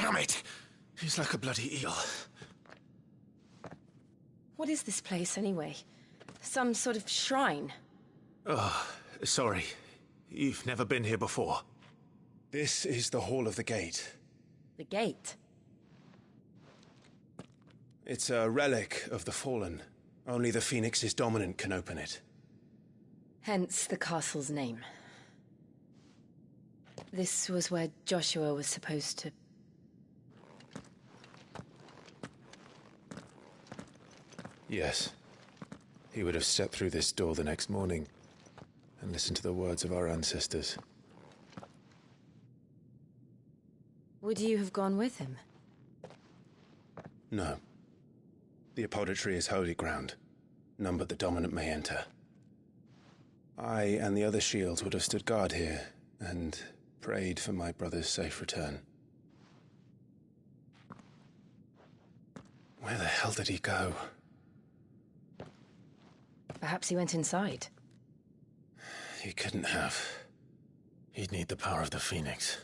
Damn it! He's like a bloody eel. What is this place, anyway? Some sort of shrine? Oh, sorry. You've never been here before. This is the Hall of the Gate. The gate? It's a relic of the Fallen. Only the Phoenix's dominant can open it. Hence the castle's name. This was where Joshua was supposed to... Yes. He would have stepped through this door the next morning and listened to the words of our ancestors. Would you have gone with him? No. The apodatory is holy ground. None but the dominant may enter. I and the other shields would have stood guard here and prayed for my brother's safe return. Where the hell did he go? Perhaps he went inside. He couldn't have. He'd need the power of the Phoenix.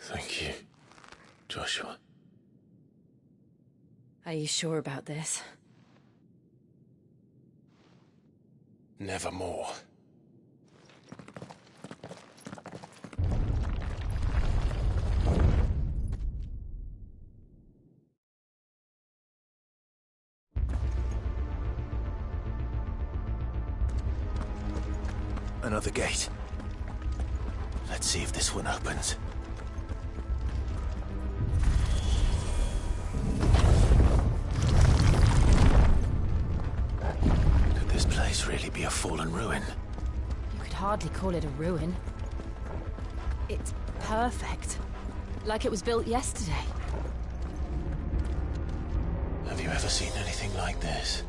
Thank you, Joshua. Are you sure about this? Nevermore. Another gate. Let's see if this one opens. Could this place really be a fallen ruin? You could hardly call it a ruin. It's perfect. Like it was built yesterday. Have you ever seen anything like this?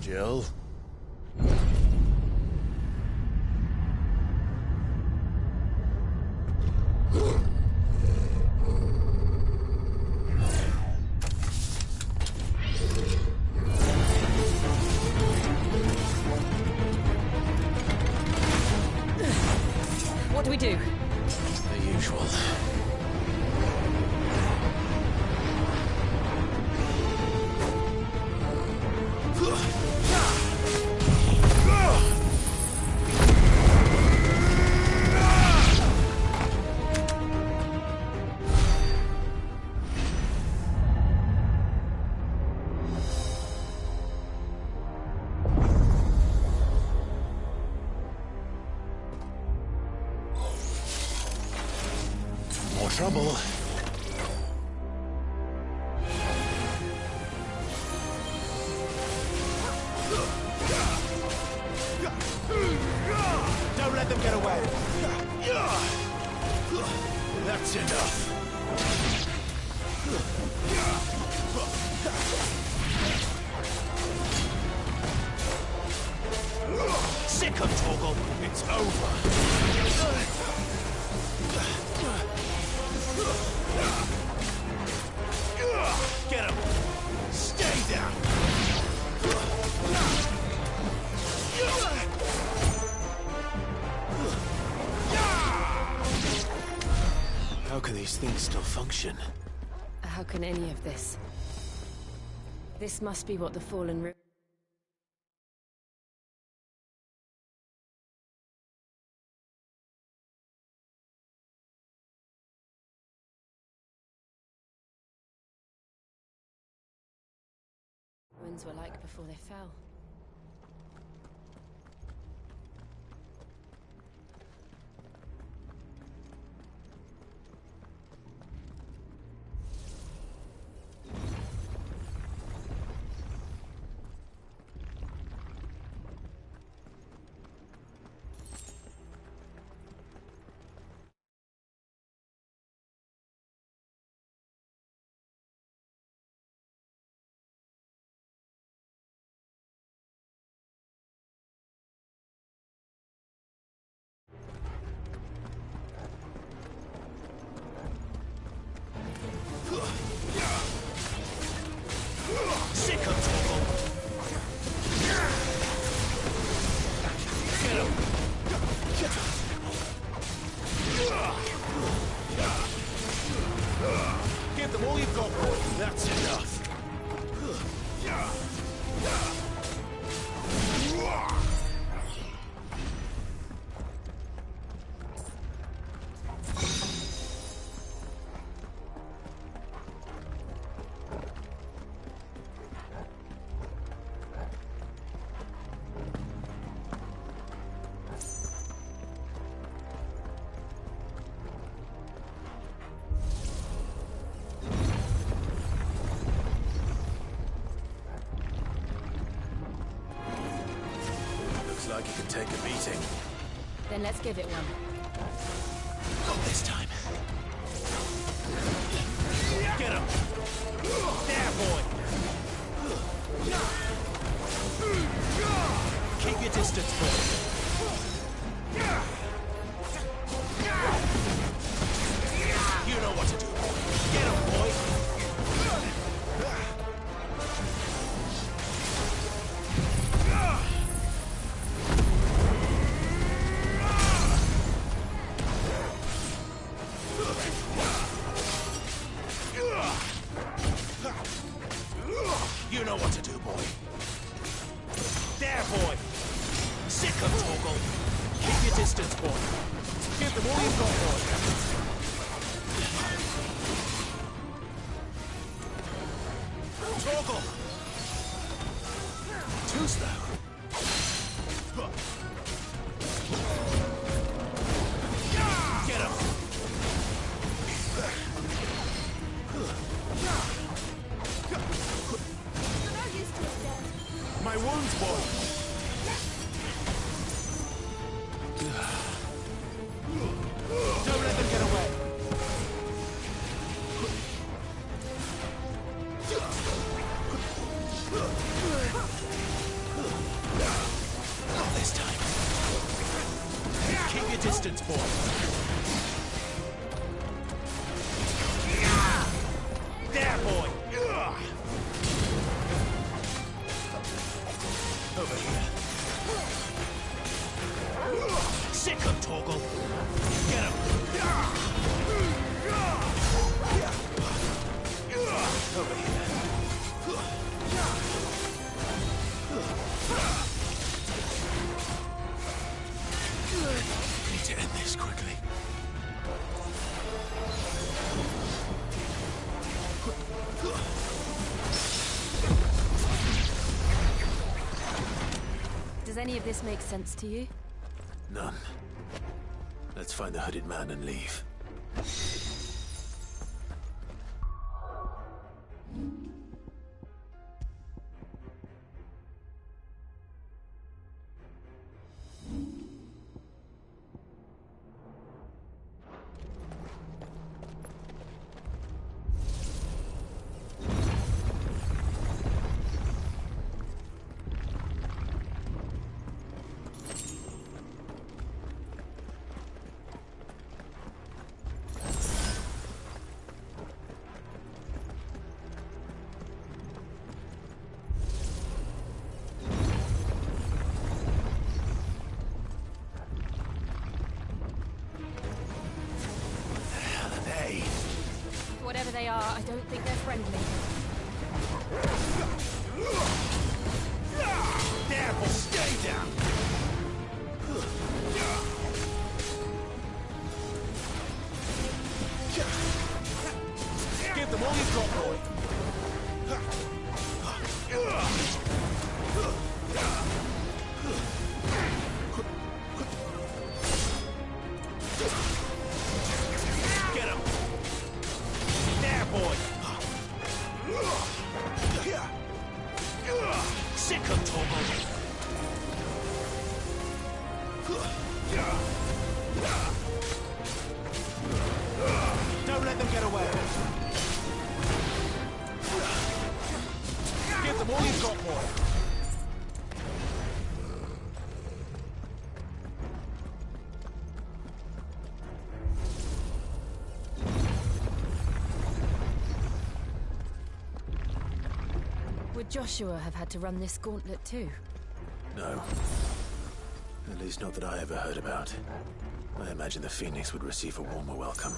Jill? What do we do? The usual. More trouble. Don't let them get away. That's enough. Sick of Torgal. It's over. Get him! Stay down! How can these things still function? How can any of this? This must be what the Fallen ruins were like before they fell. Give them all you've got, boy. That's enough. Like it could take a beating. Then let's give it one. Not this time. Get him! There, boy! Keep your distance, boy. You know what to do. Get him, boy! You know what to do, boy. There, boy! Sick of Torgal! Keep your distance, boy. Give them all you've got, boy. Torgal! Too slow. Get him! My wounds, boy! Don't let them get away! Not this time. Keep your distance, boy. There, boy! Over here. Sick of Torgal. Get him. Over here. Need to end this quickly. Does any of this make sense to you? None. Let's find the hooded man and leave. Whatever they are, I don't think they're friendly. There, boy! Stay down! Give them all you've got, boy! Sick of Toggle. Don't let them get away. Give them all you've got, boy. Would Joshua have had to run this gauntlet too? No. At least not that I ever heard about. I imagine the Phoenix would receive a warmer welcome.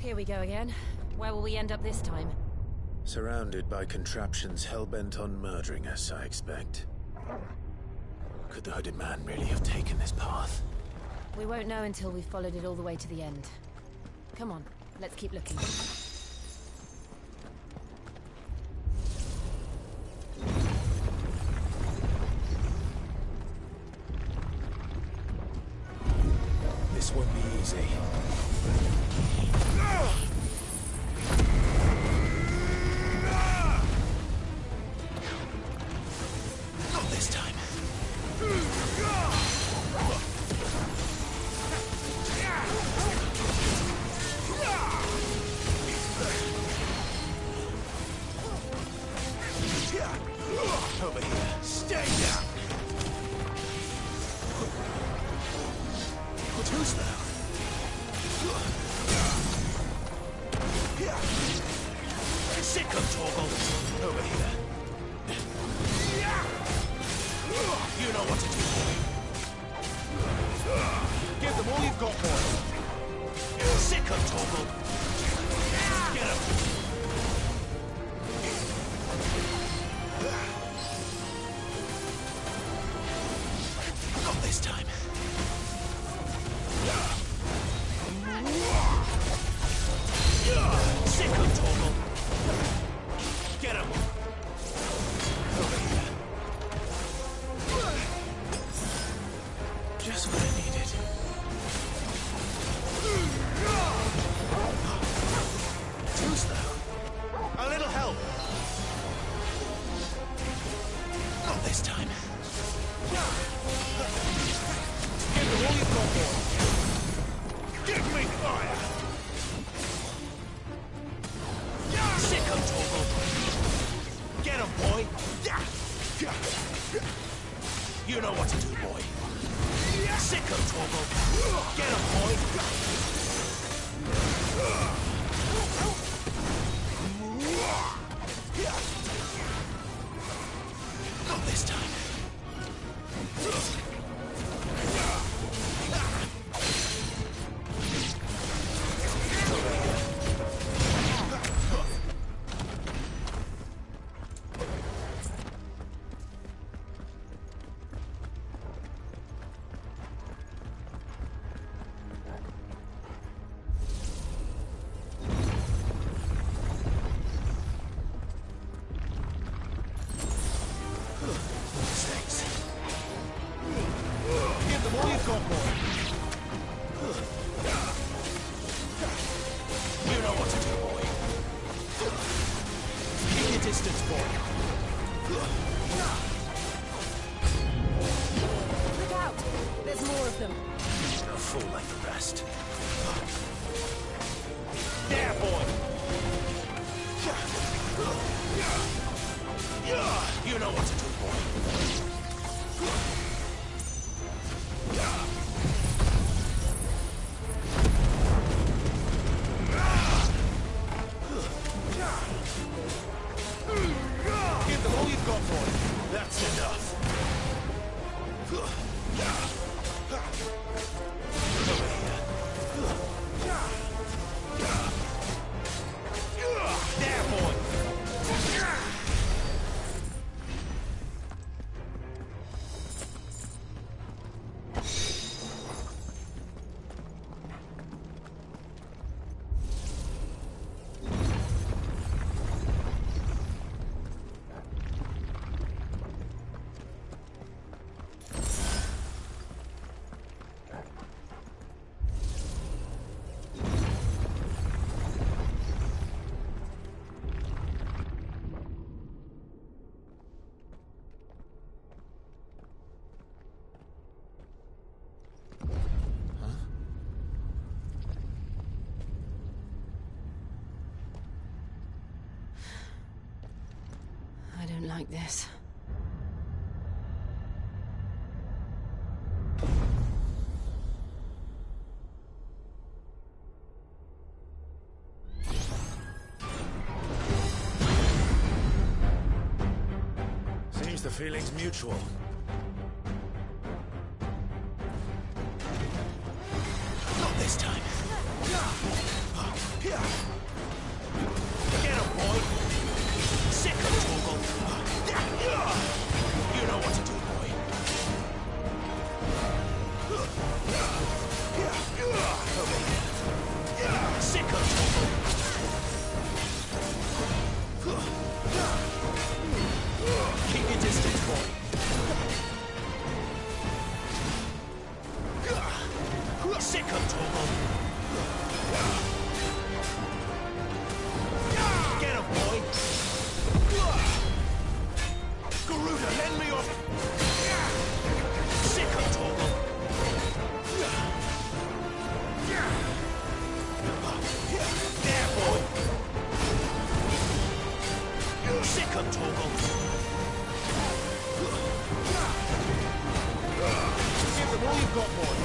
Here we go again. Where will we end up this time? Surrounded by contraptions hell-bent on murdering us, I expect. Could the hooded man really have taken this path? We won't know until we've followed it all the way to the end. Come on, let's keep looking. This won't be easy. Not this time. Over here. Stay down. But who's there? Sick of Torgal. Over here. You know what to do, boy. Give them all you've got, boy. Sick of Torgal. Get him. Not this time. Sick of Torgal. Get him. Over here. Just what I needed. don't like this. Seems the feeling's mutual. Not this time. Get him, boy. Sick of Torgal. You know what to do, boy. Sick of Torgal. Keep your distance, boy. Sick of Torgal. Get him, boy. Garuda, lend me your... Sick of Torgal. There, boy. Sick of Torgal. Give them all you've got, boy.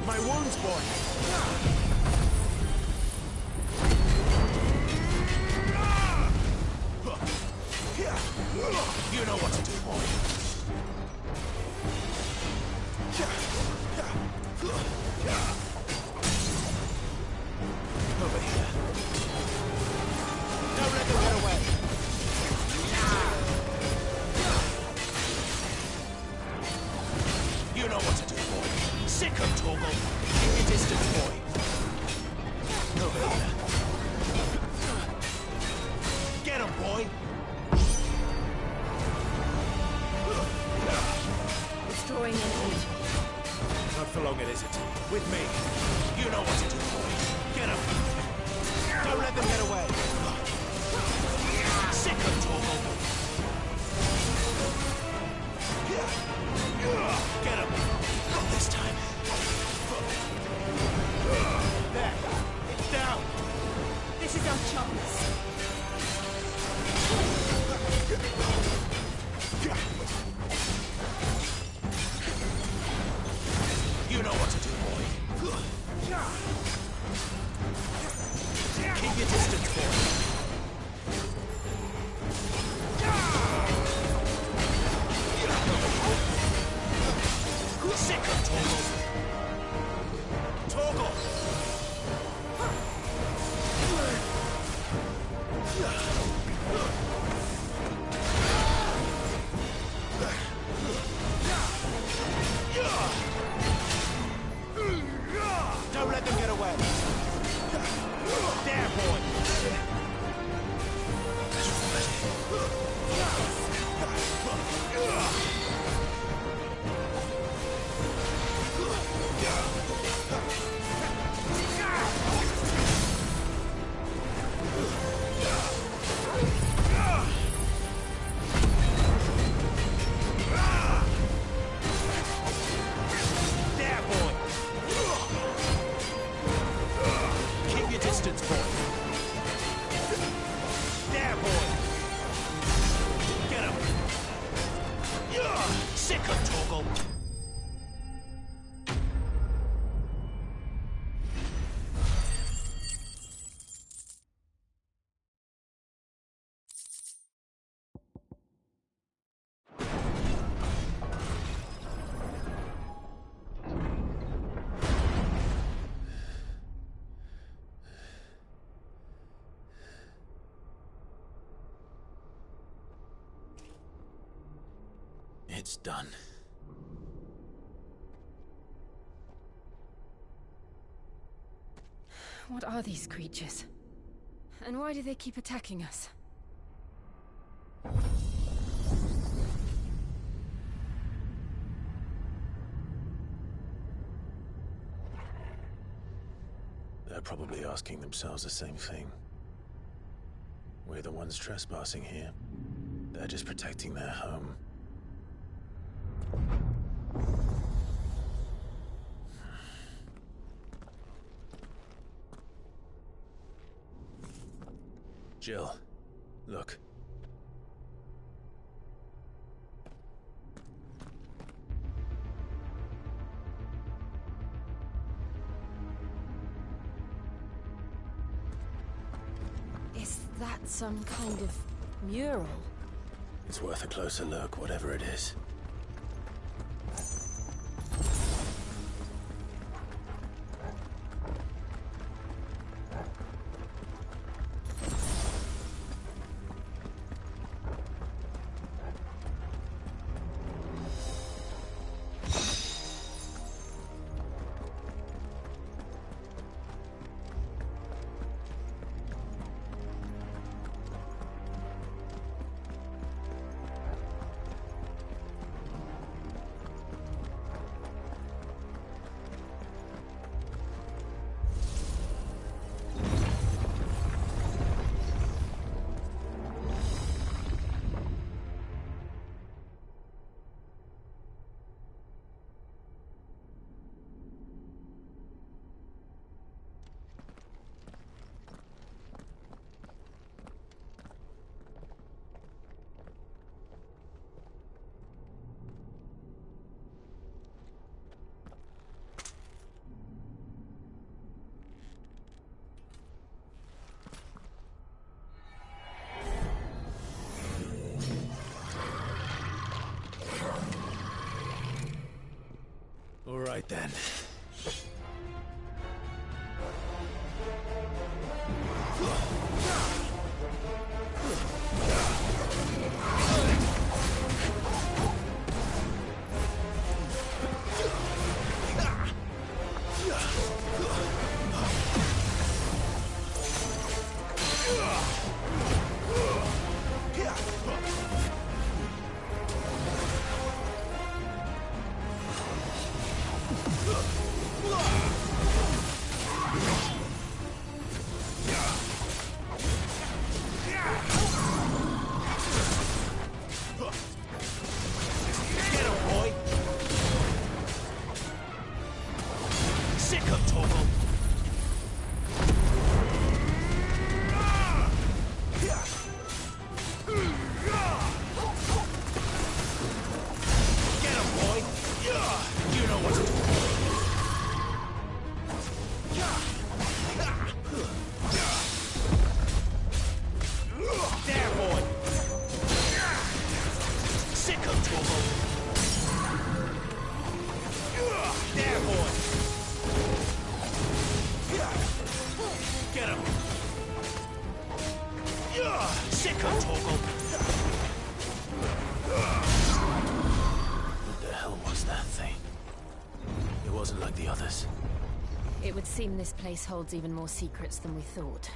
My wounds, boy. You know what to do, boy. Over here. Don't let them get away. You know what to do, boy. Sick of Torgal. Keep your distance, boy. Over here. Get him, boy. It's drawing in energy. Not for long, it isn't. With me. You know what to do, boy. Get him. Don't let them get away. Sick of Torgal. Get him. Not this time. There. It's down. This is our chance. You know what to do, boy. Keep your distance, boy. Sick of Torgal. Torgal! Don't let them get away. There, boy. It's done. What are these creatures? And why do they keep attacking us? They're probably asking themselves the same thing. We're the ones trespassing here. They're just protecting their home. Jill, look. Is that some kind of mural? It's worth a closer look, whatever it is. All right then. It would seem this place holds even more secrets than we thought.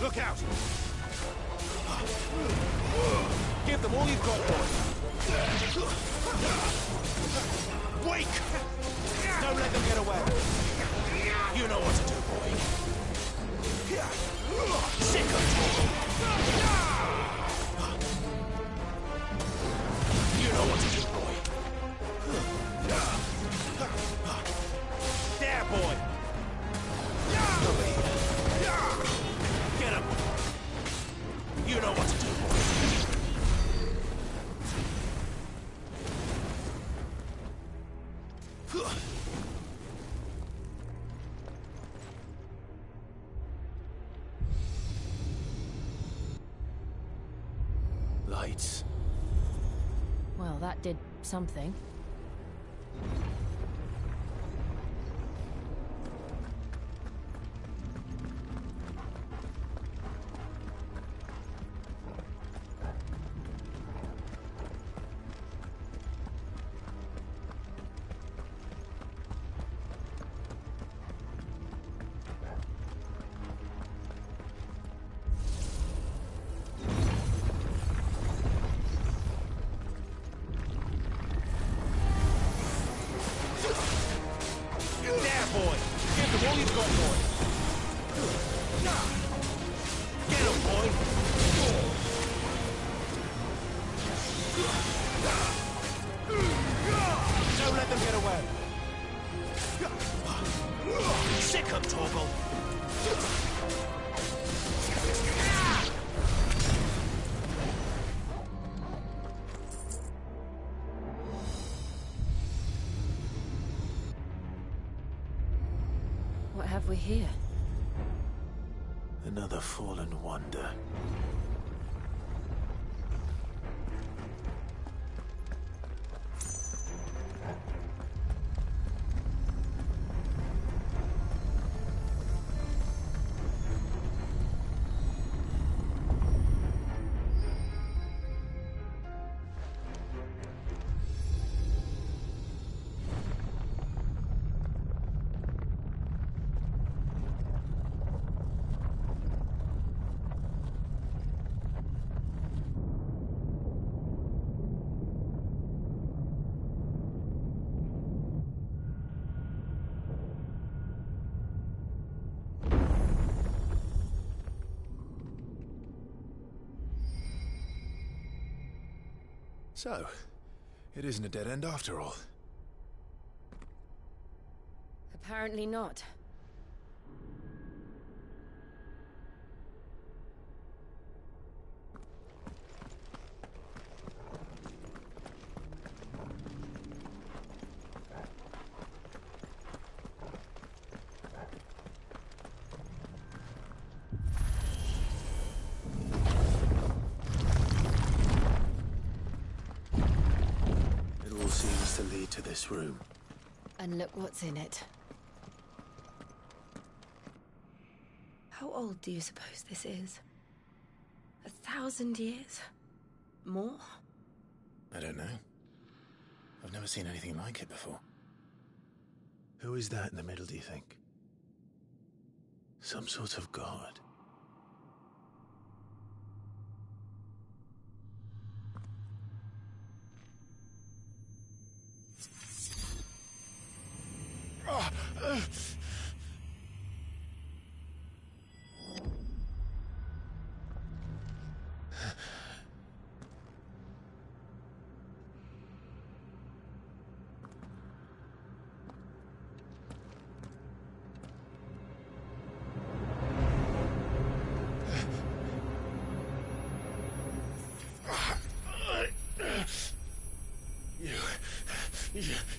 Look out! Give them all you've got, boy! Wake! Don't let them get away! You know what to do, boy! Sick of trouble! You know what to do, boy! There, boy! Over here! Get him! You know what to do, boy! Lights. Well, that did something. Get him, boy! Don't let them get away! Sick him, Torgal! What have we here? Another fallen wonder. So, it isn't a dead end after all. Apparently not. Seems to lead to this room. And look what's in it. How old do you suppose this is? 1,000 years? More? I don't know. I've never seen anything like it before. Who is that in the middle, do you think? Some sort of god?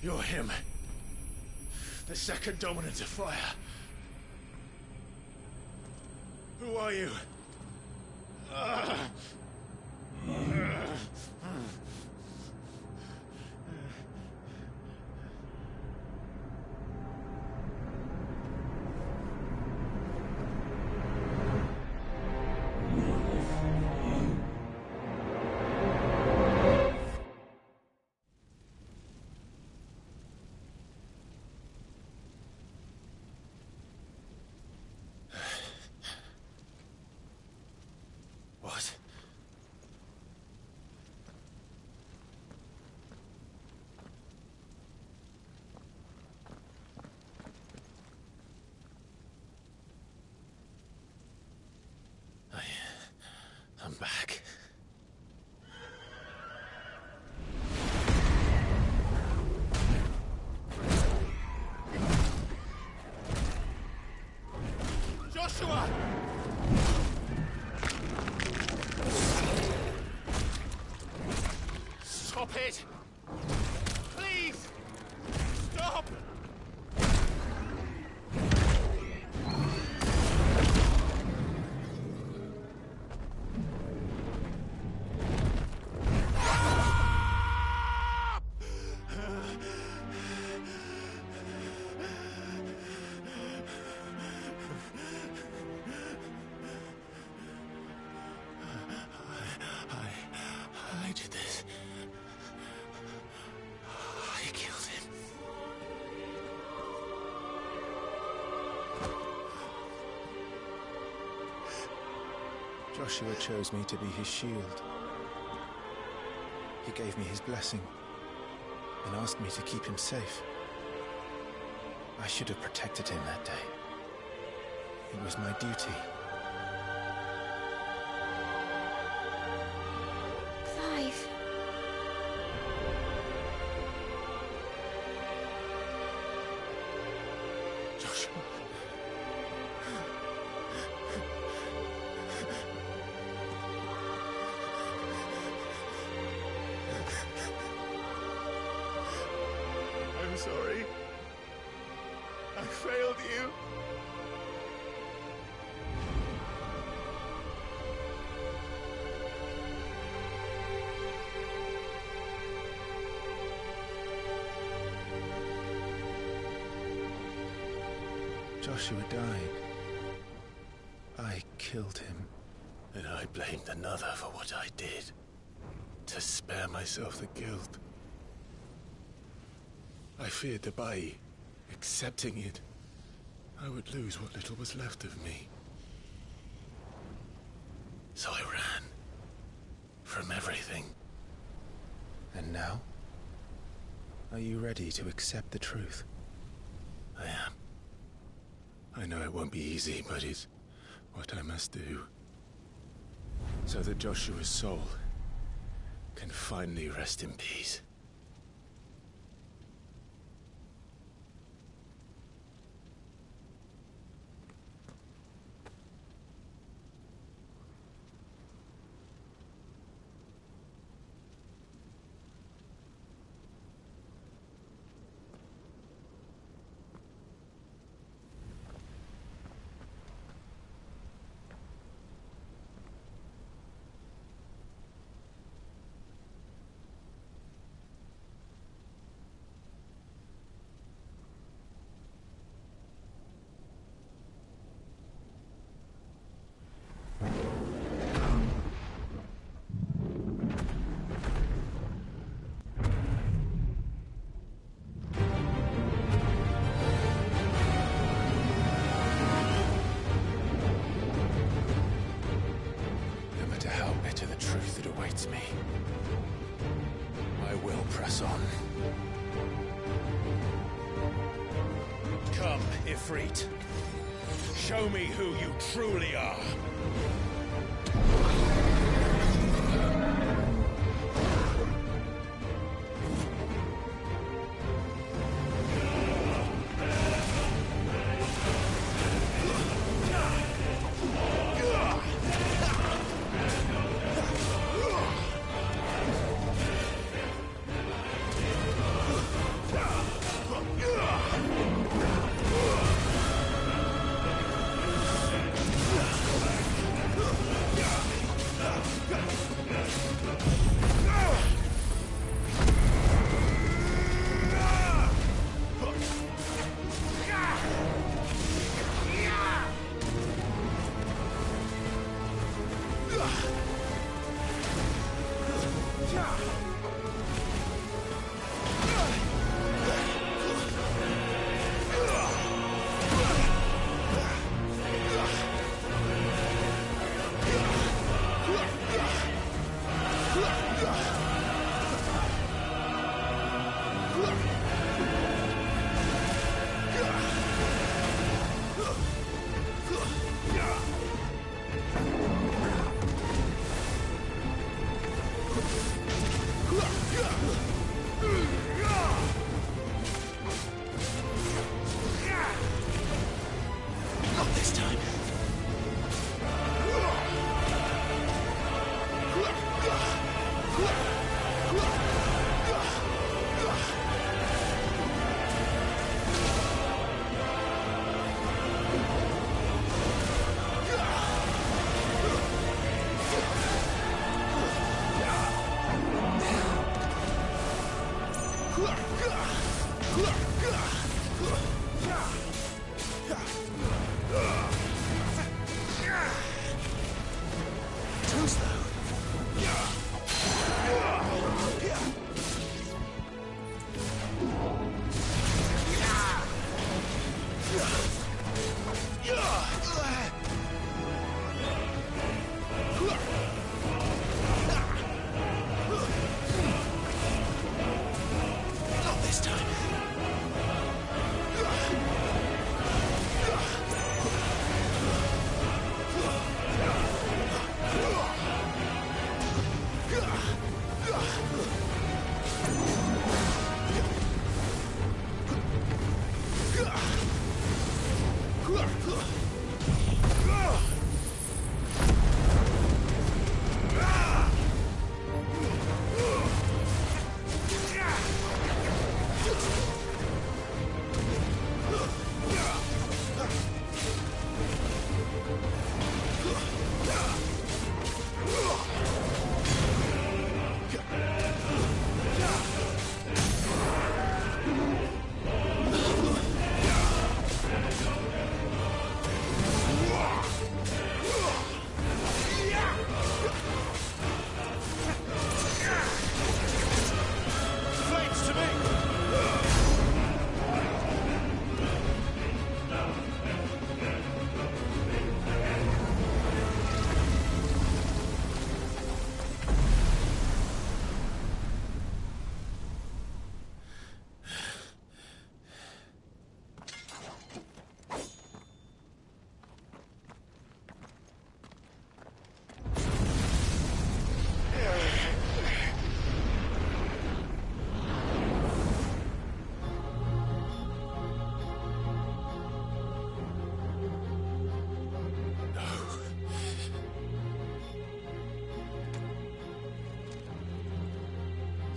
You're him. The second dominant of fire. Who are you? What? I'm back. Joshua! Stop it! Please! Stop! I did this. I killed him. Joshua chose me to be his shield. He gave me his blessing and asked me to keep him safe. I should have protected him that day. It was my duty. Clive. Joshua. I'm sorry. I failed you. Joshua died. I killed him. And I blamed another for what I did. To spare myself the guilt. I feared that by accepting it, I would lose what little was left of me. So I ran. From everything. And now? Are you ready to accept the truth? I am. I know it won't be easy, but it's what I must do. So that Joshua's soul can finally rest in peace. Me. I will press on. Come, Ifrit. Show me who you truly are.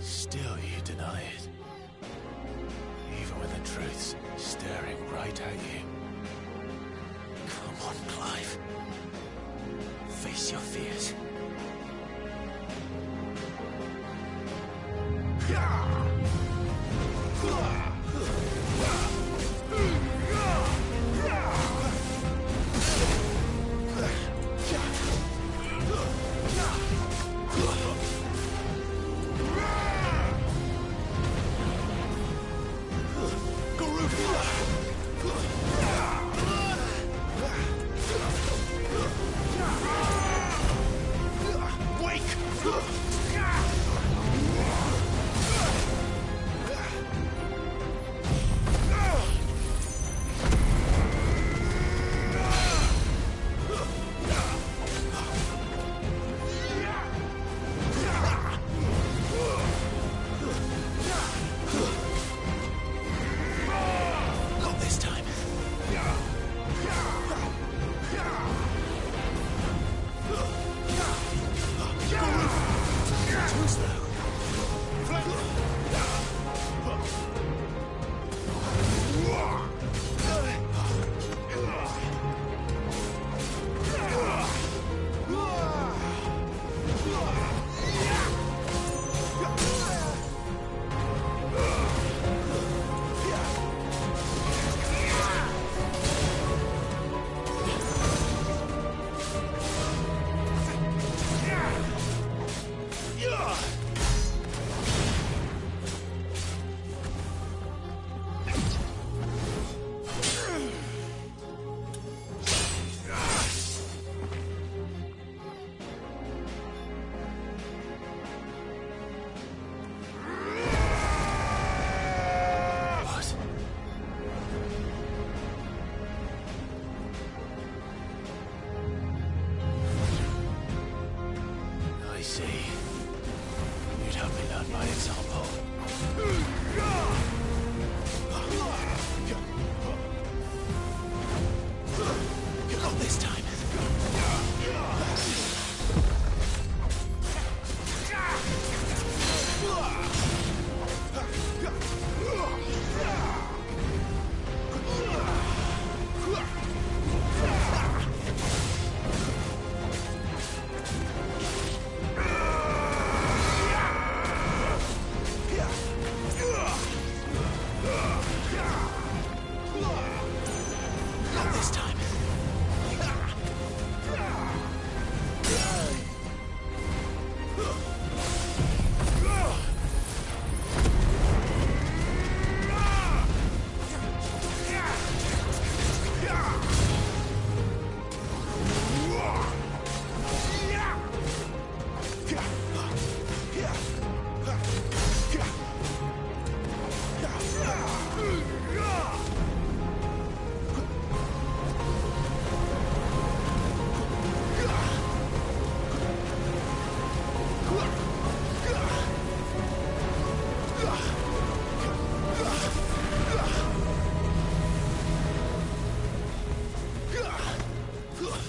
Still you deny it. Even when the truth's staring right at you. Come on, Clive. Face your fears.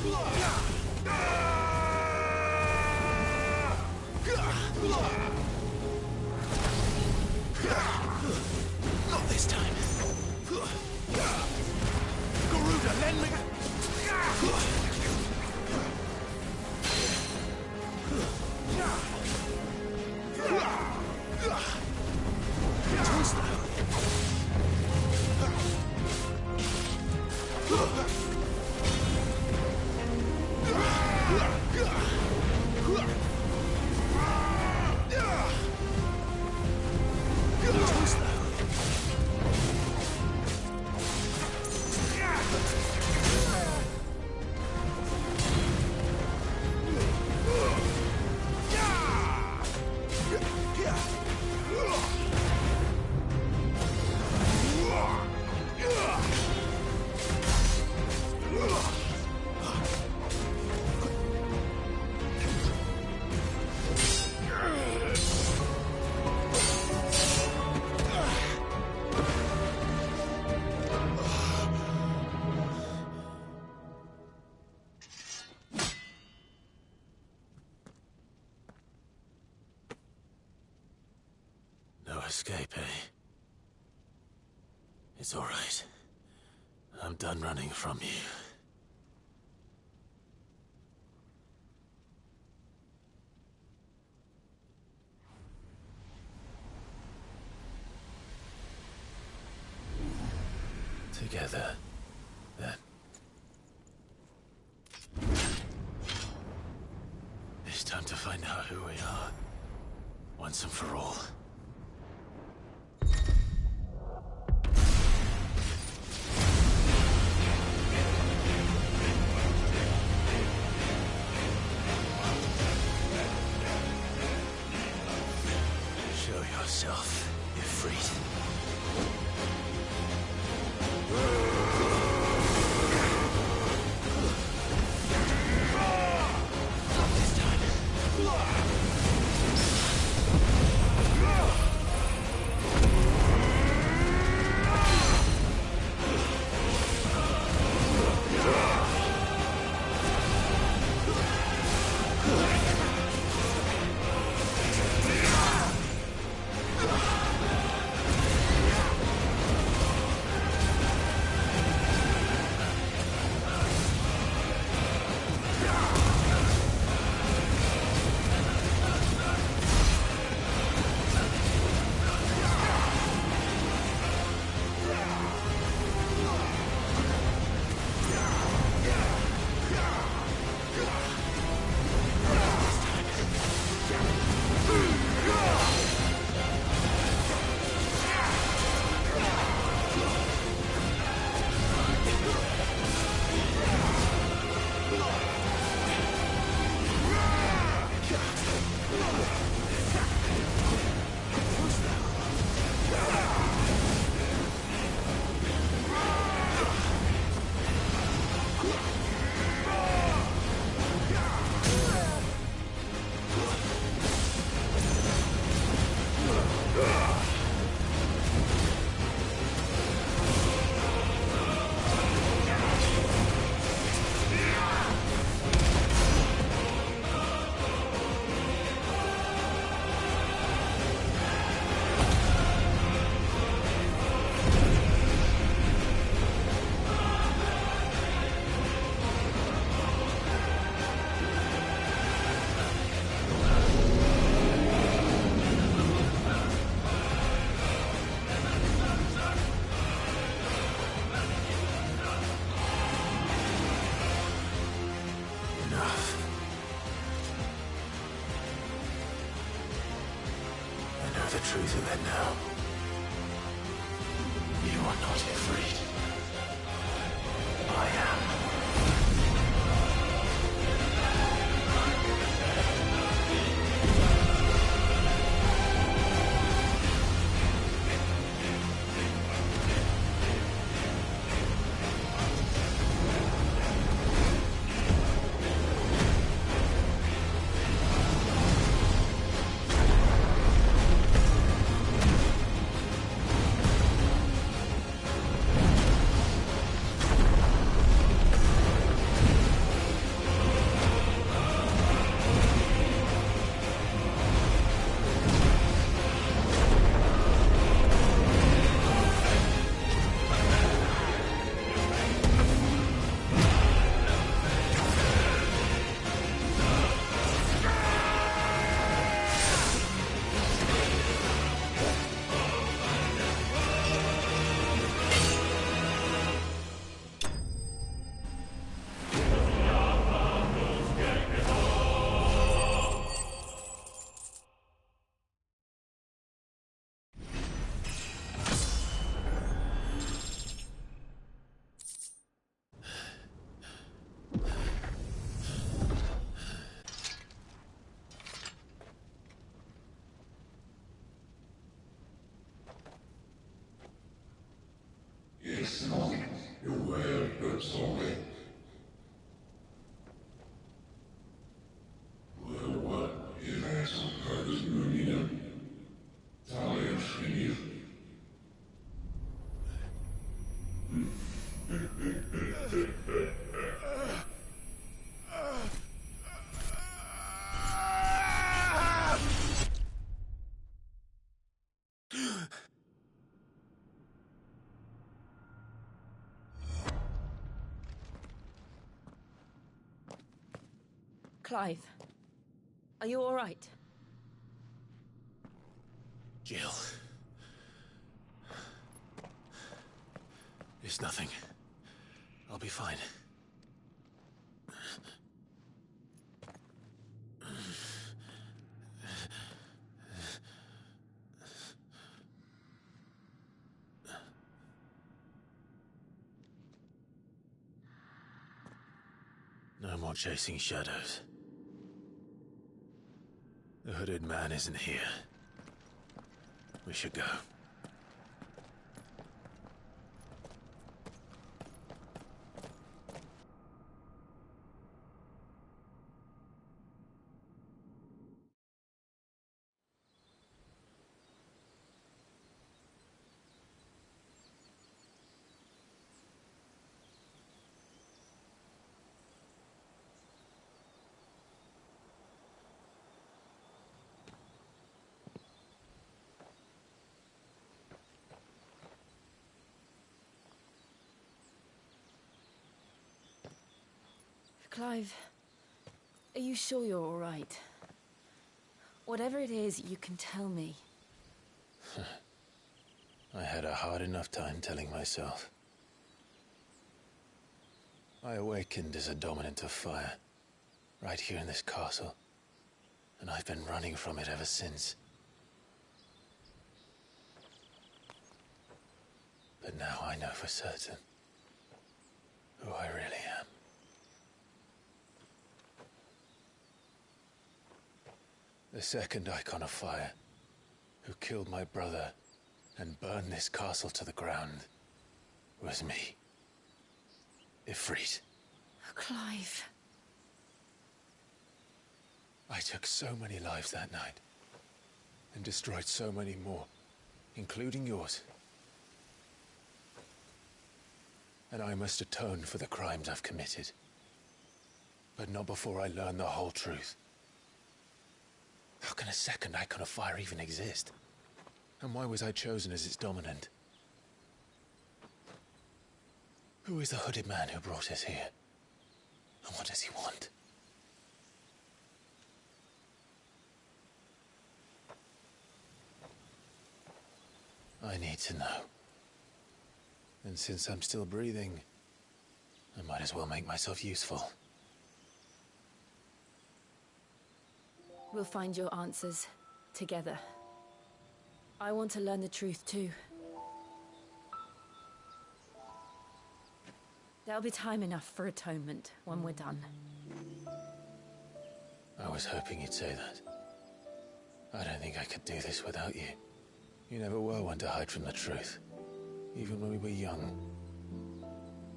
Not this time. Garuda, lend me. Too slow. Escape, eh? It's all right. I'm done running from you. Together, then. It's time to find out who we are, once and for all. Yourself, Ifrit. Not this time. the truth of it now. You are not Ifrit. I am. Clive, are you all right? Jill. It's nothing. I'll be fine. No more chasing shadows. The hooded man isn't here. We should go. Clive, are you sure you're all right? Whatever it is, you can tell me. I had a hard enough time telling myself. I awakened as a dominant of fire, right here in this castle, and I've been running from it ever since. But now I know for certain who I really am. The second Eikon of fire, who killed my brother and burned this castle to the ground, was me. Ifrit. Clive. I took so many lives that night, and destroyed so many more, including yours. And I must atone for the crimes I've committed. But not before I learn the whole truth. How can a second Eikon of fire even exist? And why was I chosen as its dominant? Who is the hooded man who brought us here? And what does he want? I need to know. And since I'm still breathing, I might as well make myself useful. We'll find your answers together. I want to learn the truth too. There'll be time enough for atonement when we're done. I was hoping you'd say that. I don't think I could do this without you. You never were one to hide from the truth, even when we were young.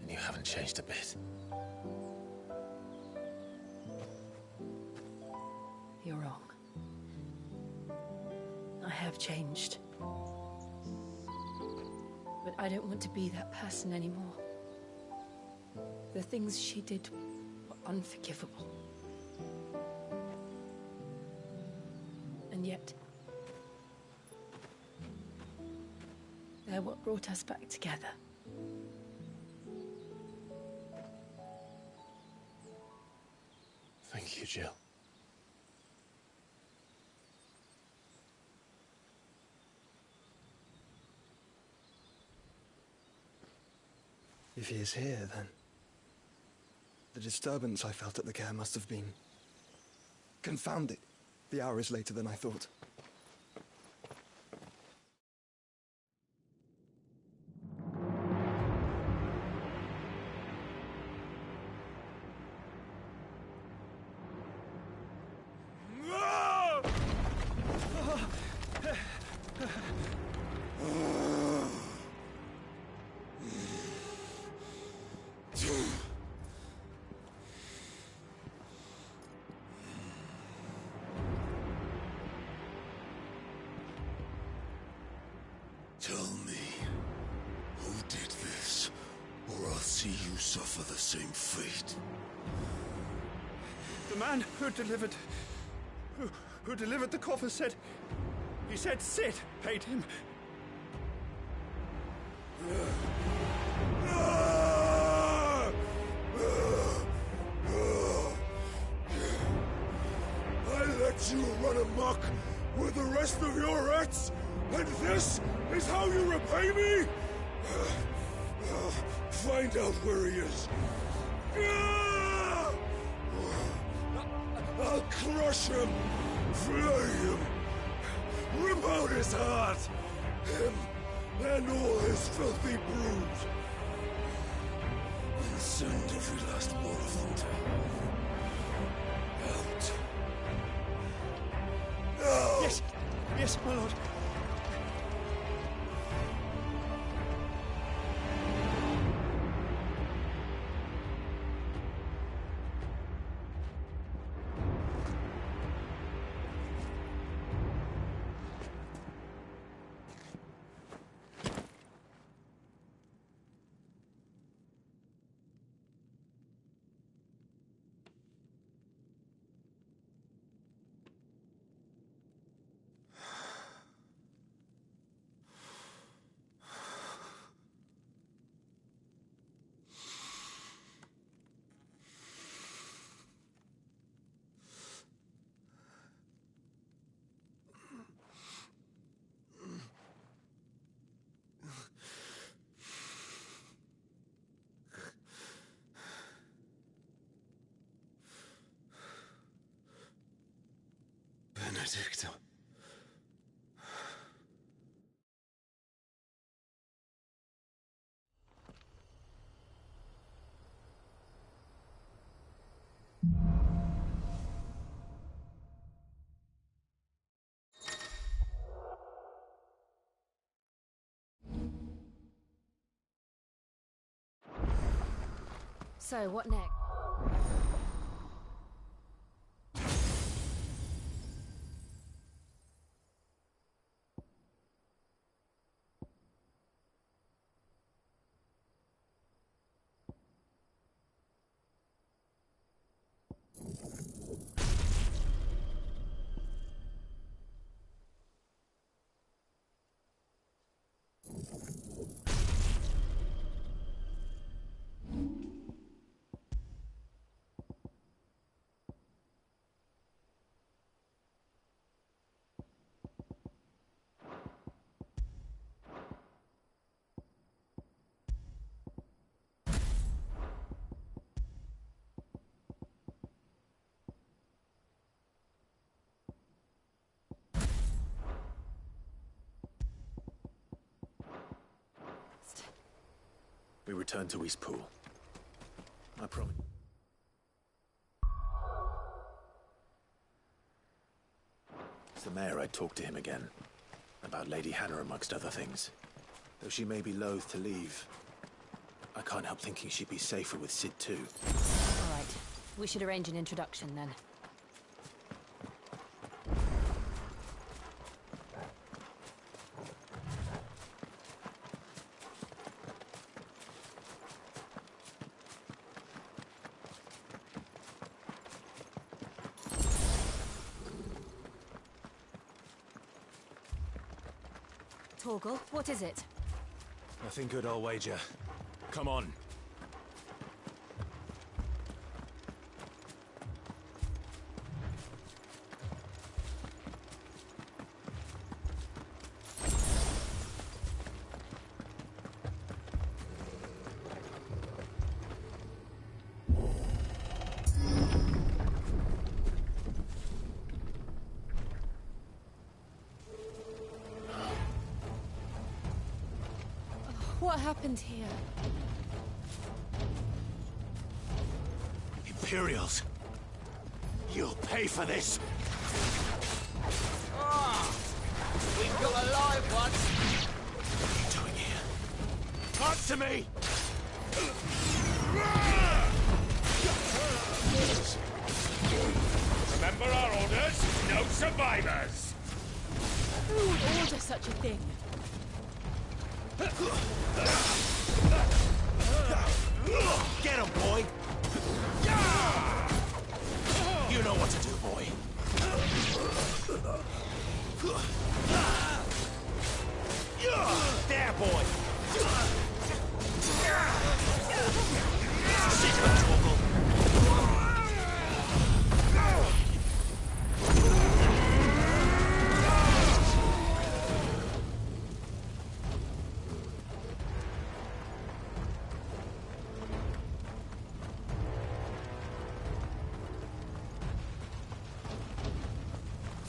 And you haven't changed a bit. You're wrong. I have changed. But I don't want to be that person anymore. The things she did were unforgivable. And yet, they're what brought us back together. Thank you, Jill. If he is here, then the disturbance I felt at the care must have been confounded. The hour is later than I thought. Tell me, who did this, or I'll see you suffer the same fate. The man who delivered the coffer said... He said Sid paid him. lets you run amok with the rest of your rats? And this is how you repay me? Find out where he is. I'll crush him, flay him, rip out his heart, him and all his filthy brood, and send every last one of them to hell. Out. No! Yes, yes, my lord. Benedicta. So, what next? We return to Eastpool. I promise. It's the mayor. I'd talk to him again. About Lady Hannah, amongst other things. Though she may be loath to leave, I can't help thinking she'd be safer with Sid too. All right. We should arrange an introduction then. Torgal, what is it? Nothing good, I'll wager. Come on. What happened here? Imperials! You'll pay for this! We've got a live one! What are you doing here? Answer me! Remember our orders? No survivors! Who would order such a thing? Get him, boy! You know what to do, boy. There, boy! Sit up, Torgal!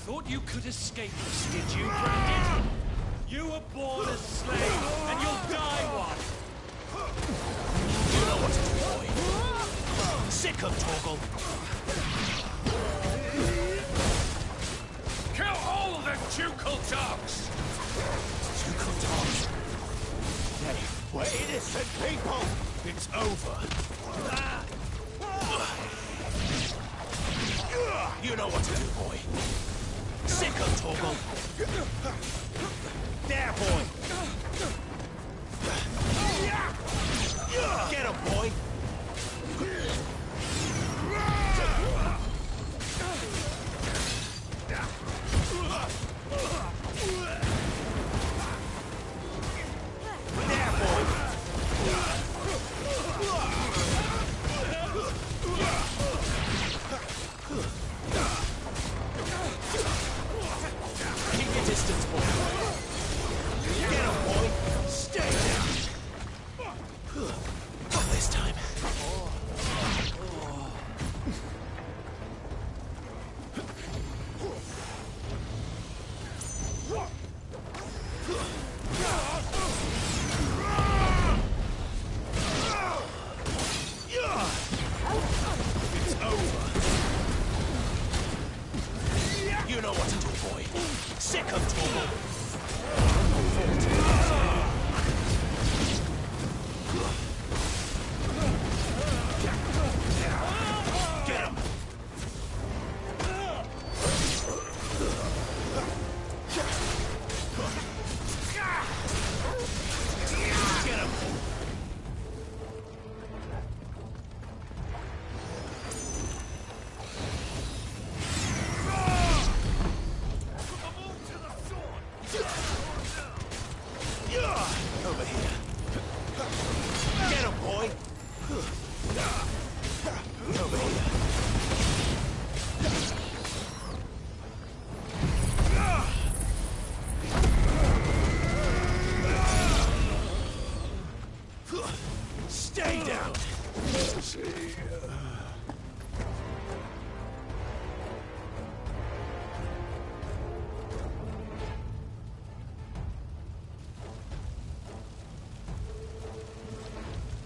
thought you could escape us, did you, Brandon? You were born a slave, and you'll die one. You know what to do, boy. Sick of Torgal. Kill all the ducal dogs! Ducal dogs. Hey, we're innocent people. It's over. You know what to do, boy. Sick of Torgal. There, boy. Get him, boy.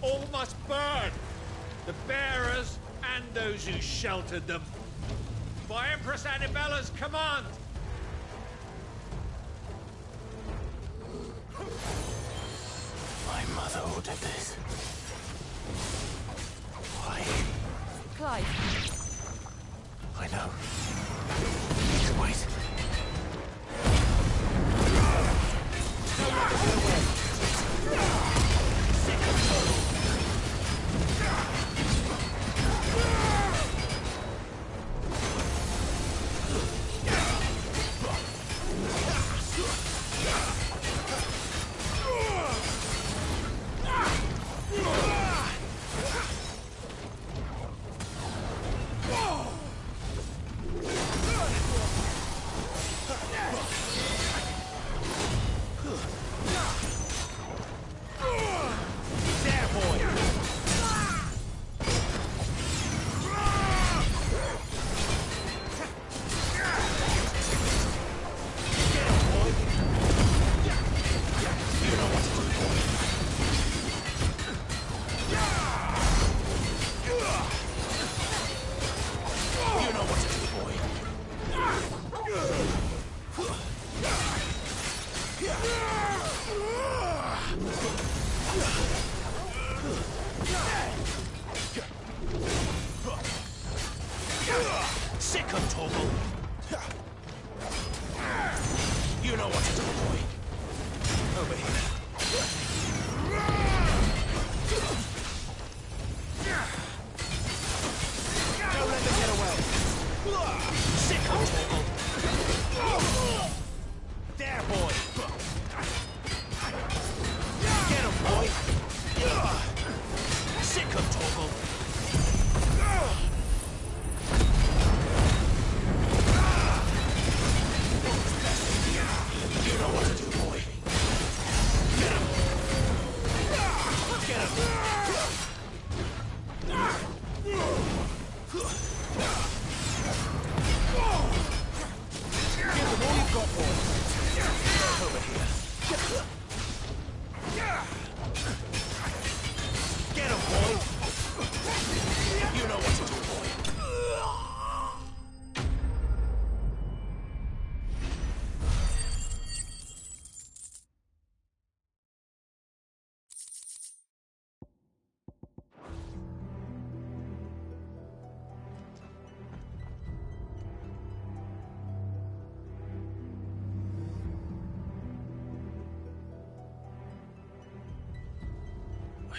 All must burn! The bearers and those who sheltered them. By Empress Annabella's command! My mother ordered this. Why? Clive. I know. Wait.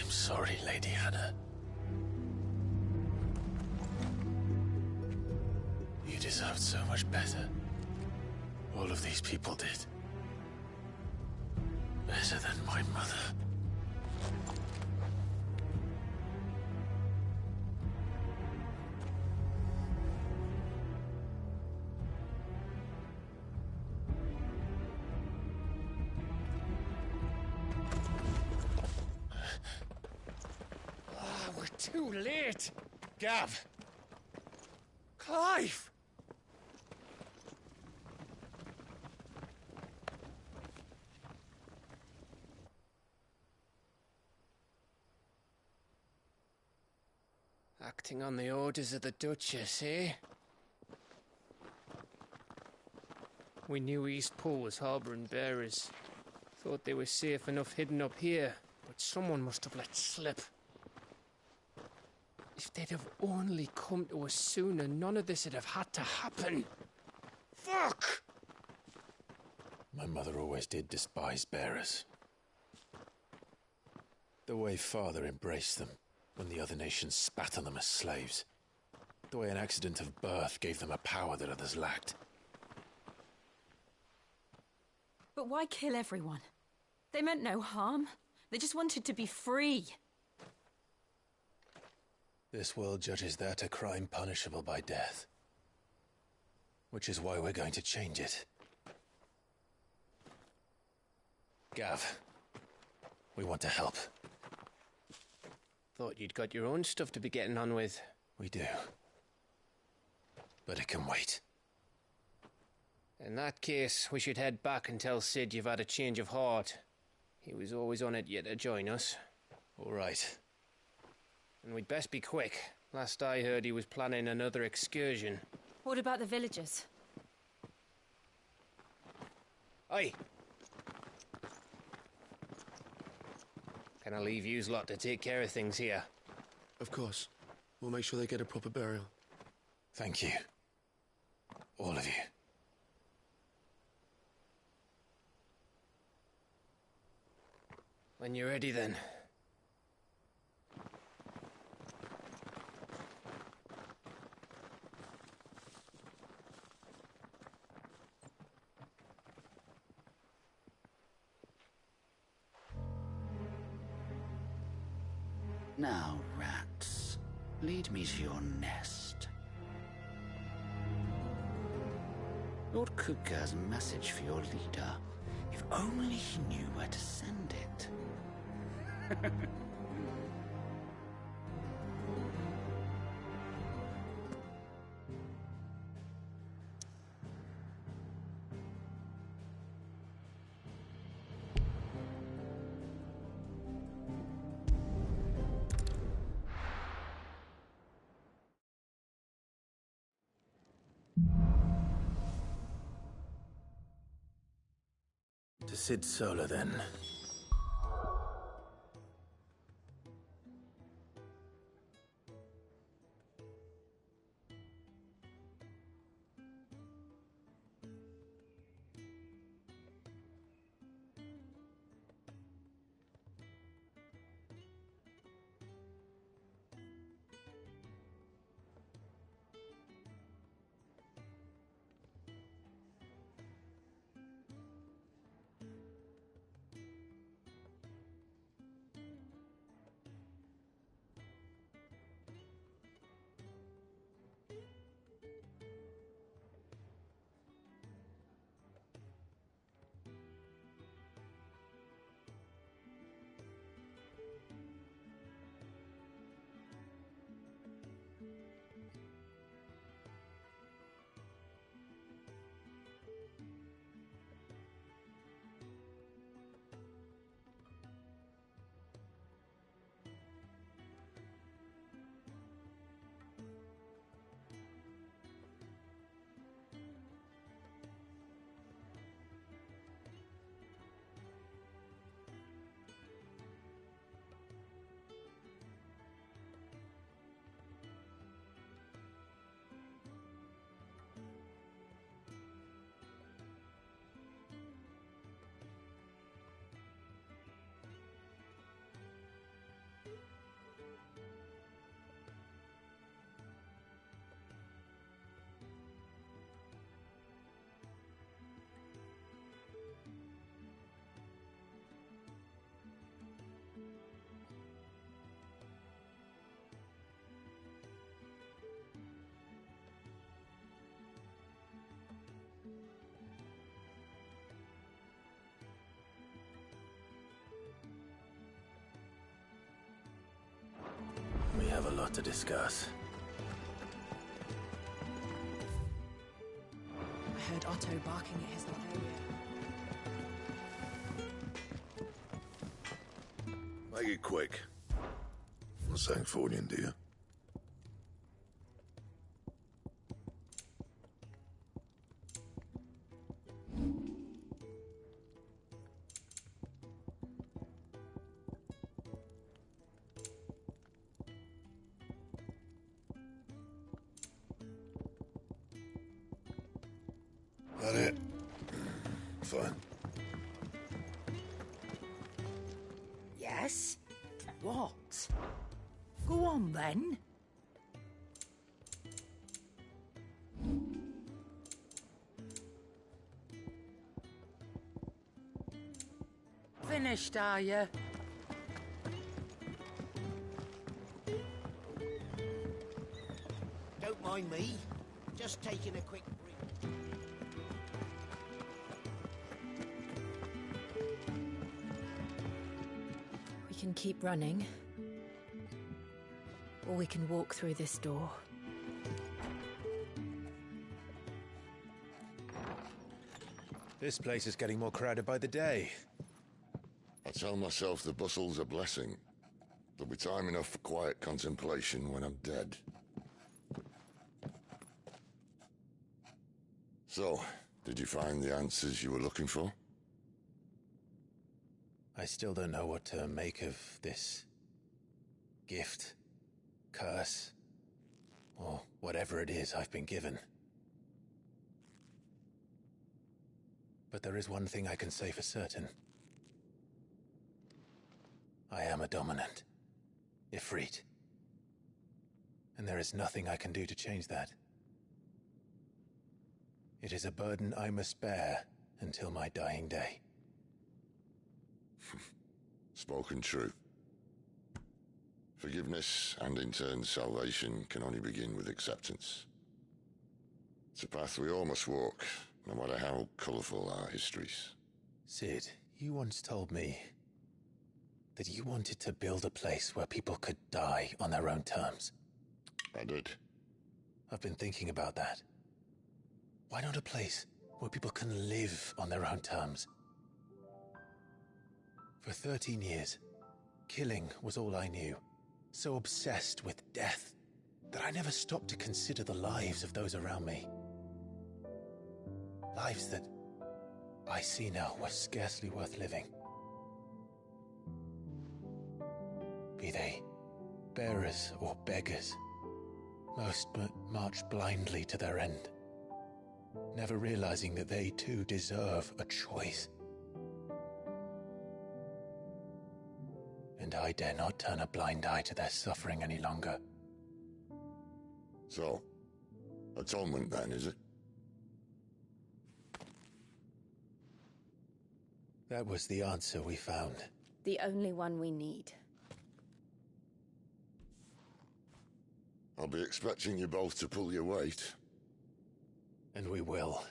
I'm sorry, Lady Hannah. You deserved so much better. All of these people did. Better than my mother. We're too late. Gav. Clive. Acting on the orders of the Duchess, eh? We knew East Pool was harbouring bearers. Thought they were safe enough hidden up here, but someone must have let slip. If they'd have only come to us sooner, none of this would have had to happen. Fuck! My mother always did despise bearers. The way Father embraced them when the other nations spat on them as slaves. The way an accident of birth gave them a power that others lacked. But why kill everyone? They meant no harm. They just wanted to be free. This world judges that a crime punishable by death. Which is why we're going to change it. Gav, we want to help. Thought you'd got your own stuff to be getting on with. We do. But it can wait. In that case, we should head back and tell Sid you've had a change of heart. He was always on it yet to join us. All right. And we'd best be quick. Last I heard, he was planning another excursion. What about the villagers? Aye. Can I leave yous lot to take care of things here? Of course. We'll make sure they get a proper burial. Thank you. All of you. When you're ready, then. Now, rats, lead me to your nest. Lord Kuka has a message for your leader. If only he knew where to send it. To Sid Solar, then. lot to discuss. I heard Otto barking at his lot earlier. Make it quick. Not saying Fordian, do you? That it? Fine. Yes? What? Go on then. Finished, are you? Don't mind me. Just taking a quick break. We can keep running. Or we can walk through this door. This place is getting more crowded by the day. I tell myself the bustle's a blessing. There'll be time enough for quiet contemplation when I'm dead. So, did you find the answers you were looking for? I still don't know what to make of this gift, curse, or whatever it is I've been given. But there is one thing I can say for certain. I am a dominant, Ifrit. And there is nothing I can do to change that. It is a burden I must bear until my dying day. Spoken true. Forgiveness, and in turn salvation, can only begin with acceptance. It's a path we all must walk, no matter how colourful our histories. Sid, you once told me that you wanted to build a place where people could die on their own terms. I did. I've been thinking about that. Why not a place where people can live on their own terms? For 13 years, killing was all I knew. So obsessed with death that I never stopped to consider the lives of those around me. Lives that I see now were scarcely worth living. Be they bearers or beggars, most march blindly to their end, never realizing that they too deserve a choice. And I dare not turn a blind eye to their suffering any longer. So, atonement then, is it? That was the answer we found. The only one we need. I'll be expecting you both to pull your weight. And we will.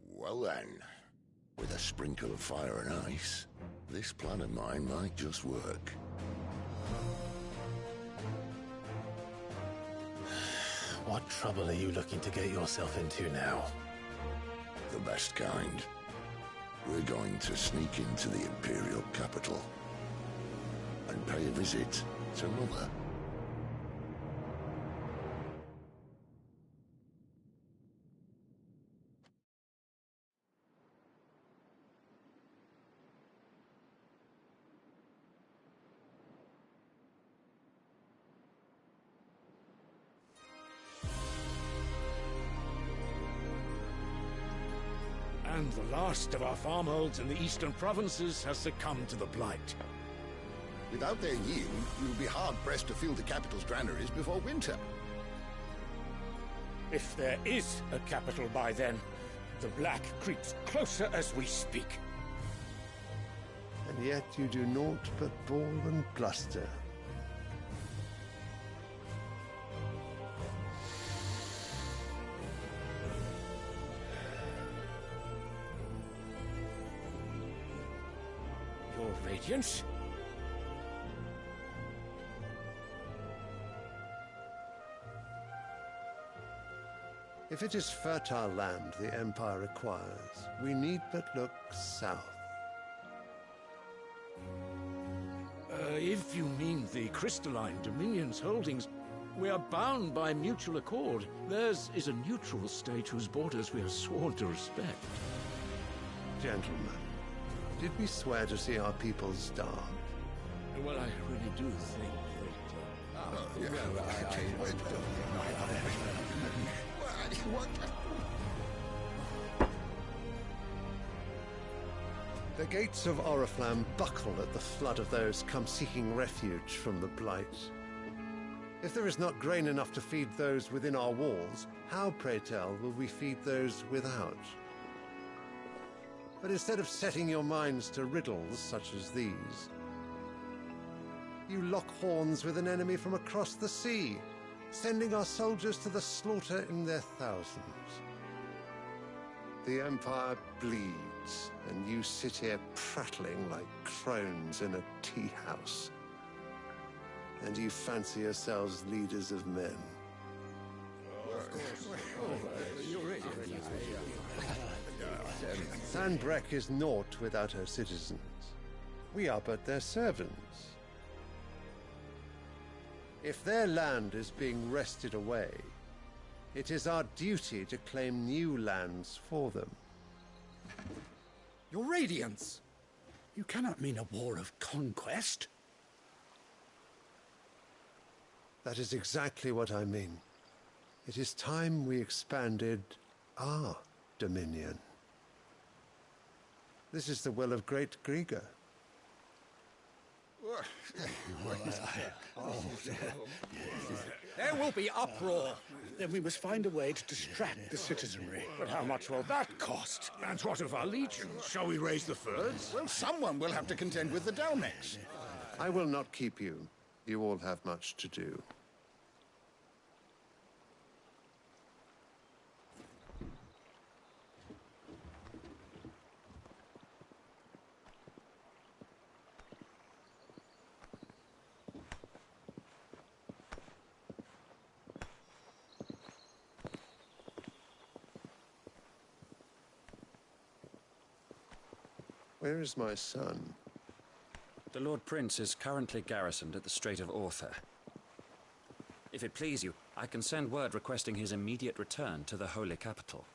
Well then, with a sprinkle of fire and ice, this plan of mine might just work. What trouble are you looking to get yourself into now? The best kind. We're going to sneak into the Imperial capital and pay a visit to Mother. And the last of our farmholds in the eastern provinces has succumbed to the blight. Without their yield, we'll be hard-pressed to fill the capital's granaries before winter. If there is a capital by then, the black creeps closer as we speak. And yet you do naught but bawl and bluster. Your Radiance? If it is fertile land the Empire requires, we need but look south. If you mean the crystalline Dominion's holdings, we are bound by mutual accord. Theirs is a neutral state whose borders we are sworn to respect. Gentlemen, did we swear to see our people starve? Well, I really do think The gates of Oriflamme buckle at the flood of those come seeking refuge from the Blight. If there is not grain enough to feed those within our walls, how, pray tell, will we feed those without? But instead of setting your minds to riddles such as these, you lock horns with an enemy from across the sea, sending our soldiers to the slaughter in their thousands. The Empire bleeds, and you sit here prattling like crones in a tea house. And you fancy yourselves leaders of men. Sandbreck is naught without her citizens. We are but their servants. If their land is being wrested away, it is our duty to claim new lands for them. Your Radiance! You cannot mean a war of conquest. That is exactly what I mean. It is time we expanded our dominion. This is the will of great Grieger. There will be uproar. Then we must find a way to distract the citizenry. But how much will that cost? And what of our legions? Shall we raise the furs? Well, someone will have to contend with the Dalnex. I will not keep you. You all have much to do. Where is my son? The Lord Prince is currently garrisoned at the Strait of Orther. If it please you, I can send word requesting his immediate return to the Holy Capital.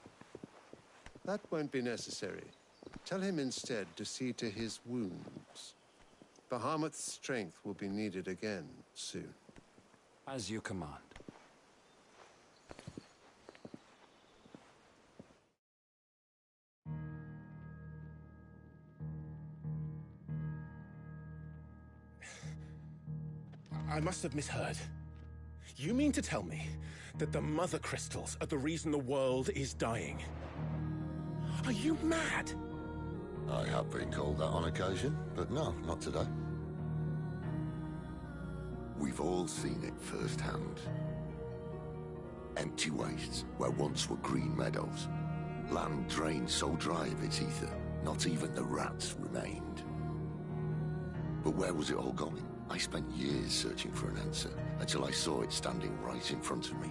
That won't be necessary. Tell him instead to see to his wounds. Bahamut's strength will be needed again soon. As you command. I must have misheard. You mean to tell me that the Mother Crystals are the reason the world is dying? Are you mad? I have been called that on occasion, but no, not today. We've all seen it firsthand. Empty wastes where once were green meadows. Land drained so dry of its ether, not even the rats remained. But where was it all going? I spent years searching for an answer, until I saw it standing right in front of me.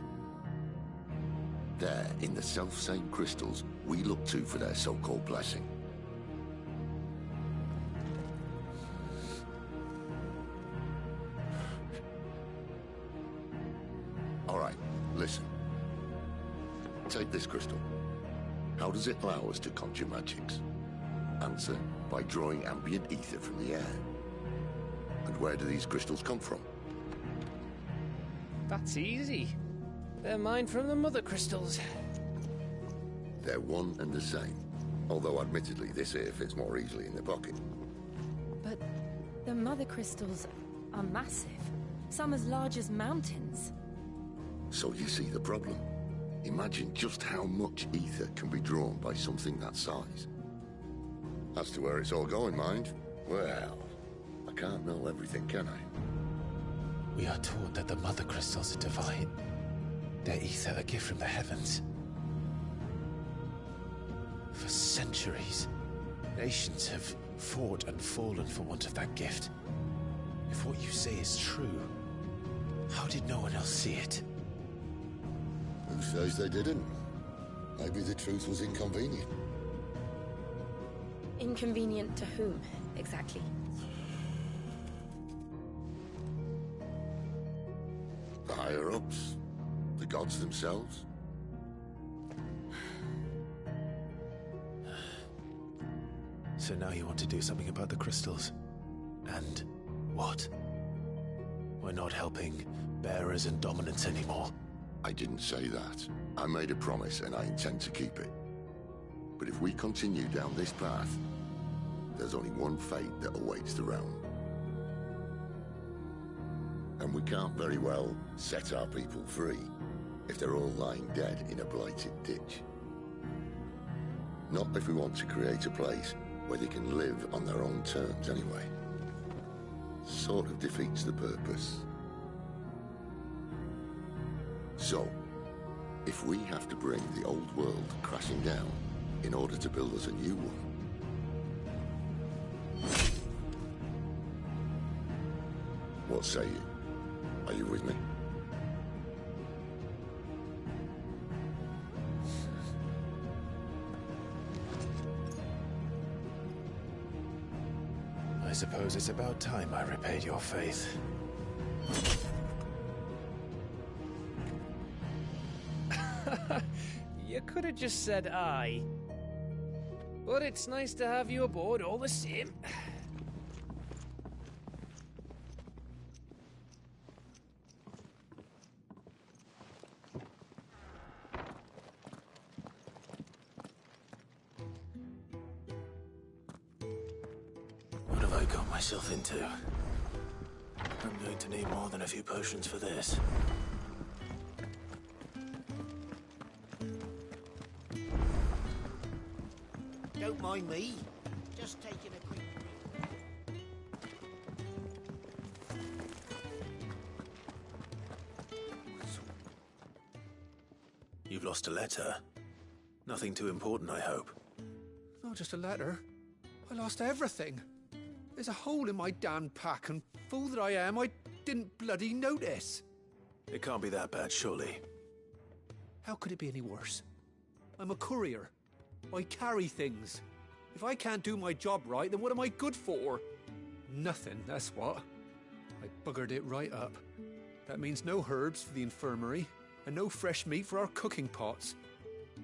There, in the self-same crystals, we look to for their so-called blessing. All right, listen. Take this crystal. How does it allow us to conjure magics? Answer, by drawing ambient ether from the air. And where do these crystals come from? That's easy. They're mined from the Mother Crystals. They're one and the same. Although admittedly this here fits more easily in the pocket. But the Mother Crystals are massive. Some as large as mountains. So you see the problem. Imagine just how much ether can be drawn by something that size. As to where it's all going, mind? Well, I can't know everything, can I? We are taught that the Mother Crystals are divine. Their ether a gift from the heavens. For centuries, nations have fought and fallen for want of that gift. If what you say is true, how did no one else see it? Who says they didn't? Maybe the truth was inconvenient. Inconvenient to whom, exactly? The higher-ups? The gods themselves? So now you want to do something about the crystals? And what? We're not helping bearers and dominants anymore. I didn't say that. I made a promise and I intend to keep it. But if we continue down this path, there's only one fate that awaits the realm. And we can't very well set our people free if they're all lying dead in a blighted ditch. Not if we want to create a place where they can live on their own terms anyway. Sort of defeats the purpose. So, if we have to bring the old world crashing down in order to build us a new one, what say you? Are you with me? I suppose it's about time I repaid your faith. You could have just said aye. But it's nice to have you aboard all the same. What have I got myself into? I'm going to need more than a few potions for this. Don't mind me. Just taking a quick break. You've lost a letter. Nothing too important, I hope. Not just a letter. I lost everything. There's a hole in my damn pack, and fool that I am, I didn't bloody notice. It can't be that bad, surely. How could it be any worse? I'm a courier. I carry things. If I can't do my job right, then what am I good for? Nothing, that's what. I buggered it right up. That means no herbs for the infirmary, and no fresh meat for our cooking pots.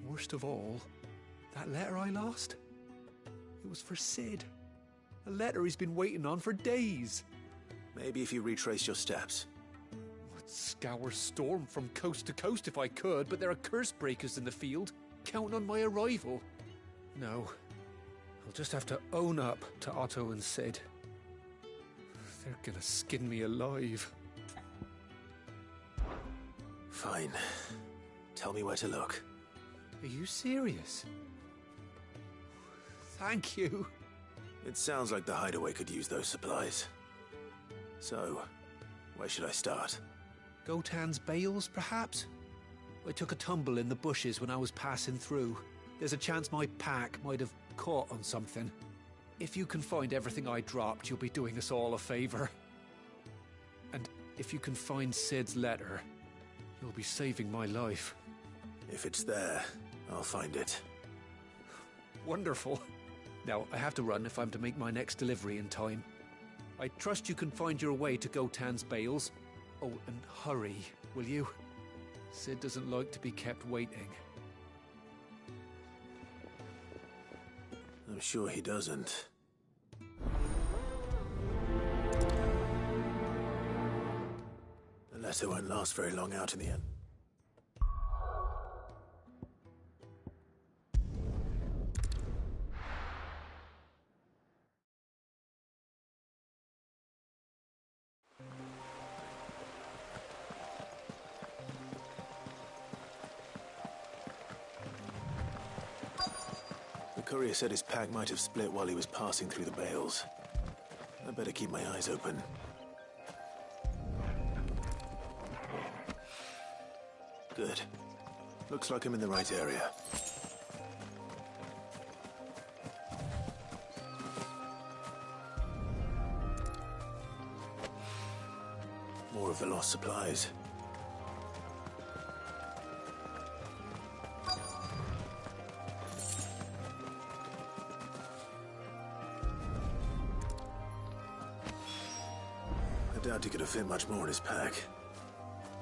Worst of all, that letter I lost? It was for Sid. A letter he's been waiting on for days. Maybe if you retrace your steps. I'd scour Storm from coast to coast if I could, but there are curse breakers in the field, counting on my arrival. No, I'll just have to own up to Otto and Sid. They're gonna skin me alive. Fine. Tell me where to look. Are you serious? Thank you. It sounds like the hideaway could use those supplies. So, where should I start? Gotan's bales, perhaps? I took a tumble in the bushes when I was passing through. There's a chance my pack might have caught on something. If you can find everything I dropped, you'll be doing us all a favor. And if you can find Sid's letter, you'll be saving my life. If it's there, I'll find it. Wonderful. Now, I have to run if I'm to make my next delivery in time. I trust you can find your way to Gotan's bales. Oh, and hurry, will you? Sid doesn't like to be kept waiting. I'm sure he doesn't. The letter won't last very long out in the end. The courier said his pack might have split while he was passing through the bales. I better keep my eyes open. Good. Looks like I'm in the right area. More of the lost supplies. doubt he could have fit much more in his pack.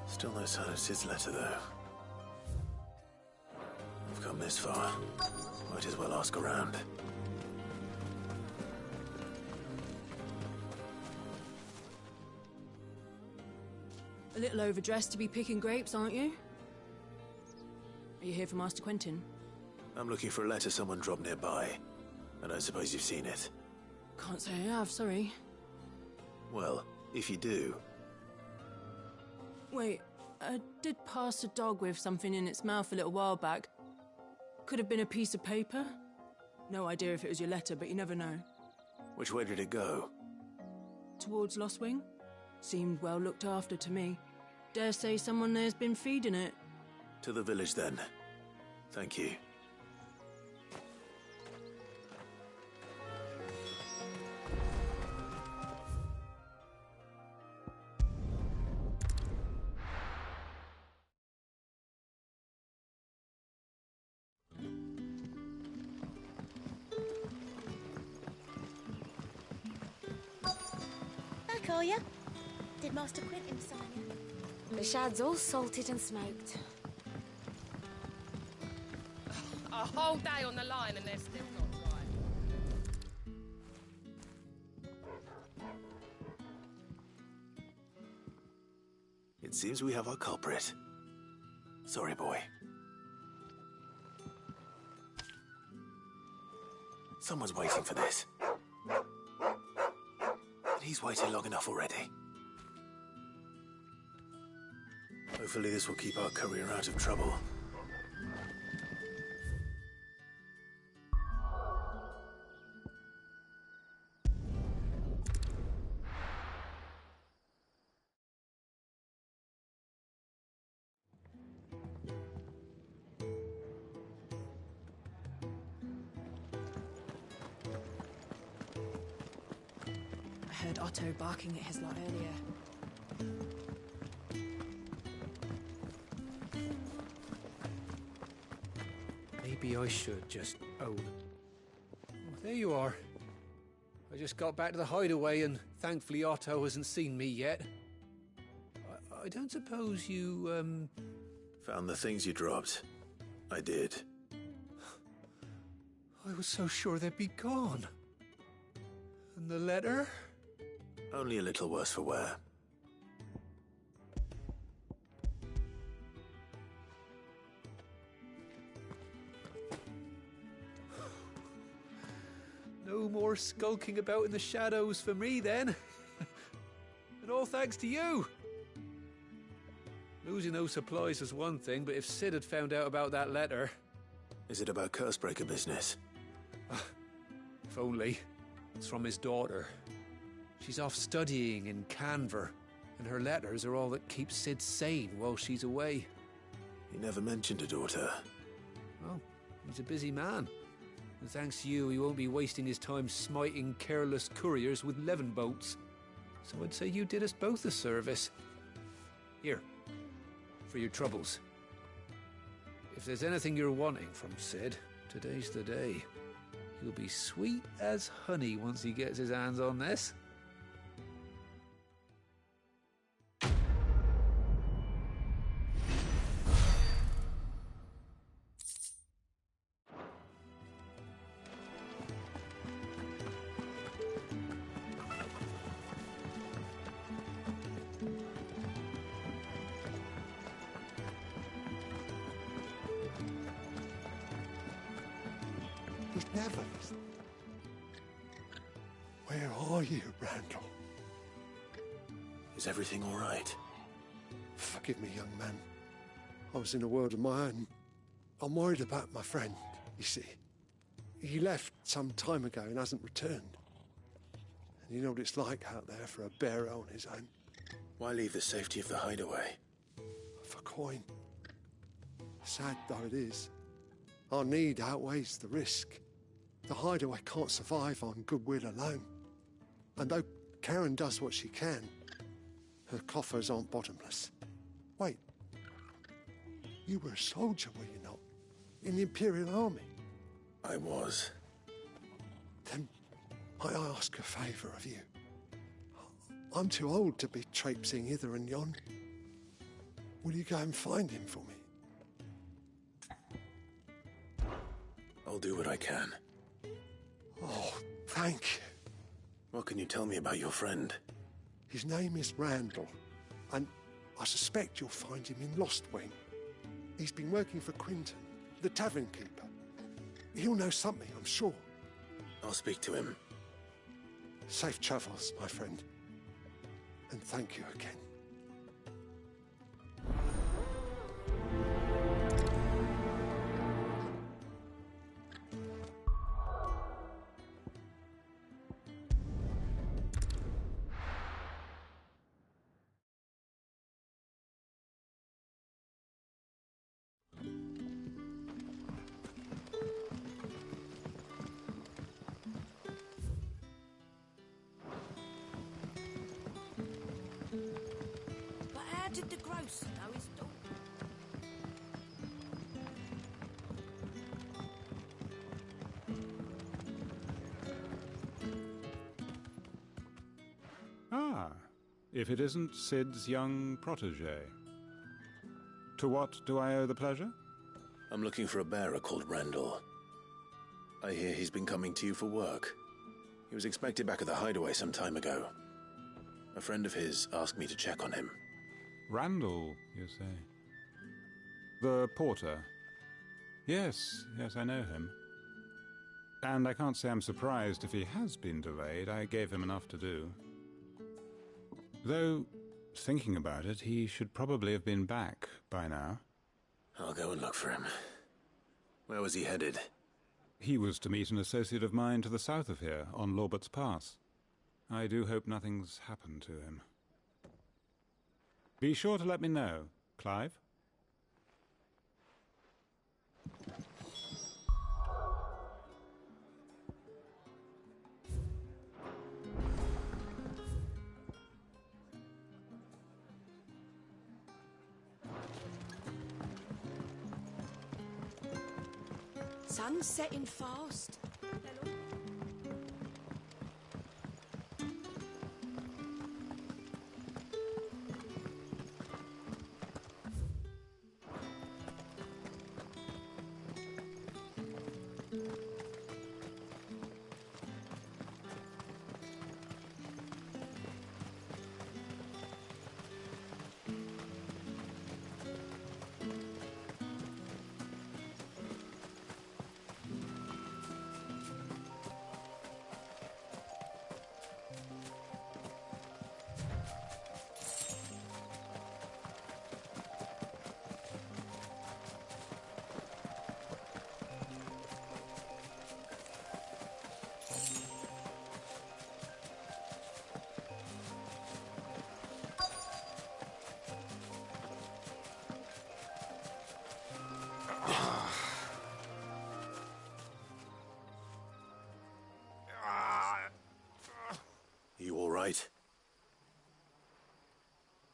Still no sign of Sid's letter, though. We've come this far. Might as well ask around. A little overdressed to be picking grapes, aren't you? Are you here for Master Quentin? I'm looking for a letter someone dropped nearby. I don't suppose you've seen it. Can't say I have, sorry. Well, if you do... Wait, I did pass a dog with something in its mouth a little while back. Could have been a piece of paper. No idea if it was your letter, but you never know. Which way did it go? Towards Lost Wing? Seemed well looked after to me. Dare say someone there's been feeding it. To the village, then. Thank you. Back, are you? Did Master Quentin sign you? The shad's all salted and smoked. A whole day on the line and they're still not dry. It seems we have our culprit. Sorry, boy. Someone's waiting for this. And he's waited long enough already. Hopefully this will keep our courier out of trouble. I heard Otto barking at his lot earlier. Maybe I should just own it. Oh, there you are. I just got back to the hideaway and thankfully Otto hasn't seen me yet. I don't suppose you, Found the things you dropped. I did. I was so sure they'd be gone. And the letter? Only a little worse for wear. No more skulking about in the shadows for me, then. And all thanks to you. Losing those supplies was one thing, but if Sid had found out about that letter... Is it about Cursebreaker business? If only. It's from his daughter. She's off studying in Canver, and her letters are all that keeps Sid sane while she's away. He never mentioned a daughter. Well, he's a busy man. And thanks to you, he won't be wasting his time smiting careless couriers with levin boats. So I'd say you did us both a service. Here, for your troubles. If there's anything you're wanting from Sid, today's the day. He'll be sweet as honey once he gets his hands on this. Never. Where are you, Randall? Is everything all right? Forgive me, young man. I was in a world of my own. I'm worried about my friend, you see. He left some time ago and hasn't returned. And you know what it's like out there for a bearer on his own. Why leave the safety of the hideaway? For coin. Sad though it is, our need outweighs the risk. The hideaway can't survive on goodwill alone. And though Karen does what she can, her coffers aren't bottomless. Wait. You were a soldier, were you not? In the Imperial Army? I was. Then I ask a favour of you. I'm too old to be traipsing hither and yon. Will you go and find him for me? I'll do what I can. Oh, thank you. What can you tell me about your friend? His name is Randall, and I suspect you'll find him in Lost Wing. He's been working for Quinton, the tavern keeper. He'll know something, I'm sure. I'll speak to him. Safe travels, my friend. And thank you again. How did the grocer know his daughter? Ah, if it isn't Sid's young protege. To what do I owe the pleasure? I'm looking for a bearer called Randall. I hear he's been coming to you for work. He was expected back at the hideaway some time ago. A friend of his asked me to check on him. Randall, you say? The porter? Yes, I know him. And I can't say I'm surprised if he has been delayed. I gave him enough to do. Though, thinking about it, he should probably have been back by now. I'll go and look for him. Where was he headed? He was to meet an associate of mine to the south of here, on Lorbert's Pass. I do hope nothing's happened to him. Be sure to let me know, Clive. Sun's setting fast.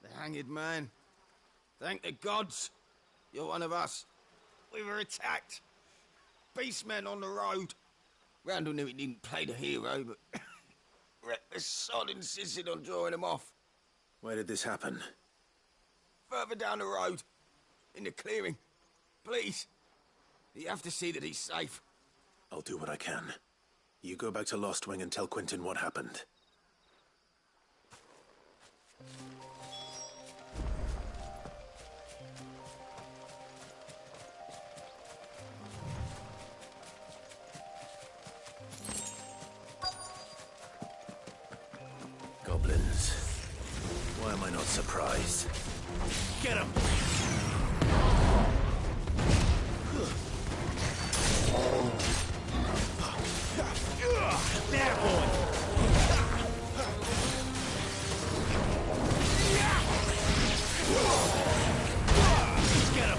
The hanged man. Thank the gods. You're one of us. We were attacked. Beastmen on the road. Randall knew he didn't play the hero, but the sod insisted on drawing him off. Where did this happen? Further down the road. In the clearing. Please. You have to see that he's safe. I'll do what I can. You go back to Lost Wing and tell Quinton what happened. Goblins. Why am I not surprised? Get him! There, boy! Get him!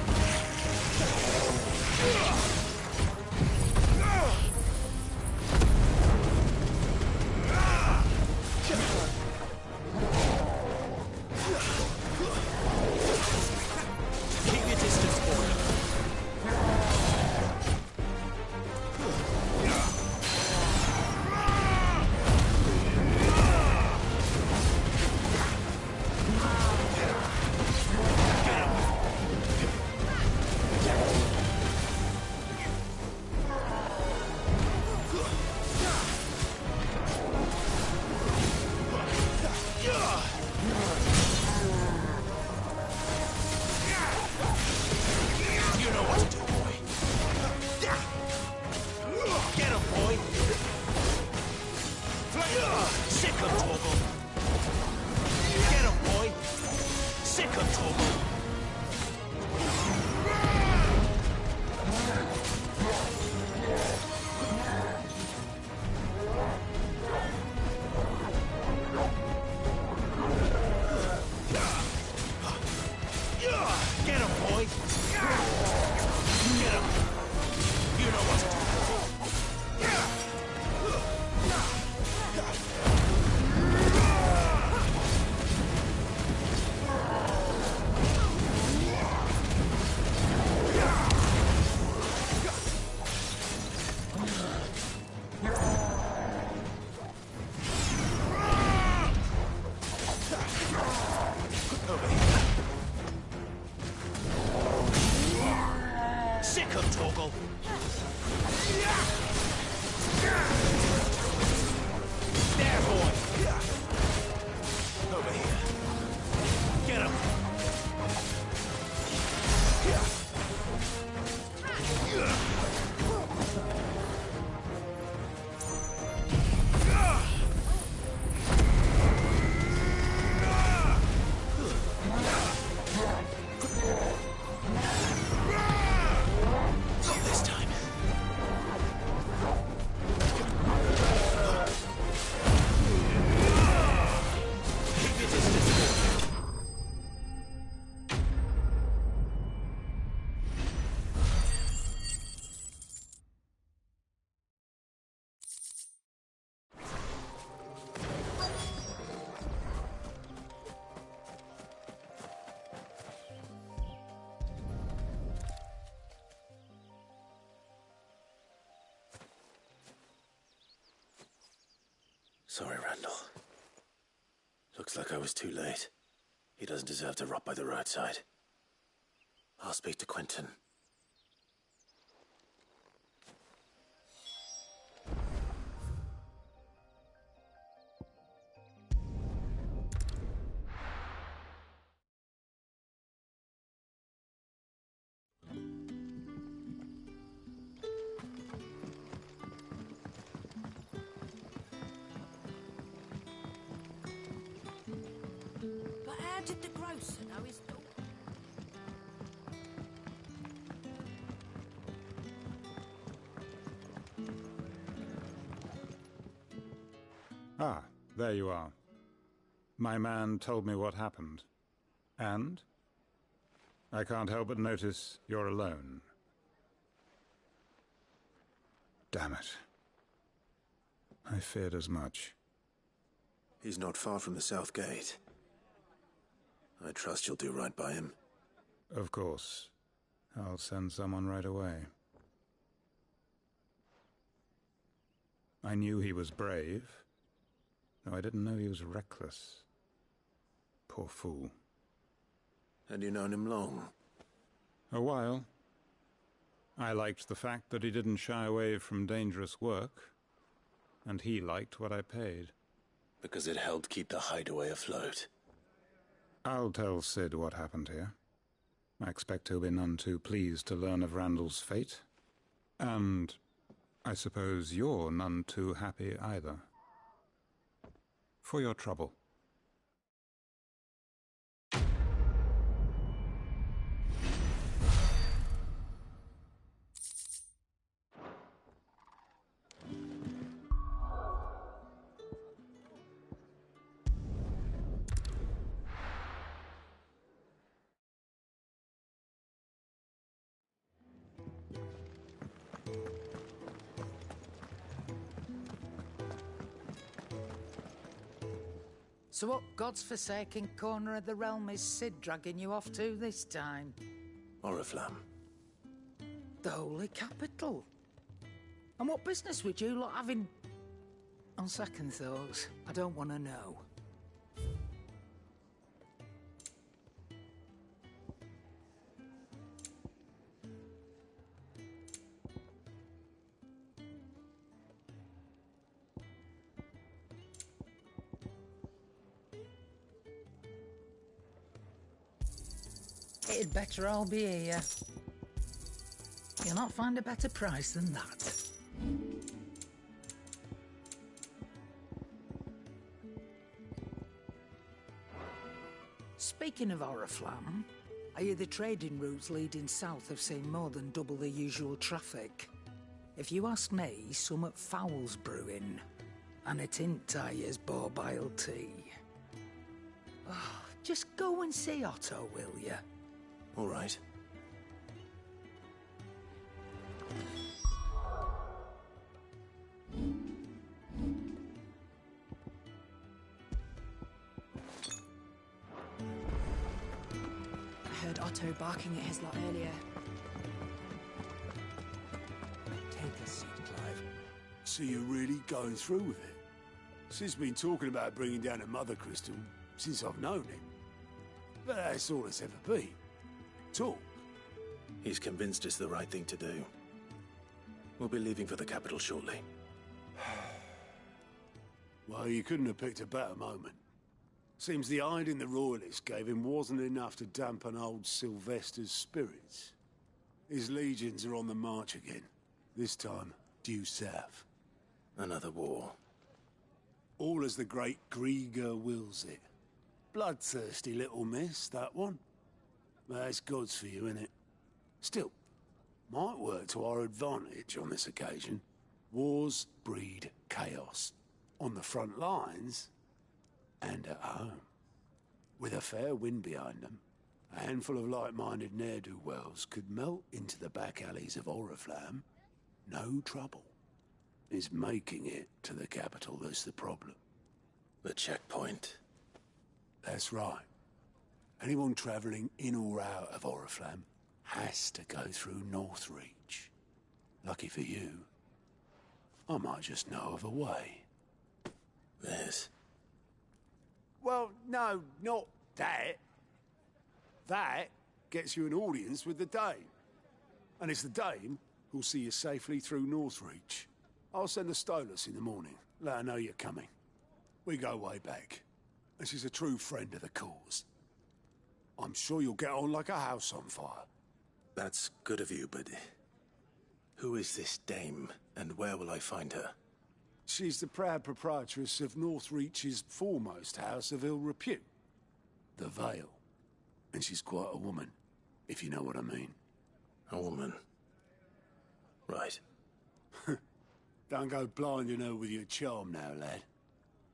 Sick 'em, Torgal! There, boy! Over here. Get him! Sorry, Randall. Looks like I was too late. He doesn't deserve to rot by the roadside. I'll speak to Quentin. But how did the grocer know his daughter? Ah, there you are. My man told me what happened. And? I can't help but notice you're alone. Damn it. I feared as much. He's not far from the South Gate. I trust you'll do right by him. Of course. I'll send someone right away. I knew he was brave, though I didn't know he was reckless. Poor fool. Had you known him long? A while. I liked the fact that he didn't shy away from dangerous work, and he liked what I paid. Because it helped keep the hideaway afloat. I'll tell Sid what happened here. I expect he'll be none too pleased to learn of Randall's fate. And I suppose you're none too happy either. For your trouble. So what God's forsaken corner of the realm is Sid dragging you off to this time? Oriflamme. The Holy Capital. And what business would you lot have in... On second thoughts, I don't want to know. It'd better all be here. You'll not find a better price than that. Speaking of Oriflamme, I hear the trading routes leading south have seen more than double the usual traffic. If you ask me, summat foul's brewing, and it ain't Tyre's borbile tea. Oh, just go and see Otto, will you? All right. I heard Otto barking at his lot earlier. Take a seat, Clive. So you're really going through with it? Sid's been talking about bringing down a mother crystal since I've known him. But that's all it's ever been. Talk. He's convinced it's the right thing to do. We'll be leaving for the capital shortly. Well, you couldn't have picked a better moment. Seems the hiding the Royalists gave him wasn't enough to dampen old Sylvester's spirits. His legions are on the march again. This time, due south. Another war. All as the great Grieger wills it. Bloodthirsty little miss, that one. That's God's for you, innit? Still, might work to our advantage on this occasion. Wars breed chaos. On the front lines, and at home. With a fair wind behind them, a handful of like-minded ne'er-do-wells could melt into the back alleys of Oriflamme. No trouble. It's making it to the capital that's the problem. The checkpoint. That's right. Anyone travelling in or out of Oriflamme has to go through Northreach. Lucky for you, I might just know of a way. Yes. Well, no, not that. That gets you an audience with the Dame. And it's the Dame who'll see you safely through Northreach. I'll send the Stolas in the morning. Let her know you're coming. We go way back. And she's a true friend of the cause. I'm sure you'll get on like a house on fire. That's good of you, but... who is this Dame, and where will I find her? She's the proud proprietress of Northreach's foremost house of ill repute, the Vale. And she's quite a woman, if you know what I mean. A woman? Right. Don't go blinding her with your charm now, lad.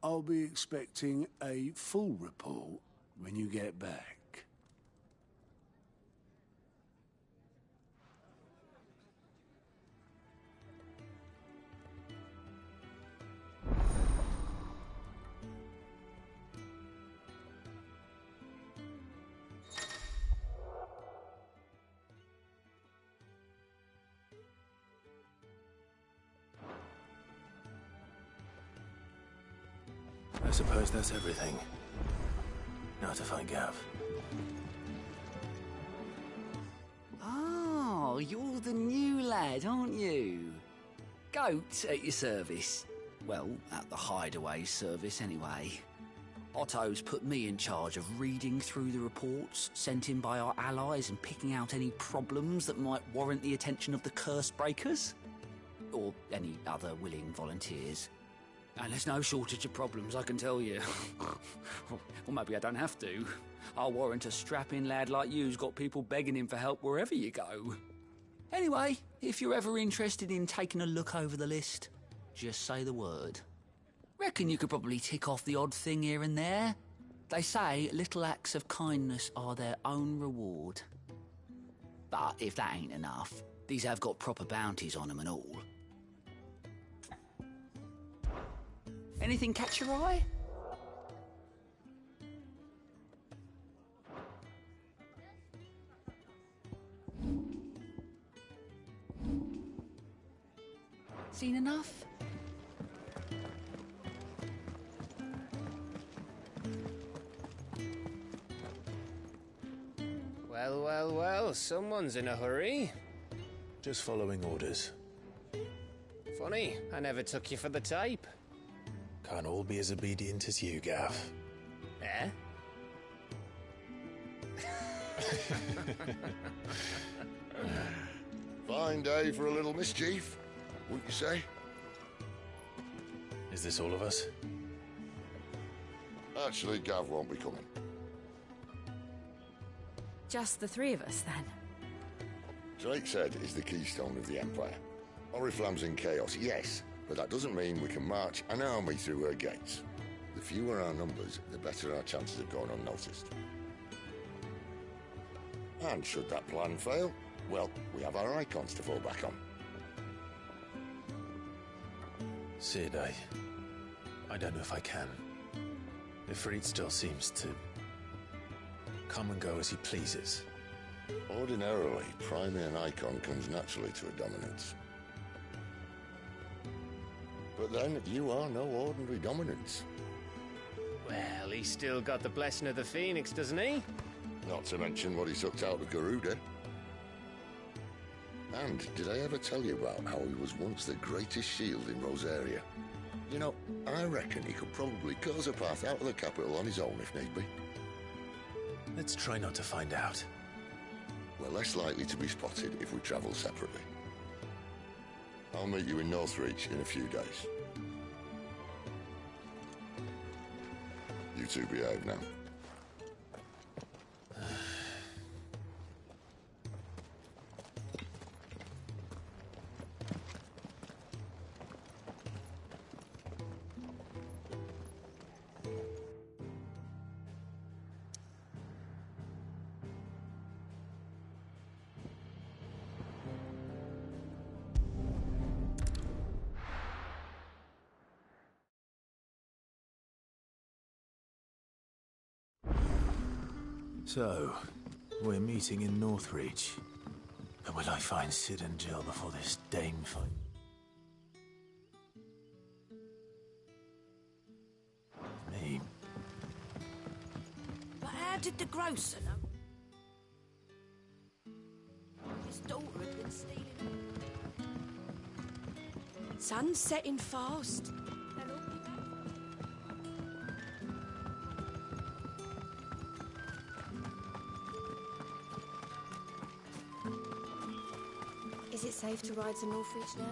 I'll be expecting a full report when you get back. I suppose that's everything. Now to find Gav. Oh, you're the new lad, aren't you? Goat at your service. Well, at the hideaway service anyway. Otto's put me in charge of reading through the reports sent in by our allies and picking out any problems that might warrant the attention of the curse breakers. Or any other willing volunteers. And there's no shortage of problems, I can tell you. Or maybe I don't have to. I'll warrant a strapping lad like you's got people begging him for help wherever you go. Anyway, if you're ever interested in taking a look over the list, just say the word. Reckon you could probably tick off the odd thing here and there. They say little acts of kindness are their own reward. But if that ain't enough, these have got proper bounties on them and all. Anything catch your eye? Seen enough? Well, well, well, someone's in a hurry. Just following orders. Funny, I never took you for the type. Can't all be as obedient as you, Gav. Eh? Fine day for a little mischief, wouldn't you say? Is this all of us? Actually, Gav won't be coming. Just the three of us, then? Drake said is the keystone of the Empire. Oriflamme's in chaos, yes, but that doesn't mean we can march an army through her gates. The fewer our numbers, the better our chances of going unnoticed. And should that plan fail, well, we have our Eikons to fall back on. Sid, I don't know if I can. Ifrit still seems to come and go as he pleases. Ordinarily, priming an Eikon comes naturally to a dominance. But then, you are no ordinary dominance. Well, he's still got the blessing of the Phoenix, doesn't he? Not to mention what he sucked out of Garuda. And did I ever tell you about how he was once the greatest shield in Rosaria? You know, I reckon he could probably cut us a path out of the capital on his own if need be. Let's try not to find out. We're less likely to be spotted if we travel separately. I'll meet you in Northreach in a few days. You two behave now. So, we're meeting in Northreach. But will I find Sid and Jill before this Dane fight? Me. But how did the grocer know? His daughter had been stealing. Sun's setting fast. Is it safe to ride to Northreach now?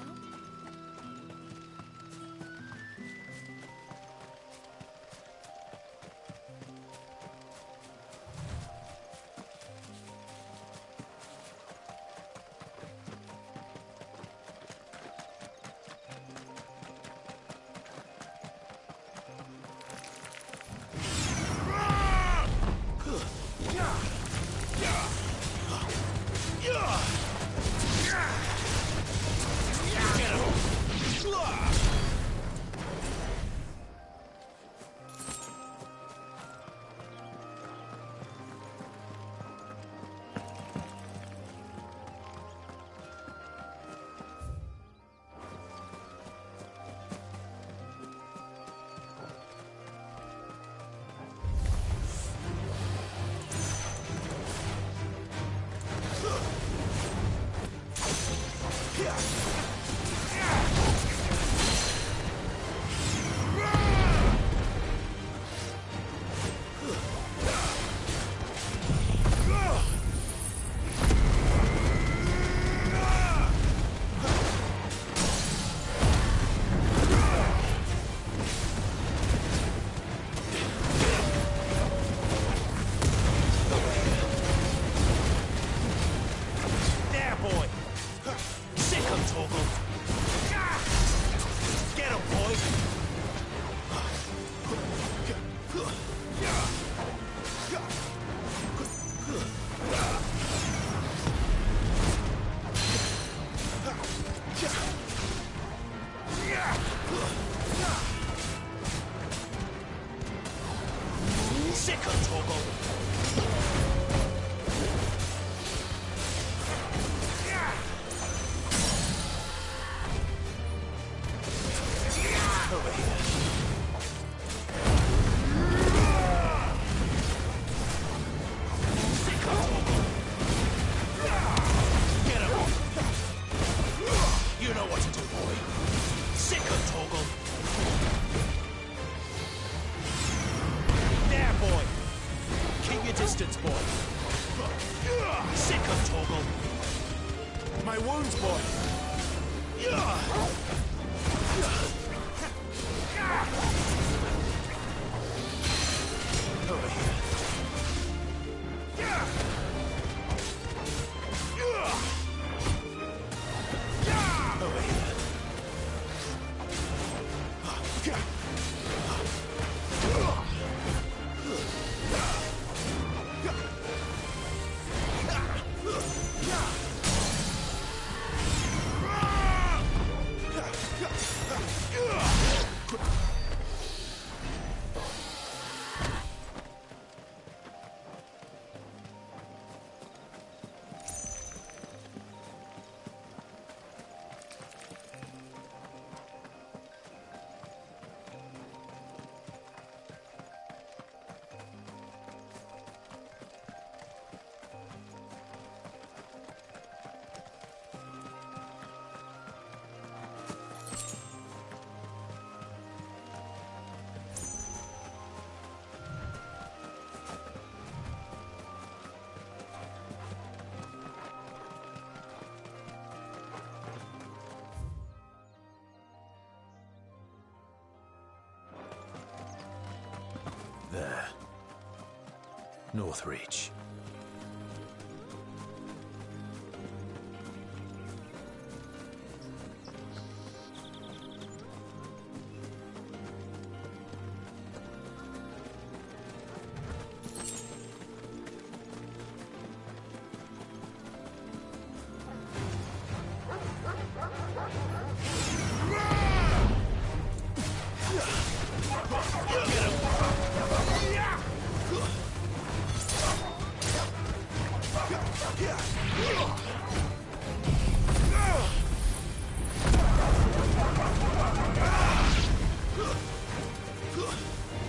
Northreach.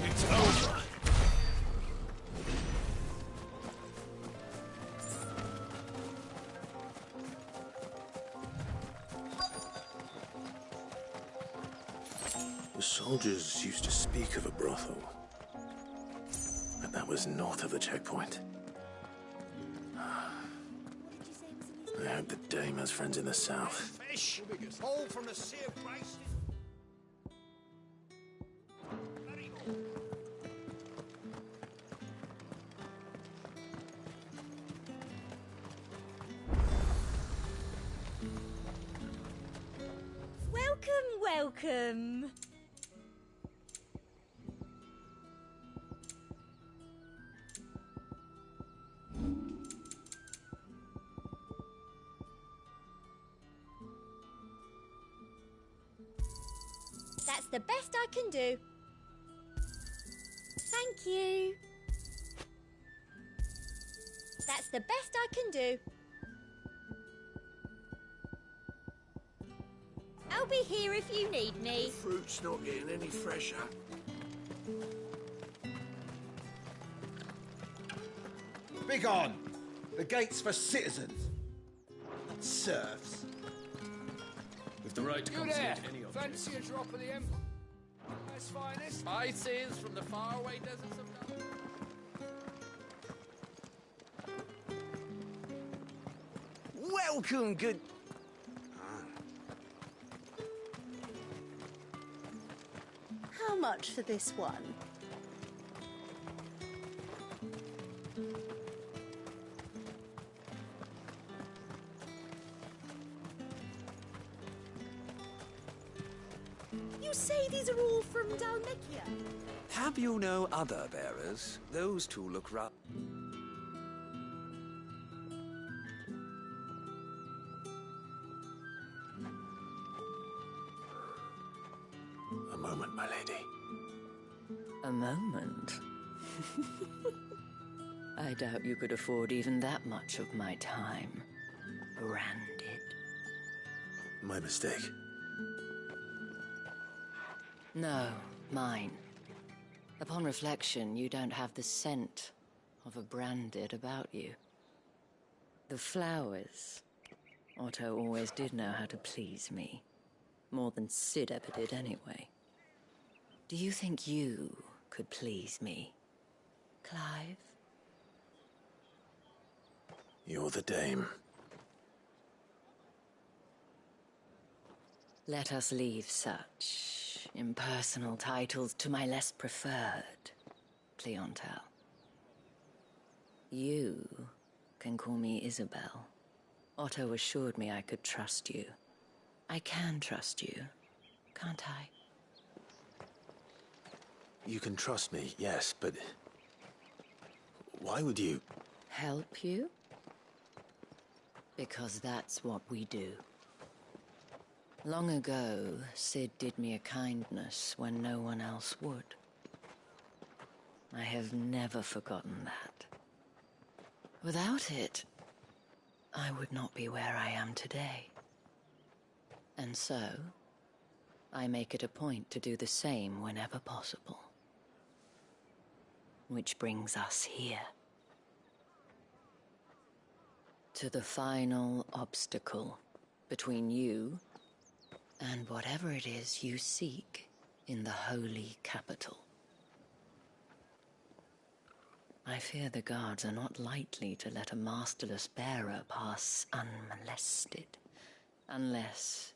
It's over. The soldiers used to speak of a brothel, but that was north of the checkpoint. I hope the dame has friends in the south. Fish! All from the sea of Christ. Welcome. That's the best I can do. Thank you. That's the best I can do. I'll be here if you need me. Fruit's not getting any fresher. Begone! The gate's for citizens, not serfs. With the right to You confiscate there! any object. Fancy a drop of the Empire's finest? Spices from the faraway deserts of Garuda. Welcome, good... How much for this one? You say these are all from Dalmekia? Have you no other bearers? Those two look rough. A moment, my lady. A moment? I doubt you could afford even that much of my time. Branded. My mistake. No, mine. Upon reflection, you don't have the scent of a branded about you. The flowers. Otto always did know how to please me. More than Sid ever did anyway. Do you think you could please me, Clive? You're the dame. Let us leave such impersonal titles to my less preferred clientele. You can call me Isabel. Otto assured me I could trust you. I can trust you, can't I? You can trust me, yes, but... why would you... Help you? Because that's what we do. Long ago, Sid did me a kindness when no one else would. I have never forgotten that. Without it, I would not be where I am today. And so, I make it a point to do the same whenever possible. Which brings us here. To the final obstacle between you and whatever it is you seek in the holy capital. I fear the guards are not likely to let a masterless bearer pass unmolested, unless...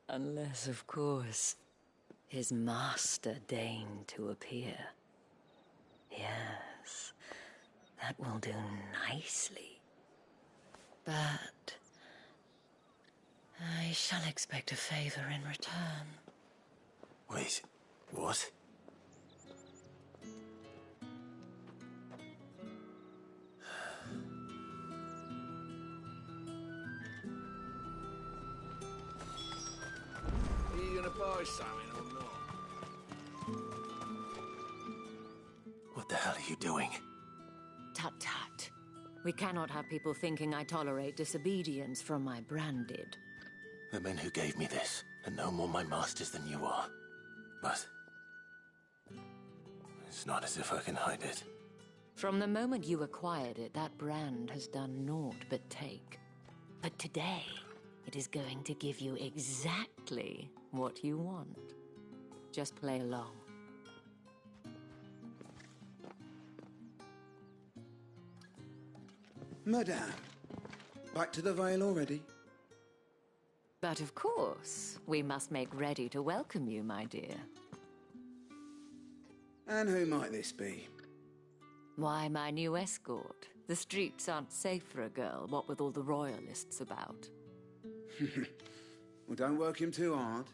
Unless, of course, His master deigned to appear. Yes, that will do nicely. But I shall expect a favor in return. Wait, what? Are you gonna buy something or not? What the hell are you doing? Tut-tut. We cannot have people thinking I tolerate disobedience from my branded. The men who gave me this are no more my masters than you are. But it's not as if I can hide it. From the moment you acquired it, that brand has done naught but take. But today, it is going to give you exactly what you want. Just play along. Madame, back to the Vale already? But of course, we must make ready to welcome you, my dear. And who might this be? Why, my new escort. The streets aren't safe for a girl, what with all the royalists about. Well, don't work him too hard.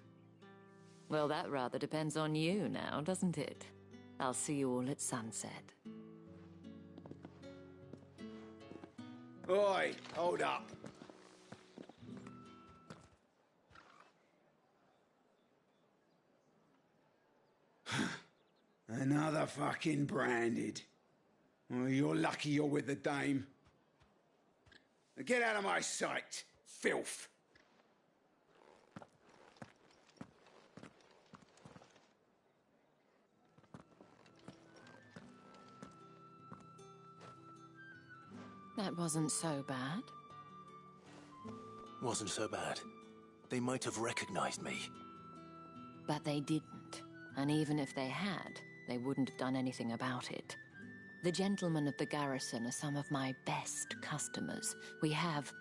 Well, that rather depends on you now, doesn't it? I'll see you all at sunset. Oi, hold up. Another fucking branded. Oh, you're lucky you're with the dame. Now get out of my sight, filth. That wasn't so bad. Wasn't so bad. They might have recognized me. But they didn't. And even if they had, they wouldn't have done anything about it. The gentlemen of the garrison are some of my best customers. We have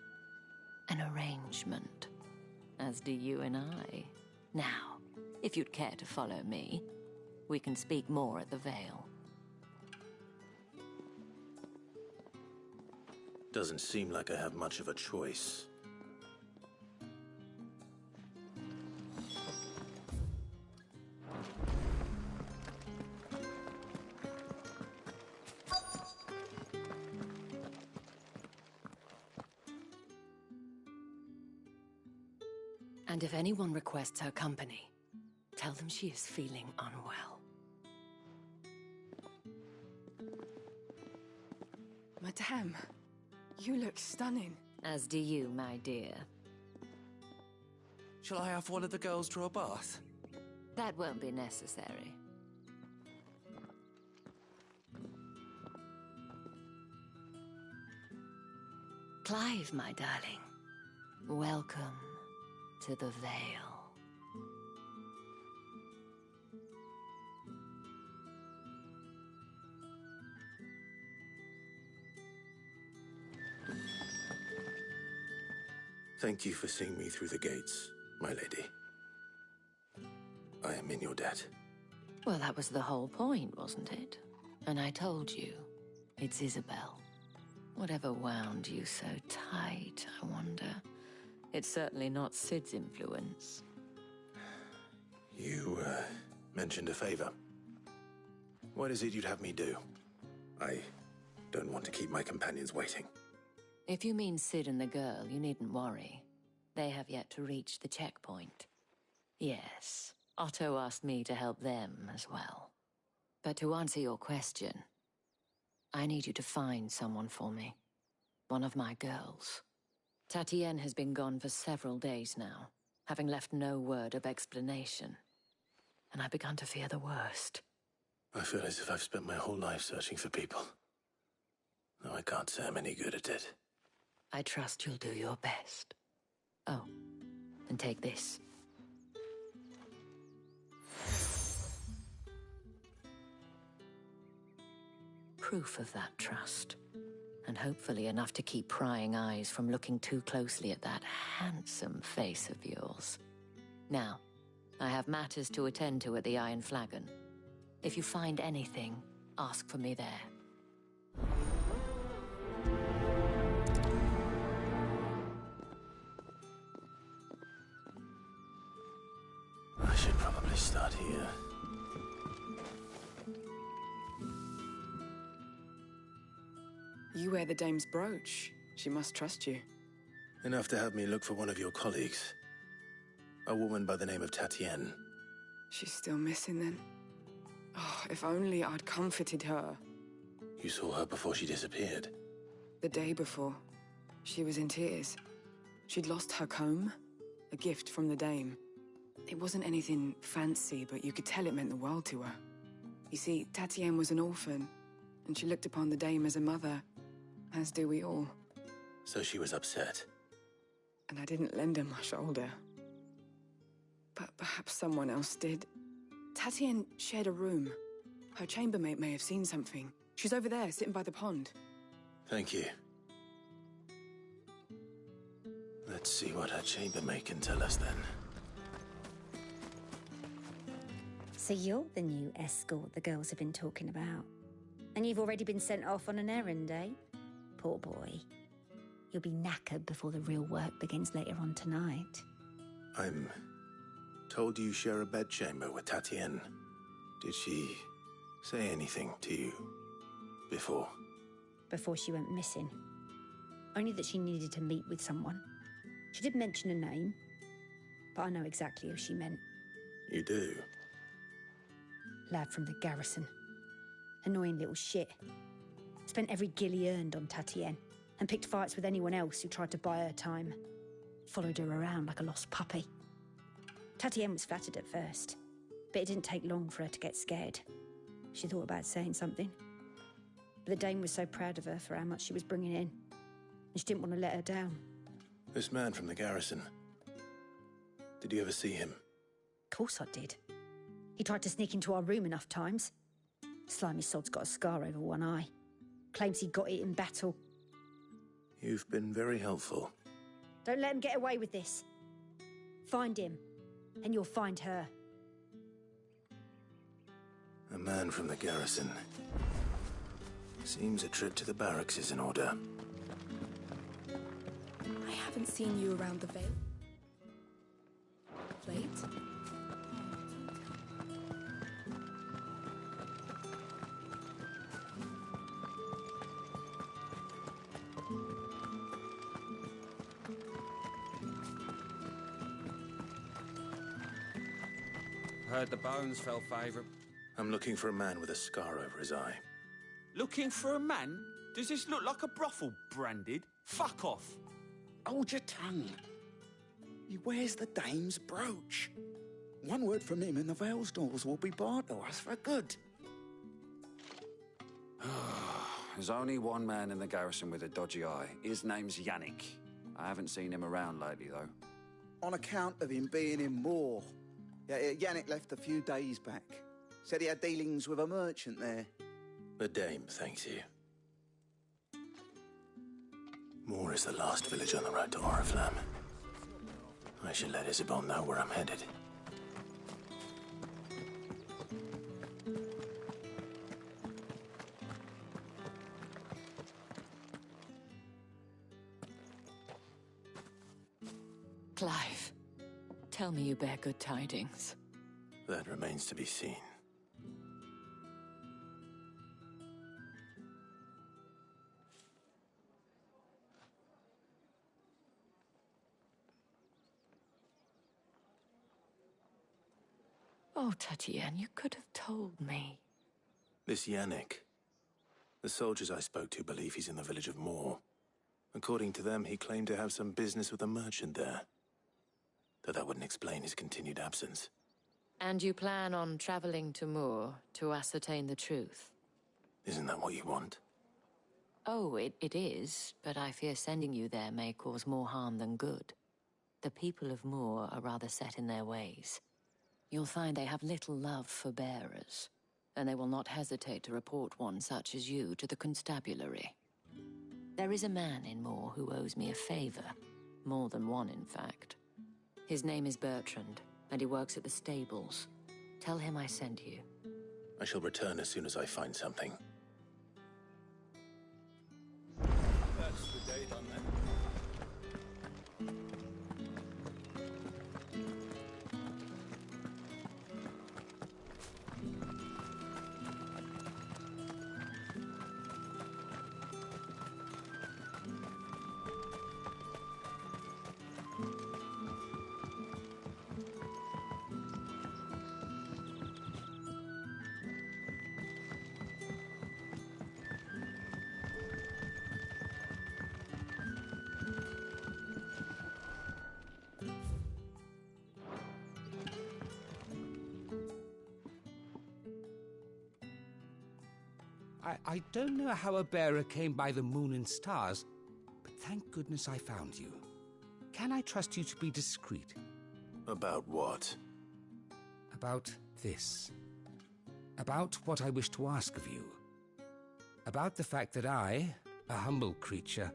an arrangement, as do you and I. Now, if you'd care to follow me, we can speak more at the Vale. Doesn't seem like I have much of a choice. And if anyone requests her company, tell them she is feeling unwell. Madame, you look stunning. As do you, my dear. Shall I have one of the girls draw a bath? That won't be necessary. Clive, my darling. Welcome to the Vale. Thank you for seeing me through the gates, my lady. I am in your debt. Well, that was the whole point, wasn't it? And I told you, it's Isabel. Whatever wound you so tight, I wonder. It's certainly not Sid's influence. You, mentioned a favor. What is it you'd have me do? I don't want to keep my companions waiting. If you mean Sid and the girl, you needn't worry. They have yet to reach the checkpoint. Yes, Otto asked me to help them as well. But to answer your question, I need you to find someone for me. One of my girls. Tatienne has been gone for several days now, having left no word of explanation. And I've begun to fear the worst. I feel as if I've spent my whole life searching for people. Though I can't say I'm any good at it. I trust you'll do your best. Oh, and take this. Proof of that trust. And hopefully enough to keep prying eyes from looking too closely at that handsome face of yours. Now, I have matters to attend to at the Iron Flagon. If you find anything, ask for me there. I should probably start here. You wear the dame's brooch. She must trust you. Enough to have me look for one of your colleagues. A woman by the name of Tatienne. She's still missing then. Oh, if only I'd comforted her. You saw her before she disappeared? The day before. She was in tears. She'd lost her comb, a gift from the dame. It wasn't anything fancy, but you could tell it meant the world to her. You see, Tatienne was an orphan, and she looked upon the dame as a mother, as do we all. So she was upset. And I didn't lend her my shoulder. But perhaps someone else did. Tatienne shared a room. Her chambermaid may have seen something. She's over there, sitting by the pond. Thank you. Let's see what her chambermaid can tell us then. So you're the new escort the girls have been talking about. And you've already been sent off on an errand, eh? Poor boy. You'll be knackered before the real work begins later on tonight. I'm told you share a bedchamber with Tatienne. Did she say anything to you before? Before she went missing. Only that she needed to meet with someone. She did mention a name, but I know exactly who she meant. You do? Lad from the garrison. Annoying little shit. Spent every guil he earned on Tatienne, and picked fights with anyone else who tried to buy her time. Followed her around like a lost puppy. Tatienne was flattered at first, but it didn't take long for her to get scared. She thought about saying something. But the dame was so proud of her for how much she was bringing in, and she didn't want to let her down. This man from the garrison. Did you ever see him? Of course I did. He tried to sneak into our room enough times. Slimy sod's got a scar over one eye. Claims he got it in battle. You've been very helpful. Don't let him get away with this. Find him, and you'll find her. A man from the garrison. Seems a trip to the barracks is in order. I haven't seen you around the Veil. Late? Heard the bones fell favourite. I'm looking for a man with a scar over his eye. Looking for a man? Does this look like a brothel, branded? Fuck off. Hold your tongue. He wears the dame's brooch. One word from him and the Vale's doors will be barred to us for good. There's only one man in the garrison with a dodgy eye. His name's Yannick. I haven't seen him around lately, though. On account of him being in Moor. Yeah, Yannick left a few days back. Said he had dealings with a merchant there. The dame thanks you. Moor is the last village on the road to Oriflamme. I should let Isabel know where I'm headed. Clive, tell me you bear good tidings. That remains to be seen. Oh, Tatienne, you could have told me. This Yannick. The soldiers I spoke to believe he's in the village of Moor. According to them, he claimed to have some business with a merchant there. Though that wouldn't explain his continued absence. And you plan on traveling to Moor to ascertain the truth? Isn't that what you want? Oh, it is, but I fear sending you there may cause more harm than good. The people of Moor are rather set in their ways. You'll find they have little love for bearers, and they will not hesitate to report one such as you to the constabulary. There is a man in Moor who owes me a favor. More than one, in fact. His name is Bertrand. and he works at the stables. Tell him I sent you. I shall return as soon as I find something. That's the date on that. I don't know how a bearer came by the moon and stars, but thank goodness I found you. Can I trust you to be discreet? About what? About this. About what I wish to ask of you. About the fact that I, a humble creature,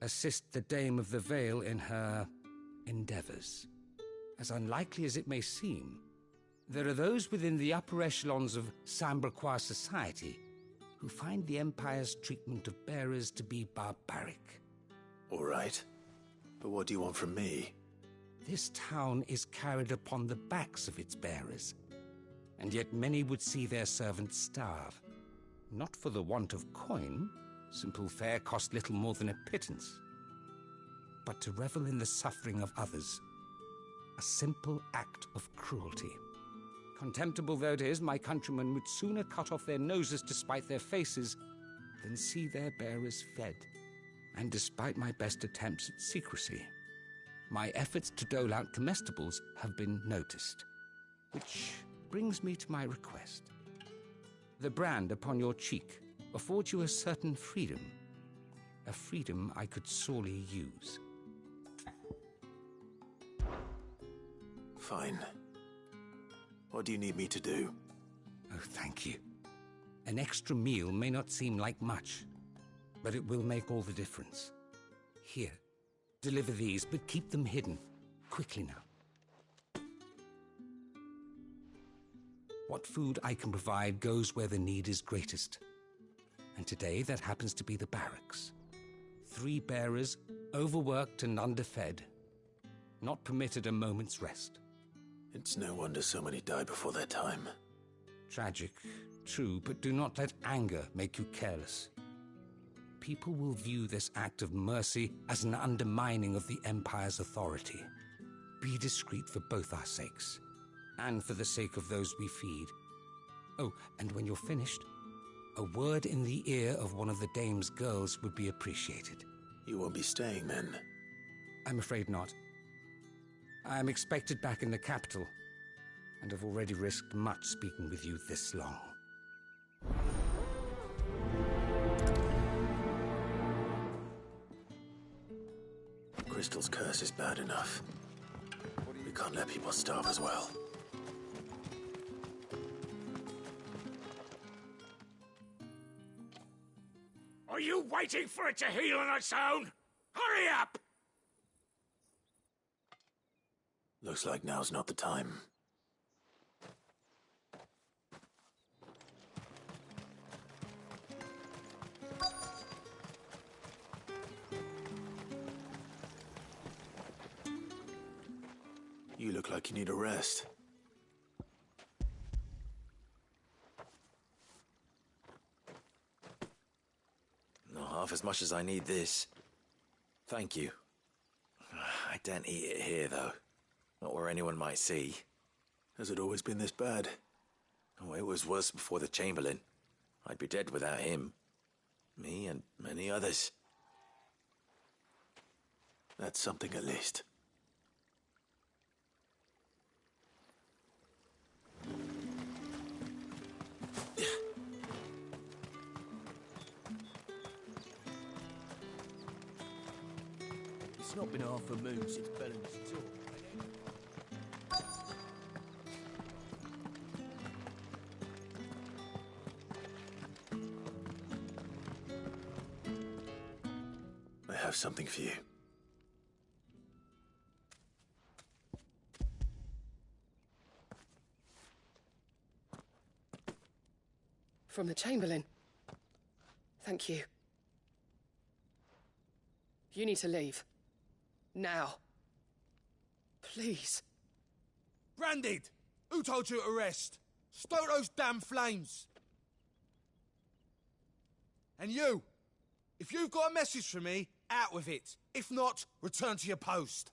assist the Dame of the Vale in her endeavors. As unlikely as it may seem, there are those within the upper echelons of Samberquois society who find the Empire's treatment of bearers to be barbaric. All right. But what do you want from me? This town is carried upon the backs of its bearers, and yet many would see their servants starve. Not for the want of coin, simple fare cost little more than a pittance, but to revel in the suffering of others, a simple act of cruelty. Contemptible though it is, my countrymen would sooner cut off their noses to spite their faces than see their bearers fed. And despite my best attempts at secrecy, my efforts to dole out comestibles have been noticed. Which brings me to my request. The brand upon your cheek affords you a certain freedom. A freedom I could sorely use. Fine. What do you need me to do? Oh, thank you. An extra meal may not seem like much, but it will make all the difference. Here, deliver these, but keep them hidden. Quickly now. What food I can provide goes where the need is greatest. And today, that happens to be the barracks. 3 bearers, overworked and underfed, not permitted a moment's rest. It's no wonder so many die before their time. Tragic, true, but do not let anger make you careless. People will view this act of mercy as an undermining of the Empire's authority. Be discreet for both our sakes, and for the sake of those we feed. Oh, and when you're finished, a word in the ear of one of the Dame's girls would be appreciated. You won't be staying then? I'm afraid not. I'm expected back in the capital, and have already risked much speaking with you this long. Crystal's curse is bad enough. We can't let people starve as well. Are you waiting for it to heal on its own? Hurry up! Looks like now's not the time. You look like you need a rest. Not half as much as I need this. Thank you. I daren't eat it here, though. Not where anyone might see. Has it always been this bad? Oh, it was worse before the Chamberlain. I'd be dead without him. Me and many others. That's something at least. It's not been half a moon since Bellen's talk. I have something for you. From the Chamberlain. Thank you. You need to leave. Now. Please. Branded! Who told you to rest? Stoke those damn flames! And you! If you've got a message for me, out with it. If not, return to your post.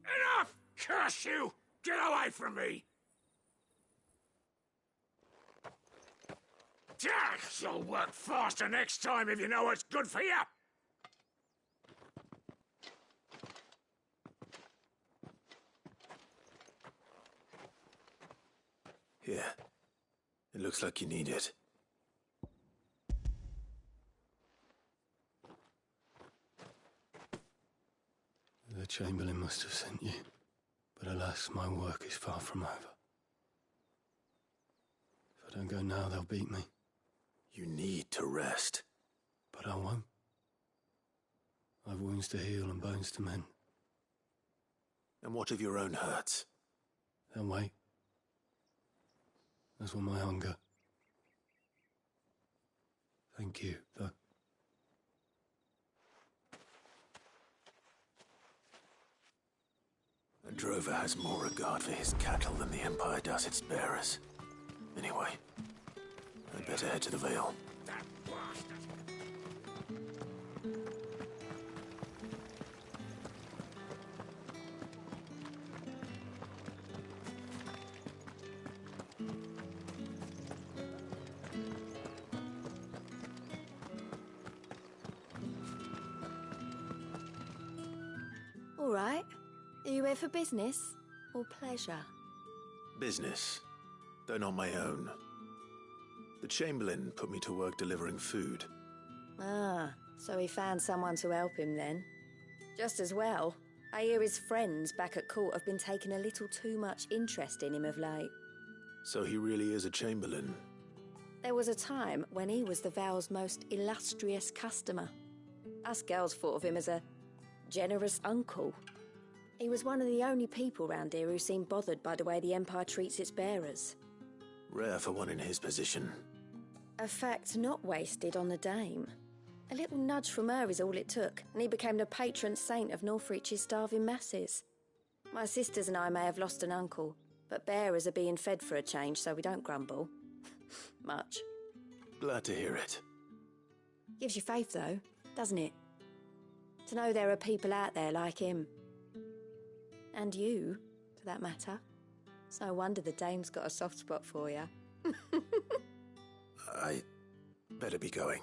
Enough! Curse you! Get away from me! You'll work faster next time if you know what's good for you! Here. It looks like you need it. The Chamberlain must have sent you, but alas, my work is far from over. If I don't go now, they'll beat me. You need to rest. But I won't. I've wounds to heal and bones to mend. And what of your own hurts? They'll wait. As will my hunger. Thank you, though. A drover has more regard for his cattle than the Empire does its bearers. Anyway, I'd better head to the Vale. All right. Are you here for business or pleasure? Business, though not my own. The Chamberlain put me to work delivering food. Ah, so he found someone to help him then. Just as well. I hear his friends back at court have been taking a little too much interest in him of late. So he really is a Chamberlain. There was a time when he was the Vale's most illustrious customer. Us girls thought of him as a generous uncle. He was one of the only people round here who seemed bothered by the way the Empire treats its bearers. Rare for one in his position. A fact not wasted on the Dame. A little nudge from her is all it took, and he became the patron saint of Northreach's starving masses. My sisters and I may have lost an uncle, but bearers are being fed for a change, so we don't grumble. Much. Glad to hear it. Gives you faith, though, doesn't it? To know there are people out there like him. And you, for that matter. It's no wonder the Dame's got a soft spot for you. I better be going.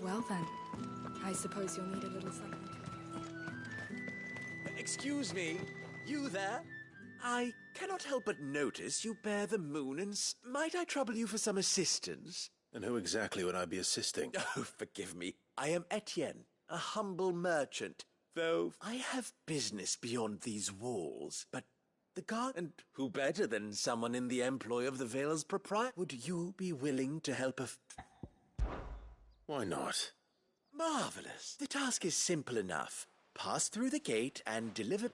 Well then, I suppose you'll need a little something. Excuse me, you there? I cannot help but notice you bear the moon, and might I trouble you for some assistance? And who exactly would I be assisting? Oh, forgive me. I am Etienne, a humble merchant, though I have business beyond these walls. But the guard, and who better than someone in the employ of the Vale's proprietor? Would you be willing to help Why not? Marvelous. The task is simple enough. Pass through the gate and deliver...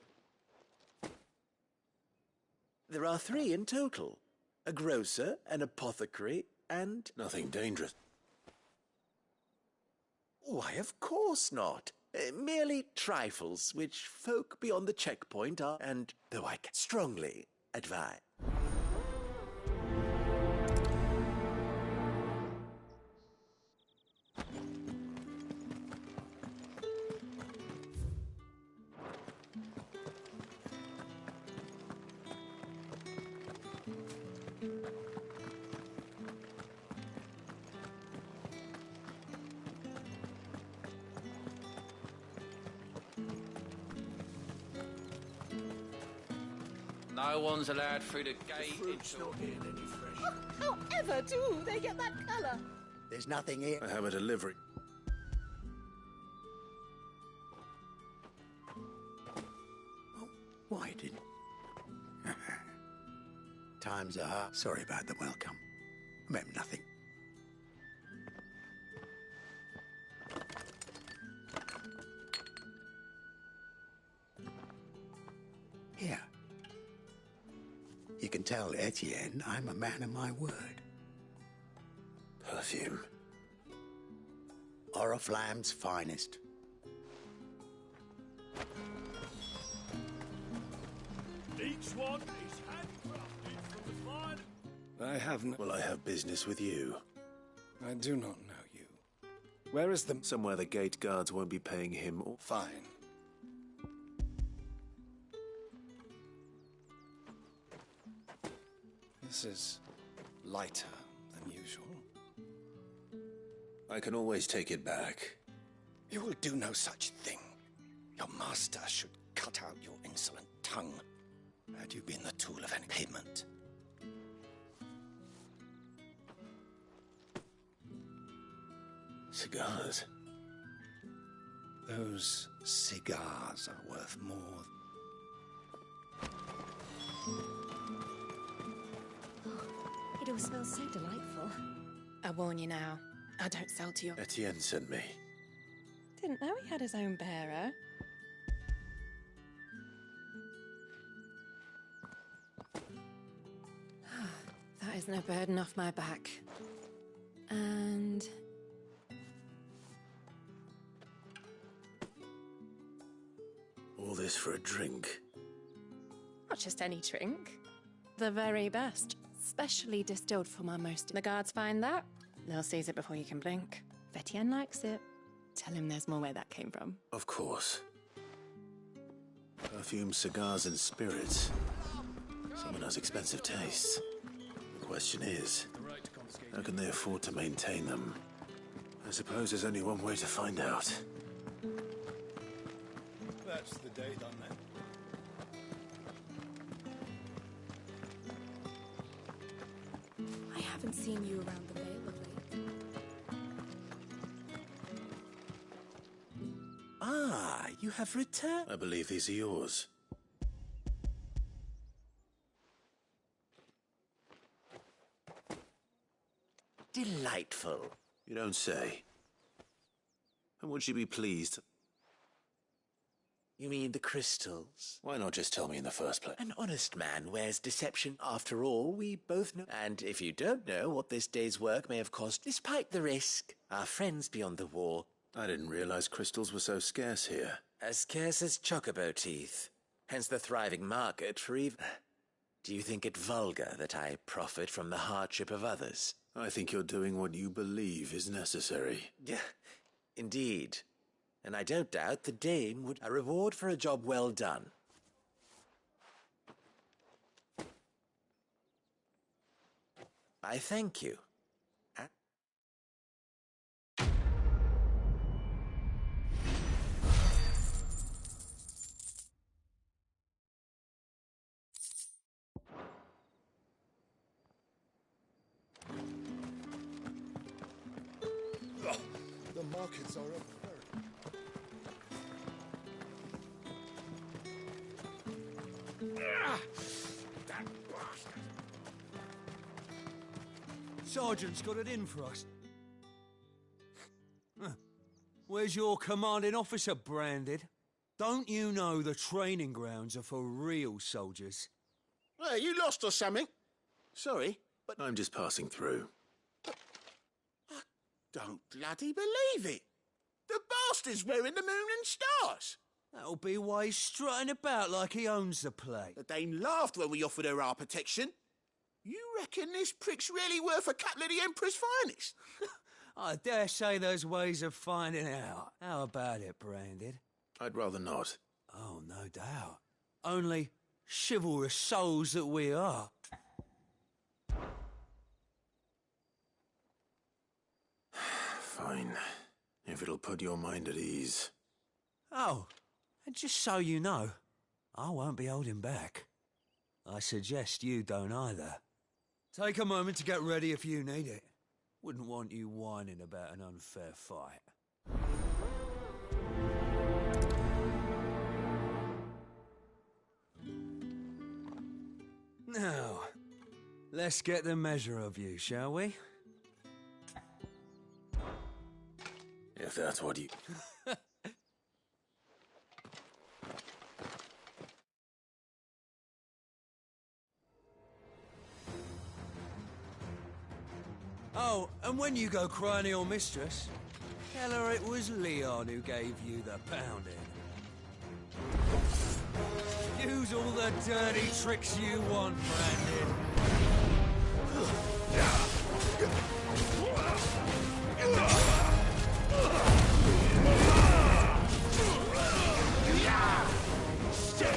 There are 3 in total. A grocer, an apothecary, and... Nothing dangerous. Why, of course not. Merely trifles, which folk beyond the checkpoint are, and though I can strongly advise... No one's allowed through the gate. Fruit's not getting any fresh. However do they get that colour? There's nothing here. I have a delivery. Why didn't? Times are hard. Sorry about the welcome. I meant nothing. Here. You can tell Etienne I'm a man of my word. Perfume. Oriflamme's finest. Each one is handcrafted from the fine. I have no... Well, I have business with you. I do not know you. Where is the... Somewhere the gate guards won't be paying him or... Fine. This is lighter than usual. I can always take it back. You will do no such thing. Your master should cut out your insolent tongue. Had you been the tool of any payment. Cigars. Those cigars are worth more. It all smells so delightful. I warn you now, I don't sell to your... Etienne sent me. Didn't know he had his own bearer. That isn't a burden off my back. And... All this for a drink. not just any drink. The very best. Specially distilled for my most... The guards find that, they'll seize it before you can blink. Etienne likes it. Tell him there's more where that came from. Of course. Perfume, cigars, and spirits. Someone has expensive tastes. The question is, how can they afford to maintain them? I suppose there's only one way to find out. That's the day done then. I haven't seen you around the Vale of late. Ah, you have returned. I believe these are yours. Delightful. You don't say. And would you be pleased? You mean the crystals? Why not just tell me in the first place? An honest man wears deception. After all, we both know. And if you don't know what this day's work may have cost, despite the risk, our friends beyond the wall. I didn't realize crystals were so scarce here. As scarce as chocobo teeth. Hence the thriving market for even... Do you think it vulgar that I profit from the hardship of others? I think you're doing what you believe is necessary. Yeah, indeed. And I don't doubt the dame would... A reward for a job well done. I thank you. The markets are up That bastard! Sergeant's got it in for us. Where's your commanding officer branded? Don't you know the training grounds are for real soldiers? Well, you lost or something? Sorry, but... I'm just passing through. I don't bloody believe it. The bastard's wearing the moon and stars. That'll be why he's strutting about like he owns the place. The dame laughed when we offered her our protection. You reckon this prick's really worth a couple of the Emperor's finest? I dare say there's ways of finding out. How about it, Branded? I'd rather not. Oh, no doubt. Only chivalrous souls that we are. Fine. If it'll put your mind at ease. Oh, and just so you know, I won't be holding back. I suggest you don't either. Take a moment to get ready if you need it. Wouldn't want you whining about an unfair fight. Now, let's get the measure of you, shall we? If that's what you... Oh, and when you go crying to your mistress, tell her it was Leon who gave you the pounding. Use all the dirty tricks you want, Brandon.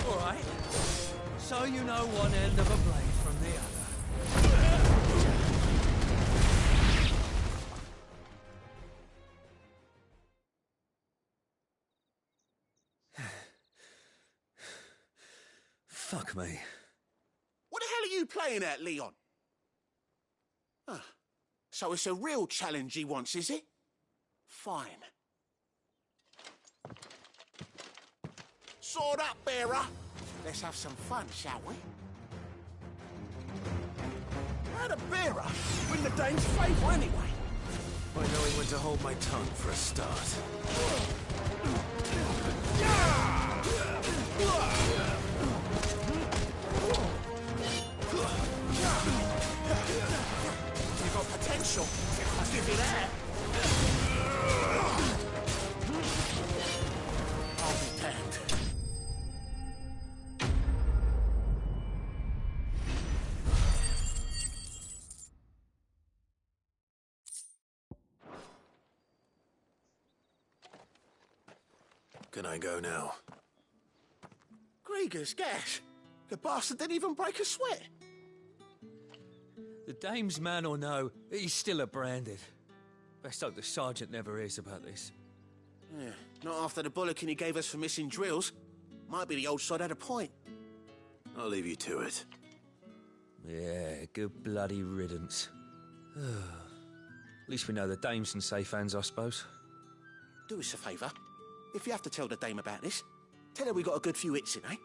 All right. So you know one end of a blade from the other. Fuck me. What the hell are you playing at, Leon? Ah, so it's a real challenge he wants, is it? Fine. Sword up, bearer. Let's have some fun, shall we? How'd a bearer win the dame's favour anyway? I knowing when to hold my tongue for a start. You've got potential. I'll give you that. I'll be damned. Can I go now? Grieger's gas. The bastard didn't even break a sweat. The dame's man or no, he's still a branded. Best hope the sergeant never hears about this. Yeah, not after the bollocking he gave us for missing drills. Might be the old sod had a point. I'll leave you to it. Yeah, good bloody riddance. At least we know the dame's in safe hands, I suppose. Do us a favour. If you have to tell the dame about this, tell her we got a good few hits in, eh?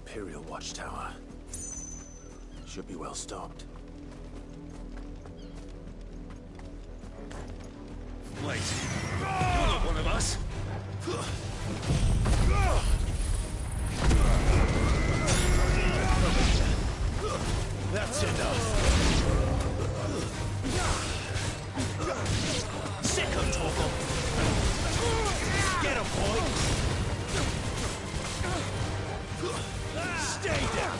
Imperial watchtower. Should be well stocked. Wait. You're not one of us. That's enough. Sick of Torgal. Get him, boy. Stay down.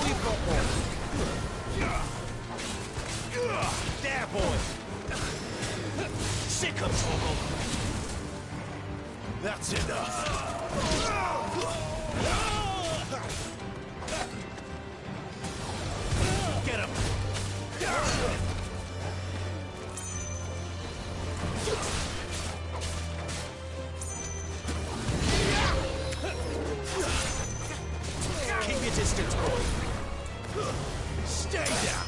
all you've got, boy. There, boy. Sick of trouble. That's enough. Get him. Keep your distance, boy. Stay down.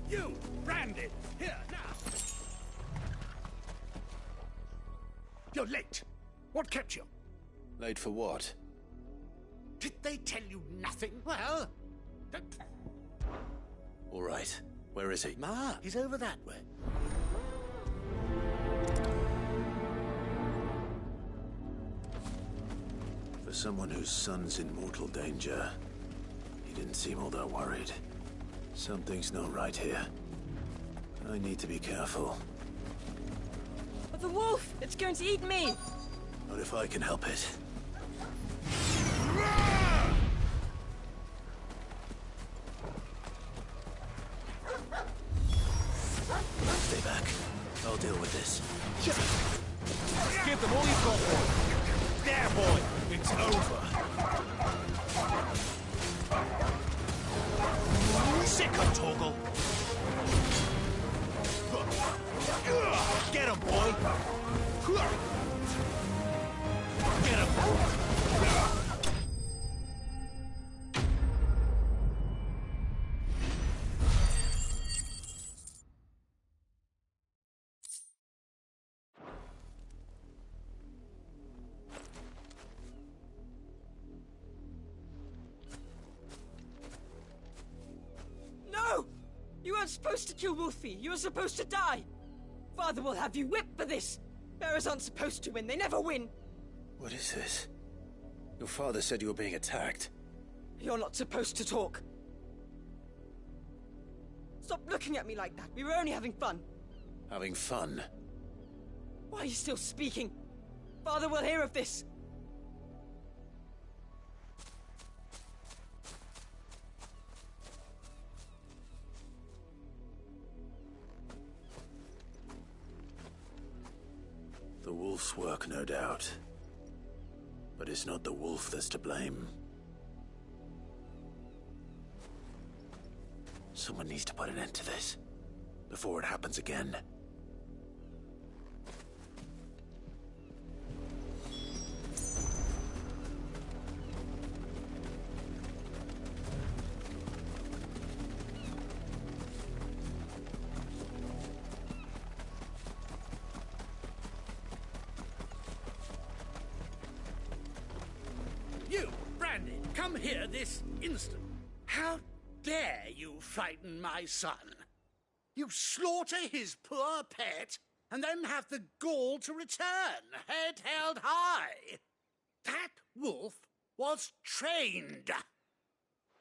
You, branded! Here, now! You're late. What kept you? Late for what? Did they tell you nothing? Well, All right. Where is he? Ma, he's over that way. For someone whose son's in mortal danger, he didn't seem all that worried. Something's not right here. I need to be careful. But the wolf! It's going to eat me! Not if I can help it. Stay back. I'll deal with this. Give them all you've got, boy. There, boy. It's over. Sick of Torgal. Get him, boy. Get him. No! You weren't supposed to kill Wolfie. You were supposed to die. Father will have you whipped for this. Bearers aren't supposed to win. They never win. What is this? Your father said you were being attacked. You're not supposed to talk. Stop looking at me like that. We were only having fun. Having fun? Why are you still speaking? Father will hear of this. The wolf's work, no doubt. But it's not the wolf that's to blame. Someone needs to put an end to this, before it happens again. You, Brandon, come here this instant. How dare you frighten my son? You slaughter his poor pet, and then have the gall to return, head held high. That wolf was trained.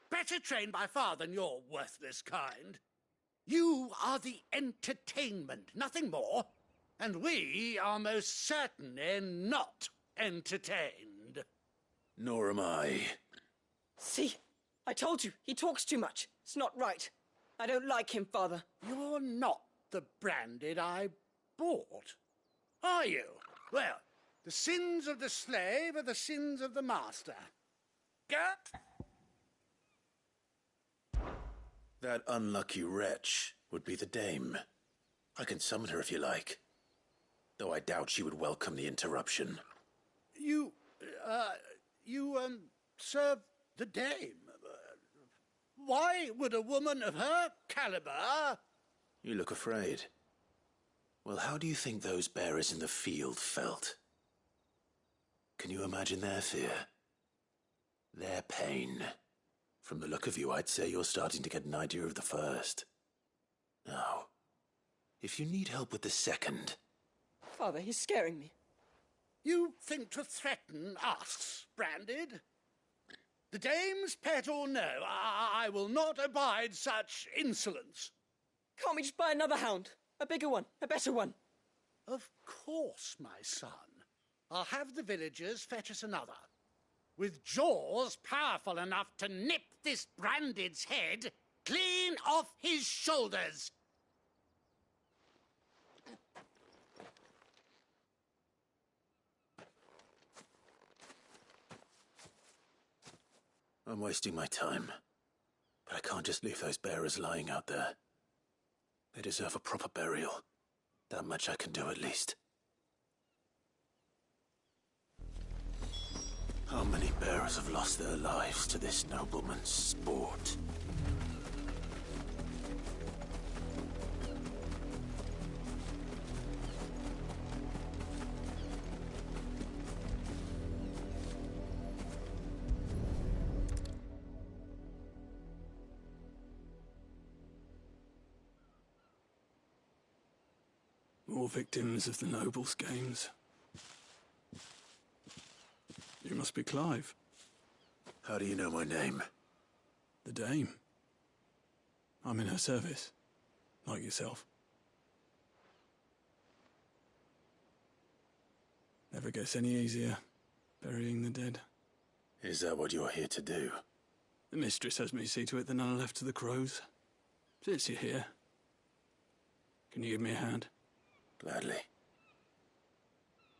Better trained by far than your worthless kind. You are the entertainment, nothing more. And we are most certainly not entertained. Nor am I. See? I told you, he talks too much. It's not right. I don't like him, Father. You're not the branded I bought, are you? Well, the sins of the slave are the sins of the master. Get? That unlucky wretch would be the dame. I can summon her if you like. Though I doubt she would welcome the interruption. You serve the dame. Why would a woman of her caliber... You look afraid. Well, how do you think those bearers in the field felt? Can you imagine their fear? Their pain? From the look of you, I'd say you're starting to get an idea of the first. Now, if you need help with the second... Father, he's scaring me. You think to threaten us, branded? The dame's pet or no, I will not abide such insolence. Can't we just buy another hound? A bigger one, a better one. Of course, my son. I'll have the villagers fetch us another. With jaws powerful enough to nip this branded's head clean off his shoulders. I'm wasting my time. But I can't just leave those bearers lying out there. They deserve a proper burial. That much I can do at least. How many bearers have lost their lives to this nobleman's sport? More victims of the nobles' games. You must be Clive. How do you know my name? The Dame. I'm in her service, like yourself. Never gets any easier, burying the dead. Is that what you're here to do? The mistress has me see to it that none are left to the crows. Since you're here, can you give me a hand? Gladly.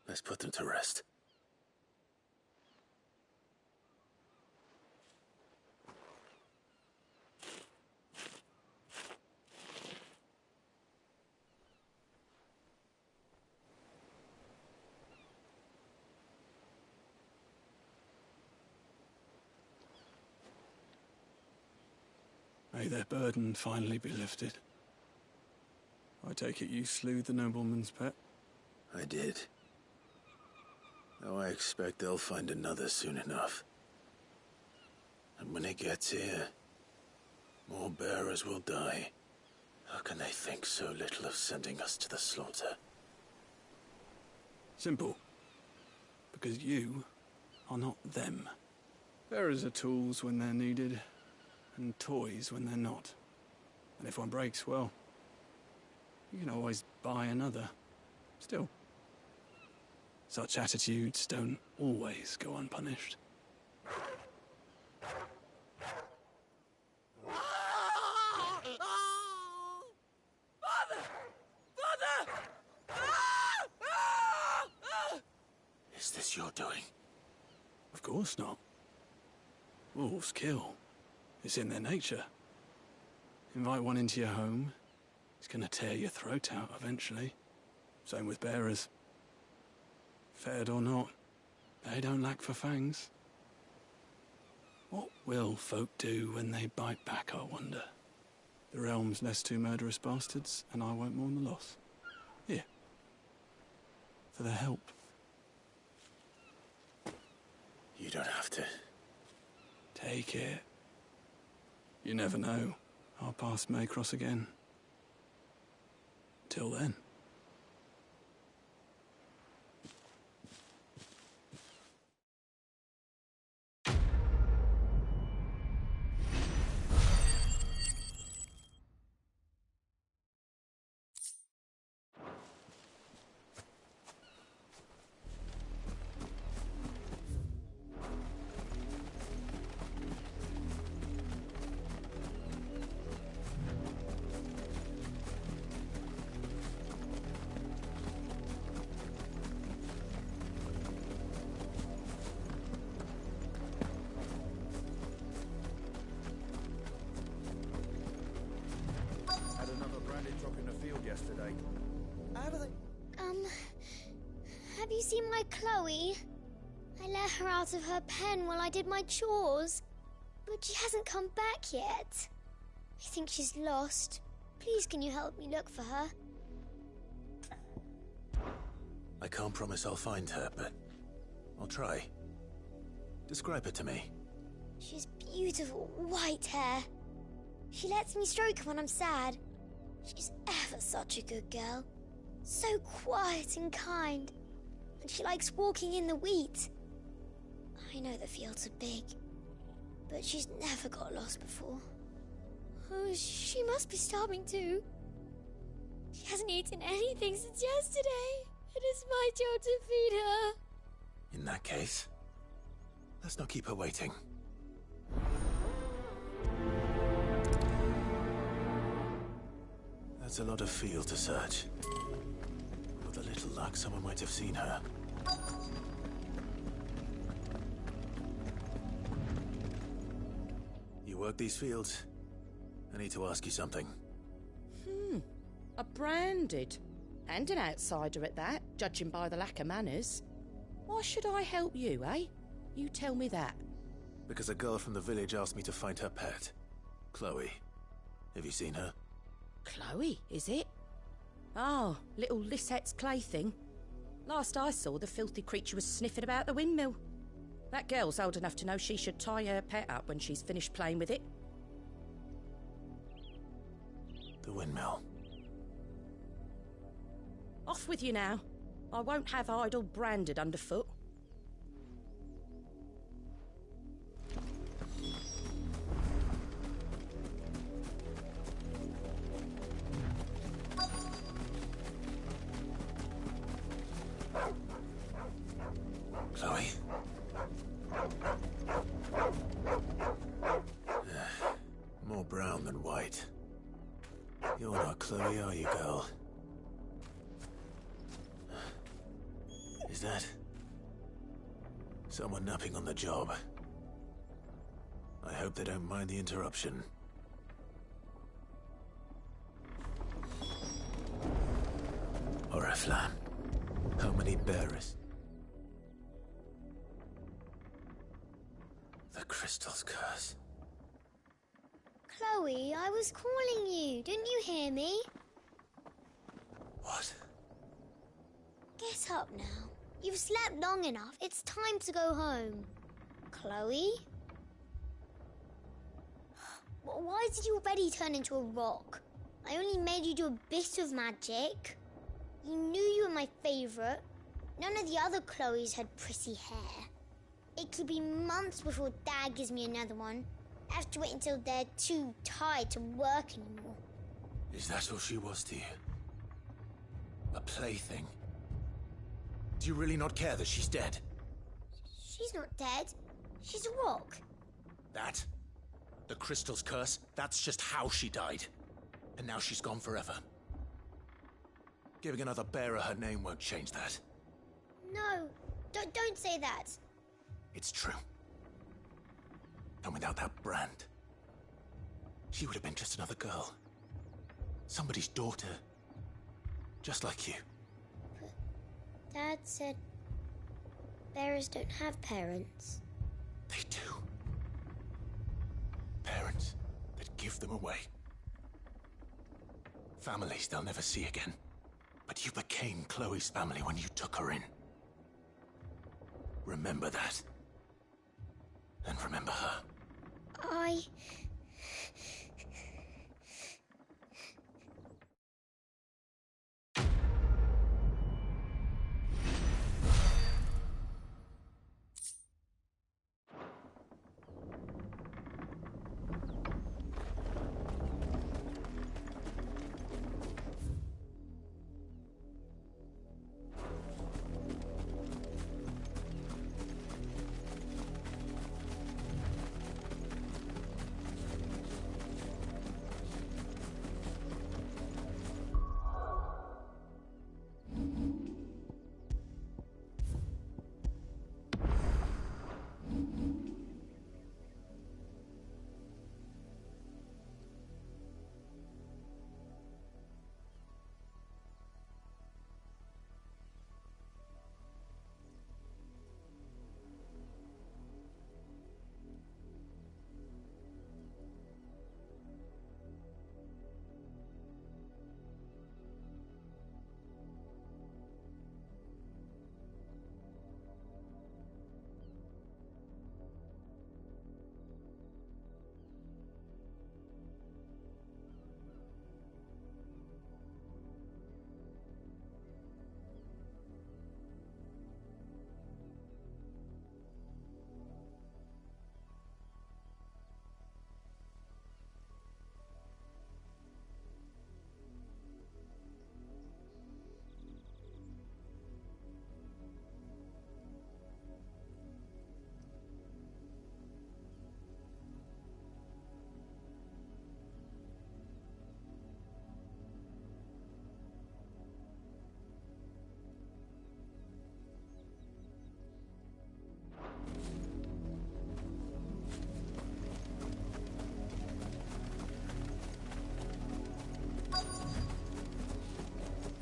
Let's put them to rest. May their burden finally be lifted. I take it you slew the nobleman's pet? I did. Though I expect they'll find another soon enough. And when it gets here, more bearers will die. How can they think so little of sending us to the slaughter? Simple. Because you are not them. Bearers are tools when they're needed, and toys when they're not. And if one breaks, well, you can always buy another. Still, such attitudes don't always go unpunished. Father! Father! Is this your doing? Of course not. Wolves kill. It's in their nature. Invite one into your home, it's gonna tear your throat out eventually. Same with bearers. Fed or not, they don't lack for fangs. What will folk do when they bite back, I wonder? The realm's less two murderous bastards, and I won't mourn the loss. Here. For their help. You don't have to. Take it. You never know. Our paths may cross again. Till then. you seen my Chloe? I let her out of her pen while I did my chores, but she hasn't come back yet. I think she's lost. Please, can you help me look for her? I can't promise I'll find her, but I'll try. Describe her to me. She's beautiful white hair. She lets me stroke her when I'm sad. She's ever such a good girl. So quiet and kind. And she likes walking in the wheat. I know the fields are big, but she's never got lost before. Oh, she must be starving too. She hasn't eaten anything since yesterday. It is my job to feed her. In that case, let's not keep her waiting. That's a lot of field to search. With a little luck, someone might have seen her. You work these fields? I need to ask you something. A branded. And an outsider at that, judging by the lack of manners. Why should I help you, eh? You tell me that. Because a girl from the village asked me to find her pet, Chloe. Have you seen her? Chloe, is it? Oh, little Lisette's plaything. Last I saw, the filthy creature was sniffing about the windmill. That girl's old enough to know she should tie her pet up when she's finished playing with it. The windmill. Off with you now. I won't have idle branded underfoot. Chloe? More brown than white. You're not Chloe, are you, girl? Is that someone napping on the job? I hope they don't mind the interruption. Oriflamme. How many bearers? The crystal's curse. Chloe, I was calling you. Didn't you hear me? What? Get up now. You've slept long enough. It's time to go home. Chloe? Why did you already turn into a rock? I only made you do a bit of magic. You knew you were my favourite. None of the other Chloes had pretty hair. It could be months before Dad gives me another one. I have to wait until they're too tired to work anymore. Is that all she was to you? A plaything? Do you really not care that she's dead? She's not dead. She's a rock. That? The crystal's curse? That's just how she died. And now she's gone forever. Giving another bearer her name won't change that. No, don't say that. It's true. And without that brand, she would have been just another girl. Somebody's daughter. Just like you. But Dad said bearers don't have parents. They do. Parents that give them away. Families they'll never see again. But you became Chloe's family when you took her in. Remember that. And remember her.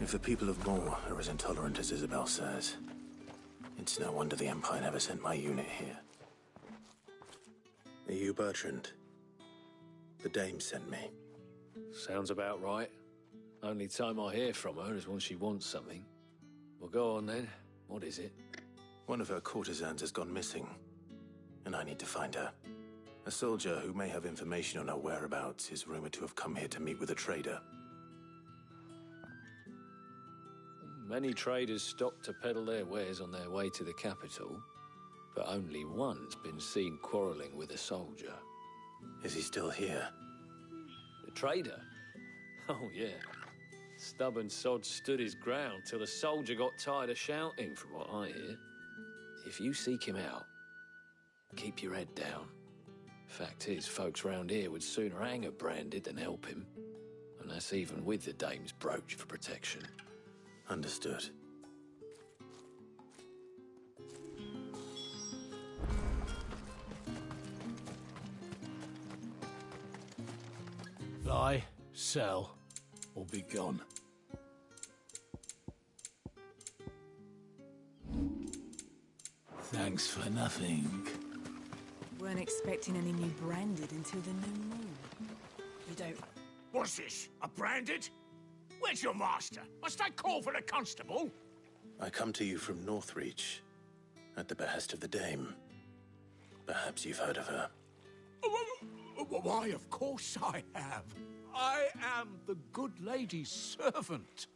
If the people of Moor are as intolerant as Isabel says, it's no wonder the Empire never sent my unit here. Are you Bertrand? The Dame sent me. Sounds about right. Only time I hear from her is when she wants something. Well, go on then. What is it? One of her courtesans has gone missing, and I need to find her. A soldier who may have information on her whereabouts is rumored to have come here to meet with a trader. Many traders stop to peddle their wares on their way to the capital, but only one's been seen quarrelling with a soldier. Is he still here? The trader? Oh, yeah. Stubborn sod stood his ground till the soldier got tired of shouting, from what I hear. If you seek him out, keep your head down. Fact is, folks round here would sooner hang a branded than help him. And that's even with the Dame's brooch for protection. Understood. Buy, sell, or be gone. Thanks for nothing. Weren't expecting any new branded until the new moon. You don't... What's this? A branded? Where's your master? Must I call for the constable? I come to you from Northreach, at the behest of the Dame. Perhaps you've heard of her. Why, of course I have. I am the good lady's servant.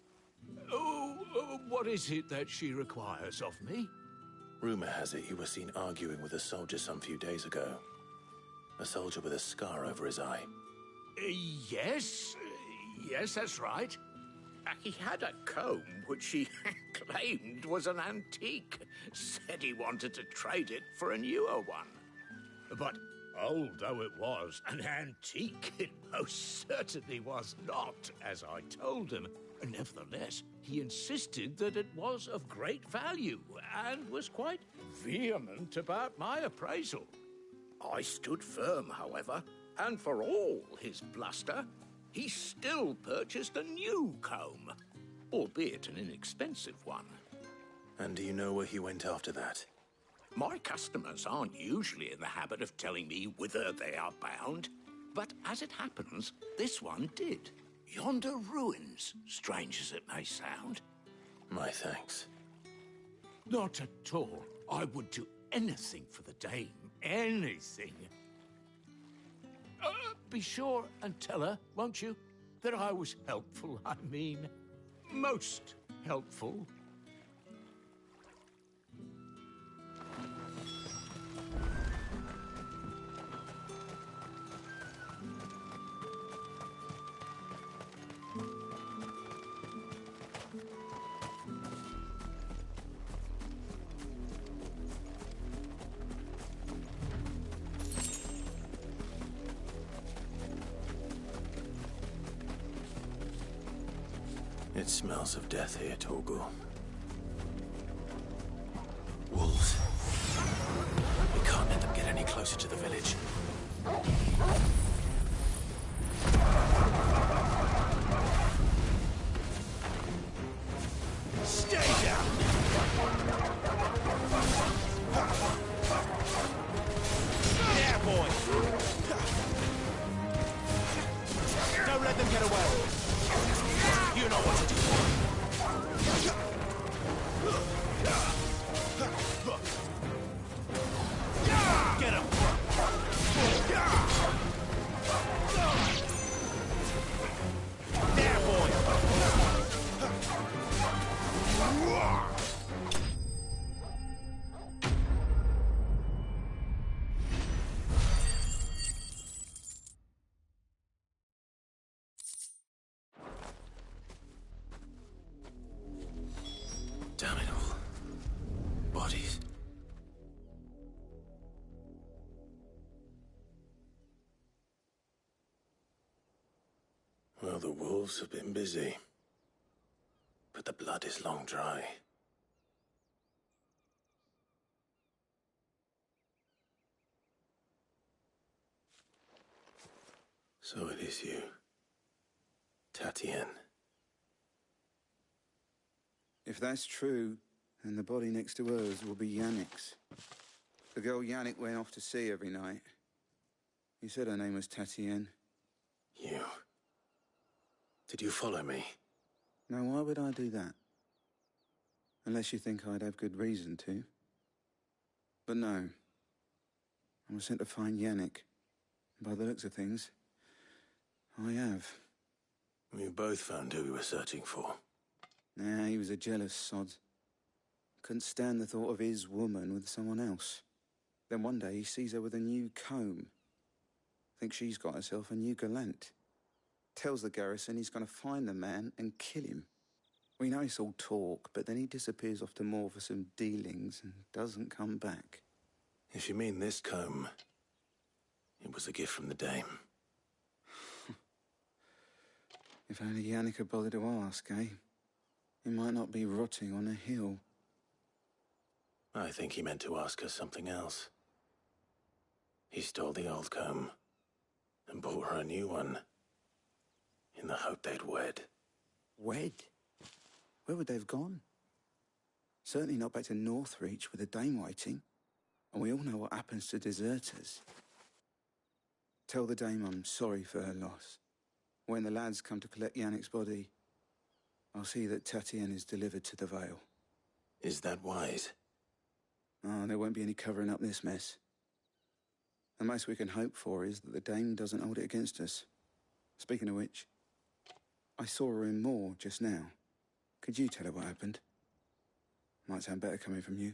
What is it that she requires of me? Rumor has it you were seen arguing with a soldier some few days ago. A soldier with a scar over his eye. Yes, that's right. He had a comb which he claimed was an antique. Said he wanted to trade it for a newer one. But old though it was, an antique it most certainly was not, as I told him. Nevertheless, he insisted that it was of great value, and was quite vehement about my appraisal. I stood firm, however, and for all his bluster, he still purchased a new comb, albeit an inexpensive one. And do you know where he went after that? My customers aren't usually in the habit of telling me whither they are bound, but as it happens, this one did. Yonder ruins, strange as it may sound. My thanks. Not at all. I would do anything for the Dame. Anything. Be sure and tell her, won't you, that I was helpful. I mean, most helpful. It smells of death here, Torgal. Wolves. We can't let them get any closer to the village. Stay down! Yeah, boy! Don't let them get away! You know what to do. Get him! There, boy! Damn it all. Bodies. Well, the wolves have been busy. But the blood is long dry. So it is you, Tatienne. If that's true, then the body next to hers will be Yannick's. The girl Yannick went off to sea every night. He said her name was Tatienne. You... Did you follow me? Now, why would I do that? Unless you think I'd have good reason to. But no. I was sent to find Yannick. By the looks of things, I have. We both found who we were searching for. Nah, he was a jealous sod. Couldn't stand the thought of his woman with someone else. Then one day he sees her with a new comb. Thinks she's got herself a new gallant. Tells the garrison he's going to find the man and kill him. We know it's all talk, but then he disappears off to Moor for some dealings and doesn't come back. If you mean this comb, it was a gift from the dame. If only Yannick had bothered to ask, eh? He might not be rotting on a hill. I think he meant to ask her something else. He stole the old comb and bought her a new one in the hope they'd wed. Wed? Where would they have gone? Certainly not back to Northreach with a dame waiting. And we all know what happens to deserters. Tell the dame I'm sorry for her loss. When the lads come to collect Yannick's body, I'll see that Tatienne is delivered to the Vale. Is that wise? Oh, there won't be any covering up this mess. The most we can hope for is that the dame doesn't hold it against us. Speaking of which, I saw her in Moor just now. Could you tell her what happened? Might sound better coming from you.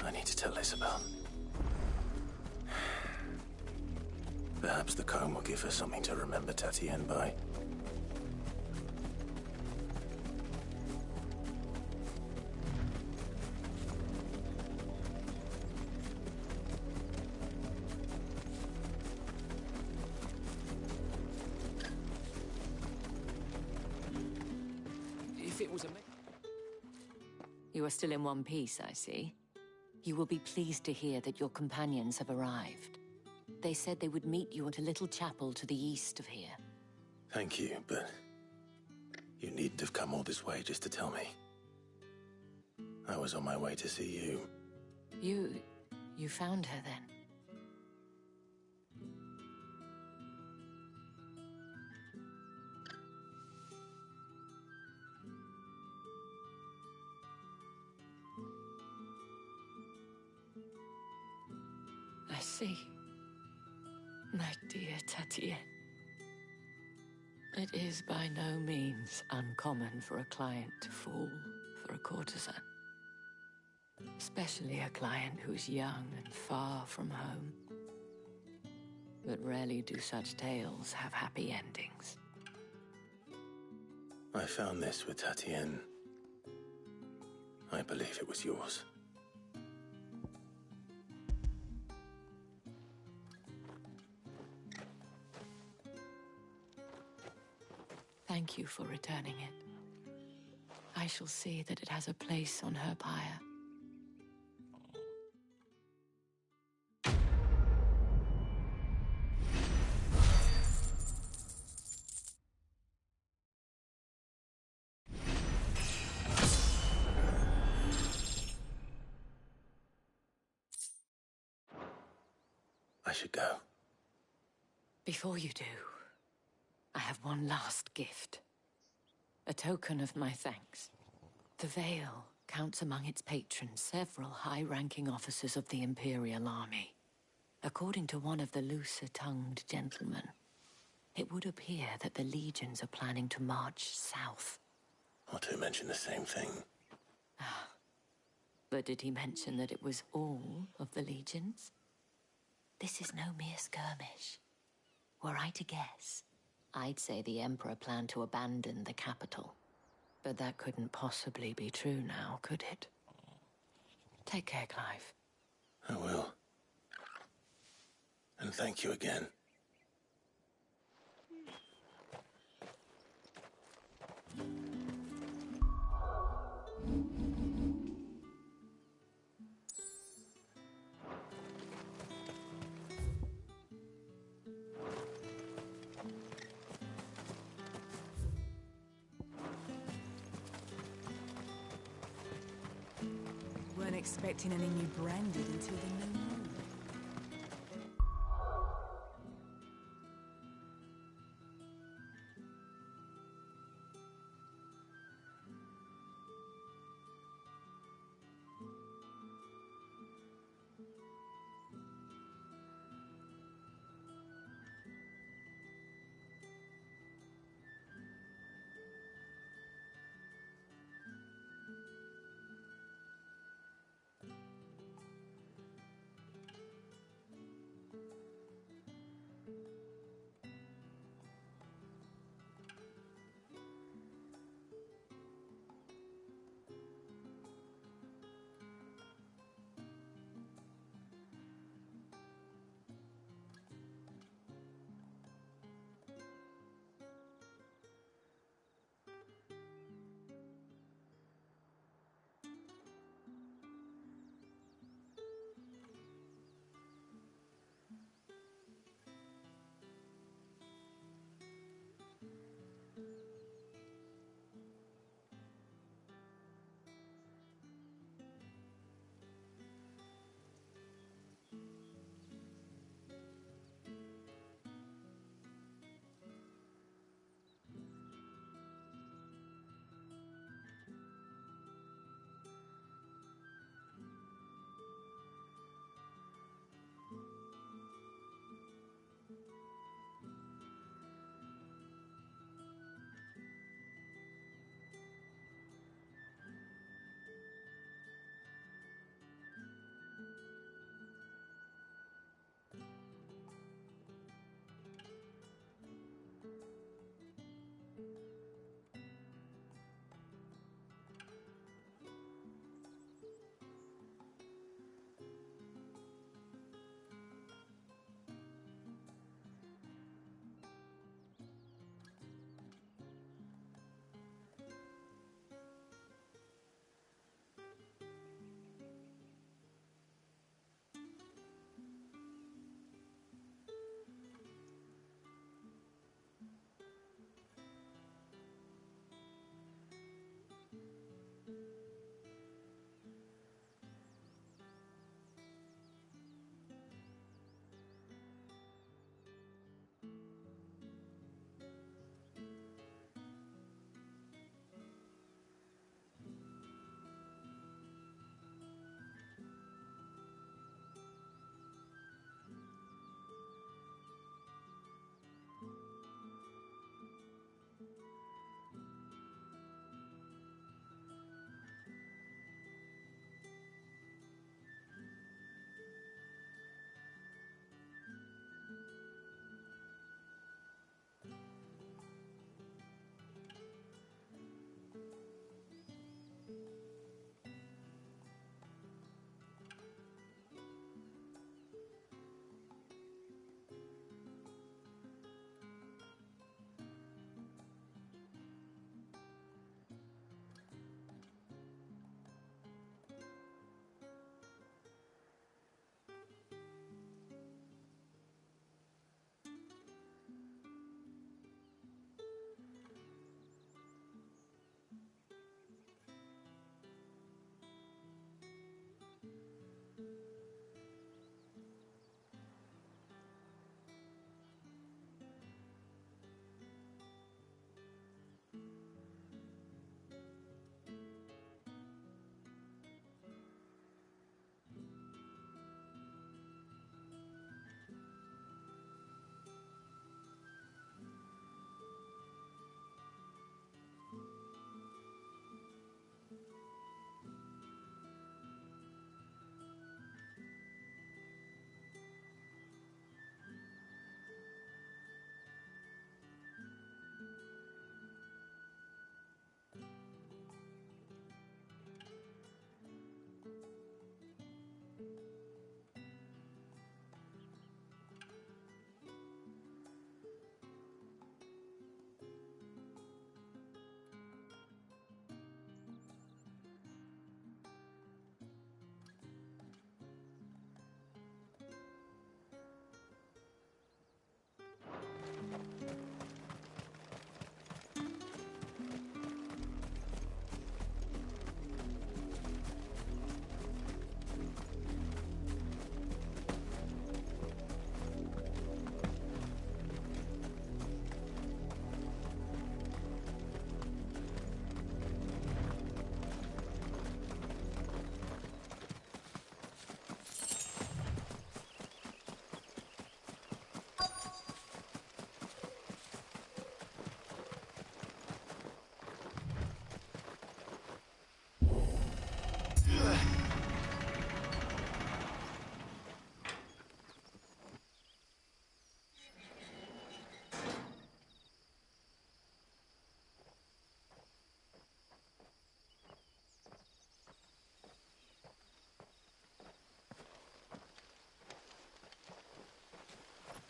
I need to tell Isabel. Perhaps the comb will give her something to remember Tatienne by. If it was a... You are still in one piece, I see. You will be pleased to hear that your companions have arrived. They said they would meet you at a little chapel to the east of here. Thank you, but you needn't have come all this way just to tell me. I was on my way to see you. You found her then? I see. My dear Tatienne. It is by no means uncommon for a client to fall for a courtesan. Especially a client who's young and far from home. But rarely do such tales have happy endings. I found this with Tatienne. I believe it was yours. Thank you for returning it. I shall see that it has a place on her pyre. I should go. Before you do, I have one last gift. A token of my thanks. The Vale counts among its patrons several high-ranking officers of the Imperial Army. According to one of the looser-tongued gentlemen, it would appear that the legions are planning to march south. Not to mention the same thing. But did he mention that it was all of the legions? This is no mere skirmish. Were I to guess, I'd say the Emperor planned to abandon the capital. But that couldn't possibly be true now, could it? Take care, Clive. I will. And thank you again. expecting any new branded until the new moon.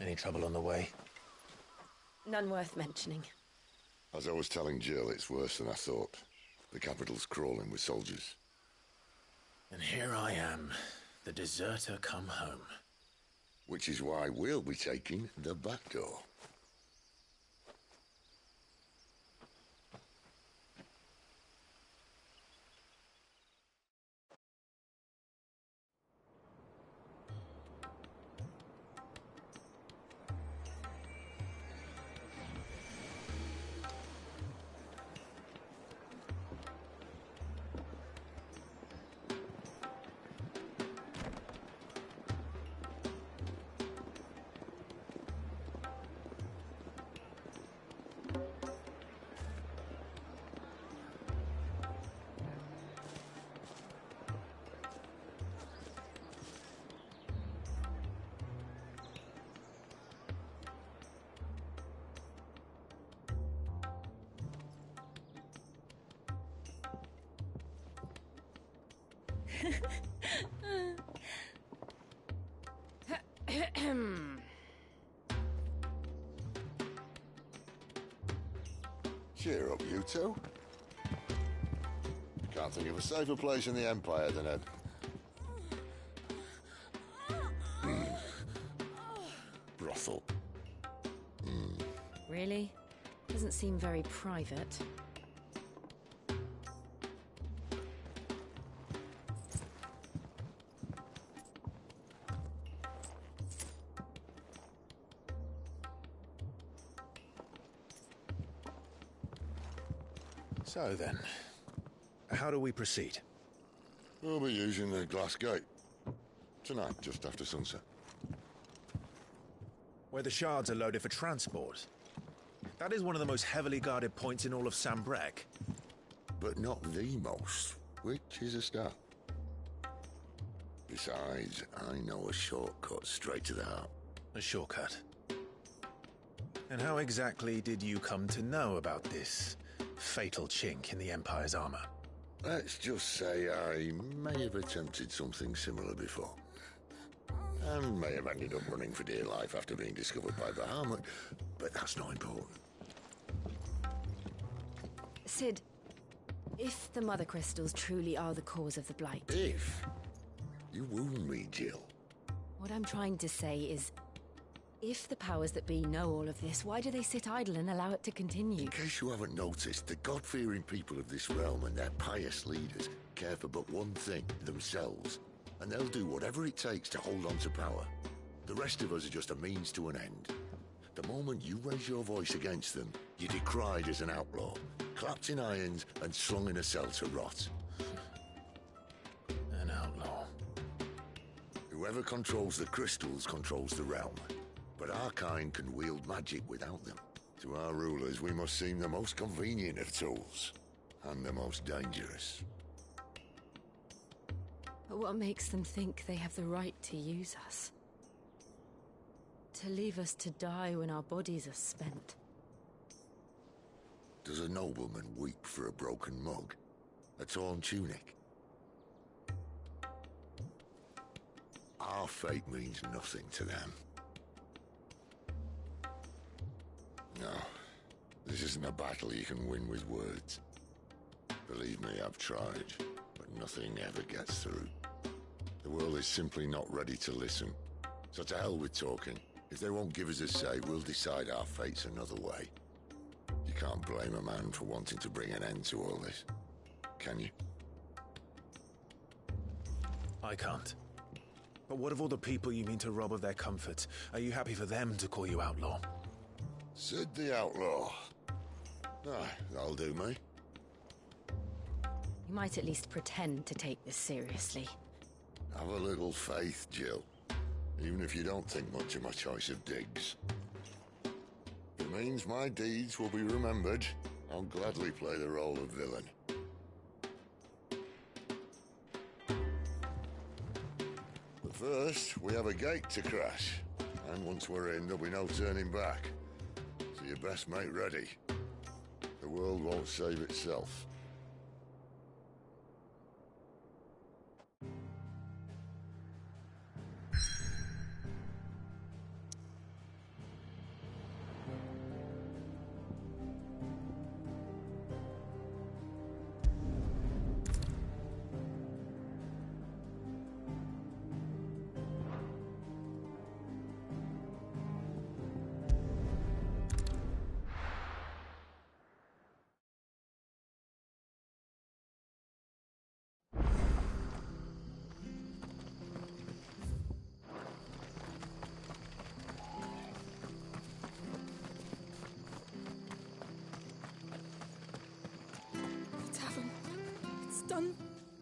Any trouble on the way? None worth mentioning. As I was telling Jill, it's worse than I thought. The capital's crawling with soldiers. And here I am, the deserter come home. Which is why we'll be taking the back door. Cheer up, you two. Can't think of a safer place in the Empire than a... brothel. Really? Doesn't seem very private. So then, how do we proceed? We'll be using the glass gate. Tonight, just after sunset. Where the shards are loaded for transport. That is one of the most heavily guarded points in all of Sambrek. But not the most, which is a start. Besides, I know a shortcut straight to the heart. A shortcut? And how exactly did you come to know about this fatal chink in the Empire's armor? Let's just say I may have attempted something similar before. And may have ended up running for dear life after being discovered by Bahamut, but that's not important. Sid, if the Mother Crystals truly are the cause of the Blight... If? You wound me, Jill. What I'm trying to say is, if the powers that be know all of this, why do they sit idle and allow it to continue? In case you haven't noticed, the God-fearing people of this realm and their pious leaders care for but one thing, themselves. And they'll do whatever it takes to hold on to power. The rest of us are just a means to an end. The moment you raise your voice against them, you're decried as an outlaw, clapped in irons and slung in a cell to rot. An outlaw. Whoever controls the crystals controls the realm. But our kind can wield magic without them. To our rulers, we must seem the most convenient of tools. And the most dangerous. But what makes them think they have the right to use us? To leave us to die when our bodies are spent? Does a nobleman weep for a broken mug? A torn tunic? Our fate means nothing to them. No, this isn't a battle you can win with words. Believe me, I've tried, but nothing ever gets through. The world is simply not ready to listen. So to hell with talking. If they won't give us a say, we'll decide our fates another way. You can't blame a man for wanting to bring an end to all this, can you? I can't. But what of all the people you mean to rob of their comforts? Are you happy for them to call you outlaw? Sid the Outlaw. Ah, that'll do me. You might at least pretend to take this seriously. Have a little faith, Jill. Even if you don't think much of my choice of digs. If it means my deeds will be remembered, I'll gladly play the role of villain. But first, we have a gate to crash. And once we're in, there'll be no turning back. So you best make ready. The world won't save itself. done.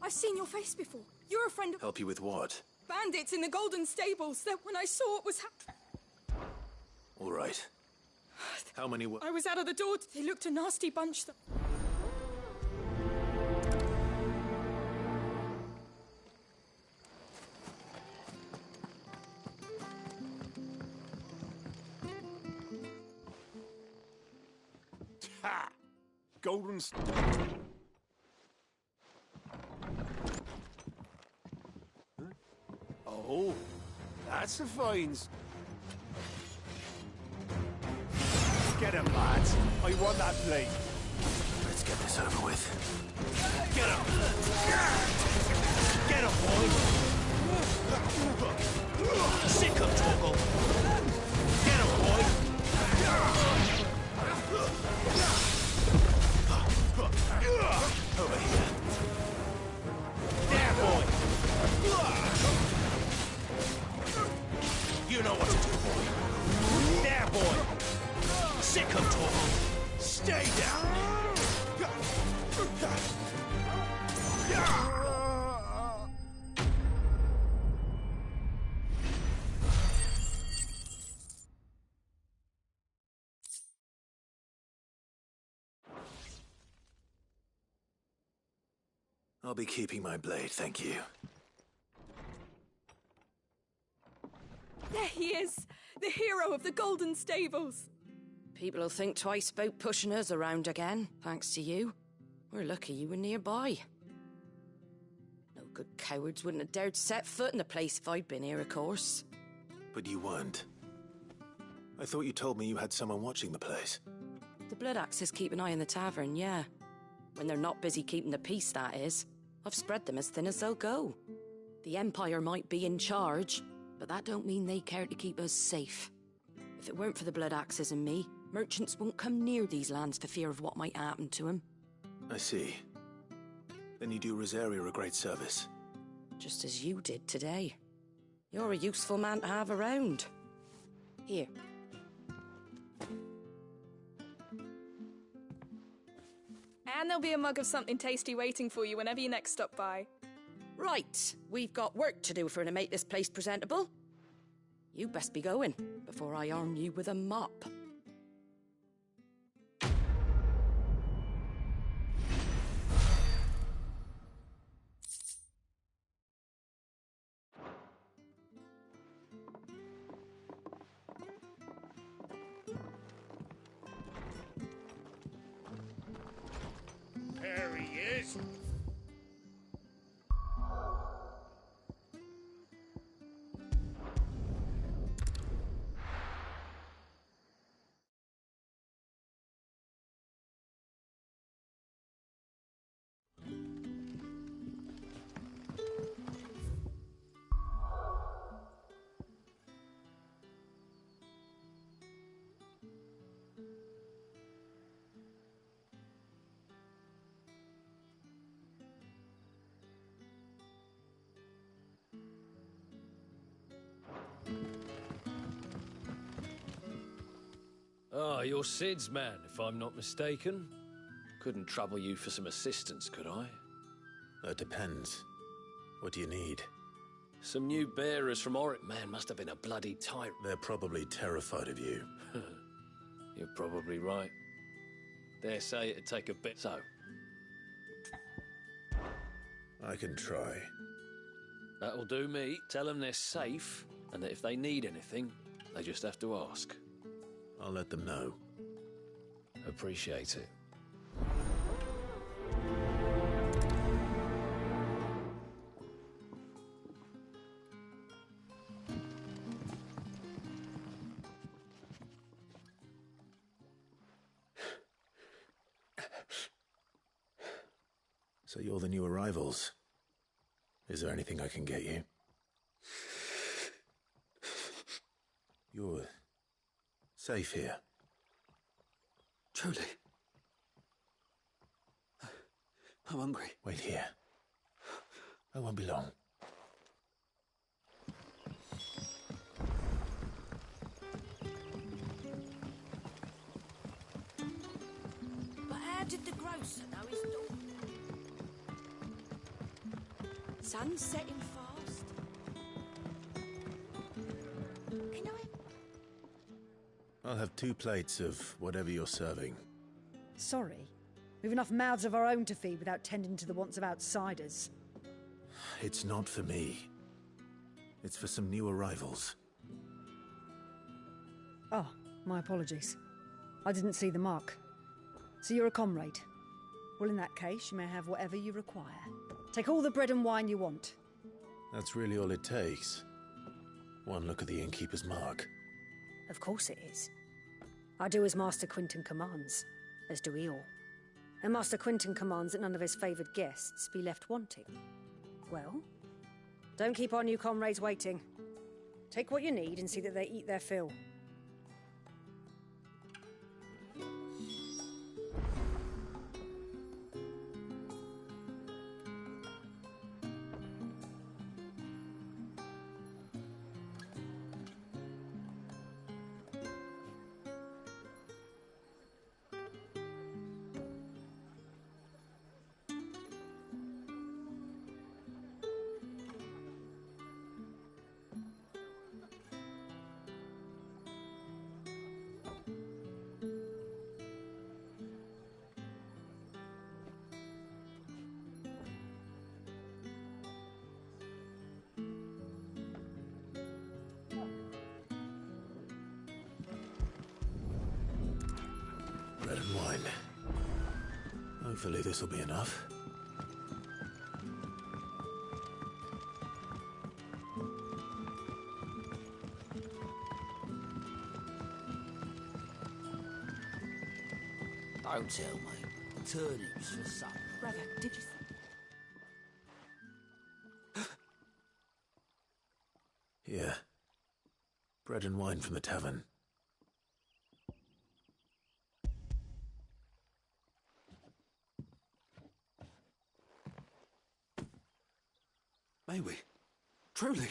I've seen your face before. You're a friend of... Help you with what? bandits in the Golden Stables. That when I saw it was... All right. How many were... I was out of the door. They looked a nasty bunch. Ha! Golden... Oh, that's a find. Get him, lads. I want that plate. Let's get this over with. Get him! Get him, boy! Sick him, Torgal! Get him, boy! Over here. There, boy! You know what to do, boy. There, boy! Sick him, Torgal! Stay down! I'll be keeping my blade, thank you. There he is! The hero of the Golden Stables! People will think twice about pushing us around again, thanks to you. We're lucky you were nearby. No good cowards wouldn't have dared set foot in the place if I'd been here, of course. But you weren't. I thought you told me you had someone watching the place. The Blood Axes keep an eye on the tavern, yeah. When they're not busy keeping the peace, that is. I've spread them as thin as they'll go. The Empire might be in charge, but that don't mean they care to keep us safe. If it weren't for the Blood Axes and me, merchants won't come near these lands for fear of what might happen to them. I see. Then you do Rosaria a great service. Just as you did today. You're a useful man to have around. Here. And there'll be a mug of something tasty waiting for you whenever you next stop by. Right, we've got work to do to make this place presentable. You best be going, before I arm you with a mop. There he is. Ah, you're Sid's man, if I'm not mistaken. Couldn't trouble you for some assistance, could I? That depends. What do you need? Some new bearers from Auric, man, must have been a bloody tyrant. They're probably terrified of you. You're probably right. Dare say it'd take a bit, so. I can try. That'll do me. Tell them they're safe, and that if they need anything, they just have to ask. I'll let them know. Appreciate it. So you're the new arrivals. Is there anything I can get you? You're safe here. Truly. I'm hungry. Wait here. I won't be long. But how did the grocer know his door? Sun's setting fast. Can I? I'll have 2 plates of whatever you're serving. Sorry. We've enough mouths of our own to feed without tending to the wants of outsiders. It's not for me. It's for some new arrivals. Oh, my apologies. I didn't see the mark. So you're a comrade. Well, in that case, you may have whatever you require. Take all the bread and wine you want. That's really all it takes. One look at the innkeeper's mark. Of course it is. I do as Master Quinton commands, as do we all. And Master Quinton commands that none of his favoured guests be left wanting. Well, don't keep our new comrades waiting. Take what you need and see that they eat their fill. Bread and wine. Hopefully this will be enough. Don't tell me. Turnips for supper. Brother, did you... Here. Bread and wine from the tavern. May we? Truly?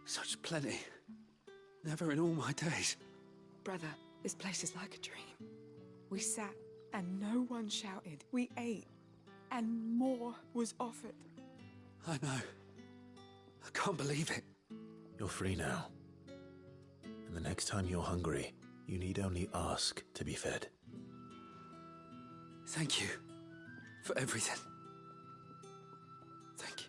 Such plenty. Never in all my days. Brother, this place is like a dream. We sat and no one shouted. We ate and more was offered. I know. I can't believe it. You're free now. And the next time you're hungry, you need only ask to be fed. Thank you for everything. Thank you.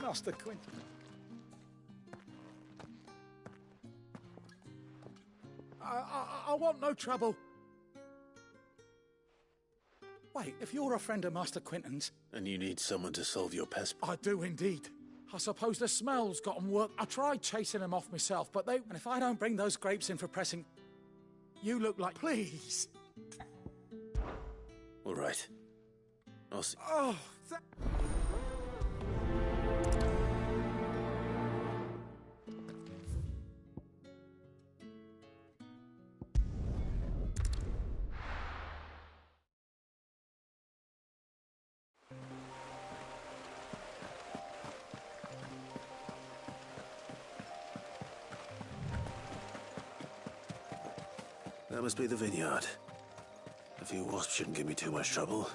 Master Quinton. I want no trouble. Wait, if you're a friend of Master Quinton's... And you need someone to solve your pest... I do indeed. I suppose the smell's got 'em work. I tried chasing them off myself, but they... And if I don't bring those grapes in for pressing... You look like... Please! All right. I'll see... Oh, That must be the vineyard. A few wasps shouldn't give me too much trouble.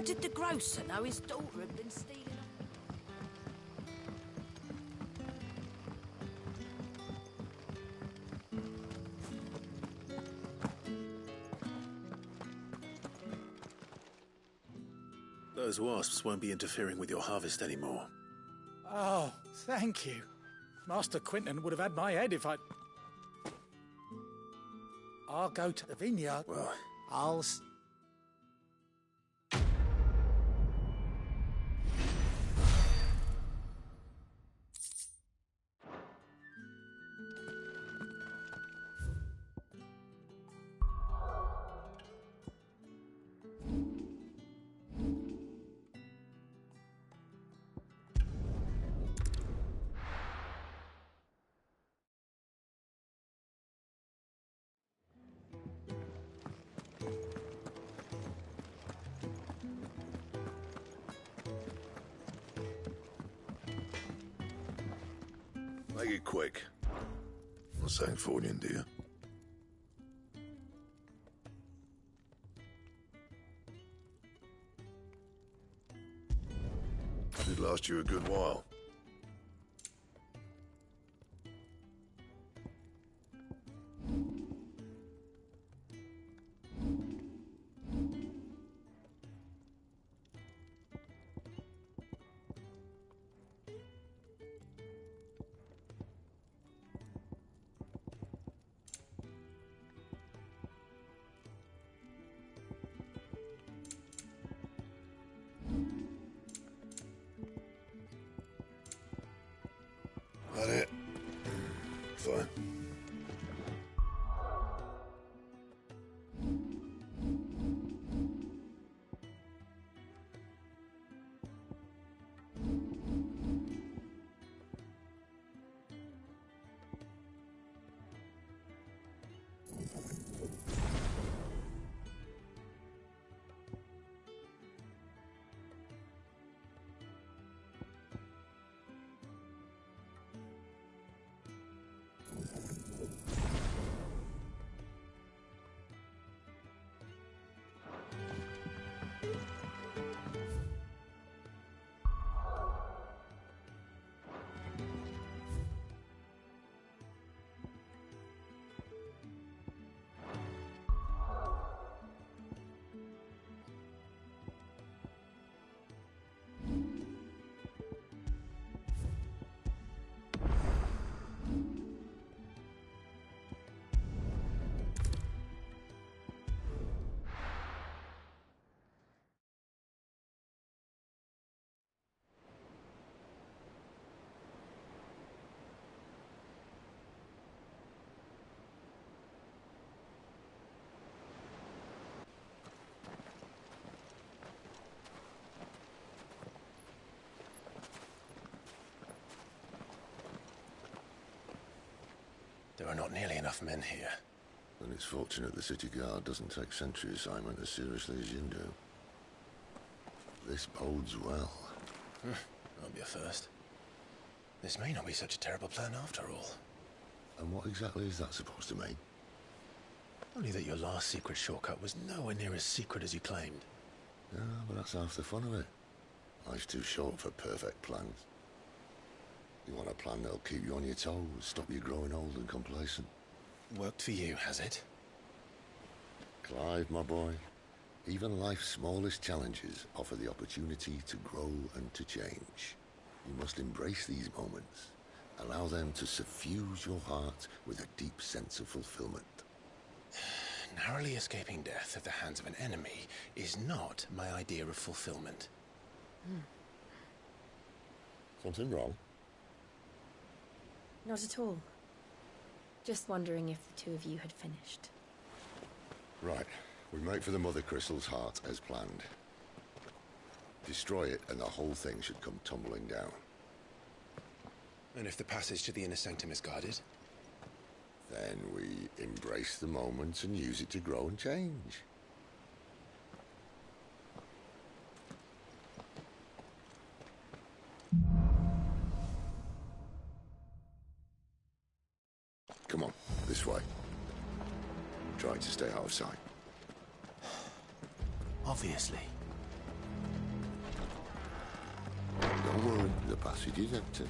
did the grocer know his daughter had been stealing? Those wasps won't be interfering with your harvest anymore. Oh, thank you. Master Quinton would have had my head if I'll go to the vineyard. Well, I'll... Make it quick. Not saying Fornian, do you? Did last you a good while. That it? Fine. There are not nearly enough men here. Then it's fortunate the city guard doesn't take sentry assignment as seriously as you do. This bodes well. That'll be a first. This may not be such a terrible plan after all. And what exactly is that supposed to mean? Only that your last secret shortcut was nowhere near as secret as you claimed. Yeah, but that's half the fun of it. Life's too short for perfect plans. You want a plan that'll keep you on your toes, stop you growing old and complacent. Worked for you, has it? Clive, my boy, even life's smallest challenges offer the opportunity to grow and to change. You must embrace these moments. Allow them to suffuse your heart with a deep sense of fulfillment. Narrowly escaping death at the hands of an enemy is not my idea of fulfillment. Something wrong? Not at all. Just wondering if the two of you had finished. Right. We make for the Mother Crystal's heart as planned. Destroy it and the whole thing should come tumbling down. And if the passage to the inner sanctum is guarded? Then we embrace the moment and use it to grow and change. Come on, this way. Trying to stay out of sight. Obviously. Don't worry, the passage is empty.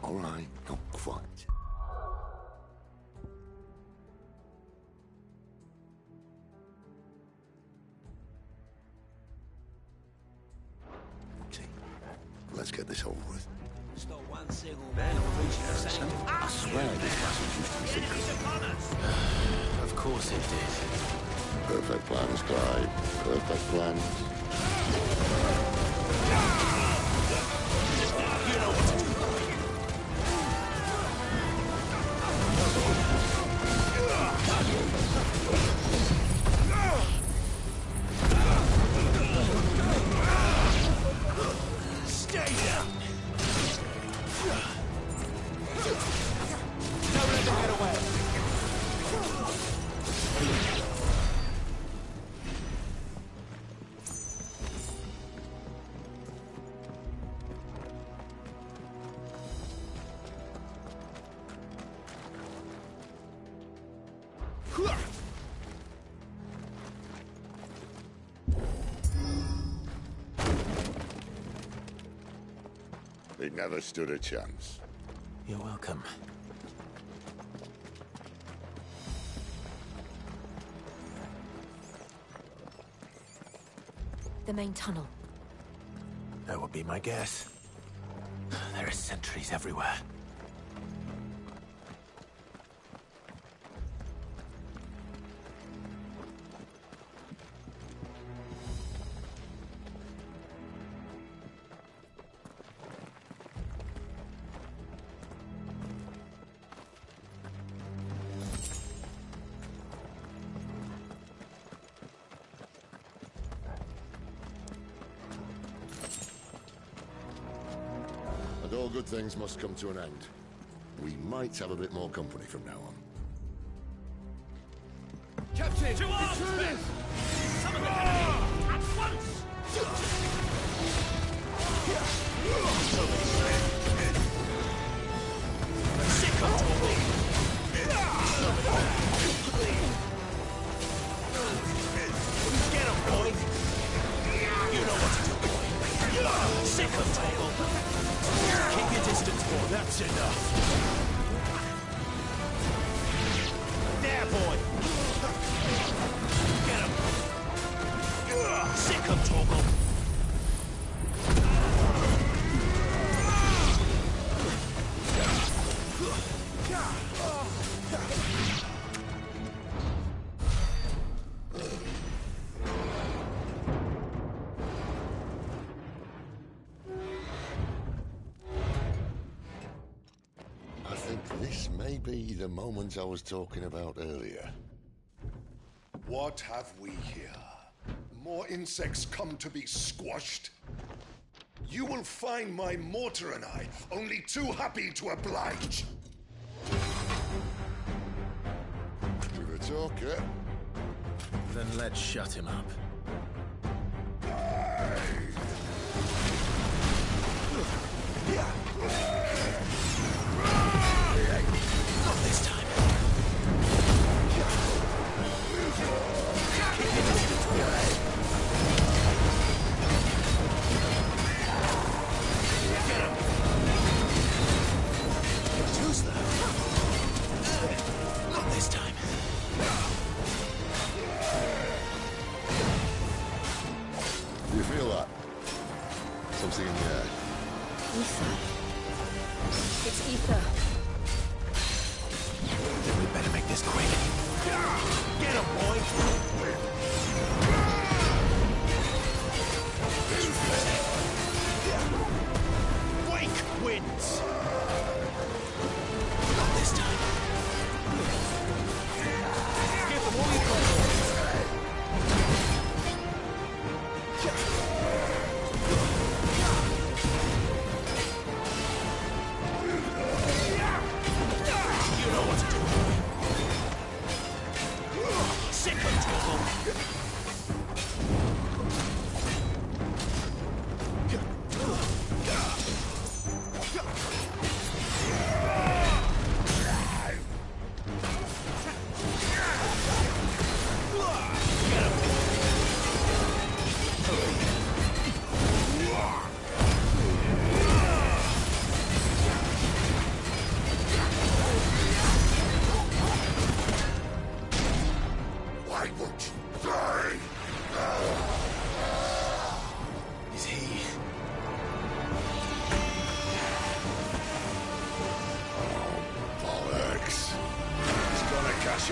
All right, not quite. Let's get this over with. It's not one single man who preached the same. I swear this passage used to be secret. Of course it did. Perfect plans, Clive. Perfect plans. You know what to do. Stay down. Don't let them get away. They never stood a chance. You're welcome. The main tunnel. That would be my guess. There are sentries everywhere. And all good things must come to an end. We might have a bit more company from now on. Captain! To arms, men! Summon the cannon! At once! Sick of talking! Get him, boy! You know what to do, boy! Sick of talking! Keep your distance, boy. That's enough. There, boy! Get him! Sick of talking! I think this may be the moment I was talking about earlier. What have we here? More insects come to be squashed? You will find my mortar and I only too happy to oblige. With a talker. Then let's shut him up. Not this time. Who's that? Not this time. Do you feel that? Something in the air. Ether. It's ether. Then we better make this quick. Get him, boy! Wake wins! Not this time. Give them all you got.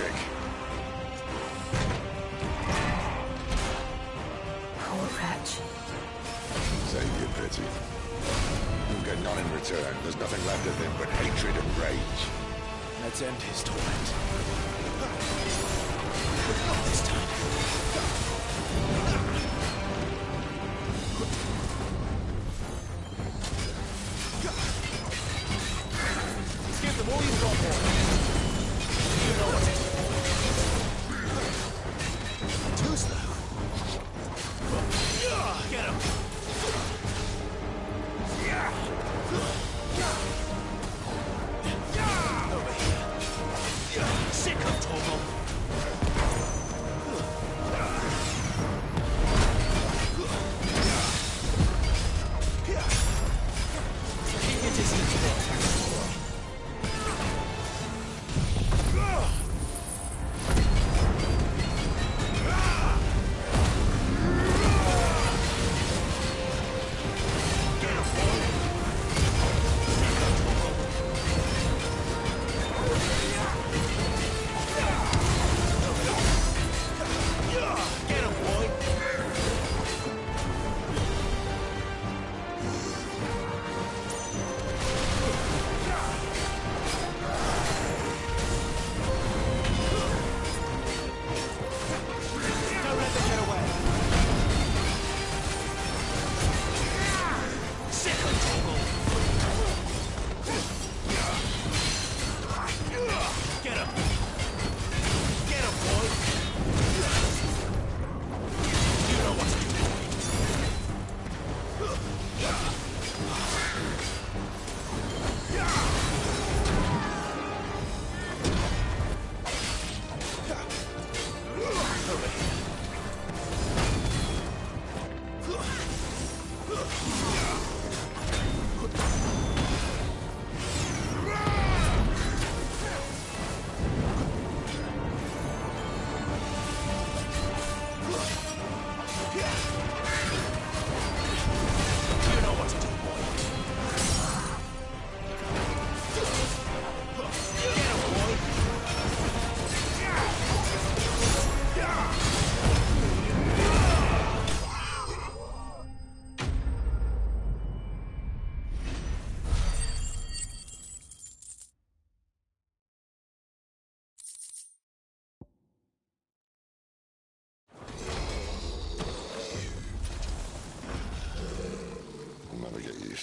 magic. Poor wretch. Save your pity. You'll get none in return. There's nothing left of him but hatred and rage. Let's end his torment. Not this time. Give them all you've got, boy. You know what it is. Too slow. Get him. Over here. Sick of Torgal. Keep your distance, boy.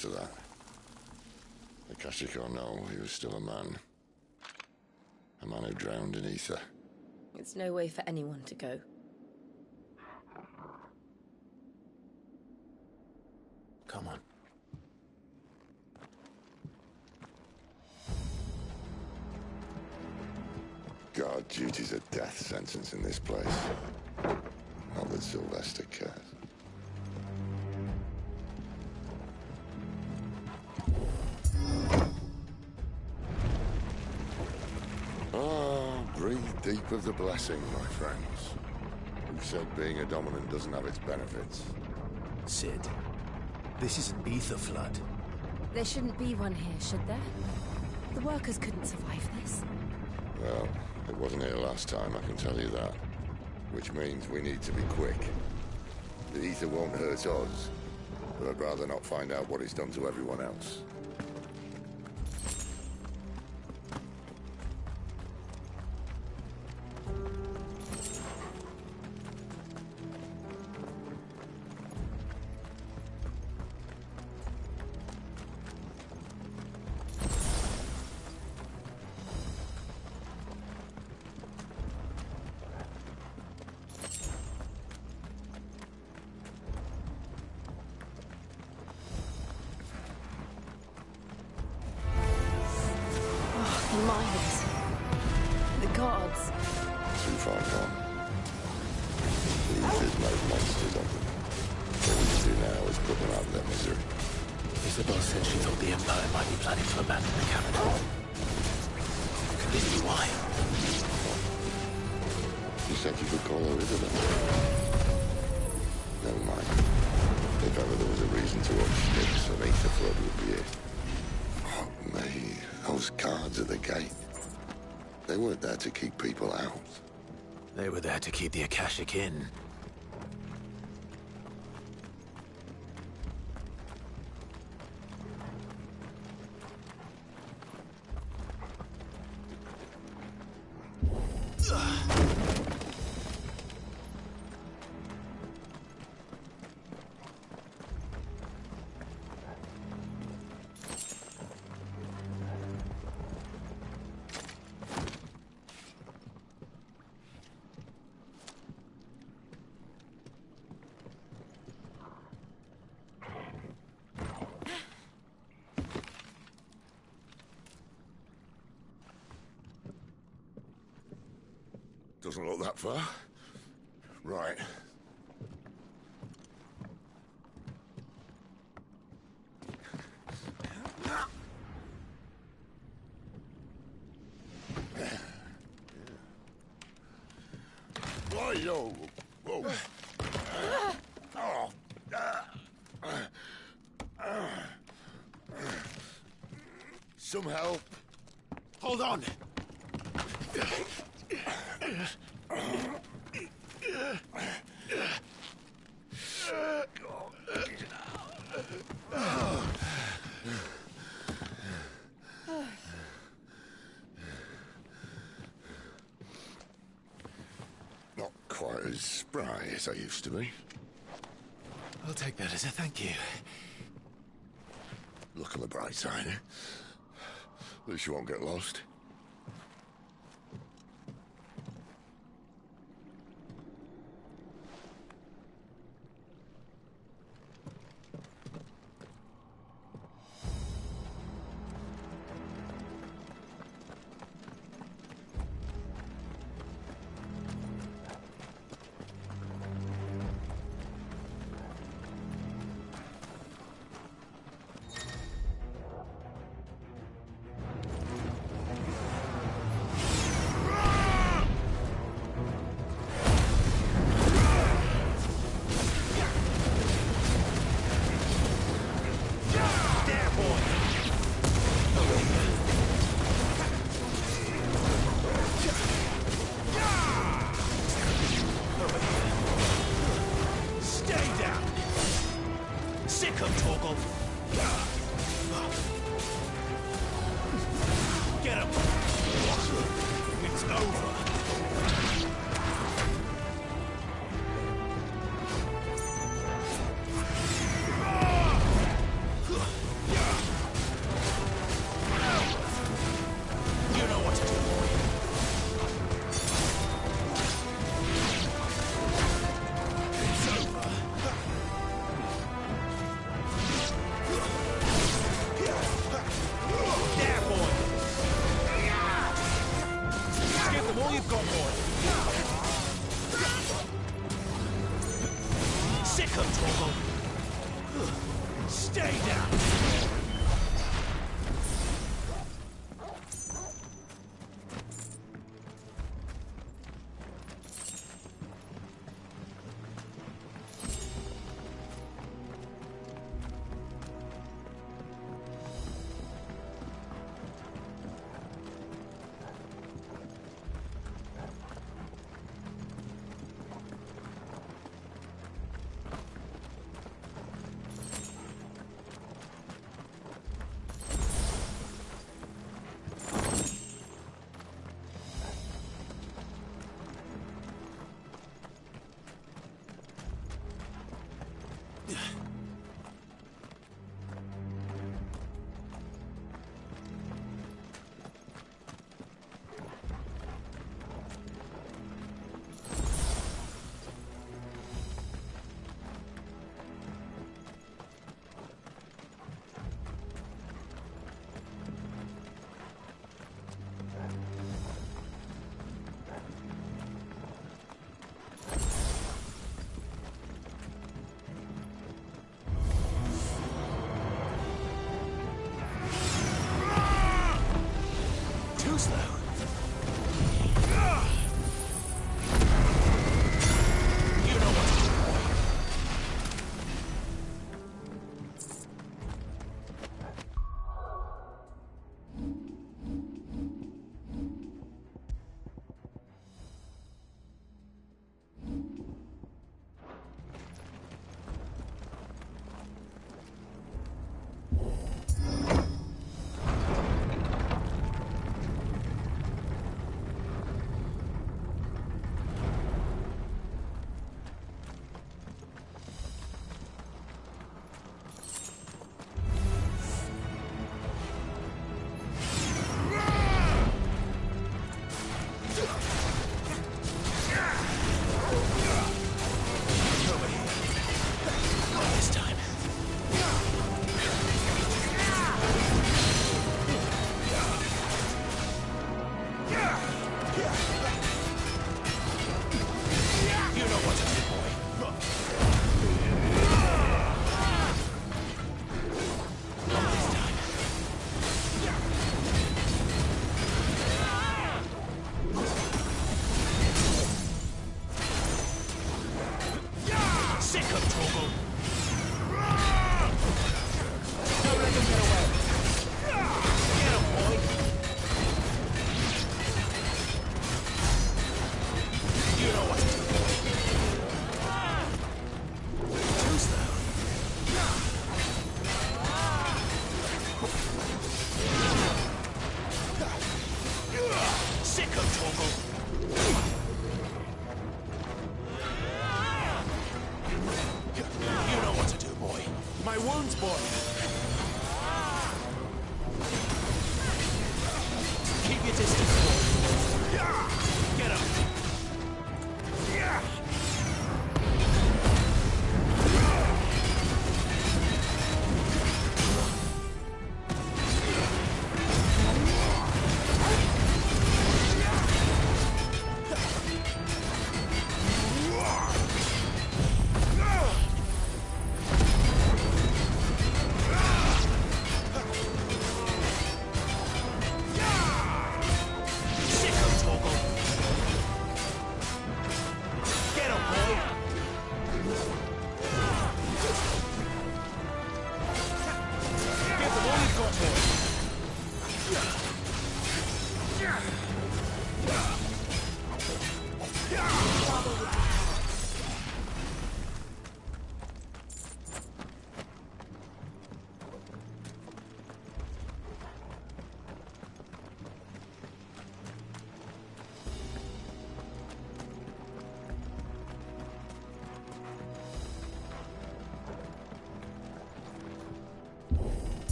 To that. The Kashiko know he was still a man. A man who drowned in ether. It's no way for anyone to go. Come on. Guard duty's a death sentence in this place. Not that Sylvester cares. Breathe deep of the blessing, my friends. Who said being a dominant doesn't have its benefits? Sid, this is an ether flood. There shouldn't be one here, should there? The workers couldn't survive this. Well, it wasn't here last time, I can tell you that. Which means we need to be quick. The ether won't hurt us, but I'd rather not find out what it's done to everyone else. Miles. The gods. Too far gone. The ether's made monsters of them. All we can do now is put them out of their misery. Isabel said she thought the Empire might be planning to abandon the capital. Could this be why? You said you could call her Isabel. Never mind. If ever there was a reason to upstick, some ether flood would be it. Oh, me. Those guards at the gate. They weren't there to keep people out. They were there to keep the Akashic in. Doesn't look that far. Right. Whoa. Whoa. Some help. Hold on. Not quite as spry as I used to be. I'll take that as a thank you. Look on the bright side, eh? At least you won't get lost.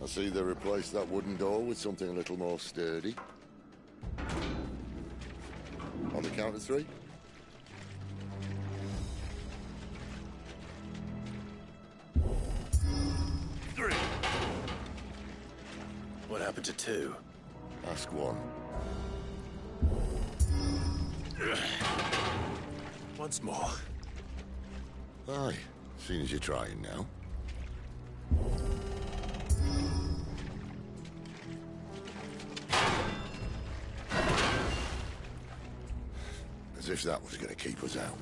I see they replaced that wooden door with something a little more sturdy. On the count of 3? What happened to 2? Ask 1. Once more. Aye, seeing as you're trying now. As if that was going to keep us out.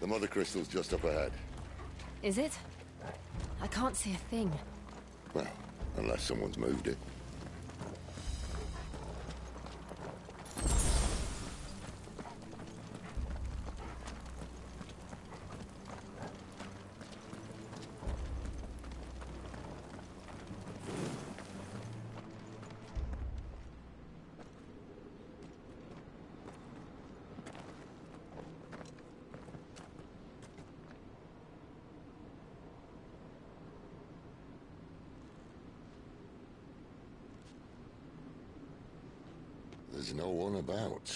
The mother crystal's just up ahead. Is it? I can't see a thing. Well, unless someone's moved it. There's no one about.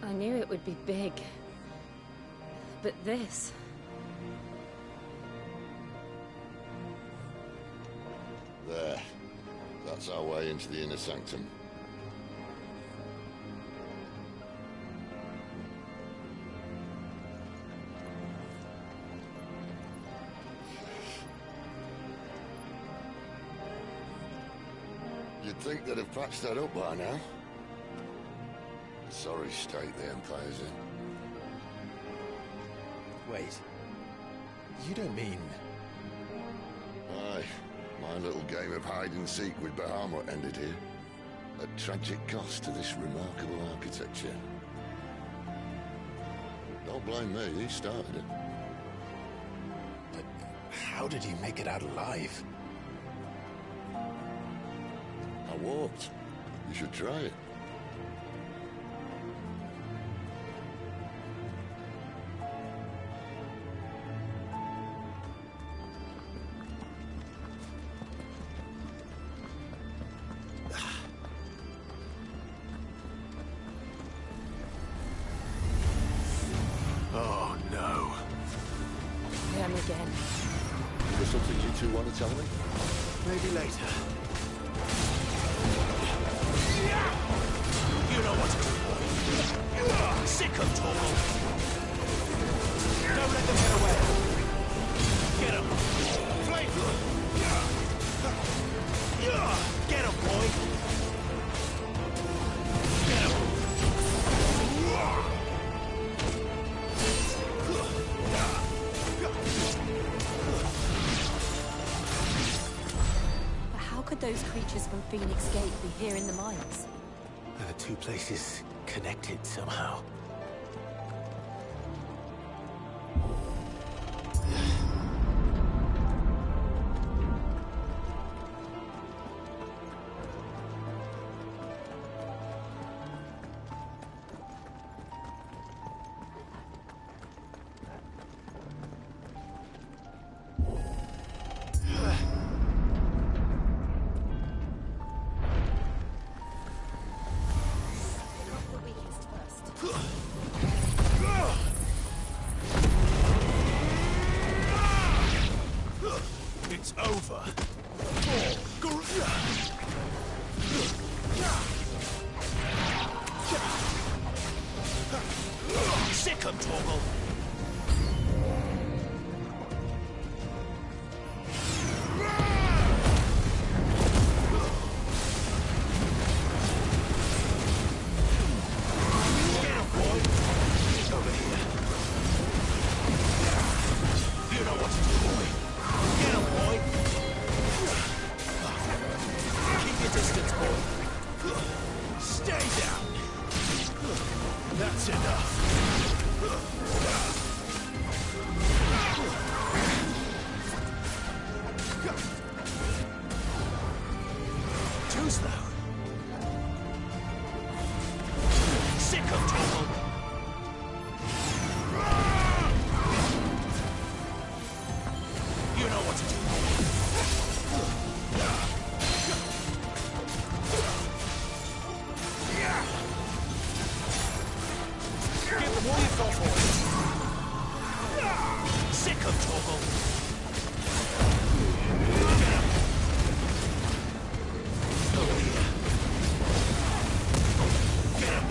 I knew it would be big. But this... There. That's our way into the inner sanctum. You'd think they'd have patched that up by now. Sorry state the Empire's in. Wait. You don't mean... Aye. My little game of hide-and-seek with Bahamut ended here. At tragic cost to this remarkable architecture. Don't blame me, he started it. But how did he make it out alive? I walked. You should try it. Oh, no. Them again. Is there something you two want to tell me? Maybe later. You know what to do, boy. Sick of Torgal. Don't let them get away. Get him. Flamethrower. Get him, boy. Get him. But how could those creatures from Phoenix Gate be here in the mines? Are the two places connected somehow? It's over. Garuda. Sick of Torgal. Distance, what to do. Give them all you've got for it. Sick of Torgal. Over here. Get him.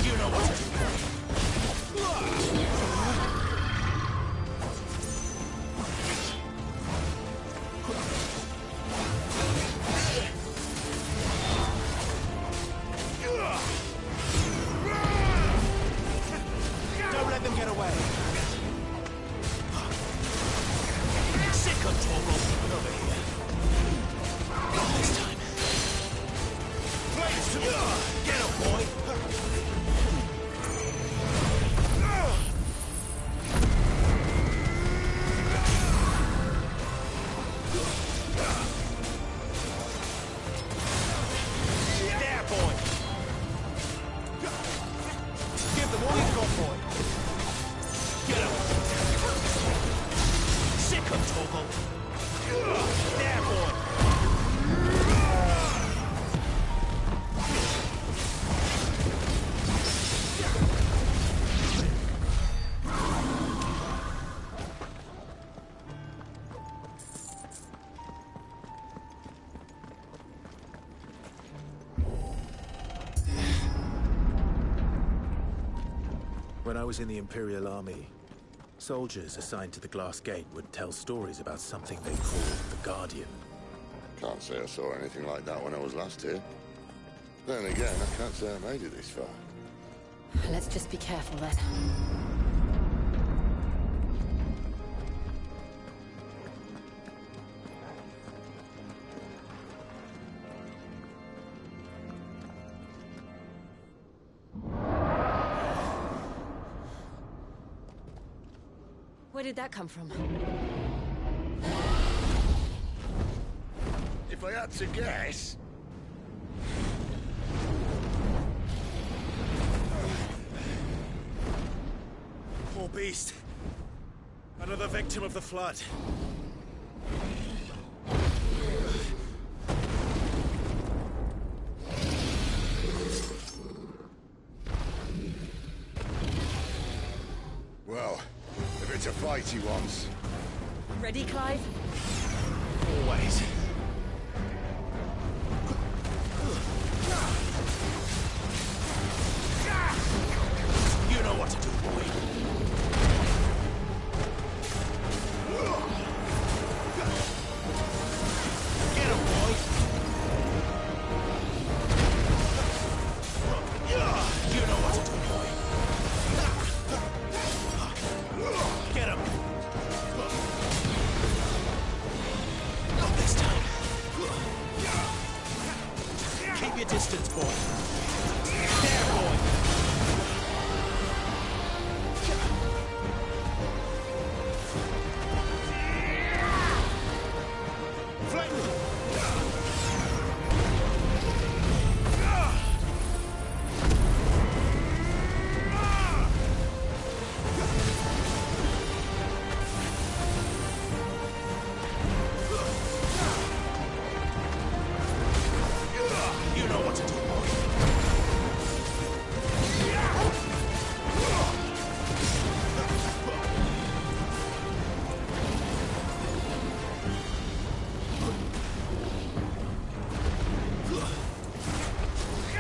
You know what to do. Don't let them get away. Sick of Torgal. Over here. Not this time. Flames to the get him, boy. There, boy. Give them all you've got for it. Get him. Sick of Torgal. There, boy. When I was in the Imperial Army, soldiers assigned to the Glass Gate would tell stories about something they called the Guardian. Can't say I saw anything like that when I was last here. Then again, I can't say I made it this far. Let's just be careful then. Where did that come from? If I had to guess... Poor beast. Another victim of the flood. Well, if it's a fight he wants. Ready, Clive? Always. You know what to do, boy. Get him, boy. You know what to do, boy. Get him. Not this time. Keep your distance, boy. There, boy. You know what to do, boy.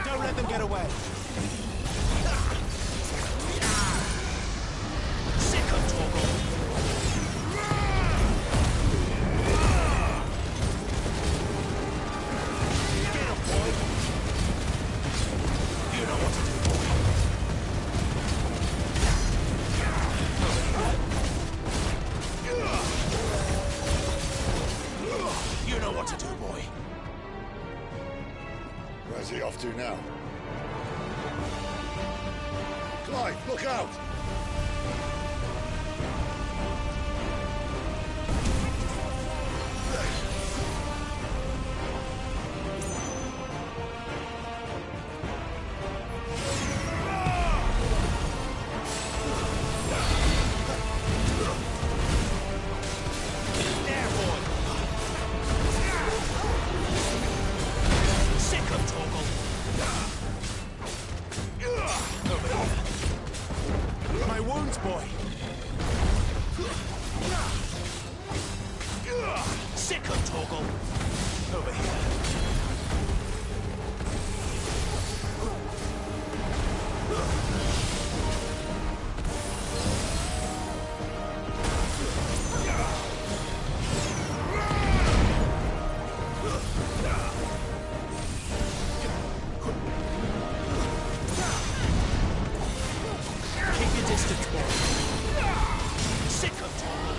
Don't let them get away. Sick of Torgal. Get him, boy. You know what to do, boy. You know what to do, boy. Where's he off to now? Clive, look out! your wounds, boy. Sick of Torgal. Over here. Keep your distance, boy. Sick of Torgal.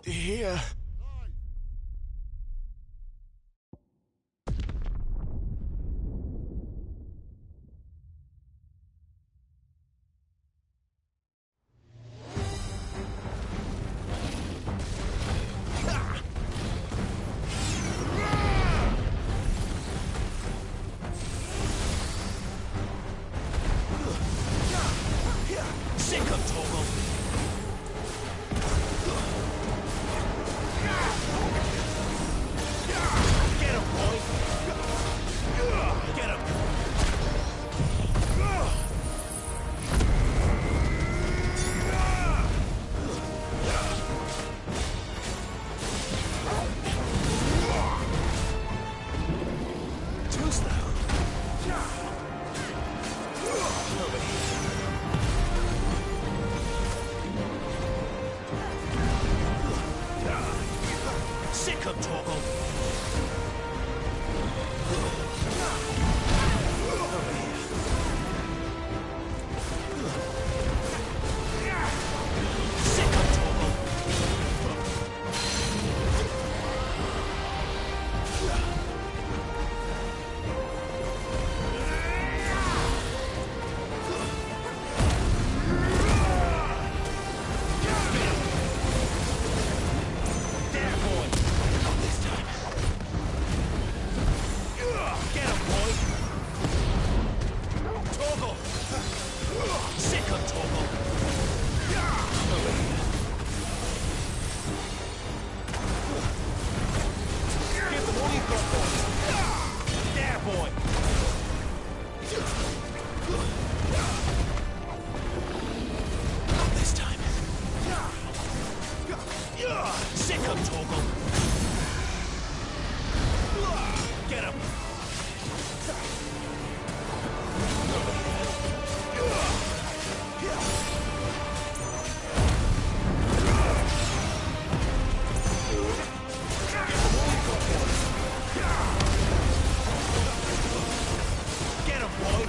Here. Sick of Torgal. Get him, boy. Get him. Too slow. Over here. Sick of Torgal. Over here. Sick of Torgal. There, boy. Not this time. Get him, boy. Torgal. Sick of Torgal. Over here. Give them all you've got, boy. There, boy. Not this time. Sick of Torgal. Get him. Get him, boy.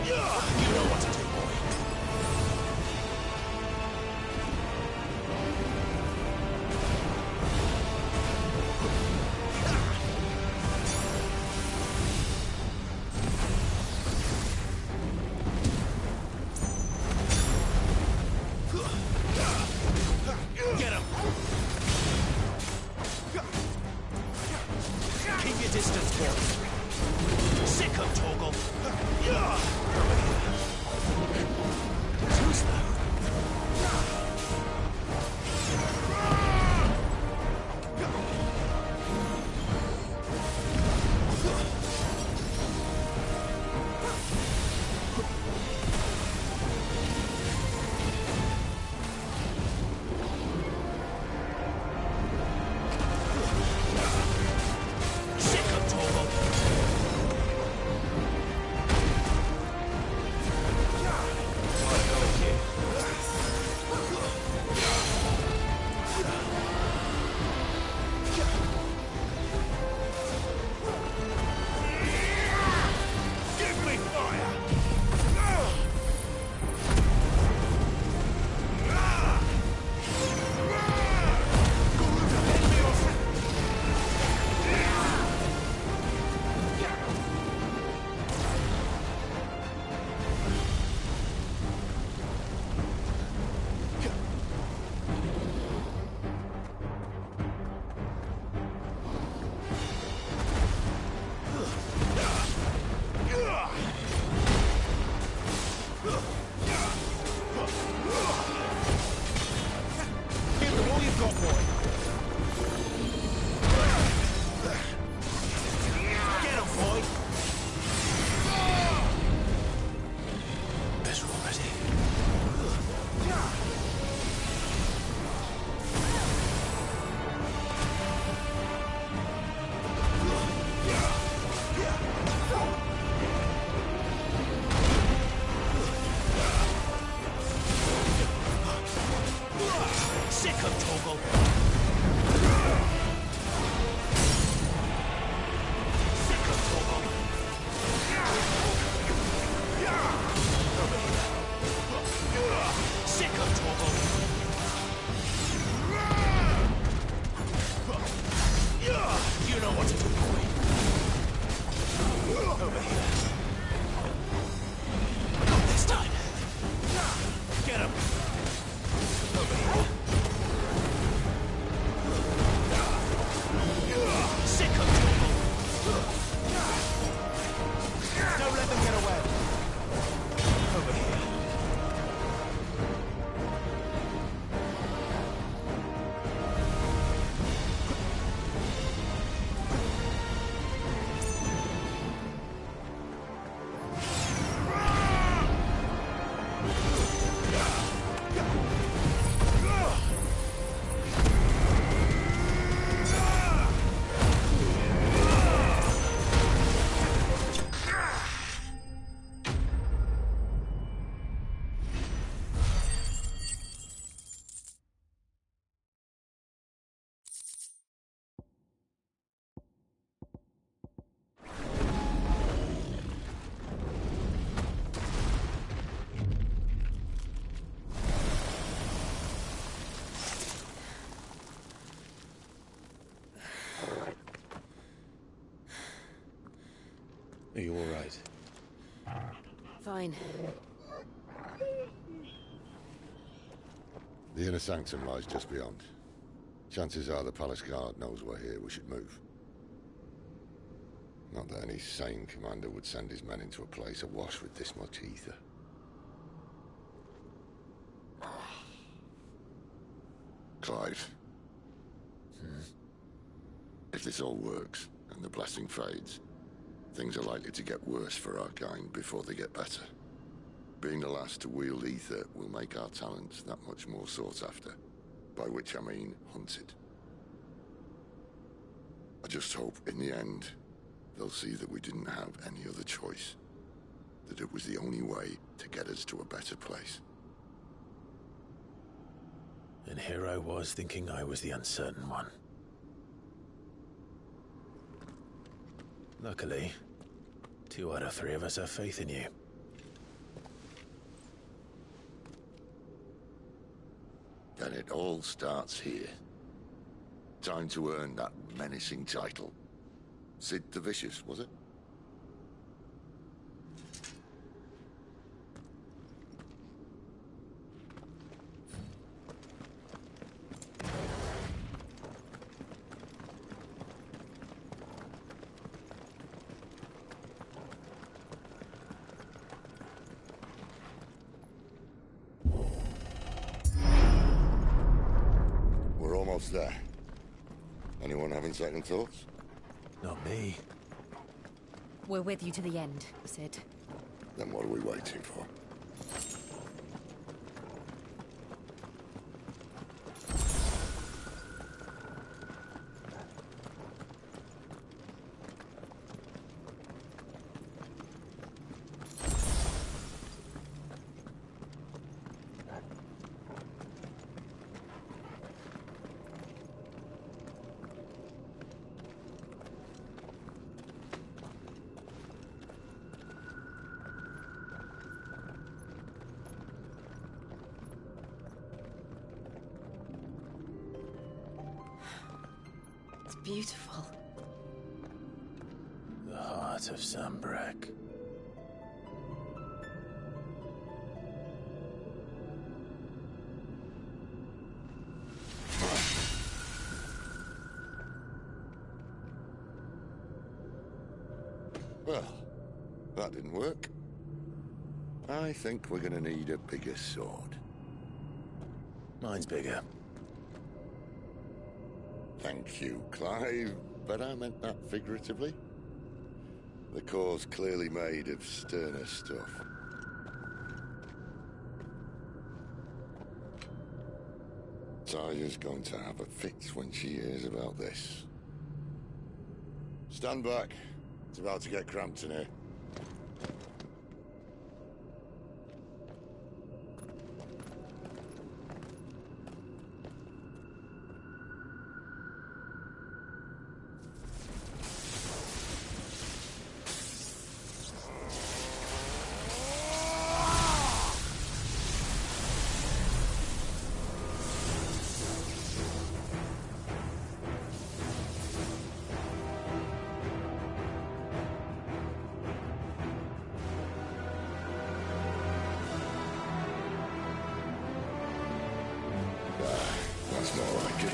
You know what to do, boy. Get him. Keep your distance, boy. Sick of Torgal. Over here. Too slow. Are you all right? Fine. The inner sanctum lies just beyond. Chances are the palace guard knows we're here. We should move. Not that any sane commander would send his men into a place awash with this much ether. Clive. If this all works, and the blessing fades, things are likely to get worse for our kind before they get better. Being the last to wield ether will make our talents that much more sought after. By which I mean hunted. I just hope, in the end, they'll see that we didn't have any other choice. That it was the only way to get us to a better place. And here I was thinking I was the uncertain one. Luckily, 2 out of 3 of us have faith in you. Then it all starts here. Time to earn that menacing title. Sid the Vicious, was it? We're almost there. Anyone having second thoughts? Not me. We're with you to the end, Sid. Then what are we waiting for? Beautiful. The heart of Sambrek. Well, that didn't work. I think we're gonna need a bigger sword. Mine's bigger. Thank you, Clive, but I meant that figuratively. The core's clearly made of sterner stuff. Taya's going to have a fit when she hears about this. Stand back. It's about to get cramped in here. That's more like it.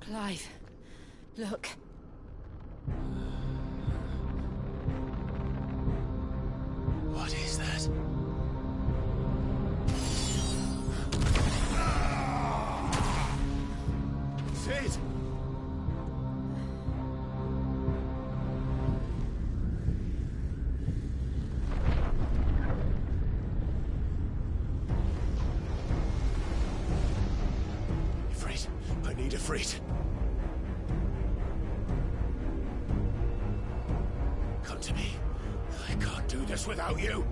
Clive, look. What is that? Sid! Ifrit, I need Ifrit. Come to me. I can't do this without you.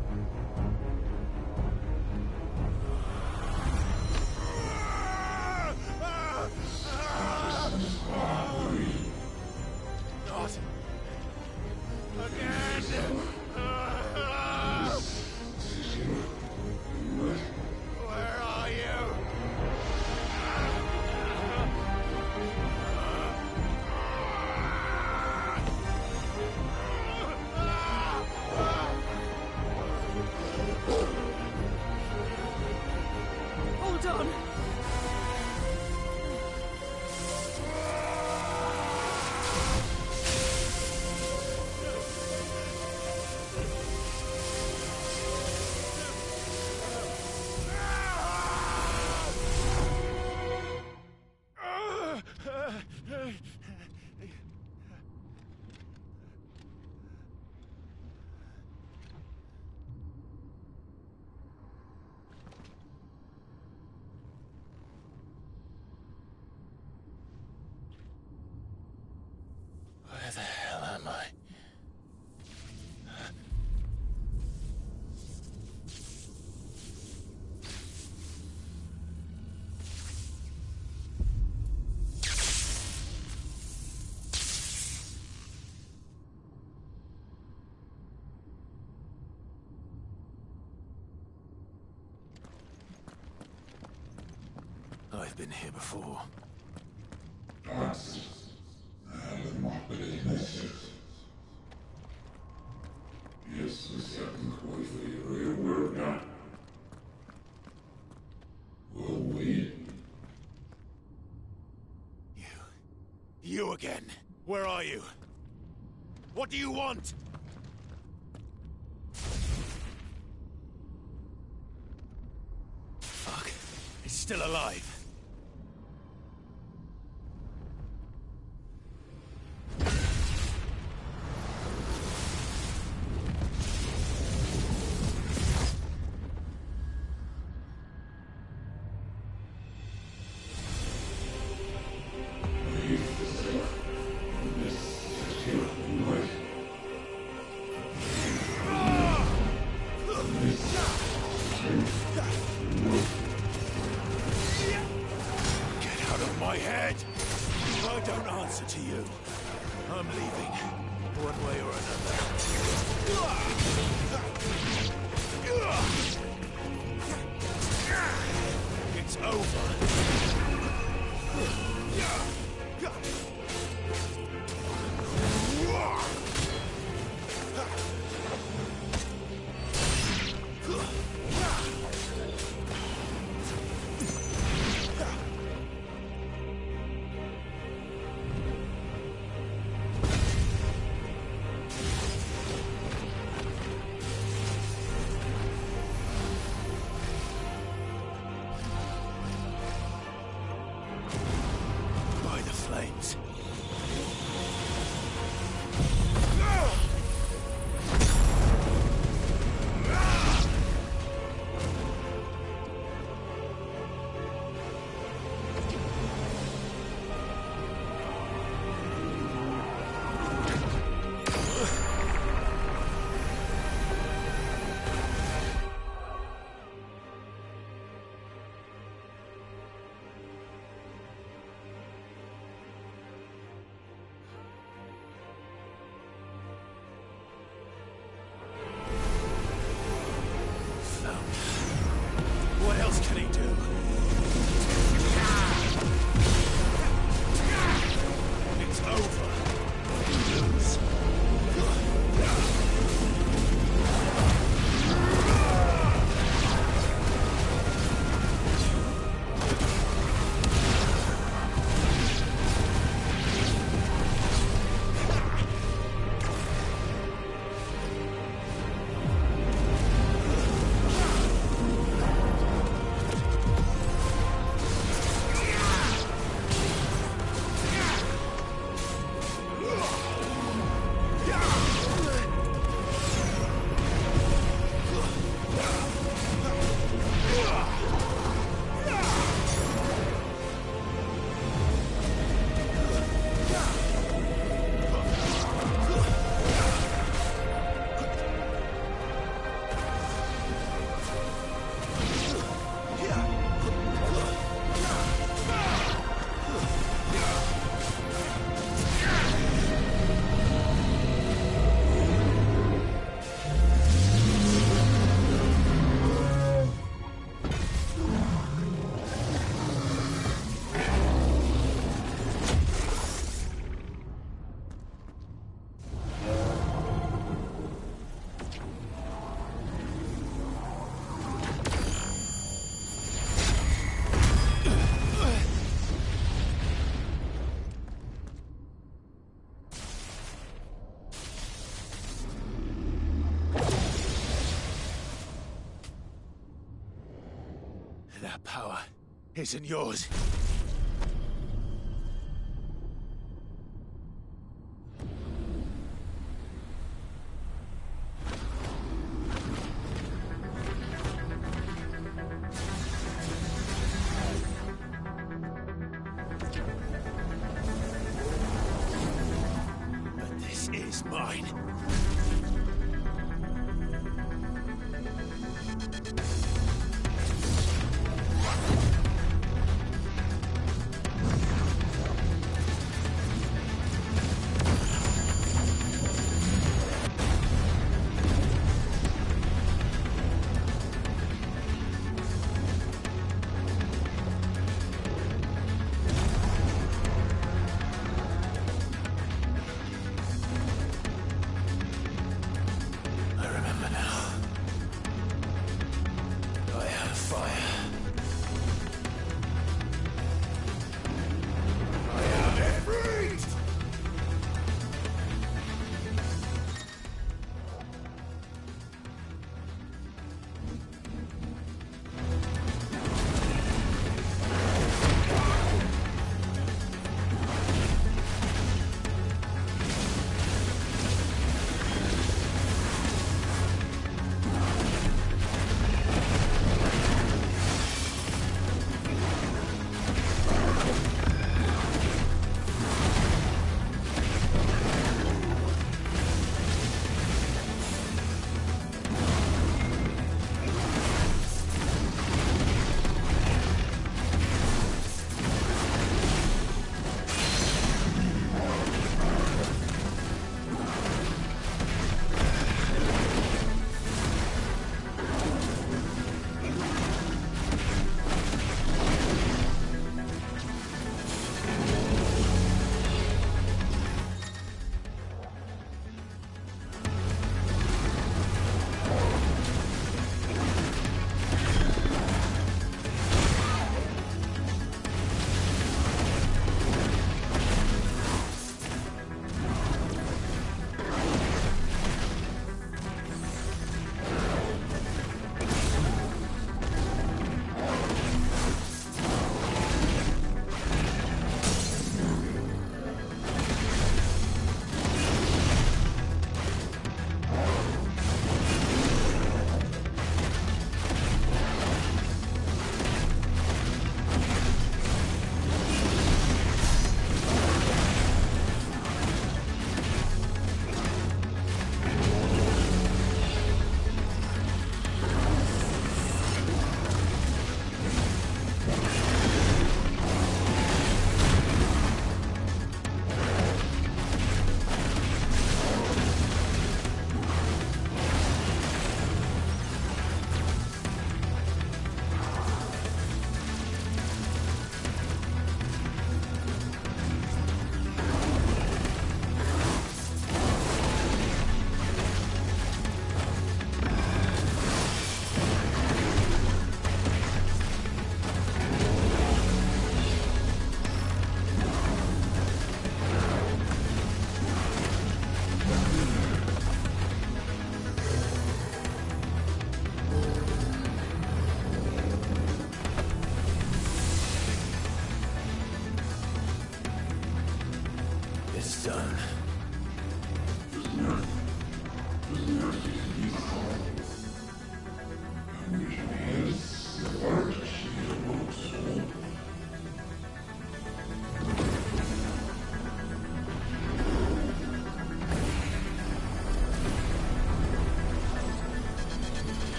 Leon! Where the hell am I? I've been here before. You again. Where are you? What do you want? Fuck. It's still alive. isn't yours. But this is mine.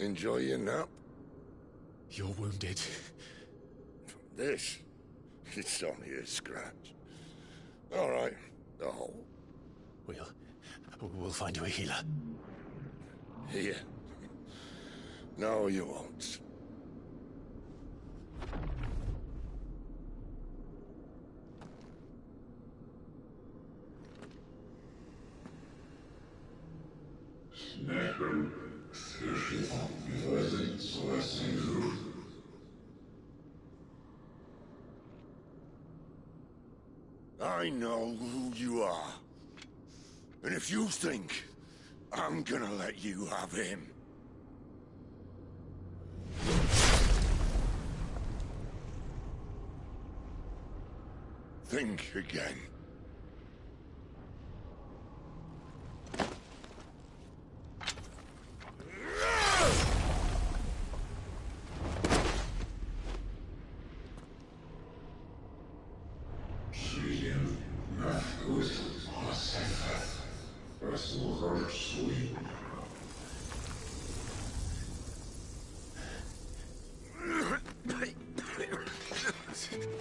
Enjoy your nap? You're wounded. This? It's only a scratch. All right. The hole. We'll find you a healer. Here. No, you won't. I know who you are. And if you think I'm gonna let you have him... think again.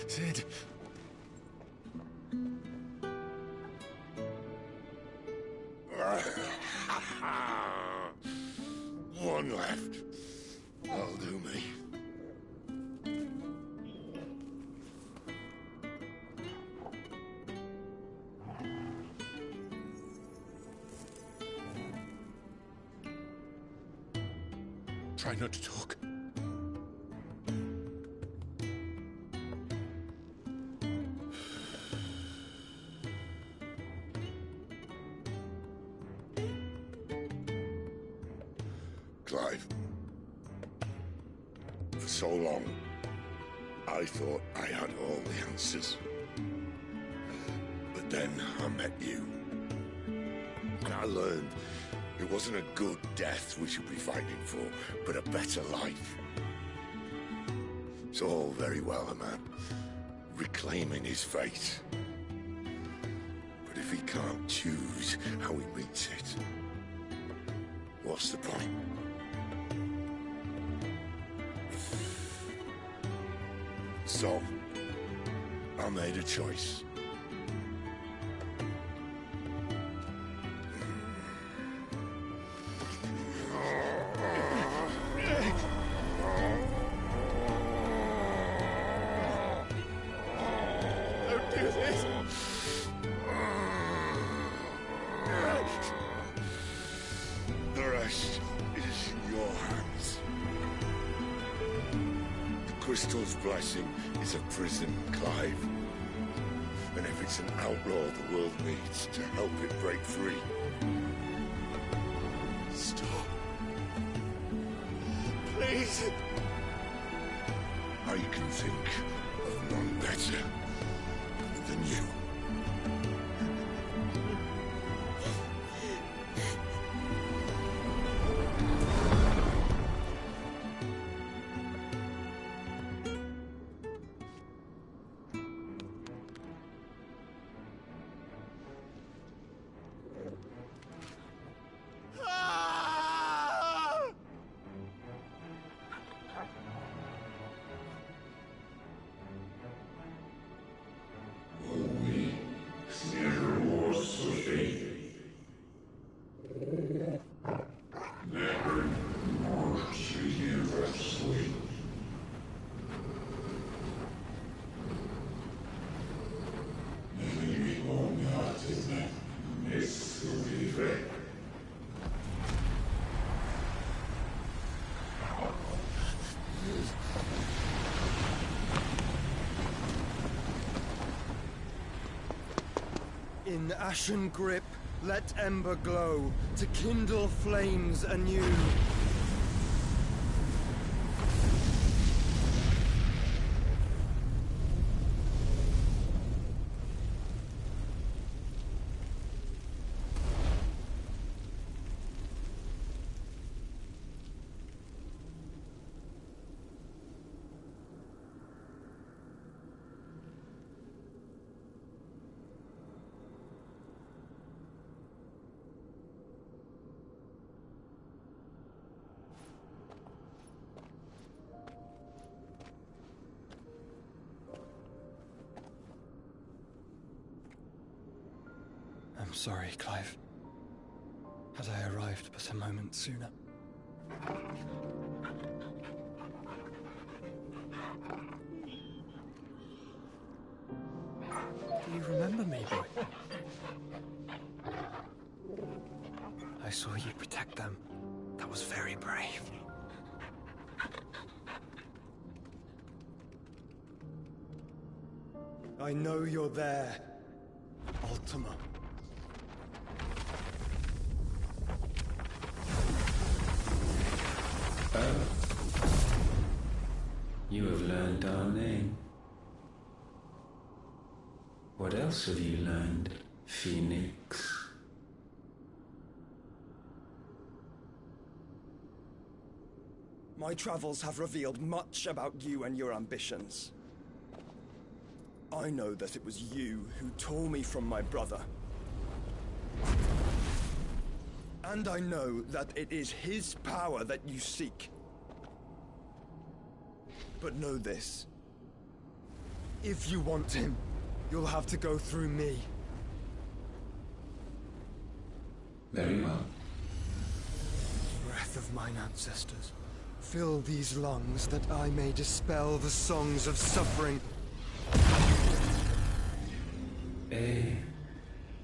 Sid. One left. That'll do me. Try not to talk. Clive. For so long, I thought I had all the answers. But then I met you. And I learned it wasn't a good death we should be fighting for, but a better life. It's all very well, a man reclaiming his fate. But if he can't choose how he meets it, what's the point? So, I made a choice. Don't do this! The rest is in your hands. The crystal's blessing is a prison, Clive. And if it's an outlaw the world needs to help it break free... Stop. Please. I can think of none better than you. In ashen grip, let ember glow, to kindle flames anew. sorry, Clive. Had I arrived but a moment sooner. Do you remember me, boy? I saw you protect them. That was very brave. I know you're there, Ultima. Oh. You have learned our name. What else have you learned, Phoenix? My travels have revealed much about you and your ambitions. I know that it was you who tore me from my brother. And I know that it is his power that you seek. But know this. If you want him, you'll have to go through me. Very well. Breath of mine ancestors, fill these lungs that I may dispel the songs of suffering. A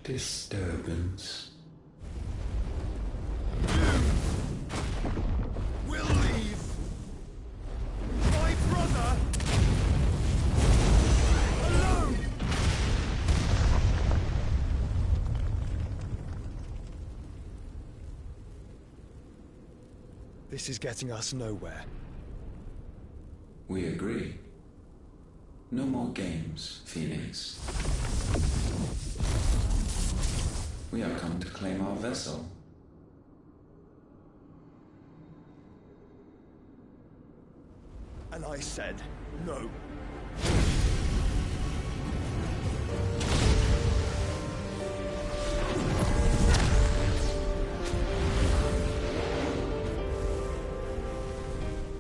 disturbance. We'll leave my brother alone. This is getting us nowhere. We agree. No more games, Phoenix. We have come to claim our vessel. And I said no.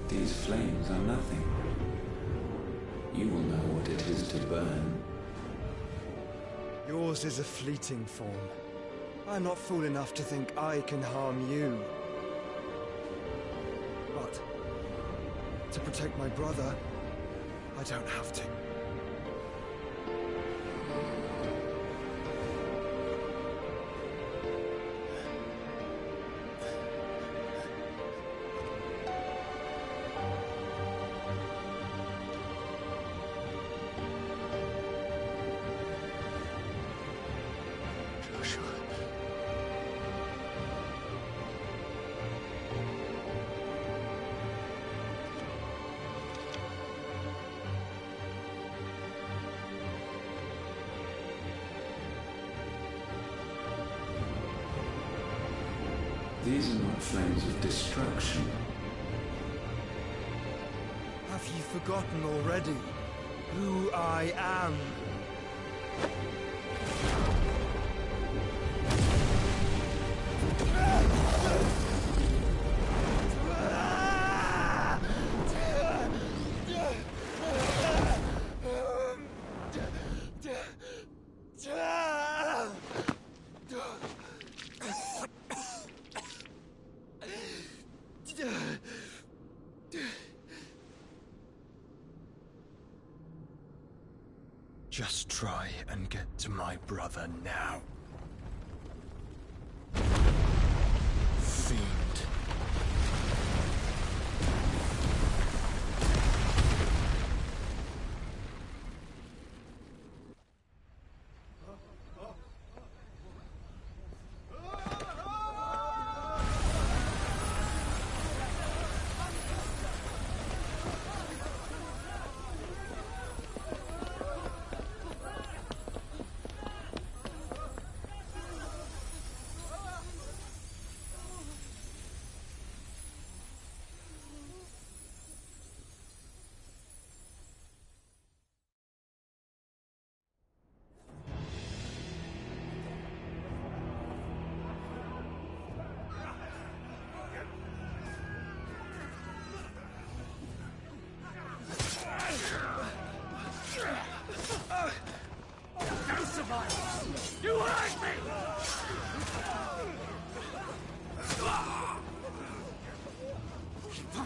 These flames are nothing. You will know what it is to burn. Yours is a fleeting form. I'm not fool enough to think I can harm you. But to protect my brother, I don't have to. These are not flames of destruction. Have you forgotten already who I am? Just try and get to my brother now. Fiend.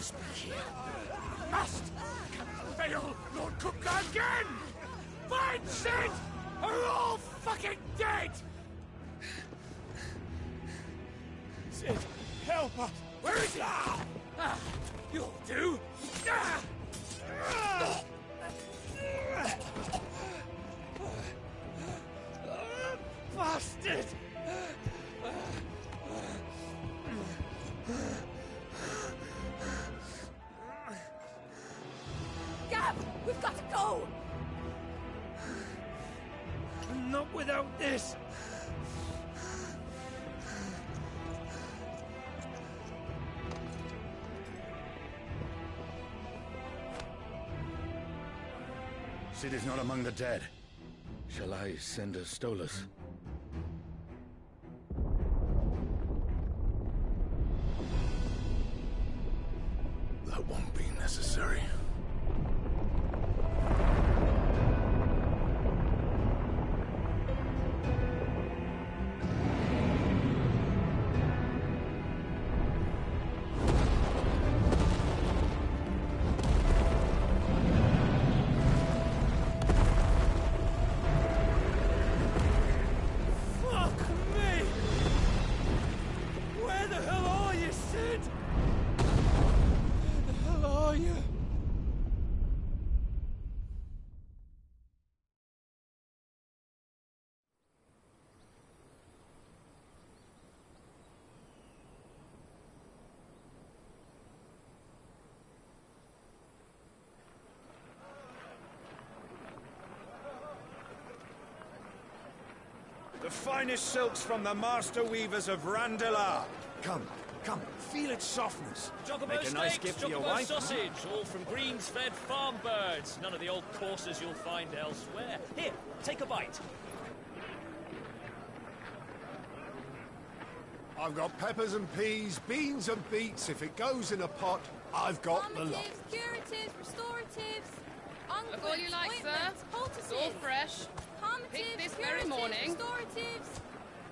must be here. Must! Can fail Lord Cookler again! Mine, Sid, are all fucking dead! Sid, help us! Where is he? You'll do! Bastard! Gab, we've got to go! Not without this! Sid is not among the dead. Shall I send a Stolas? That won't be necessary. The finest silks from the master weavers of Randalar. Come, feel its softness. Chocobo Make a nice steaks, gift for your chocobo wife. sausage, all from greens-fed farm birds. None of the old courses you'll find elsewhere. Here, take a bite. I've got peppers and peas, beans and beets. If it goes in a pot, I've got the lot. Curatives, restoratives, Look all you like, sir. It's all fresh. Picked this very morning. Restoratives,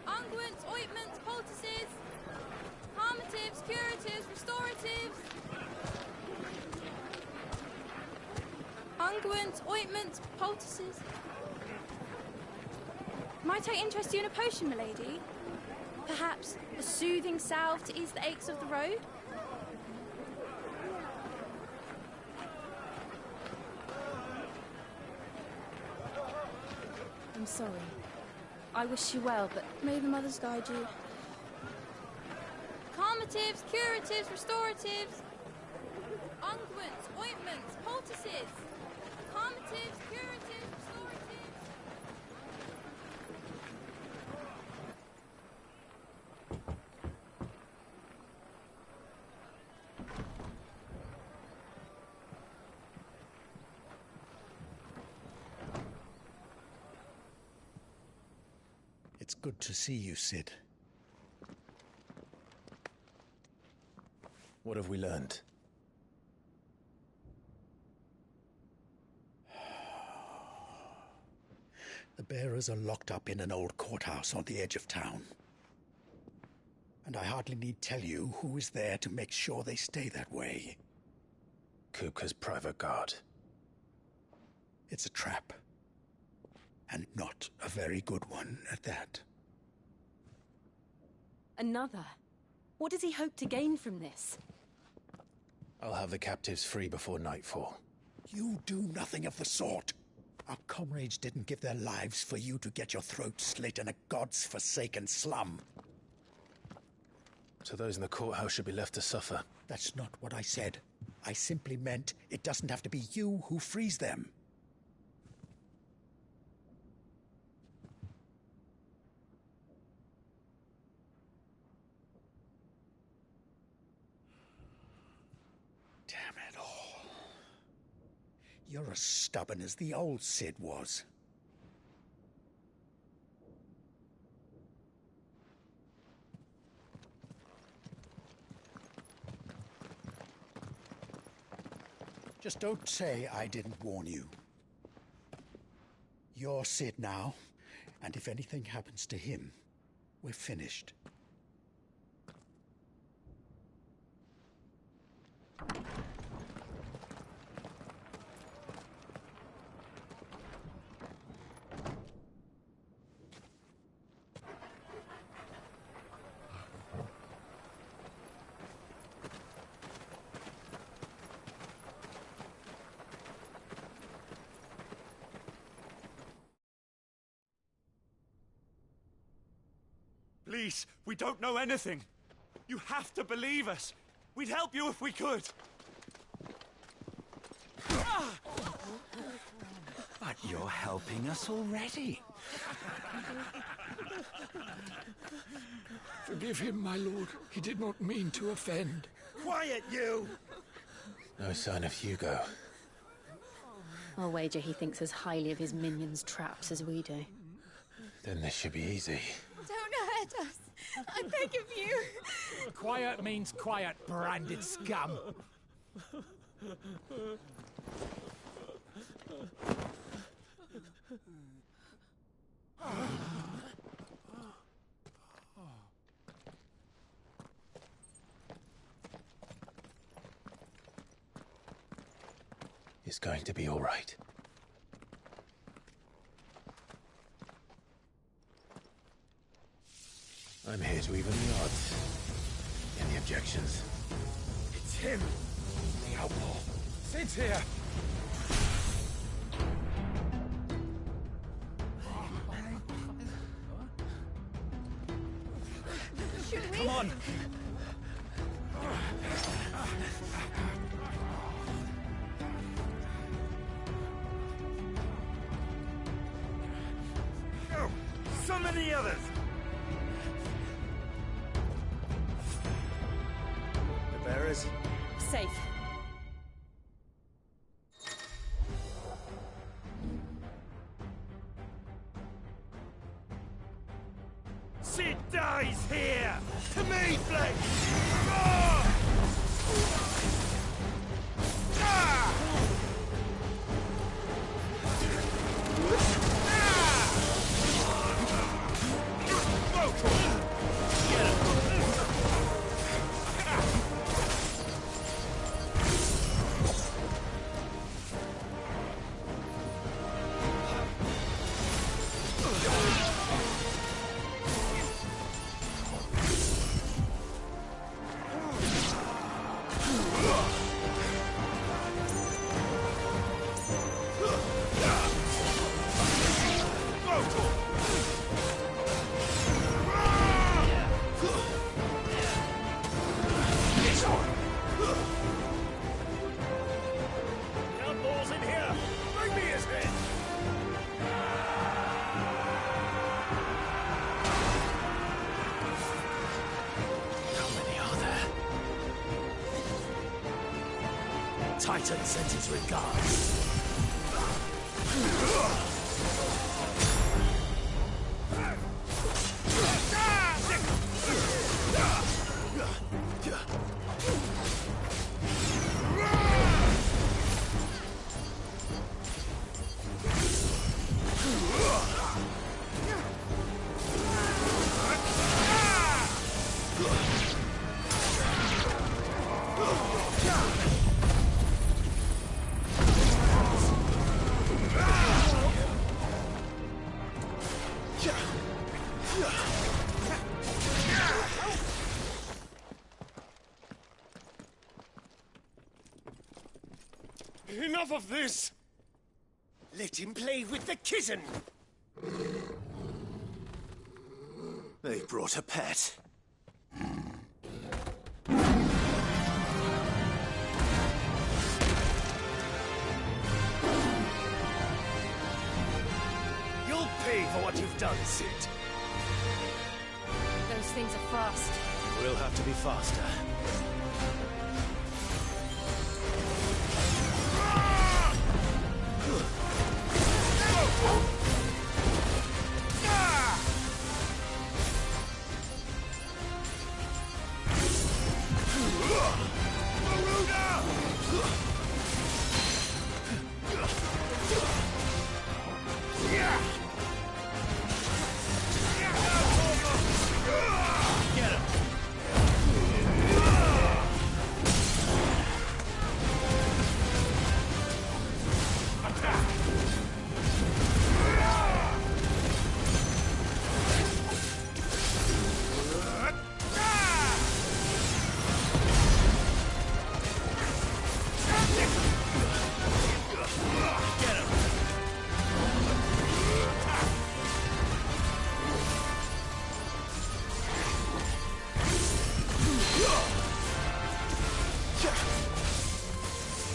unguents, ointments, poultices, harmatives, curatives, restoratives, unguents, ointments, poultices. Might I interest you in a potion, milady? Perhaps a soothing salve to ease the aches of the road? I'm sorry. I wish you well, but may the mothers guide you. Calmatives, curatives, restoratives, unguents, ointments, poultices. Calmatives, curatives, restoratives. It's good to see you, Sid. What have we learned? The bearers are locked up in an old courthouse on the edge of town. And I hardly need tell you who is there to make sure they stay that way. Kupka's private guard. It's a trap. And not a very good one at that. Another? What does he hope to gain from this? I'll have the captives free before nightfall. You do nothing of the sort. Our comrades didn't give their lives for you to get your throat slit in a god's forsaken slum. So those in the courthouse should be left to suffer. That's not what I said. I simply meant it doesn't have to be you who frees them. Damn it all. You're as stubborn as the old Sid was. Just don't say I didn't warn you. You're Sid now, and if anything happens to him, we're finished. Please, we don't know anything. You have to believe us. We'd help you if we could. But you're helping us already. Forgive him, my lord. He did not mean to offend. Quiet, you! No sign of Hugo. I'll wager he thinks as highly of his minions' traps as we do. Then this should be easy. Don't hurt us. I beg of you. Quiet means quiet, branded scum. It's going to be all right. I'm here to even the odds. Any objections? It's him, the outlaw. Sit here. Come on! Go! Summon the others! The bearers? Safe. Sid dies here! To me, Flex! Ah! Ah! Titan sends his regards. Enough of this! Let him play with the kitten! They brought a pet. You'll pay for what you've done, Sid. Those things are fast. We'll have to be faster.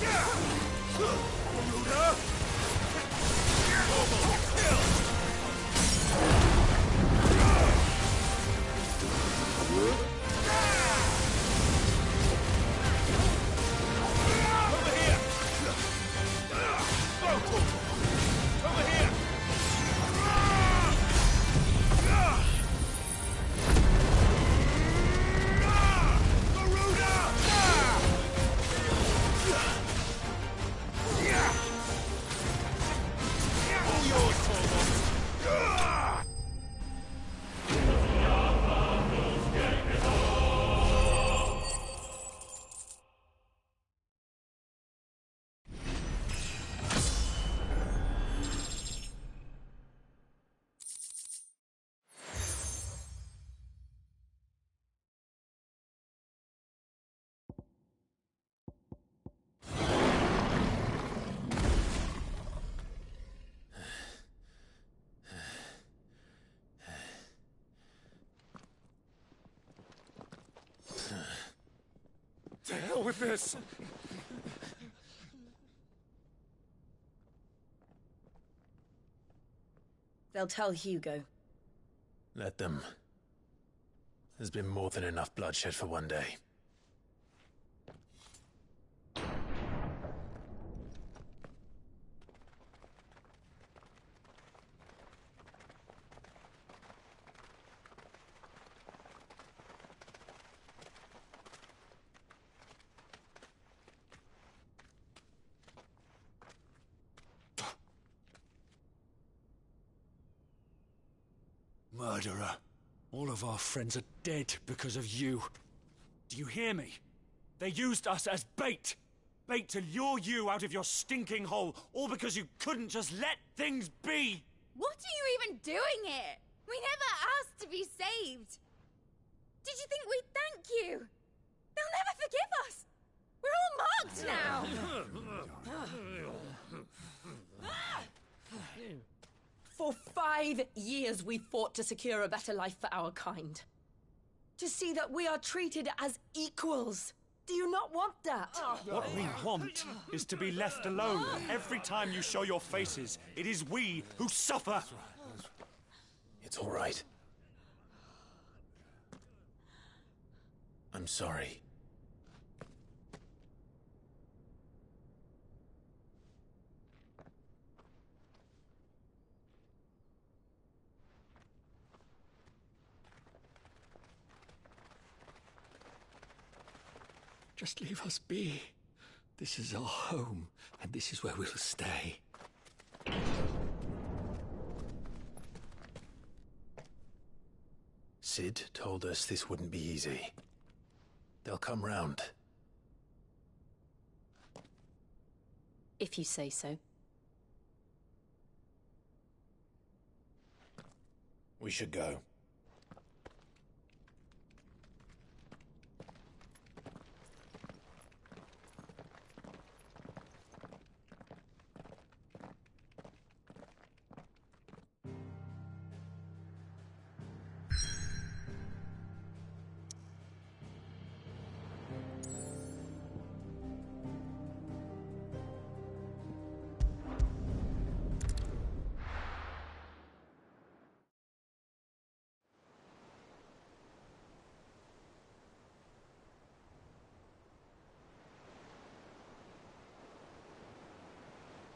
Garuda! To hell with this! They'll tell Hugo. Let them. There's been more than enough bloodshed for one day. Murderer. All of our friends are dead because of you. Do you hear me? They used us as bait. Bait to lure you out of your stinking hole, all because you couldn't just let things be. What are you even doing here? We never asked to be saved. Did you think we'd thank you? They'll never forgive us. We're all marked now. For 5 years we fought to secure a better life for our kind. To see that we are treated as equals. Do you not want that? What we want is to be left alone. Every time you show your faces, it is we who suffer. It's all right. I'm sorry. Just leave us be. This is our home, and this is where we'll stay. Sid told us this wouldn't be easy. They'll come round. If you say so. We should go.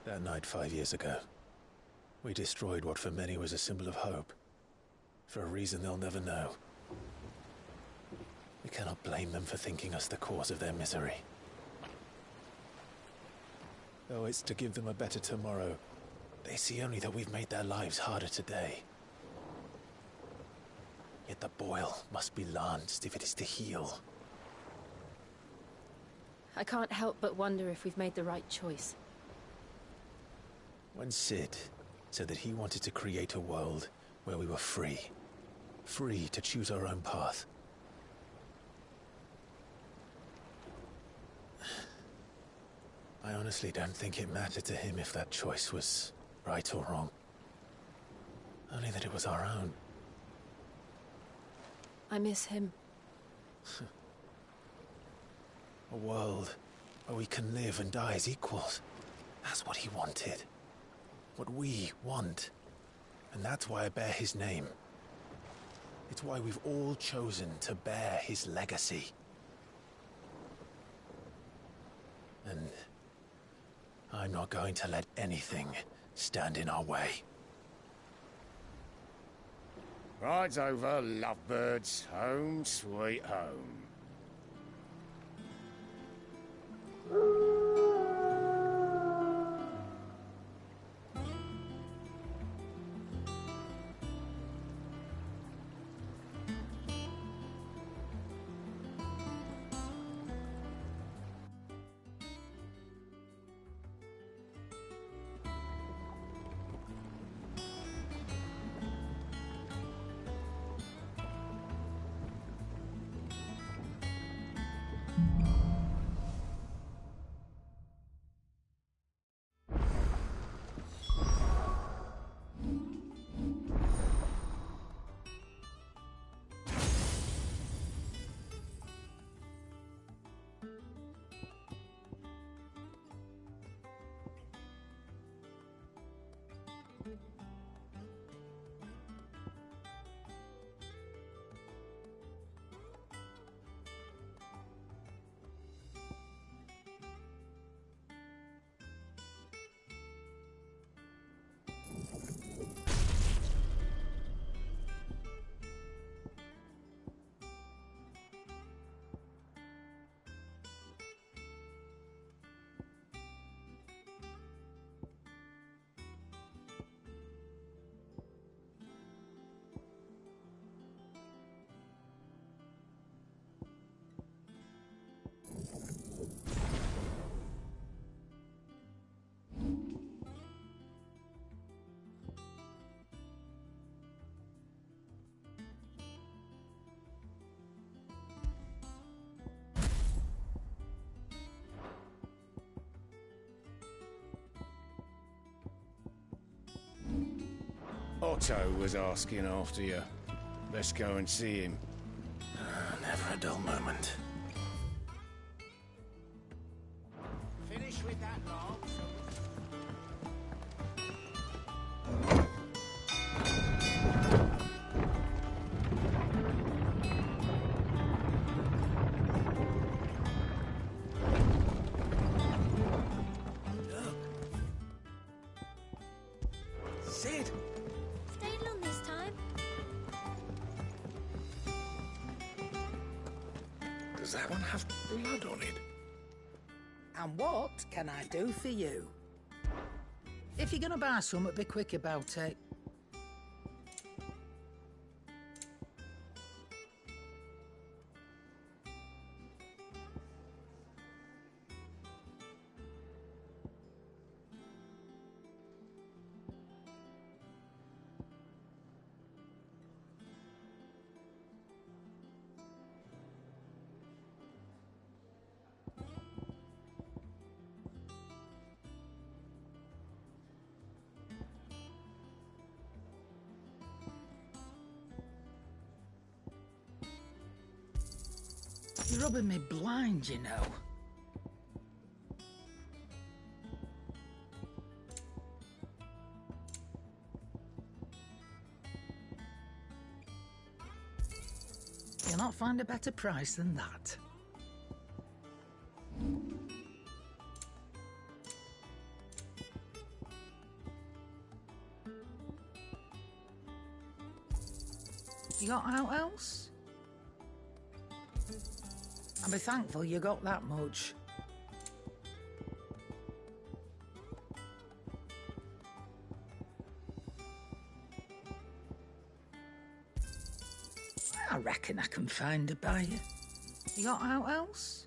That night 5 years ago, we destroyed what for many was a symbol of hope. For a reason they'll never know. We cannot blame them for thinking us the cause of their misery. Though it's to give them a better tomorrow, they see only that we've made their lives harder today. Yet the boil must be lanced if it is to heal. I can't help but wonder if we've made the right choice. When Sid said that he wanted to create a world where we were free. Free to choose our own path. I honestly don't think it mattered to him if that choice was right or wrong. Only that it was our own. I miss him. A world where we can live and die as equals. That's what he wanted. What we want. And that's why I bear his name. It's why we've all chosen to bear his legacy. And I'm not going to let anything stand in our way. Ride's over, lovebirds. Home sweet home. Otto was asking after you. Let's go and see him. Never a dull moment. Finish with that log. Sid! Stayed long this time. Does that one have blood on it? And what can I do for you? If you're gonna buy something, be quick about it. You're rubbing me blind, you know. You'll not find a better price than that. You got out else? I'll be thankful you got that much. I reckon I can find a buyer. You got out else?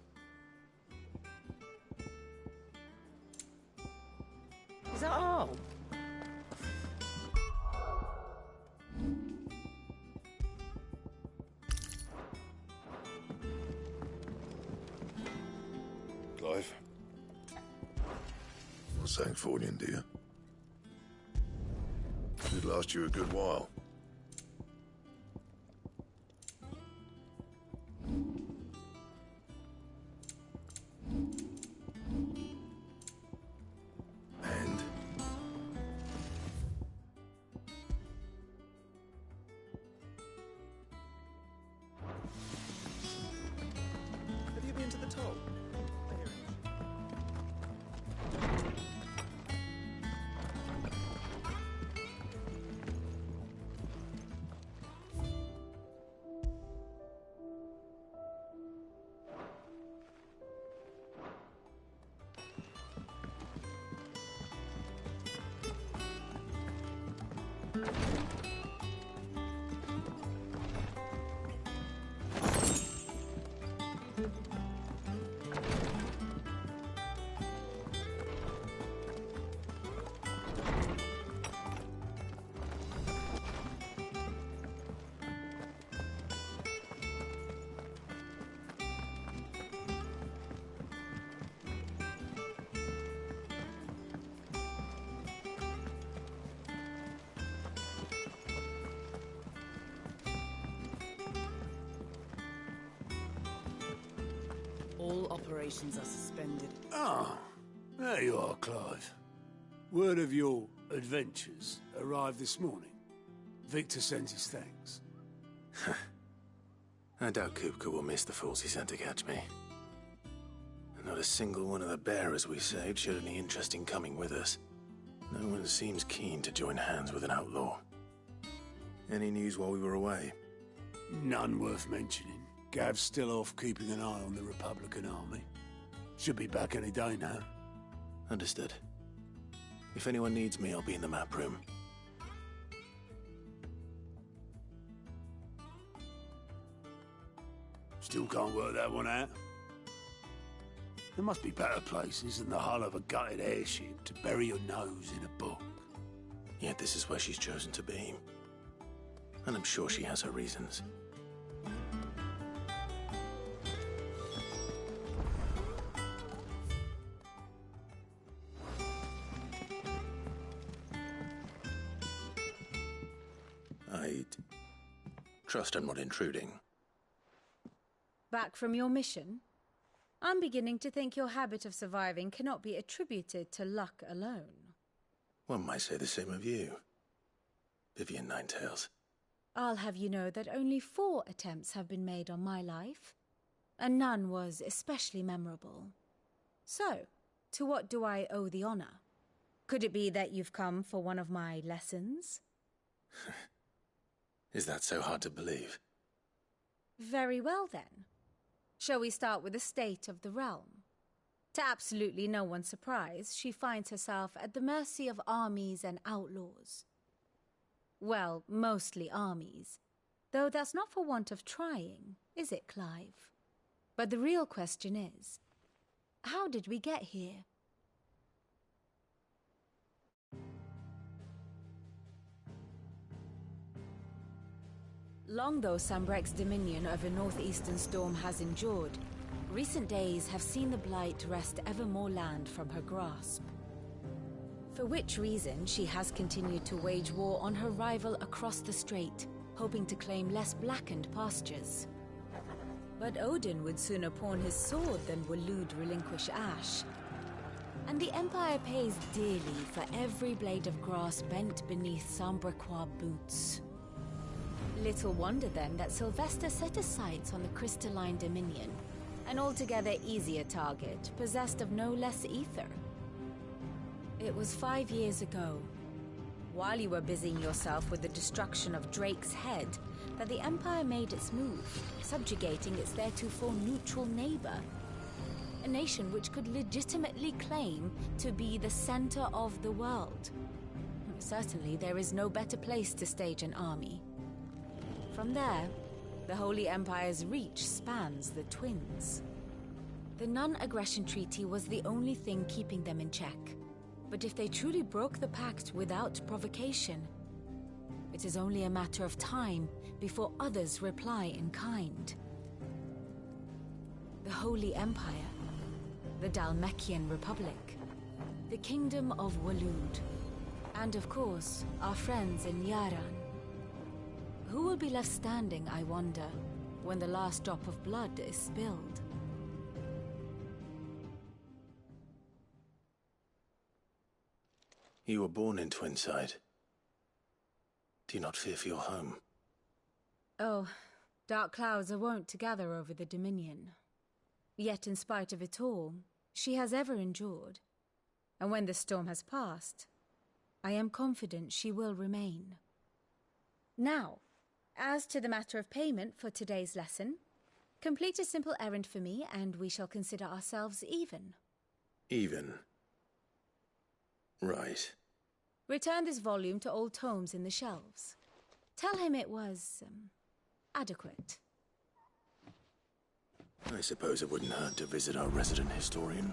Is that all? Clive? Not Sancfordian, do you? Should last you a good while. operations are suspended. Ah, there you are, Clive. Word of your adventures arrived this morning. Victor sends his thanks. I doubt Kupka will miss the fools he sent to catch me. Not a single one of the bearers we saved showed any interest in coming with us. No one seems keen to join hands with an outlaw. Any news while we were away? None worth mentioning. Gav's still off keeping an eye on the Republican army. Should be back any day now. Understood. If anyone needs me, I'll be in the map room. Still can't work that one out. There must be better places than the hull of a gutted airship to bury your nose in a book. Yet this is where she's chosen to be. And I'm sure she has her reasons. I'd trust I'm not intruding. Back from your mission? I'm beginning to think your habit of surviving cannot be attributed to luck alone. One might say the same of you, Vivian Ninetails. I'll have you know that only 4 attempts have been made on my life, and none was especially memorable. So, to what do I owe the honor? Could it be that you've come for one of my lessons? Is that so hard to believe? Very well, then. Shall we start with the state of the realm? To absolutely no one's surprise, she finds herself at the mercy of armies and outlaws. Well, mostly armies. Though that's not for want of trying, is it, Clive? But the real question is, how did we get here? Long though Sambrek's dominion over northeastern storm has endured, recent days have seen the Blight wrest ever more land from her grasp. For which reason she has continued to wage war on her rival across the strait, hoping to claim less blackened pastures. But Odin would sooner pawn his sword than Waloed relinquish Ash. And the Empire pays dearly for every blade of grass bent beneath Sambrequois boots. Little wonder then that Sylvester set his sights on the crystalline dominion, an altogether easier target, possessed of no less ether. It was 5 years ago, while you were busying yourself with the destruction of Drake's head, that the Empire made its move, subjugating its theretofore neutral neighbor. A nation which could legitimately claim to be the center of the world. Certainly there is no better place to stage an army. From there, the Holy Empire's reach spans the Twins. The non-aggression treaty was the only thing keeping them in check. But if they truly broke the pact without provocation, it is only a matter of time before others reply in kind. The Holy Empire, the Dhalmekian Republic, the Kingdom of Waloed, and of course, our friends in Yaran. Who will be left standing, I wonder, when the last drop of blood is spilled? You were born in Twinside. Do you not fear for your home? Oh, dark clouds are wont to gather over the Dominion. Yet in spite of it all, she has ever endured. And when the storm has passed, I am confident she will remain. Now, as to the matter of payment for today's lesson, complete a simple errand for me and we shall consider ourselves even. Even? Right. Return this volume to old tomes in the shelves. Tell him it was, adequate. I suppose it wouldn't hurt to visit our resident historian.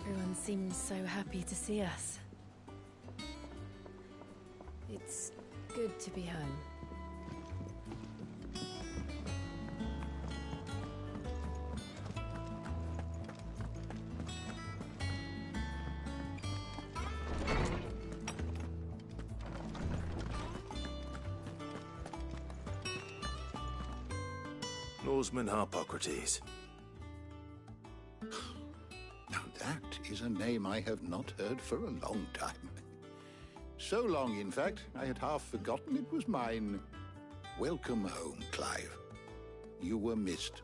Everyone seems so happy to see us. It's good to be home. Swordsman Harpocrates. Now that is a name I have not heard for a long time. So long, in fact, I had half forgotten it was mine. Welcome home, Clive. You were missed,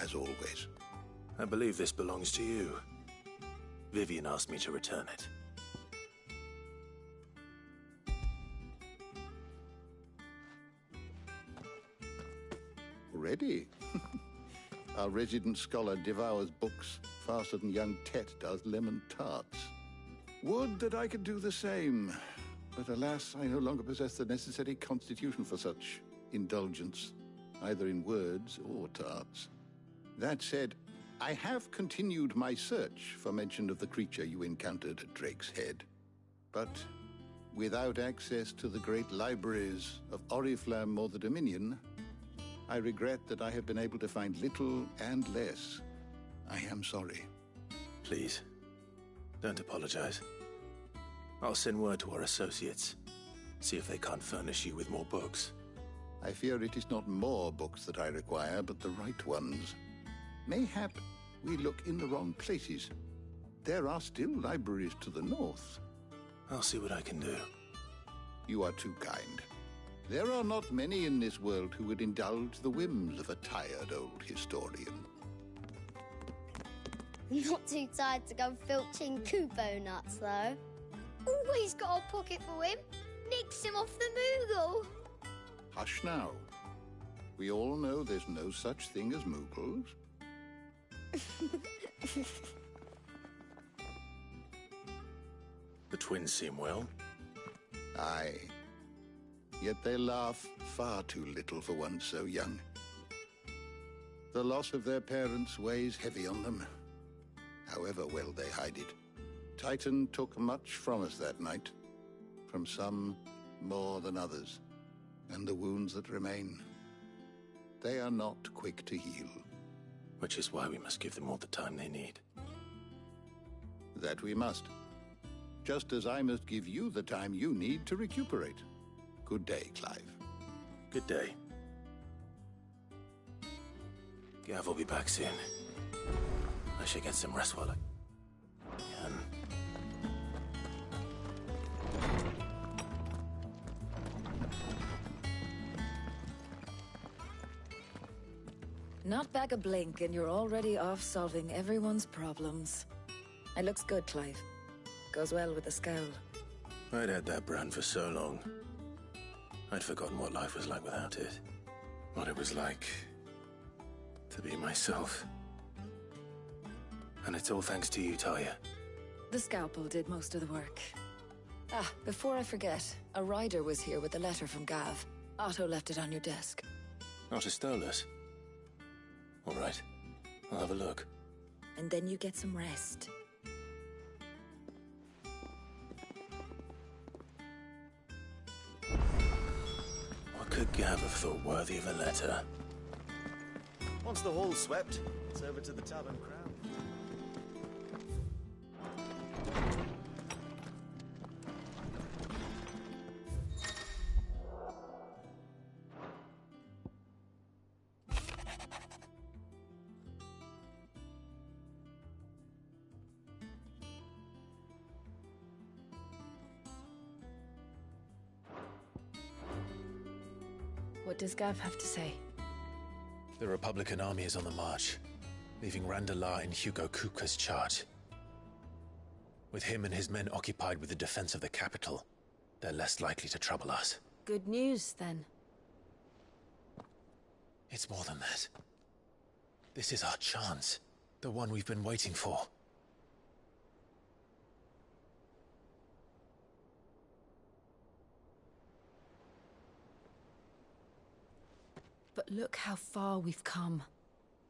as always. I believe this belongs to you. Vivian asked me to return it. Ready? Our resident scholar devours books faster than young Tet does lemon tarts. Would that I could do the same, but alas, I no longer possess the necessary constitution for such indulgence, either in words or tarts. That said, I have continued my search for mention of the creature you encountered at Drake's Head, but without access to the great libraries of Oriflamme or the Dominion, I regret that I have been able to find little and less. I am sorry. Please, don't apologize. I'll send word to our associates. See if they can't furnish you with more books. I fear it is not more books that I require, but the right ones. Mayhap we look in the wrong places. There are still libraries to the north. I'll see what I can do. You are too kind. There are not many in this world who would indulge the whims of a tired old historian. Not too tired to go filching Kupo nuts, though. Always got a pocket for him. Nicks him off the Moogle. Hush now. We all know there's no such thing as Moogles. The twins seem well. Aye. Yet they laugh far too little for one so young. The loss of their parents weighs heavy on them, however well they hide it. Titan took much from us that night, from some more than others, and the wounds that remain, they are not quick to heal. Which is why we must give them all the time they need. That we must. Just as I must give you the time you need to recuperate. Good day, Clive. Good day. Gav will be back soon. I should get some rest while I can. Not back a blink and you're already off solving everyone's problems. It looks good, Clive. Goes well with the scowl. I'd had that brand for so long. I'd forgotten what life was like without it. What it was like to be myself. And it's all thanks to you, Talia. The scalpel did most of the work. Ah, before I forget, a rider was here with a letter from Gav. Otto left it on your desk. Otto stole us. All right, I'll have a look. And then you get some rest. What could Gav have thought worthy of a letter? Once the hall's swept, it's over to the tavern crowd. What does Gav have to say? The Republican army is on the march, leaving Randalar in Hugo Kuka's charge. With him and his men occupied with the defense of the capital, they're less likely to trouble us. Good news, then. It's more than that. This is our chance, the one we've been waiting for. But look how far we've come.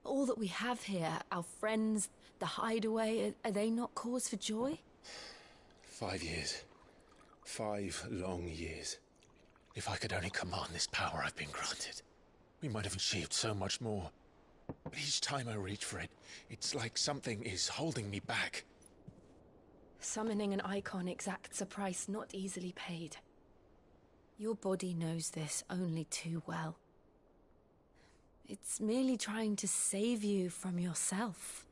All that we have here, our friends, the hideaway, are they not cause for joy? 5 years. 5 long years. If I could only command this power I've been granted, we might have achieved so much more. But each time I reach for it, it's like something is holding me back. Summoning an Eikon exacts a price not easily paid. Your body knows this only too well. It's merely trying to save you from yourself.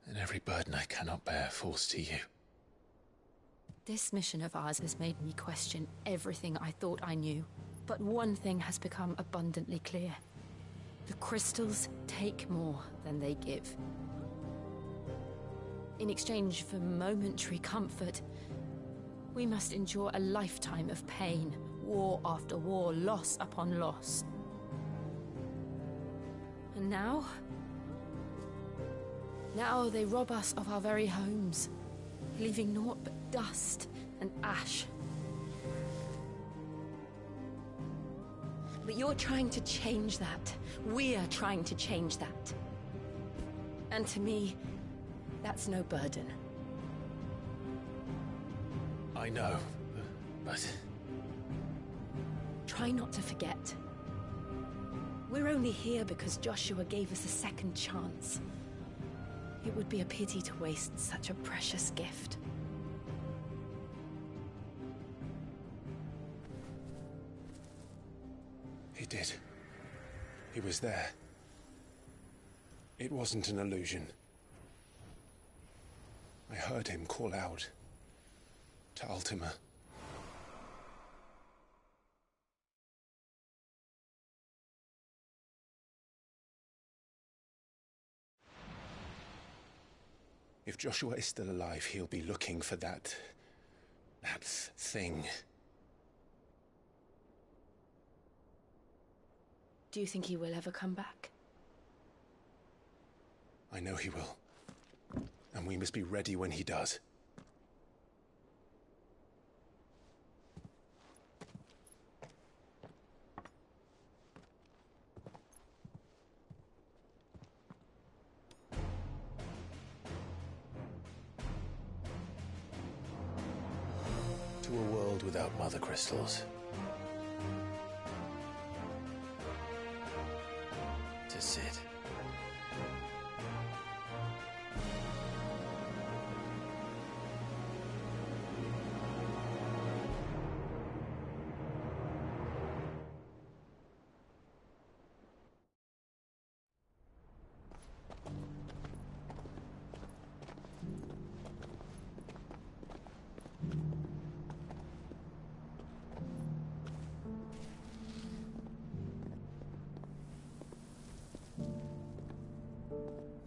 And every burden I cannot bear falls to you. This mission of ours has made me question everything I thought I knew. But one thing has become abundantly clear. The crystals take more than they give. In exchange for momentary comfort, we must endure a lifetime of pain, war after war, loss upon loss. And now they rob us of our very homes, leaving naught but dust and ash. But you're trying to change that. We're trying to change that. And to me, that's no burden. I know, but... Try not to forget. We're only here because Joshua gave us a second chance. It would be a pity to waste such a precious gift. He did. He was there. It wasn't an illusion. I heard him call out to Ultima. If Joshua is still alive, he'll be looking for that thing. Do you think he will ever come back? I know he will. And we must be ready when he does. To a world without mother crystals. To Sid.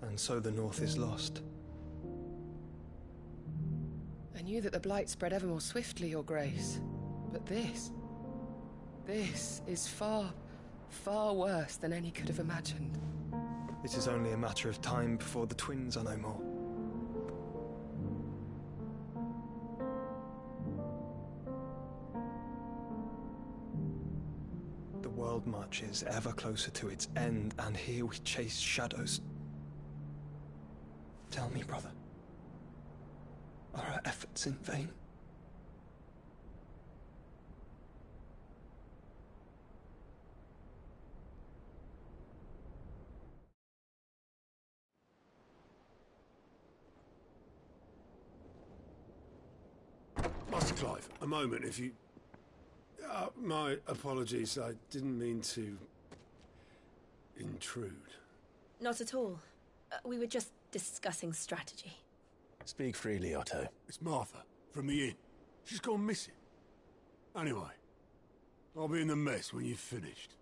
And so the North is lost. I knew that the Blight spread ever more swiftly, Your Grace. But this is far, far worse than any could have imagined. It is only a matter of time before the twins are no more. The world marches ever closer to its end, and here we chase shadows. Tell me, brother, are our efforts in vain? Master Clive, a moment, if you... my apologies, I didn't mean to... intrude. Not at all. We were just discussing strategy. Speak freely, Otto. It's Martha, from the inn. She's gone missing. Anyway, I'll be in the mess when you've finished.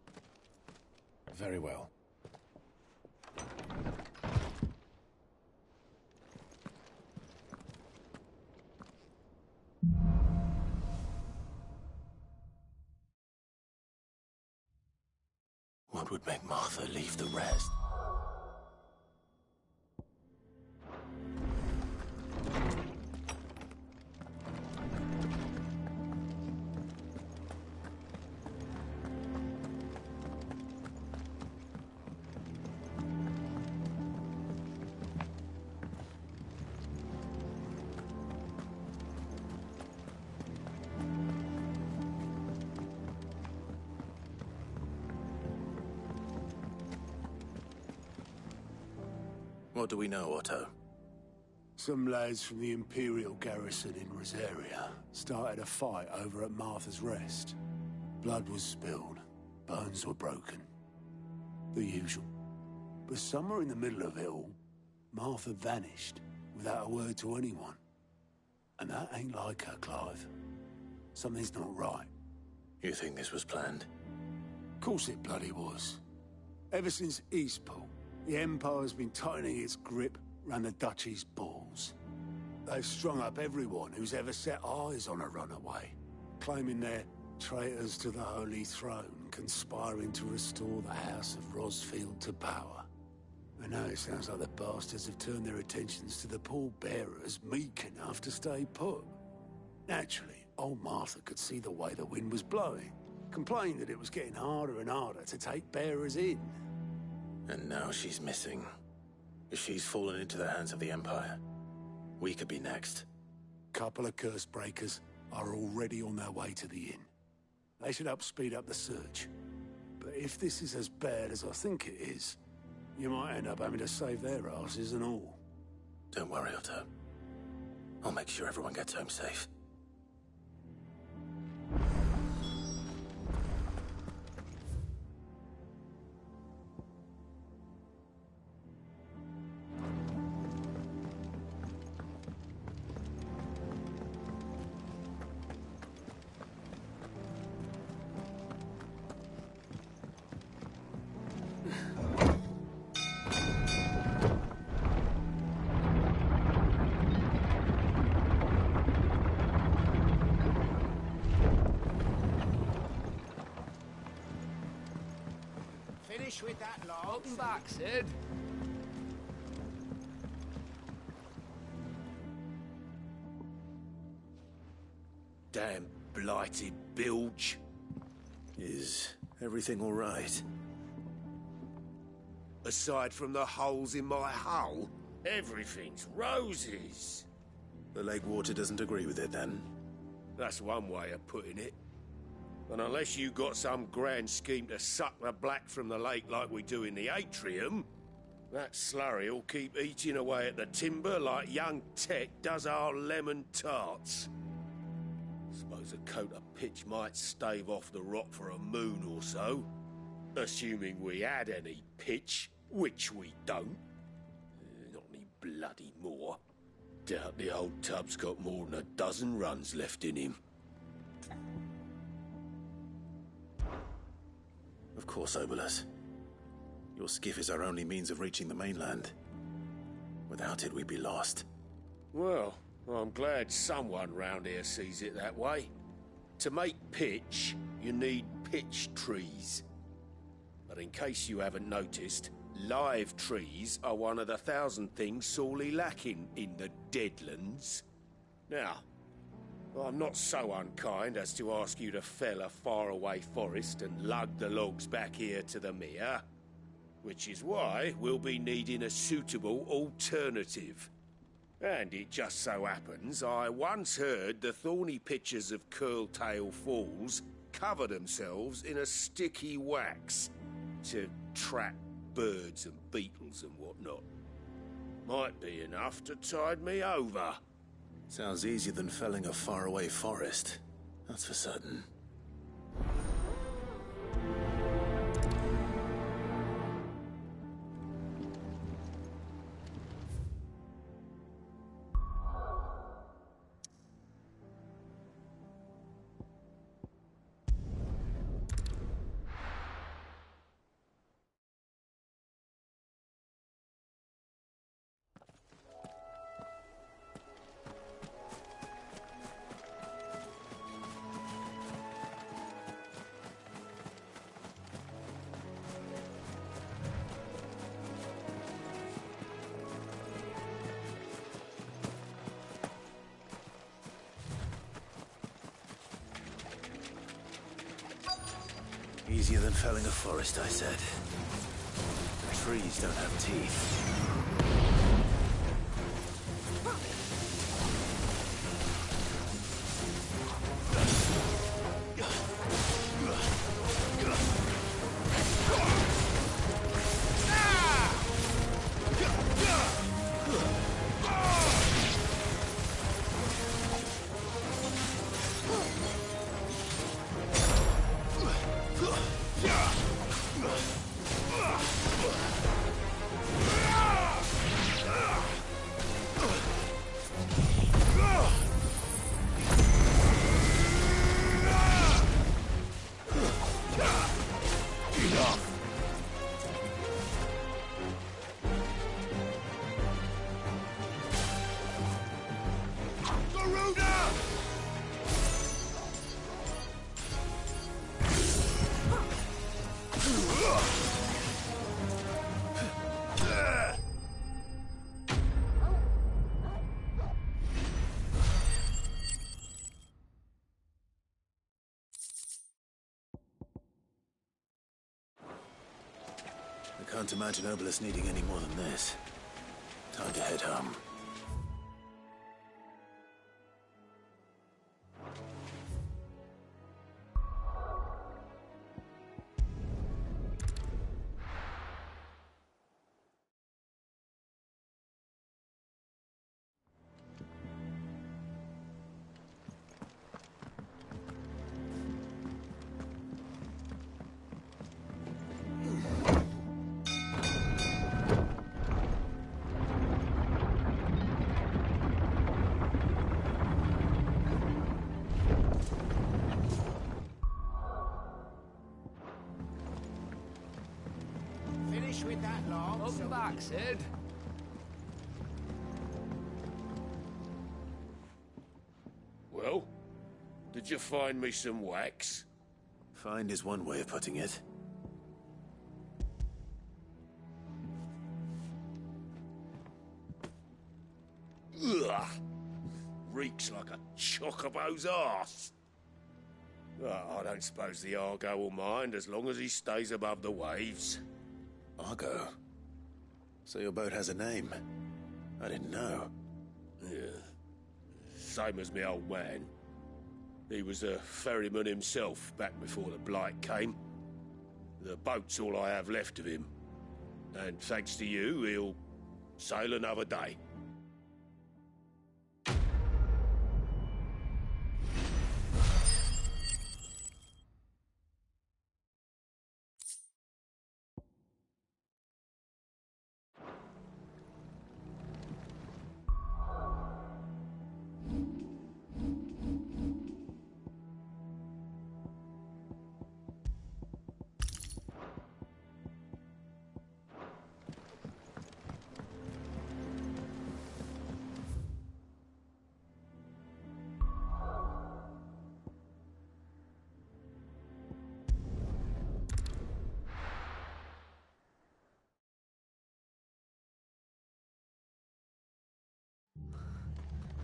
Very well. What would make Martha leave the rest? What do we know, Otto? Some lads from the Imperial garrison in Rosaria started a fight over at Martha's Rest. Blood was spilled, bones were broken. The usual. But somewhere in the middle of it all, Martha vanished without a word to anyone. And that ain't like her, Clive. Something's not right. You think this was planned? Of course it bloody was. Ever since Eastpool, the Empire's been tightening its grip round the Duchy's balls. They've strung up everyone who's ever set eyes on a runaway, claiming they're traitors to the Holy Throne, conspiring to restore the House of Rosfield to power. And now it sounds like the bastards have turned their attentions to the pallbearers meek enough to stay put. Naturally, old Martha could see the way the wind was blowing, complained that it was getting harder and harder to take bearers in. And now she's missing. If she's fallen into the hands of the Empire, we could be next. Couple of curse breakers are already on their way to the inn. They should help speed up the search. But if this is as bad as I think it is, you might end up having to save their asses and all. Don't worry, Otto. I'll make sure everyone gets home safe. Finish with that log. Welcome back, Sid. Damn blighted bilge. Is everything all right? Aside from the holes in my hull, everything's roses. The lake water doesn't agree with it, then? That's one way of putting it. And unless you got some grand scheme to suck the black from the lake like we do in the atrium, that slurry'll keep eating away at the timber like young Tech does our lemon tarts. Suppose a coat of pitch might stave off the rot for a moon or so, assuming we had any pitch, which we don't. Not any bloody more. Doubt the old tub's got more than a dozen runs left in him. Of course, Obolus. Your skiff is our only means of reaching the mainland. Without it, we'd be lost. Well, I'm glad someone round here sees it that way. To make pitch, you need pitch trees. But in case you haven't noticed, live trees are one of the 1,000 things sorely lacking in the Deadlands. Now, I'm not so unkind as to ask you to fell a faraway forest and lug the logs back here to the mere, which is why we'll be needing a suitable alternative. And it just so happens I once heard the thorny pitchers of Curltail Falls cover themselves in a sticky wax to trap birds and beetles and whatnot. Might be enough to tide me over. Sounds easier than felling a faraway forest. That's for certain. Easier than felling a forest, I said. Trees don't have teeth. I can't imagine Obelisk needing any more than this. Time to head home. With that long. Welcome back, Sid. Well, did you find me some wax? Find is one way of putting it. Ugh! Reeks like a chocobo's arse. Well, I don't suppose the Argo will mind as long as he stays above the waves. Argo? So your boat has a name? I didn't know. Yeah. Same as me old man. He was a ferryman himself back before the Blight came. The boat's all I have left of him. And thanks to you, he'll sail another day.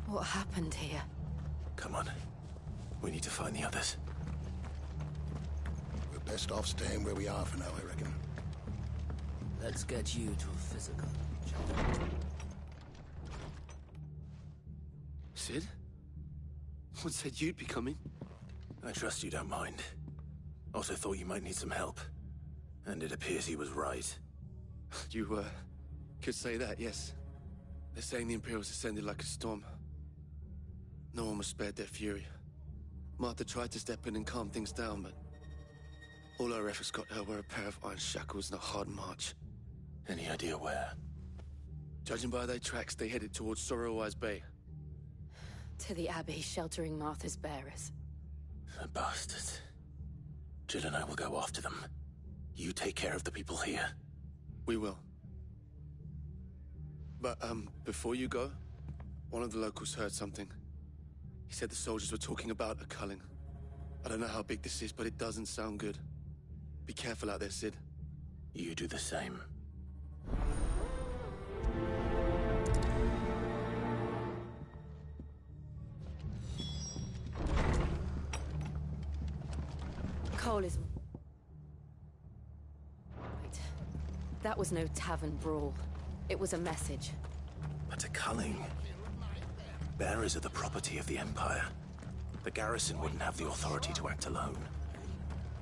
What happened here? Come on. We need to find the others. We're best off staying where we are for now, I reckon. Let's get you to a physical. Sid? Someone said you'd be coming. I trust you don't mind. Also thought you might need some help. And it appears he was right. You, could say that, yes. They're saying the Imperials descended like a storm. No one was spared their fury. Martha tried to step in and calm things down, but all our efforts got her were a pair of iron shackles and a hard march. Any idea where? Judging by their tracks, they headed towards Sorrowwise Bay. To the Abbey sheltering Martha's bearers. The bastards. Jill and I will go after them. You take care of the people here. We will. But, before you go, one of the locals heard something. He said the soldiers were talking about a culling. I don't know how big this is, but it doesn't sound good. Be careful out there, Sid. You do the same. Cole is... Wait. That was no tavern brawl. It was a message. But a culling? Bearers are the property of the Empire. The garrison wouldn't have the authority to act alone.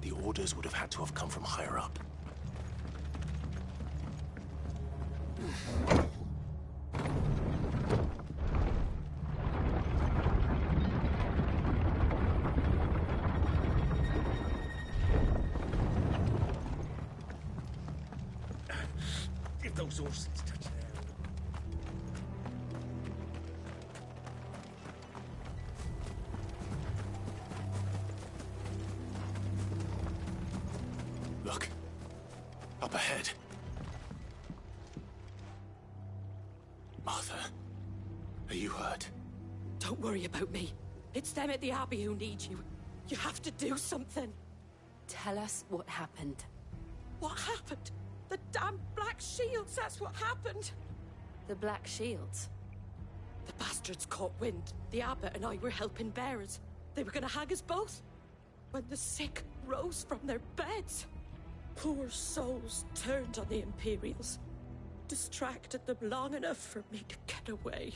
The orders would have had to have come from higher up. If those horses touch there. Look. Up ahead. Martha, are you hurt? Don't worry about me. It's them at the Abbey who need you. You have to do something. Tell us what happened. What happened? The damn Black Shields, that's what happened. The Black Shields? The bastards caught wind. The abbot and I were helping bearers. They were gonna hang us both. When the sick rose from their beds, poor souls turned on the Imperials. Distracted them long enough for me to get away.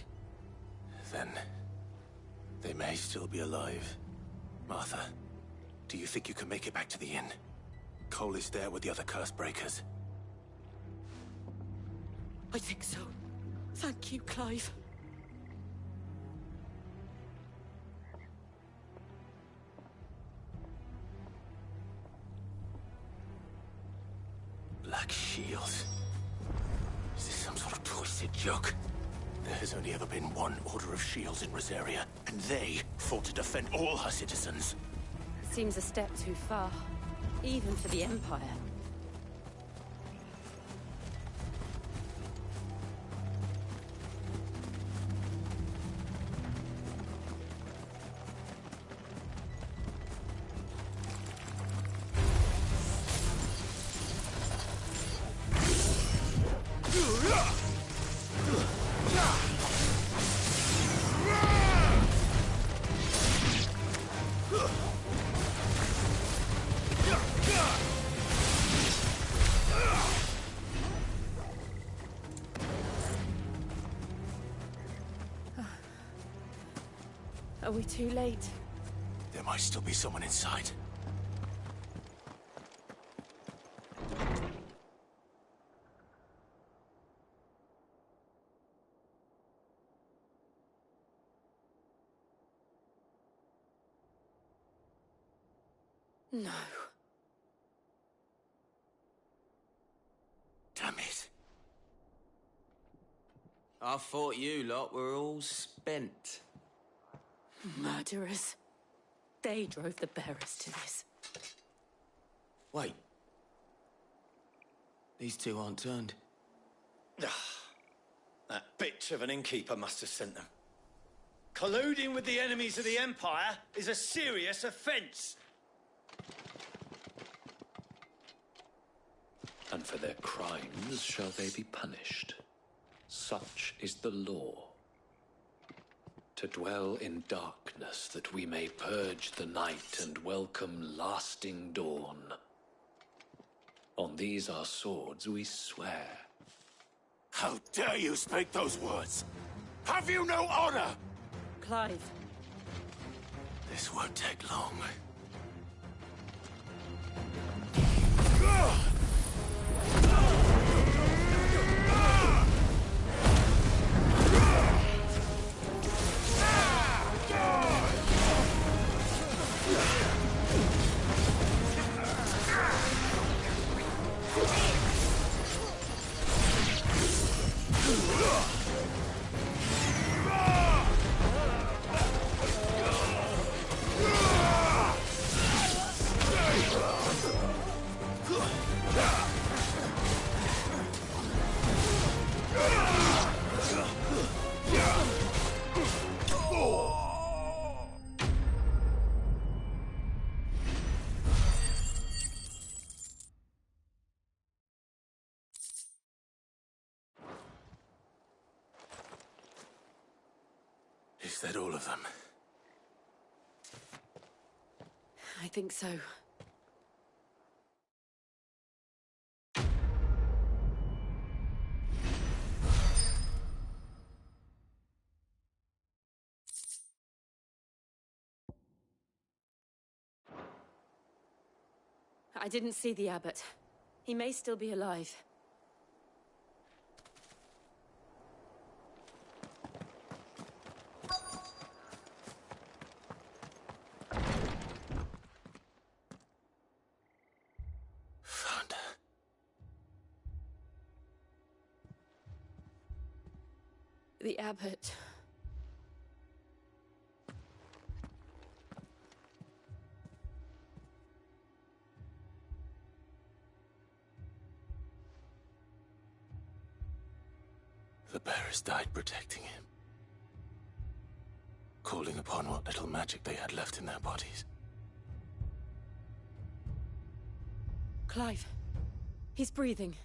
Then they may still be alive. Martha, do you think you can make it back to the inn? Cole is there with the other curse breakers. I think so. Thank you, Clive. Black Shields? Is this some sort of twisted joke? There has only ever been one Order of Shields in Rosaria, and they fought to defend all her citizens. Seems a step too far, even for the Empire. Are we too late? There might still be someone inside. No. Damn it. I thought you lot were all spent. Murderers. They drove the bearers to this. Wait. These two aren't turned. That bitch of an innkeeper must have sent them. Colluding with the enemies of the Empire is a serious offence. And for their crimes shall they be punished. Such is the law. To dwell in darkness that we may purge the night and welcome lasting dawn. On these our swords we swear. How dare you speak those words? Have you no honor? Clive. This won't take long. Is that all of them? I think so. I didn't see the abbot. He may still be alive. Found her. The abbot. The bearers died protecting him. calling upon what little magic they had left in their bodies. Clive. He's breathing.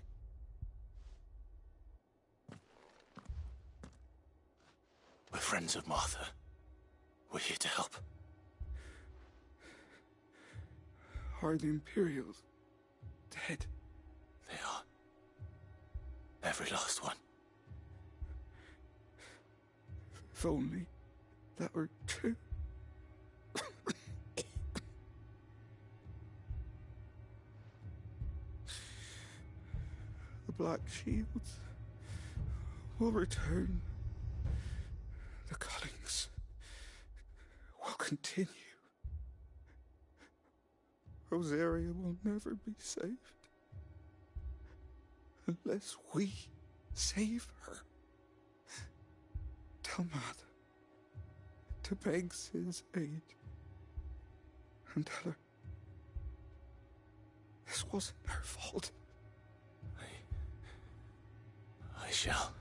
We're friends of Martha. We're here to help. Are the Imperials dead? They are. Every last one. If only that were true. The Black Shields will return. The cullings will continue. Rosaria will never be saved unless we save her. Tell Mother to beg Sid's aid and tell her this wasn't her fault. I shall.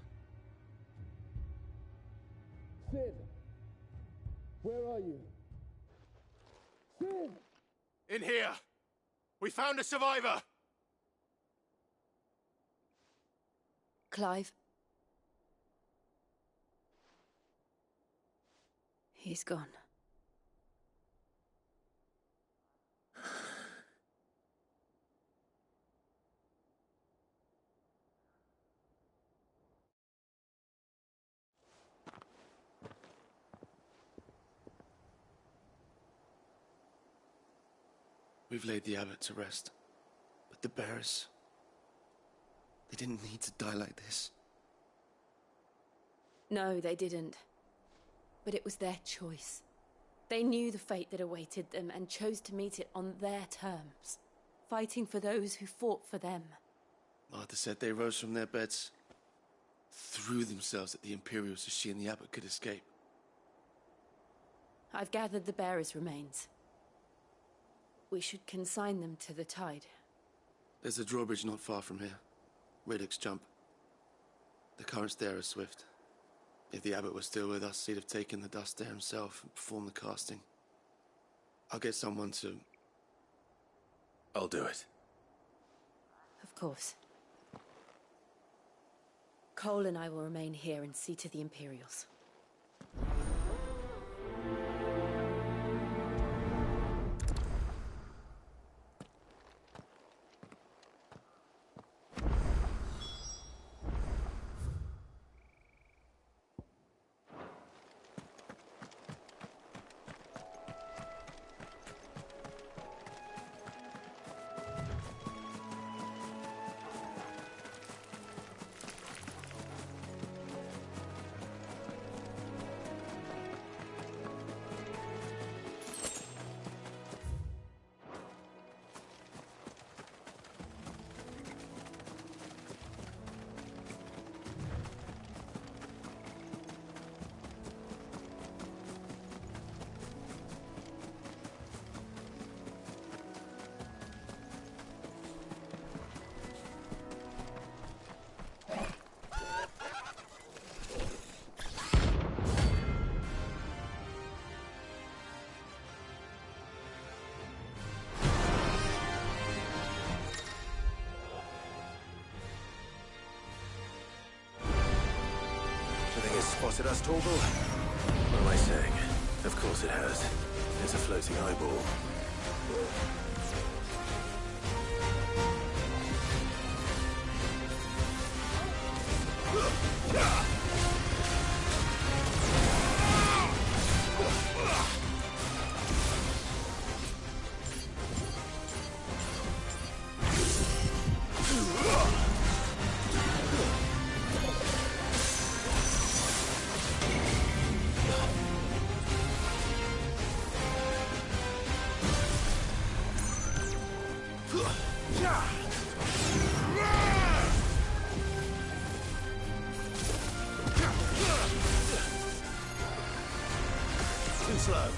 Sid! Where are you? Sid! In here! We found a survivor! Clive. He's gone. We've laid the abbot to rest. But the bearers... they didn't need to die like this. No, they didn't. But it was their choice. They knew the fate that awaited them and chose to meet it on their terms, fighting for those who fought for them. Martha said they rose from their beds, threw themselves at the Imperials so she and the abbot could escape. I've gathered the bearers' remains. We should consign them to the tide. There's a drawbridge not far from here. Riddick's Jump. The currents there are swift. If the abbot was still with us, he'd have taken the dust there himself and performed the casting. I'll get someone to... I'll do it. Of course. Cole and I will remain here and see to the Imperials. Spotted us, Torgal? What am I saying? Of course it has. It's a floating eyeball. Too slow.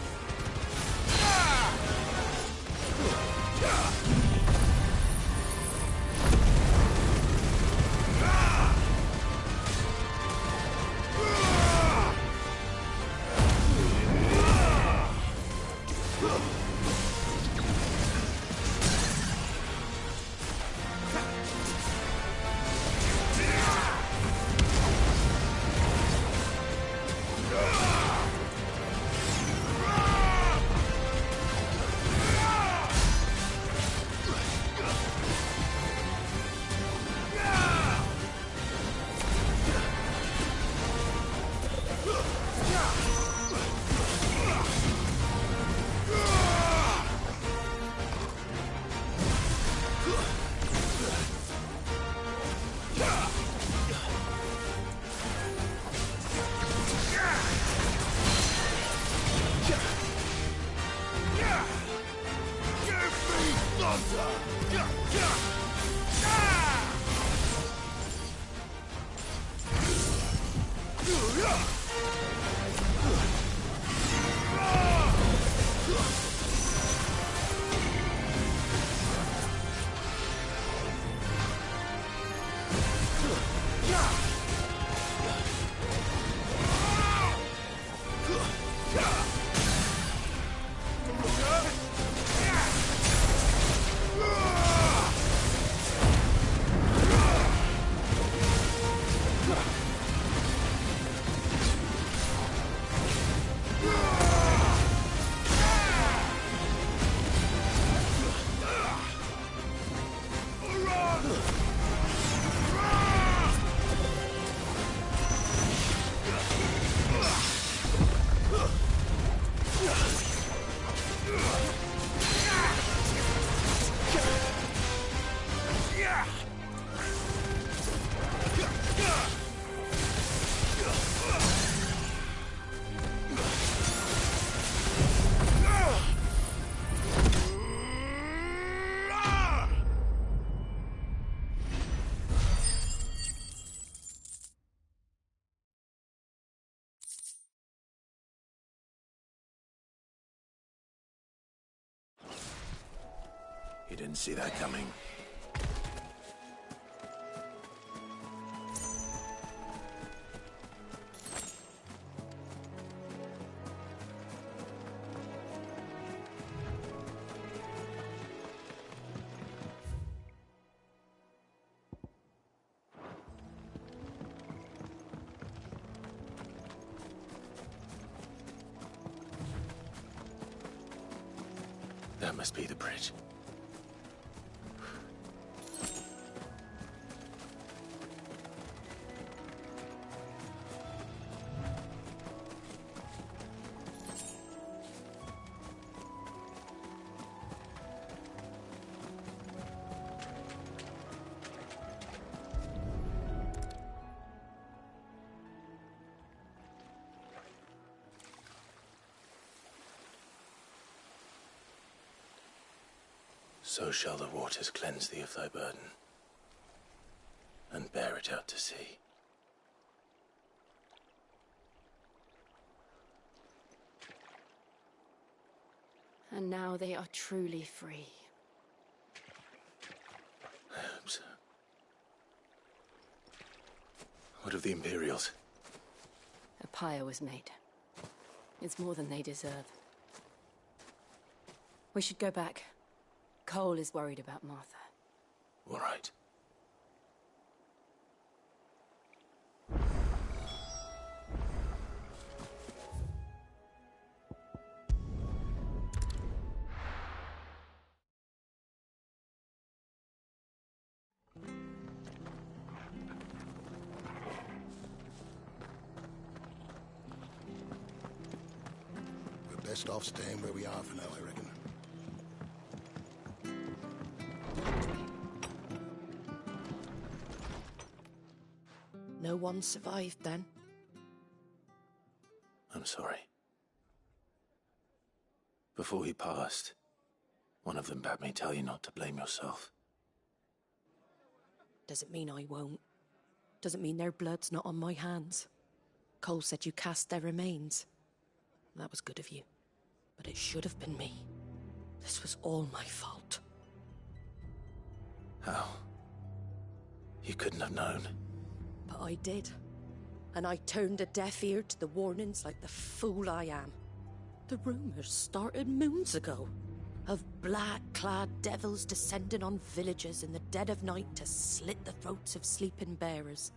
You didn't see that coming. That must be the bridge. So shall the waters cleanse thee of thy burden, and bear it out to sea. And now they are truly free. I hope so. What of the Imperials? A pyre was made. It's more than they deserve. We should go back. Cole is worried about Martha. All right. We're best off staying where we are for now, I reckon. No one survived then? I'm sorry. Before he passed, one of them bade me tell you not to blame yourself. Doesn't mean I won't. Doesn't mean their blood's not on my hands. Cole said you cast their remains. That was good of you. But it should have been me. This was all my fault. How? You couldn't have known. But I did. And I turned a deaf ear to the warnings like the fool I am. The rumors started moons ago. Of black-clad devils descending on villages in the dead of night to slit the throats of sleeping bearers.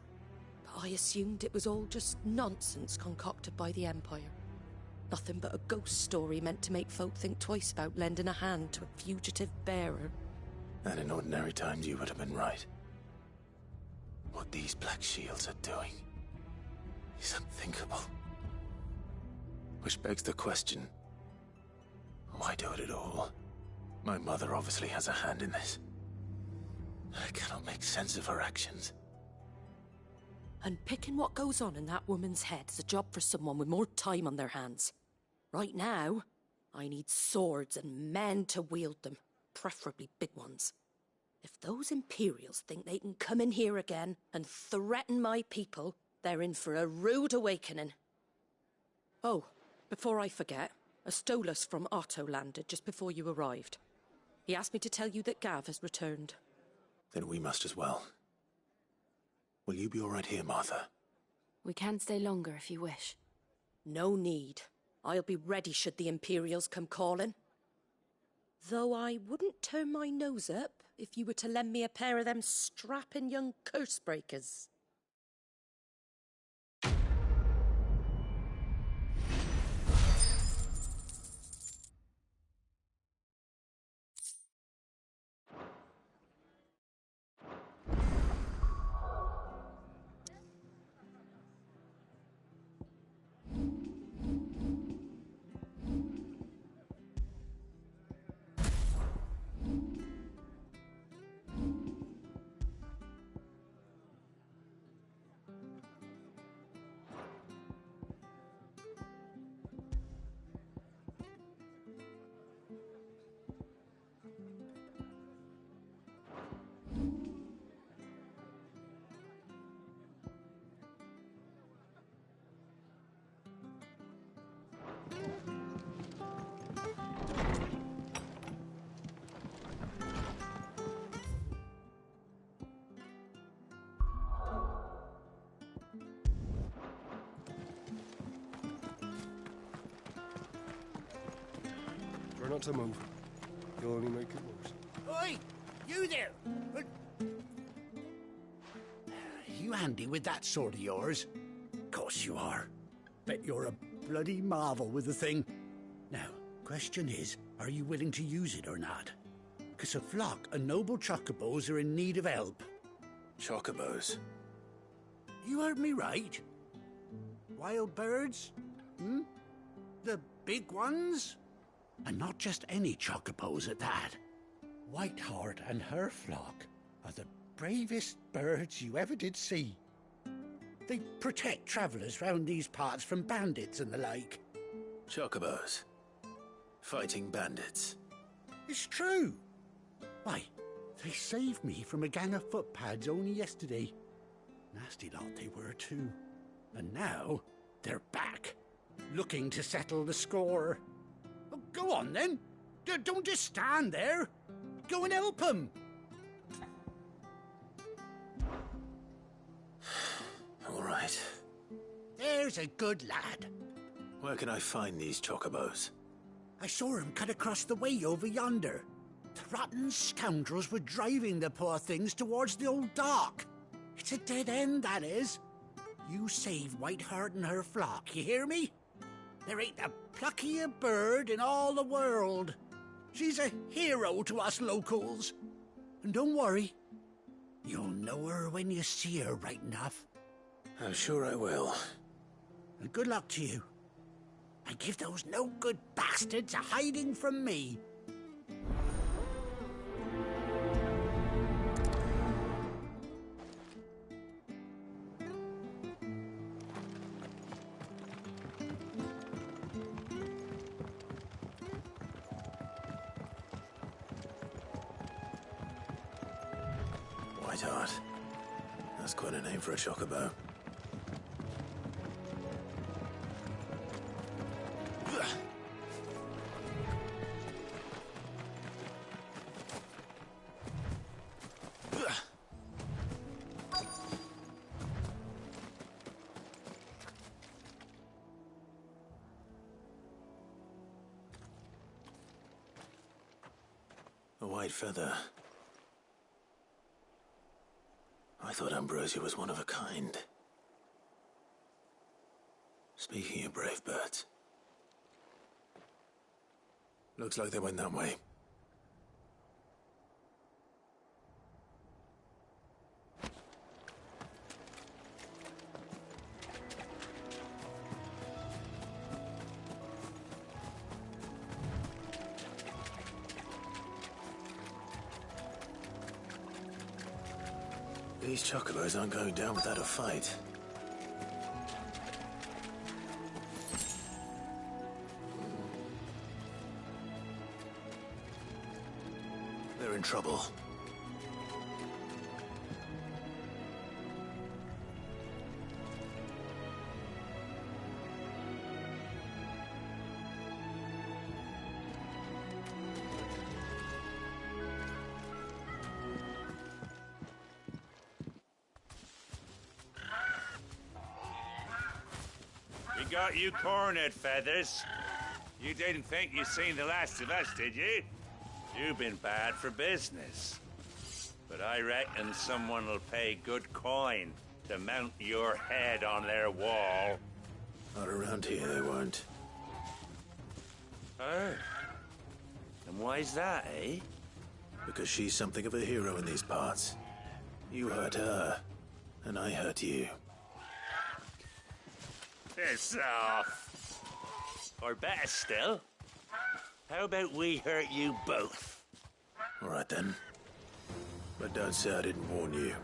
But I assumed it was all just nonsense concocted by the Empire. Nothing but a ghost story meant to make folk think twice about lending a hand to a fugitive bearer. And in ordinary times you would have been right. What these Black Shields are doing is unthinkable. Which begs the question, why do it at all? My mother obviously has a hand in this. I cannot make sense of her actions. Unpicking what goes on in that woman's head is a job for someone with more time on their hands. Right now, I need swords and men to wield them, preferably big ones. If those Imperials think they can come in here again and threaten my people, they're in for a rude awakening. Oh, before I forget, a Stolas from Otto landed just before you arrived. He asked me to tell you that Gav has returned. Then we must as well. Will you be all right here, Martha? We can stay longer if you wish. No need. I'll be ready should the Imperials come calling. Though I wouldn't turn my nose up if you were to lend me a pair of them strapping young curse breakers. Try not to move. You'll only make it worse. Oi! You there! You handy with that sword of yours? Course you are. Bet you're a bloody marvel with the thing. Now, question is, are you willing to use it or not? 'Cause a flock of noble chocobos are in need of help. Chocobos? You heard me right. Wild birds? Hmm? The big ones? And not just any chocobos at that. Whiteheart and her flock are the bravest birds you ever did see. They protect travellers round these parts from bandits and the like. Chocobos? Fighting bandits? It's true. Why, they saved me from a gang of footpads only yesterday. Nasty lot they were too. And now they're back, looking to settle the score. Oh, go on then. Don't just stand there. Go and help them. All right. There's a good lad. Where can I find these chocobos? I saw him cut across the way over yonder. The rotten scoundrels were driving the poor things towards the old dock. It's a dead end, that is. You save Whiteheart and her flock, you hear me? There ain't a pluckier bird in all the world. She's a hero to us locals. And don't worry, you'll know her when you see her right enough. I'm sure I will. And good luck to you. And give those no-good bastards a hiding from me. Whiteheart. That's quite a name for a chocobo. A white feather. I thought Ambrosia was one of a kind. Speaking of brave birds. Looks like they went that way. These chocobos aren't going down without a fight. They're in trouble. We got you cornered, Feathers. You didn't think you'd seen the last of us, did you? You've been bad for business. But I reckon someone will pay good coin to mount your head on their wall. Not around here, they won't. Oh. And why's that, eh? Because she's something of a hero in these parts. You hurt her, and I hurt you. Piss off. Or better still, how about we hurt you both? All right then. But don't say I didn't warn you.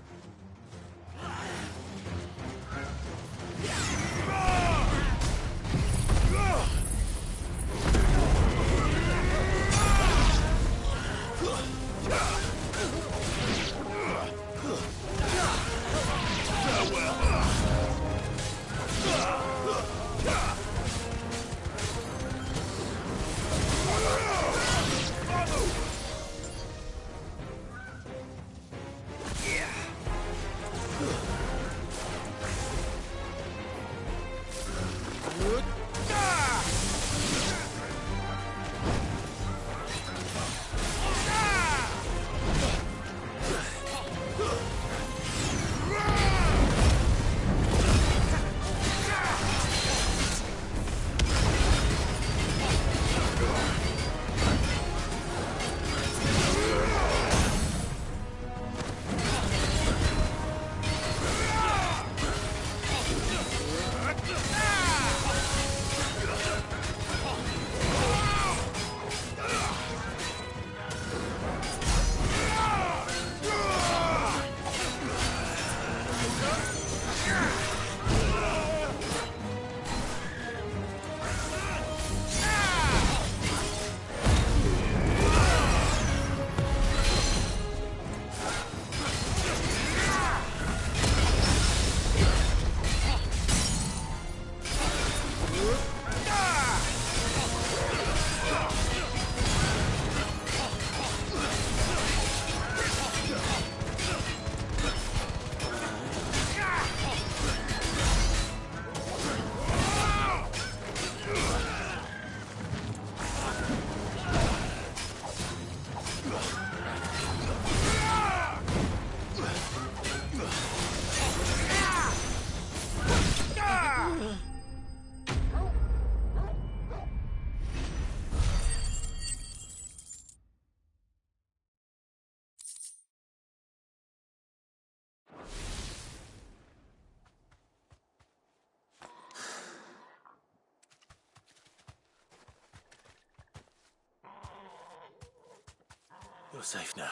You're safe now.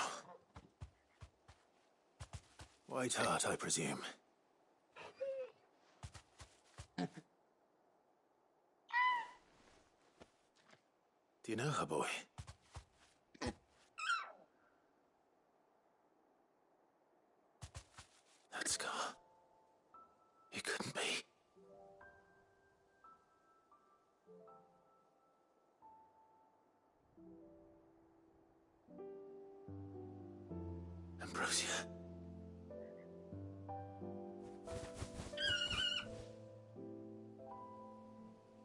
White heart, I presume. Do you know her, boy? That scar. It couldn't be. Ambrosia.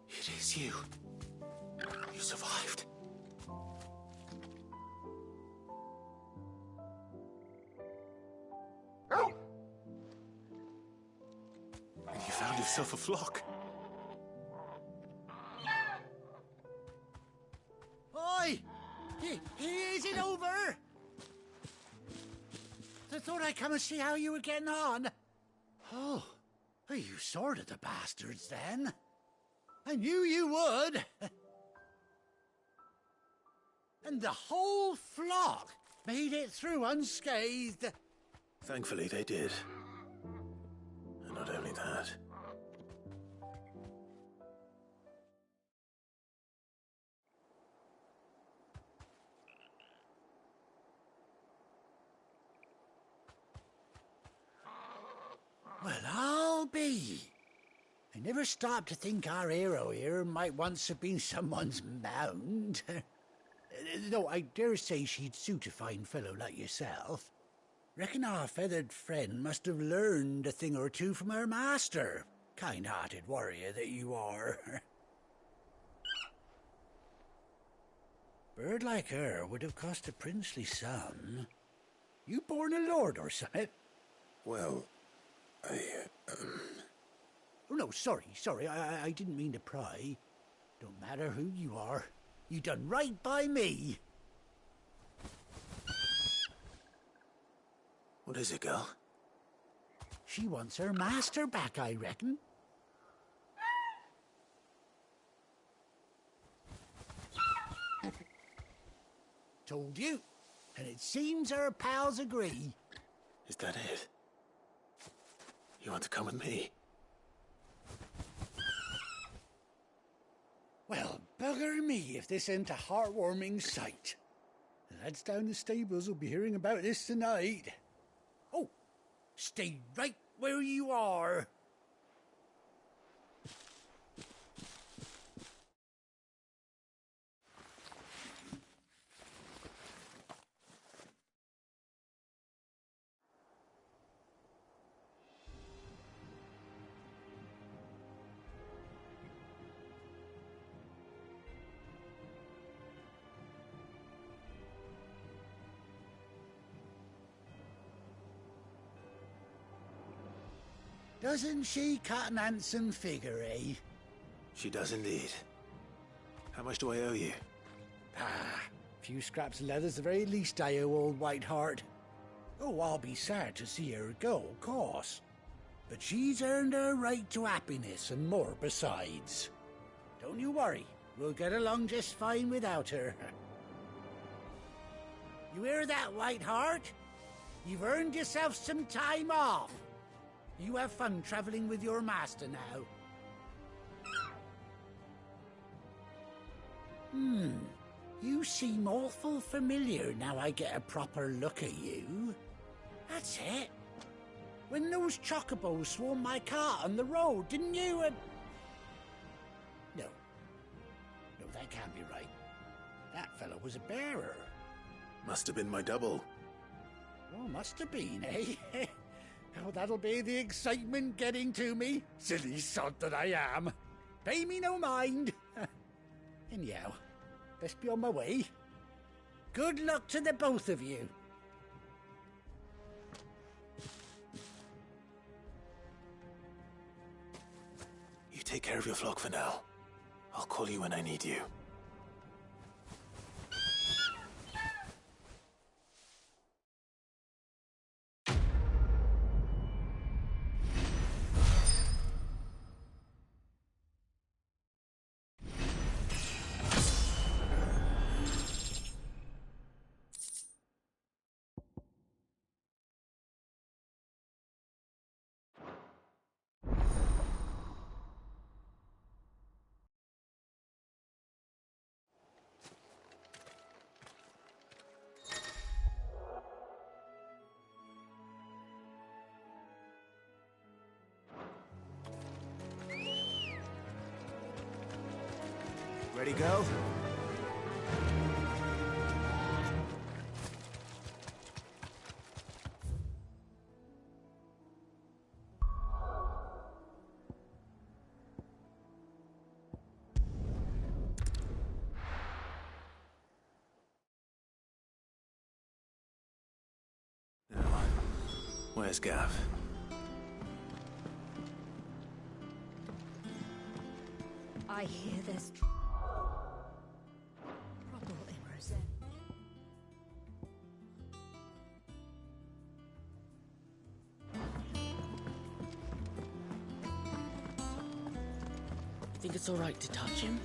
It is you. You survived. And you found yourself a flock. Oi! Is it over? I thought I'd come and see how you were getting on. Oh, you sorted the bastards then. I knew you would. And the whole flock made it through unscathed. Thankfully, they did. And not only that. Well, I'll be. I never stopped to think our hero here might once have been someone's mount. Though I dare say she'd suit a fine fellow like yourself. Reckon our feathered friend must have learned a thing or two from her master. Kind-hearted warrior that you are. Bird like her would have cost a princely sum. You born a lord or something? Well, Oh, no, sorry. I didn't mean to pry. Don't matter who you are. You done right by me. What is it, girl? She wants her master back, I reckon. Told you. And it seems her pals agree. Is that it? You want to come with me? Well, bugger me if this ain't a heartwarming sight. The lads down the stables will be hearing about this tonight. Oh, stay right where you are. Doesn't she cut an handsome figure, eh? She does indeed. How much do I owe you? A few scraps of leather's the very least I owe old Whiteheart. Oh, I'll be sad to see her go, of course. But she's earned her right to happiness and more besides. Don't you worry, we'll get along just fine without her. You hear that, Whiteheart? You've earned yourself some time off. You have fun traveling with your master now. You seem awful familiar now I get a proper look at you. That's it. When those chocobos swarmed my cart on the road, didn't you? No, that can't be right. That fellow was a bearer. Must have been my double. Oh, must have been, eh? Oh, that'll be the excitement getting to me. Silly sod that I am. Pay me no mind. Anyhow, best be on my way. Good luck to the both of you. You take care of your flock for now. I'll call you when I need you. Ready, go? Now, where's Gav? I hear there's trouble in Rosette. You think it's all right to touch him?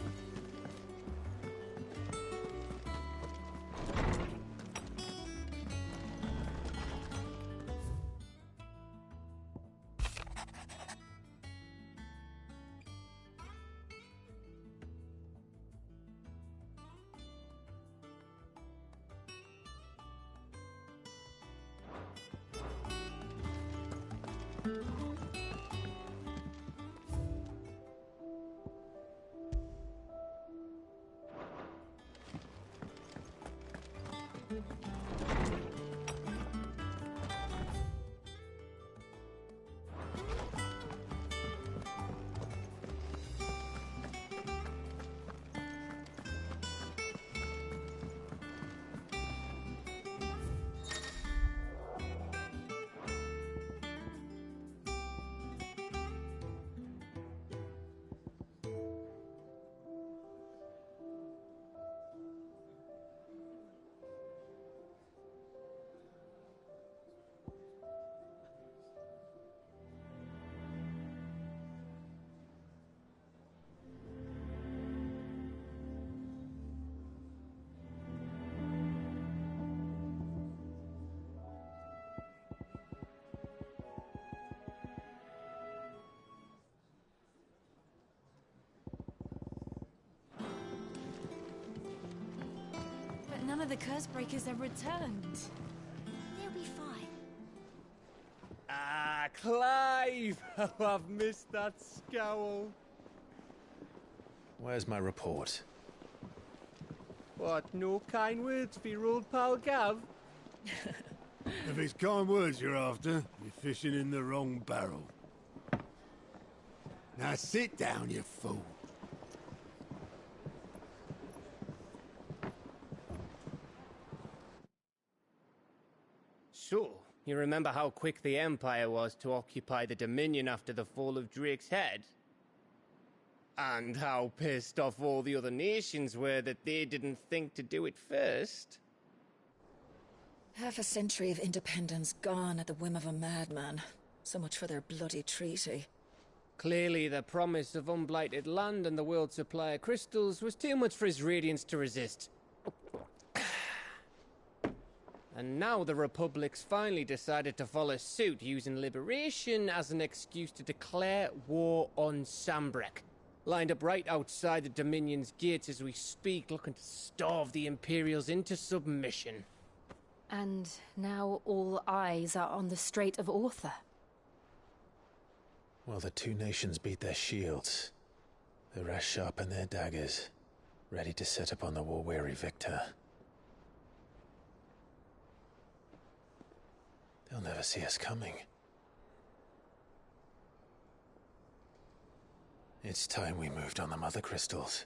None of the curse breakers have returned. They'll be fine. Ah, Clive! Oh, I've missed that scowl. Where's my report? What, no kind words for your old pal Gav? If it's kind words you're after, you're fishing in the wrong barrel. Now sit down, you fool. So, you remember how quick the Empire was to occupy the Dominion after the fall of Drake's head? And how pissed off all the other nations were that they didn't think to do it first? Half a century of independence gone at the whim of a madman. So much for their bloody treaty. Clearly, the promise of unblighted land and the world's supply of crystals was too much for his radiance to resist. And now the Republic's finally decided to follow suit, using liberation as an excuse to declare war on Sambrek. Lined up right outside the Dominion's gates as we speak, looking to starve the Imperials into submission. And now all eyes are on the Strait of Author. While the two nations beat their shields, the rest sharpen their daggers, ready to set upon the war-weary victor. They'll never see us coming. It's time we moved on the Mother Crystals.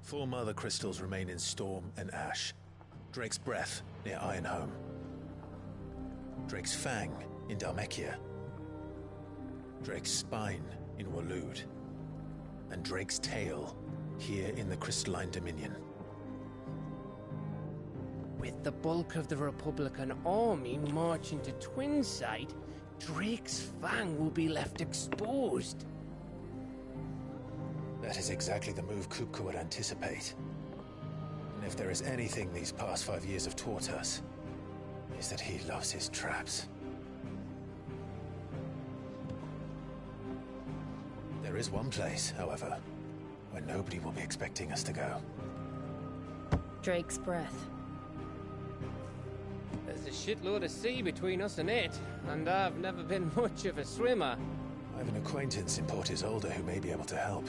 Four Mother Crystals remain in Storm and Ash. Drake's Breath near Ironhome. Drake's Fang in Dhalmekia. Drake's Spine in Waloed. And Drake's Tail here in the Crystalline Dominion. With the bulk of the Republican army marching to Twinside, Drake's Fang will be left exposed. That is exactly the move Kupka would anticipate. And if there is anything these past 5 years have taught us, is that he loves his traps. There is one place, however, where nobody will be expecting us to go. Drake's Breath. There's a shitload of sea between us and it, and I've never been much of a swimmer. I have an acquaintance in Port Isolde who may be able to help.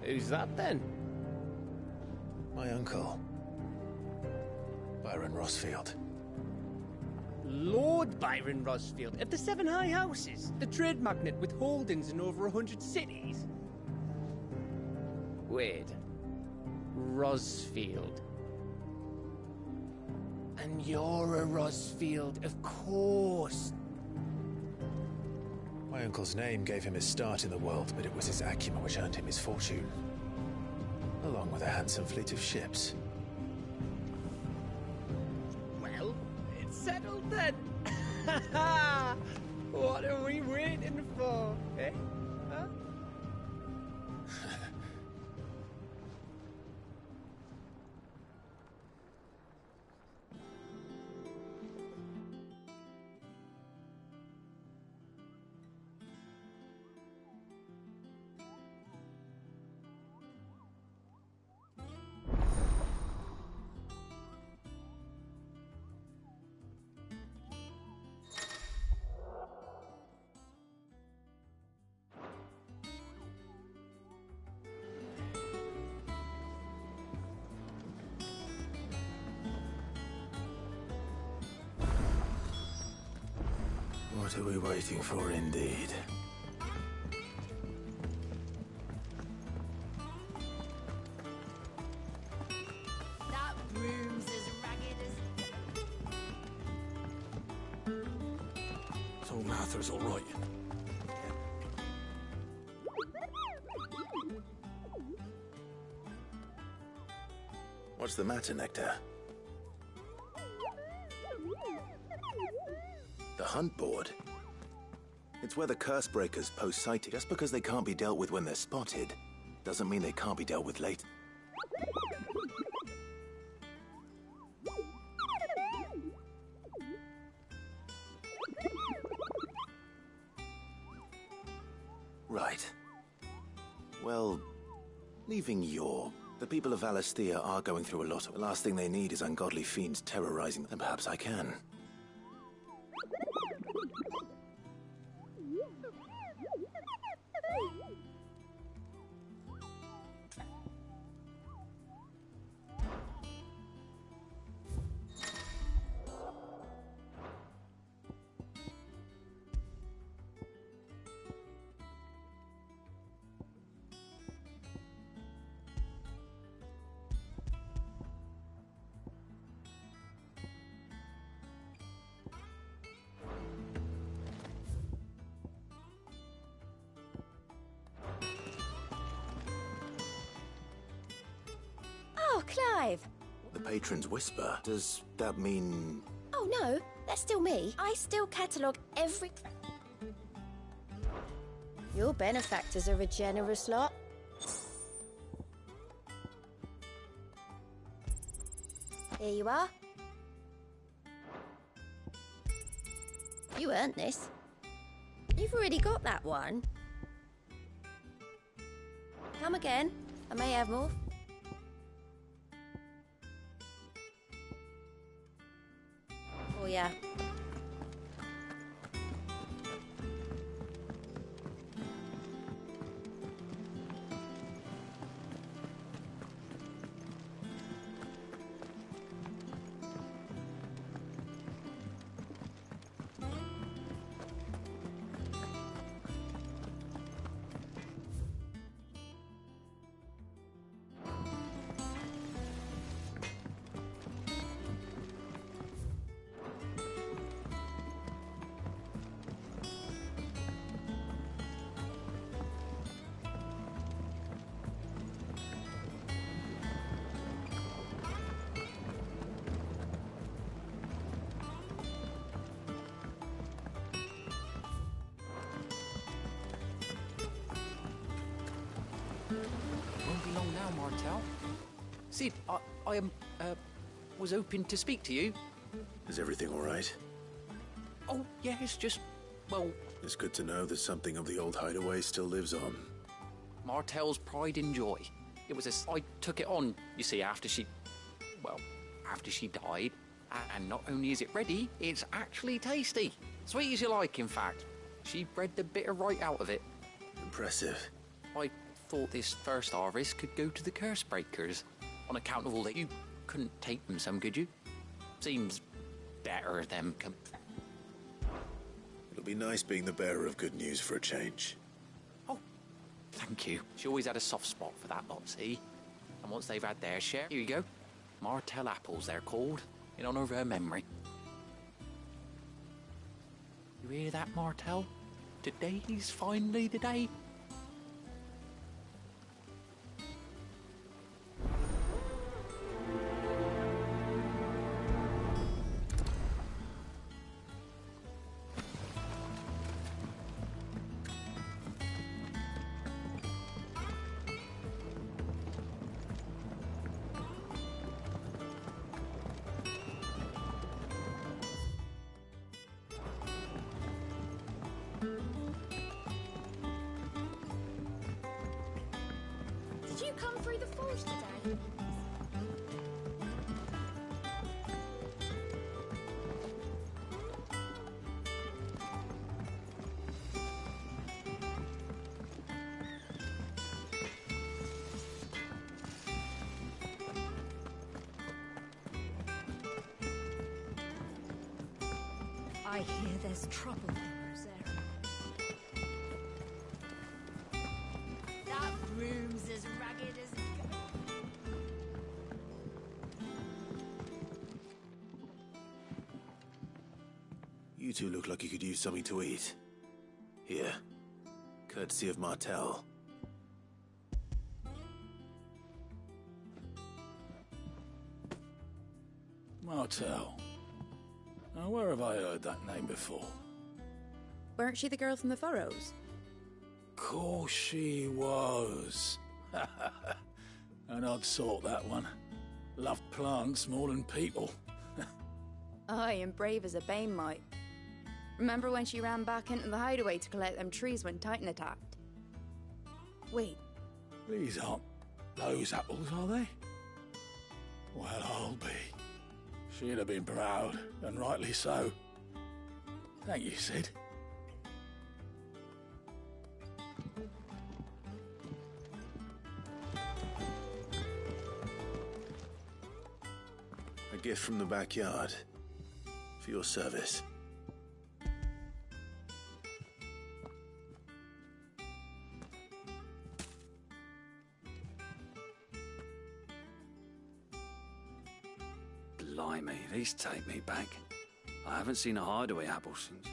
Who's that then? My uncle, Byron Rosfield. Lord Byron Rosfield of the Seven High Houses, the trade magnate with holdings in over 100 cities. Wait, Rosfield. And you're a Rosfield, of course. My uncle's name gave him his start in the world, but it was his acumen which earned him his fortune. Along with a handsome fleet of ships. Well, it's settled then. What are we waiting for, eh? Huh? What are we waiting for, indeed? That room's as ragged as... So Martha's all right. What's the matter, Nectar? The hunt board? It's where the curse breakers post sighting. Just because they can't be dealt with when they're spotted, doesn't mean they can't be dealt with later. Right. Well, leaving Yor, the people of Valisthea are going through a lot. The last thing they need is ungodly fiends terrorizing them. Perhaps I can. Oh, Clive! The patron's whisper. Does that mean... Oh, no, that's still me. I still catalogue every... Your benefactors are a generous lot. Here you are. You earned this. You've already got that one. Come again. I may have more. Oh, yeah. Won't be long now, Martel. Sid, I was hoping to speak to you. Is everything all right? Oh, yeah, it's just, well... It's good to know that something of the old hideaway still lives on. Martel's pride and joy. It was I took it on, you see, after she died. And not only is it ready, it's actually tasty. Sweet as you like, in fact. She bred the bitter right out of it. Impressive. I thought this first harvest could go to the curse breakers. On account of all that, you couldn't take them some, could you? Seems better them It'll be nice being the bearer of good news for a change. Oh, thank you. She always had a soft spot for that lot, see? And once they've had their share, here you go. Martel apples, they're called, in honour of her memory. You hear that, Martel? Today's finally the day. Did you come through the forest today? I hear there's trouble there. You two look like you could use something to eat. Here. Courtesy of Martel. Martel. Now, where have I heard that name before? Weren't she the girl from the Furrows? Course she was. An odd sort, that one. Loved plants more than people. Aye, and brave as a bane might. Remember when she ran back into the hideaway to collect them trees when Titan attacked? Wait. These aren't those apples, are they? Well, I'll be. She'd have been proud, and rightly so. Thank you, Sid. A gift from the backyard. For your service. Blimey, these take me back. I haven't seen a hideaway apple since.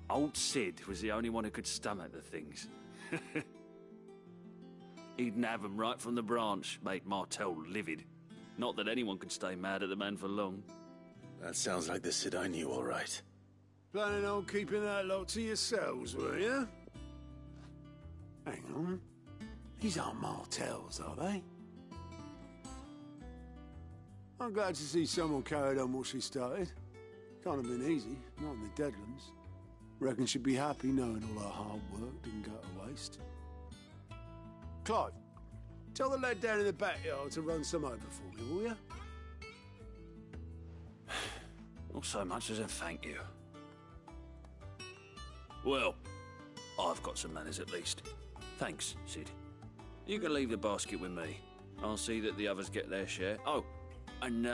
Old Sid was the only one who could stomach the things. He'd have them right from the branch, made Martel livid. Not that anyone could stay mad at the man for long. That sounds like the Sid I knew, all right. Planning on keeping that lot to yourselves, were you? Hang on. These aren't Martels, are they? I'm glad to see someone carried on what she started. Can't have been easy, not in the Deadlands. Reckon she'd be happy knowing all her hard work didn't go to waste. Clive, tell the lad down in the backyard to run some over for me, will you? Not so much as a thank you. Well, I've got some manners at least. Thanks, Sid. You can leave the basket with me. I'll see that the others get their share. Oh, and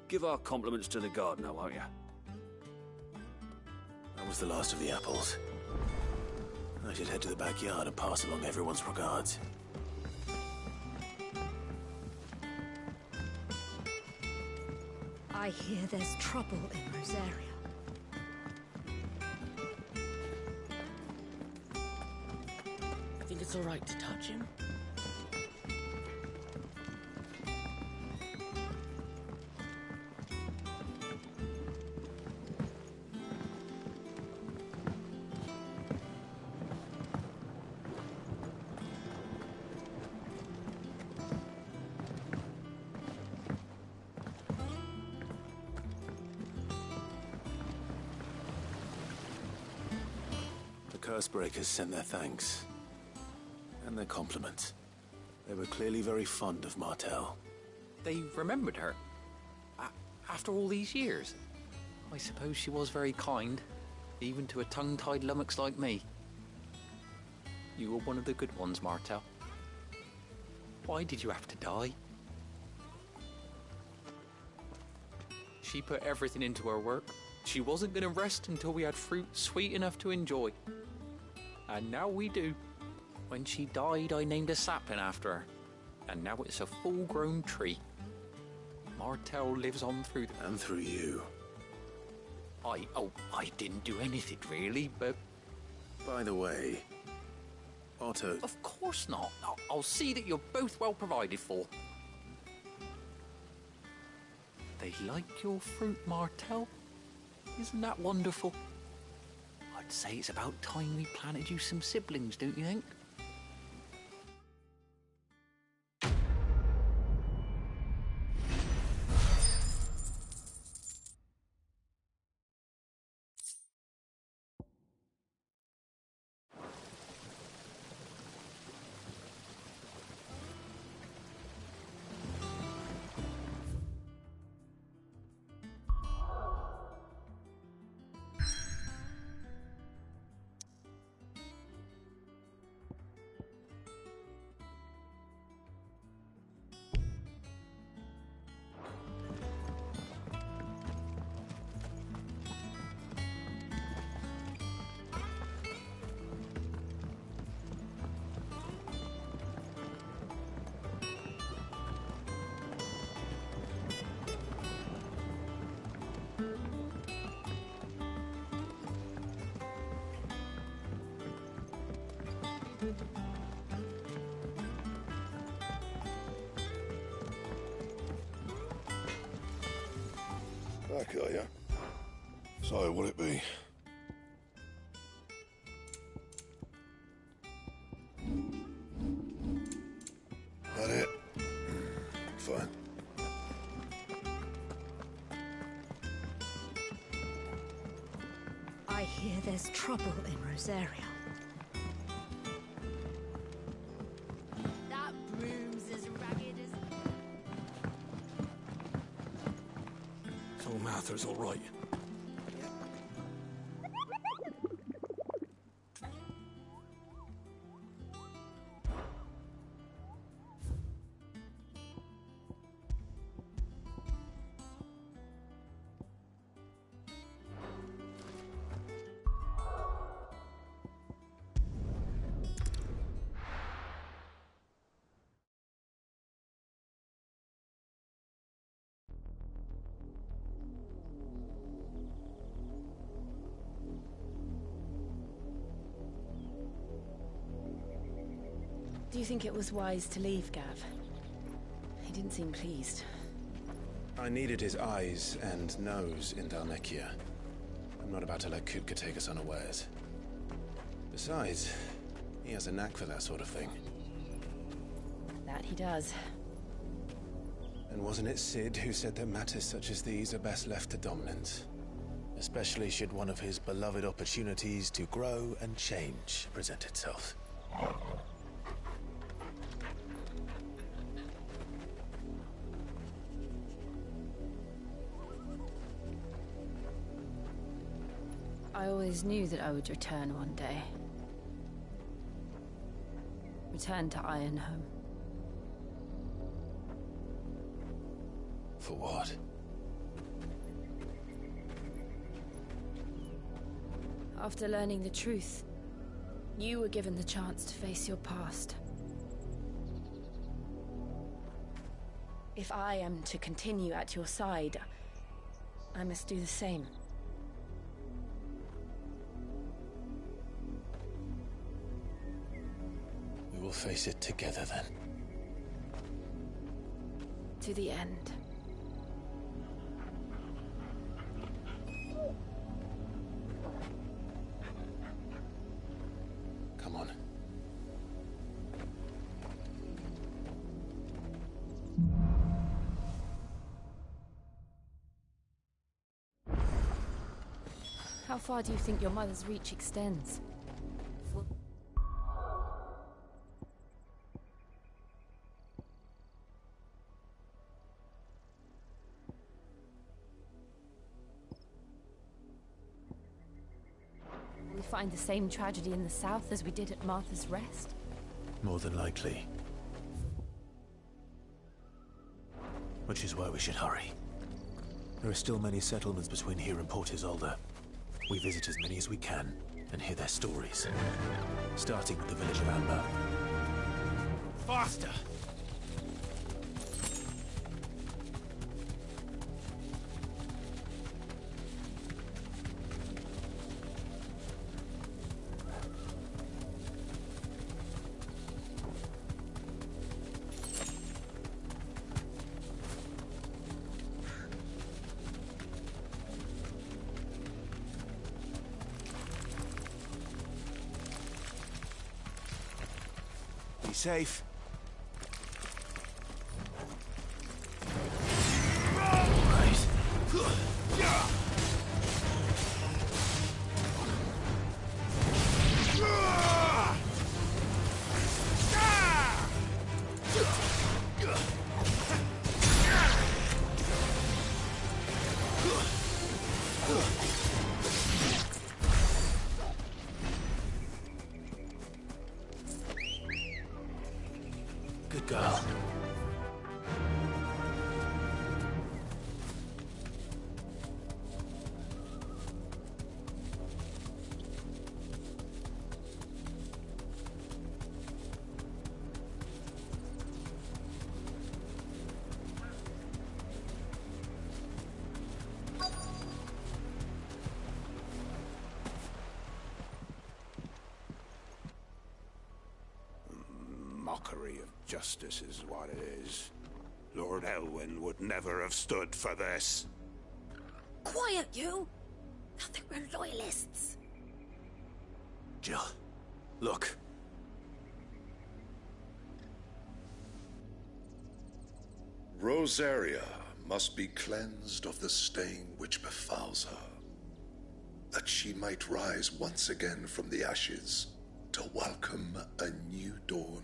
give our compliments to the gardener, won't you? That was the last of the apples. I should head to the backyard and pass along everyone's regards. I hear there's trouble in Rosaria. Think it's all right to touch him? Cursebreakers sent their thanks. And their compliments. They were clearly very fond of Martel. They remembered her? After all these years? I suppose she was very kind, even to a tongue-tied lummox like me. You were one of the good ones, Martel. Why did you have to die? She put everything into her work. She wasn't going to rest until we had fruit sweet enough to enjoy. And now we do. When she died, I named a sapling after her. And now it's a full-grown tree. Martel lives on through the... And through you. I didn't do anything, really, but... By the way, Otto... Of course not. I'll see that you're both well provided for. They like your fruit, Martel. Isn't that wonderful? I'd say it's about time we planted you some siblings, don't you think? Back, are you? So, will it be? That it? Fine. I hear there's trouble in Rosaria. That broom's as ragged as... So Martha's all right. Do you think it was wise to leave, Gav? He didn't seem pleased. I needed his eyes and nose in Dhalmekia. I'm not about to let Kutka take us unawares. Besides, he has a knack for that sort of thing. That he does. And wasn't it Sid who said that matters such as these are best left to dominance? Especially should one of his beloved opportunities to grow and change present itself. I always knew that I would return one day. Return to Ironhome. For what? After learning the truth, you were given the chance to face your past. If I am to continue at your side, I must do the same. We will face it together then. To the end. Come on. How far do you think your mother's reach extends? Will we find the same tragedy in the south as we did at Martha's Rest? More than likely. Which is why we should hurry. There are still many settlements between here and Port Isolde. We visit as many as we can and hear their stories. Starting with the village of Amber. Faster! Be safe. mockery of justice is what it is. Lord Elwyn would never have stood for this. Quiet, you! I think we're loyalists. Jill, look. Rosaria must be cleansed of the stain which befouls her, that she might rise once again from the ashes to welcome a new dawn.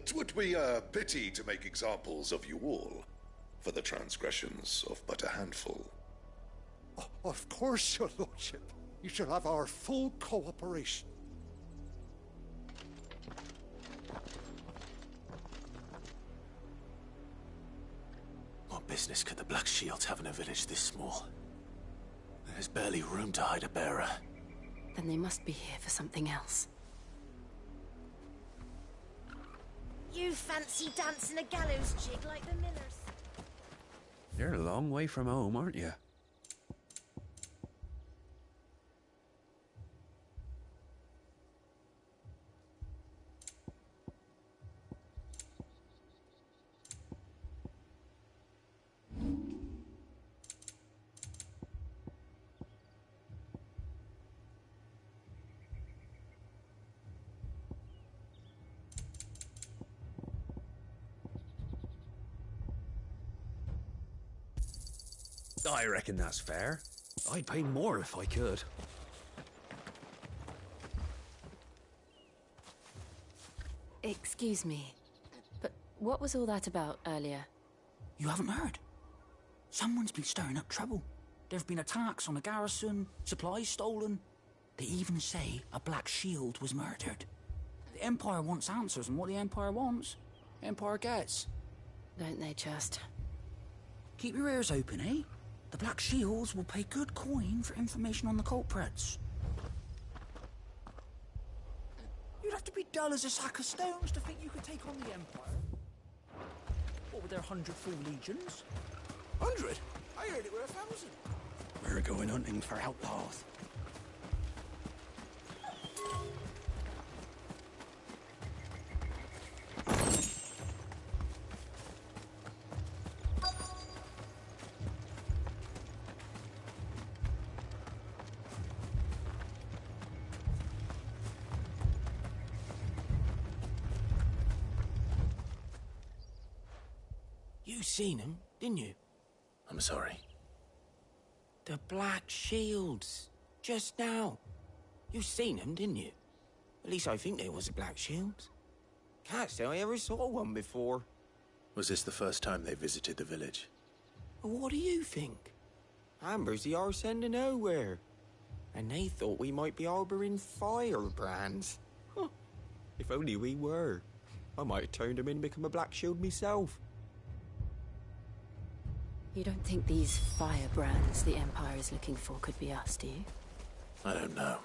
'Twould be a pity to make examples of you all, for the transgressions of but a handful. Of course, your lordship. You shall have our full cooperation. What business could the Black Shields have in a village this small? There's barely room to hide a bearer. Then they must be here for something else. You fancy dancing a gallows jig like the millers? You're a long way from home, aren't you? I reckon that's fair. I'd pay more if I could. Excuse me, but what was all that about earlier? You haven't heard? Someone's been stirring up trouble. There've been attacks on the garrison, supplies stolen. They even say a Black Shield was murdered. The Empire wants answers, and what the Empire wants, the Empire gets. Don't they just? Keep your ears open, eh? The Black Shields will pay good coin for information on the culprits. You'd have to be dull as a sack of stones to think you could take on the Empire. What with their 100 full legions? 100? I heard it were 1,000. We're going hunting for outlaws. You seen him, didn't you? I'm sorry. The Black Shields. Just now. You seen them, didn't you? At least I think there was a Black Shields. Can't say I ever saw one before. Was this the first time they visited the village? What do you think? Amber's the arse end of nowhere. And they thought we might be harbouring firebrands. Huh. If only we were. I might have turned them in and become a Black Shield myself. You don't think these firebrands the Empire is looking for could be us, do you? I don't know.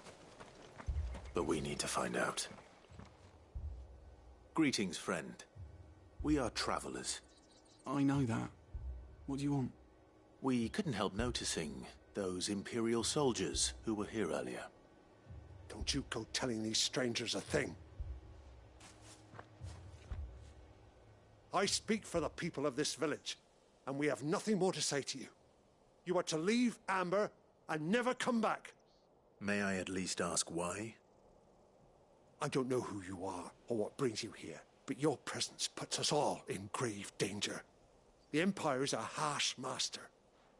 But we need to find out. Greetings, friend. We are travelers. I know that. What do you want? We couldn't help noticing those Imperial soldiers who were here earlier. Don't you go telling these strangers a thing. I speak for the people of this village, and we have nothing more to say to you. You are to leave Amber and never come back. May I at least ask why? I don't know who you are or what brings you here, but your presence puts us all in grave danger. The Empire is a harsh master.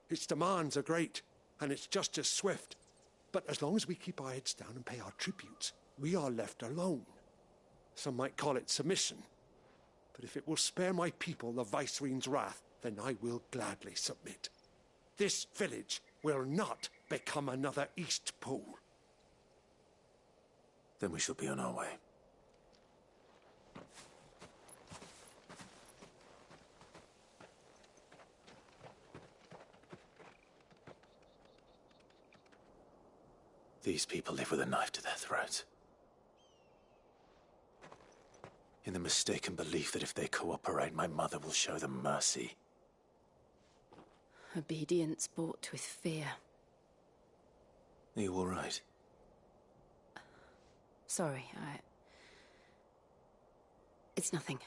Its demands are great, and its justice swift. But as long as we keep our heads down and pay our tributes, we are left alone. Some might call it submission. But if it will spare my people the Viceroy's wrath, then I will gladly submit. This village will not become another East Pool. Then we shall be on our way. These people live with a knife to their throats. In the mistaken belief that if they cooperate, my mother will show them mercy. Obedience bought with fear. Are you all right? Sorry, It's nothing.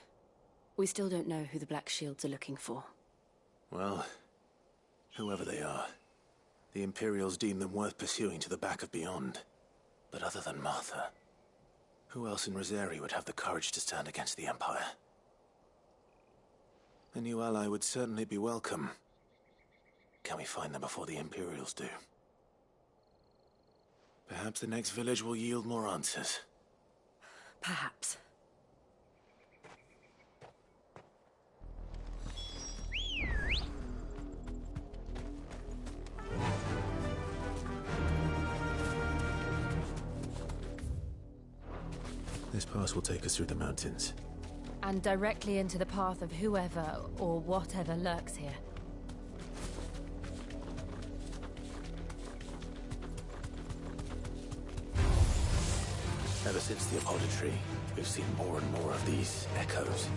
We still don't know who the Black Shields are looking for. Well, whoever they are, the Imperials deem them worth pursuing to the back of beyond. But other than Martha, who else in Rosari would have the courage to stand against the Empire? A new ally would certainly be welcome. Can we find them before the Imperials do? Perhaps the next village will yield more answers. Perhaps. This pass will take us through the mountains. And directly into the path of whoever or whatever lurks here. Ever since the apodatory, we've seen more and more of these echoes.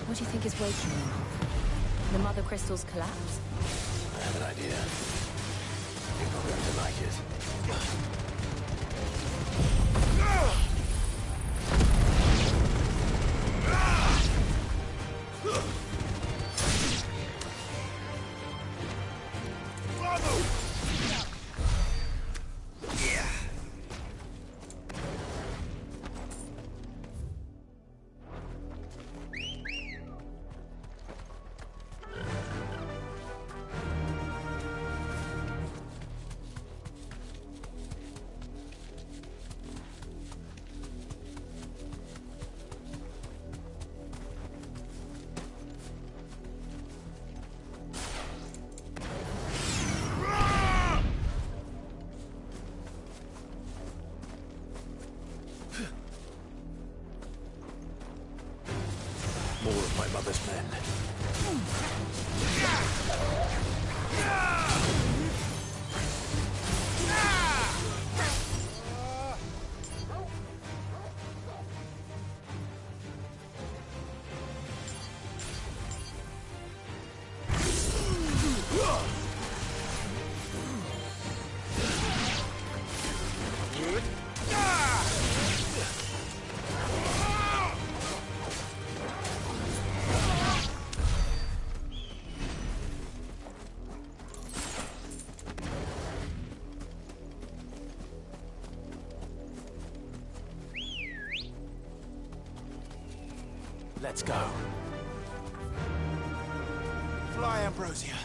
What do you think is waking them? The Mother Crystal's collapse? I have an idea. You're not going to like it. More of my mother's men. Let's go. Fly, Ambrosia.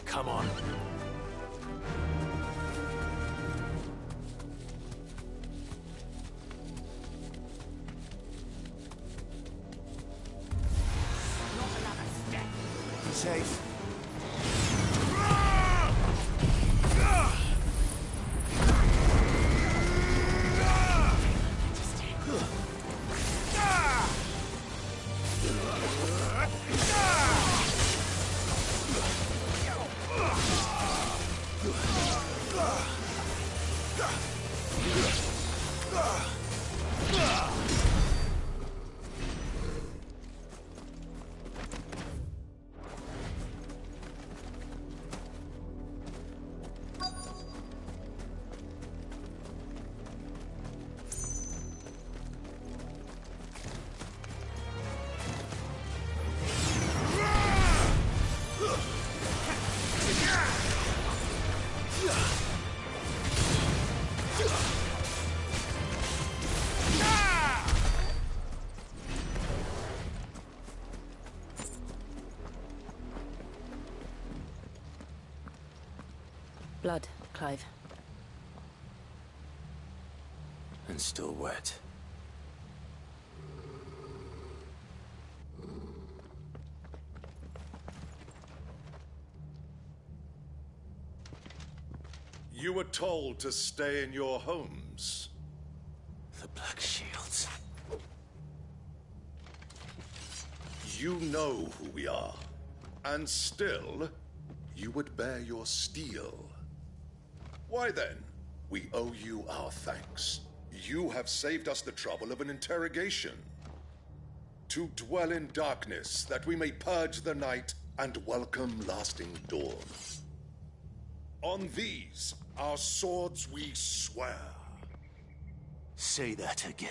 Come on. Be safe. Blood, Clive. And still wet. You were told to stay in your homes. The Black Shields. You know who we are. And still, you would bear your steel. Why then, we owe you our thanks. You have saved us the trouble of an interrogation. To dwell in darkness, that we may purge the night and welcome lasting dawn. On these, our swords we swear. Say that again.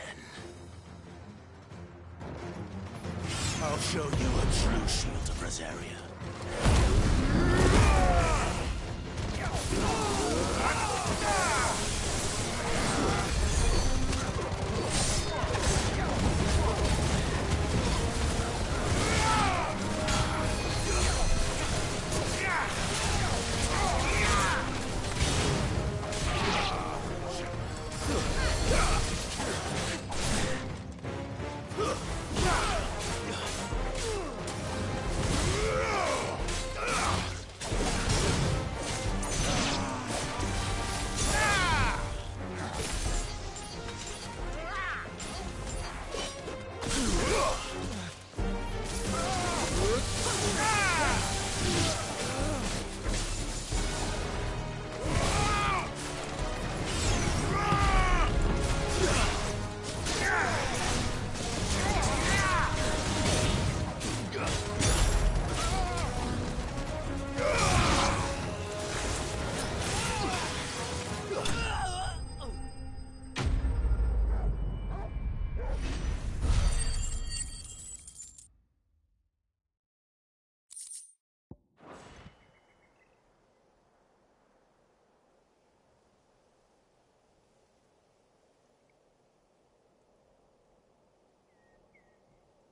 I'll show you a true shield of Rosaria.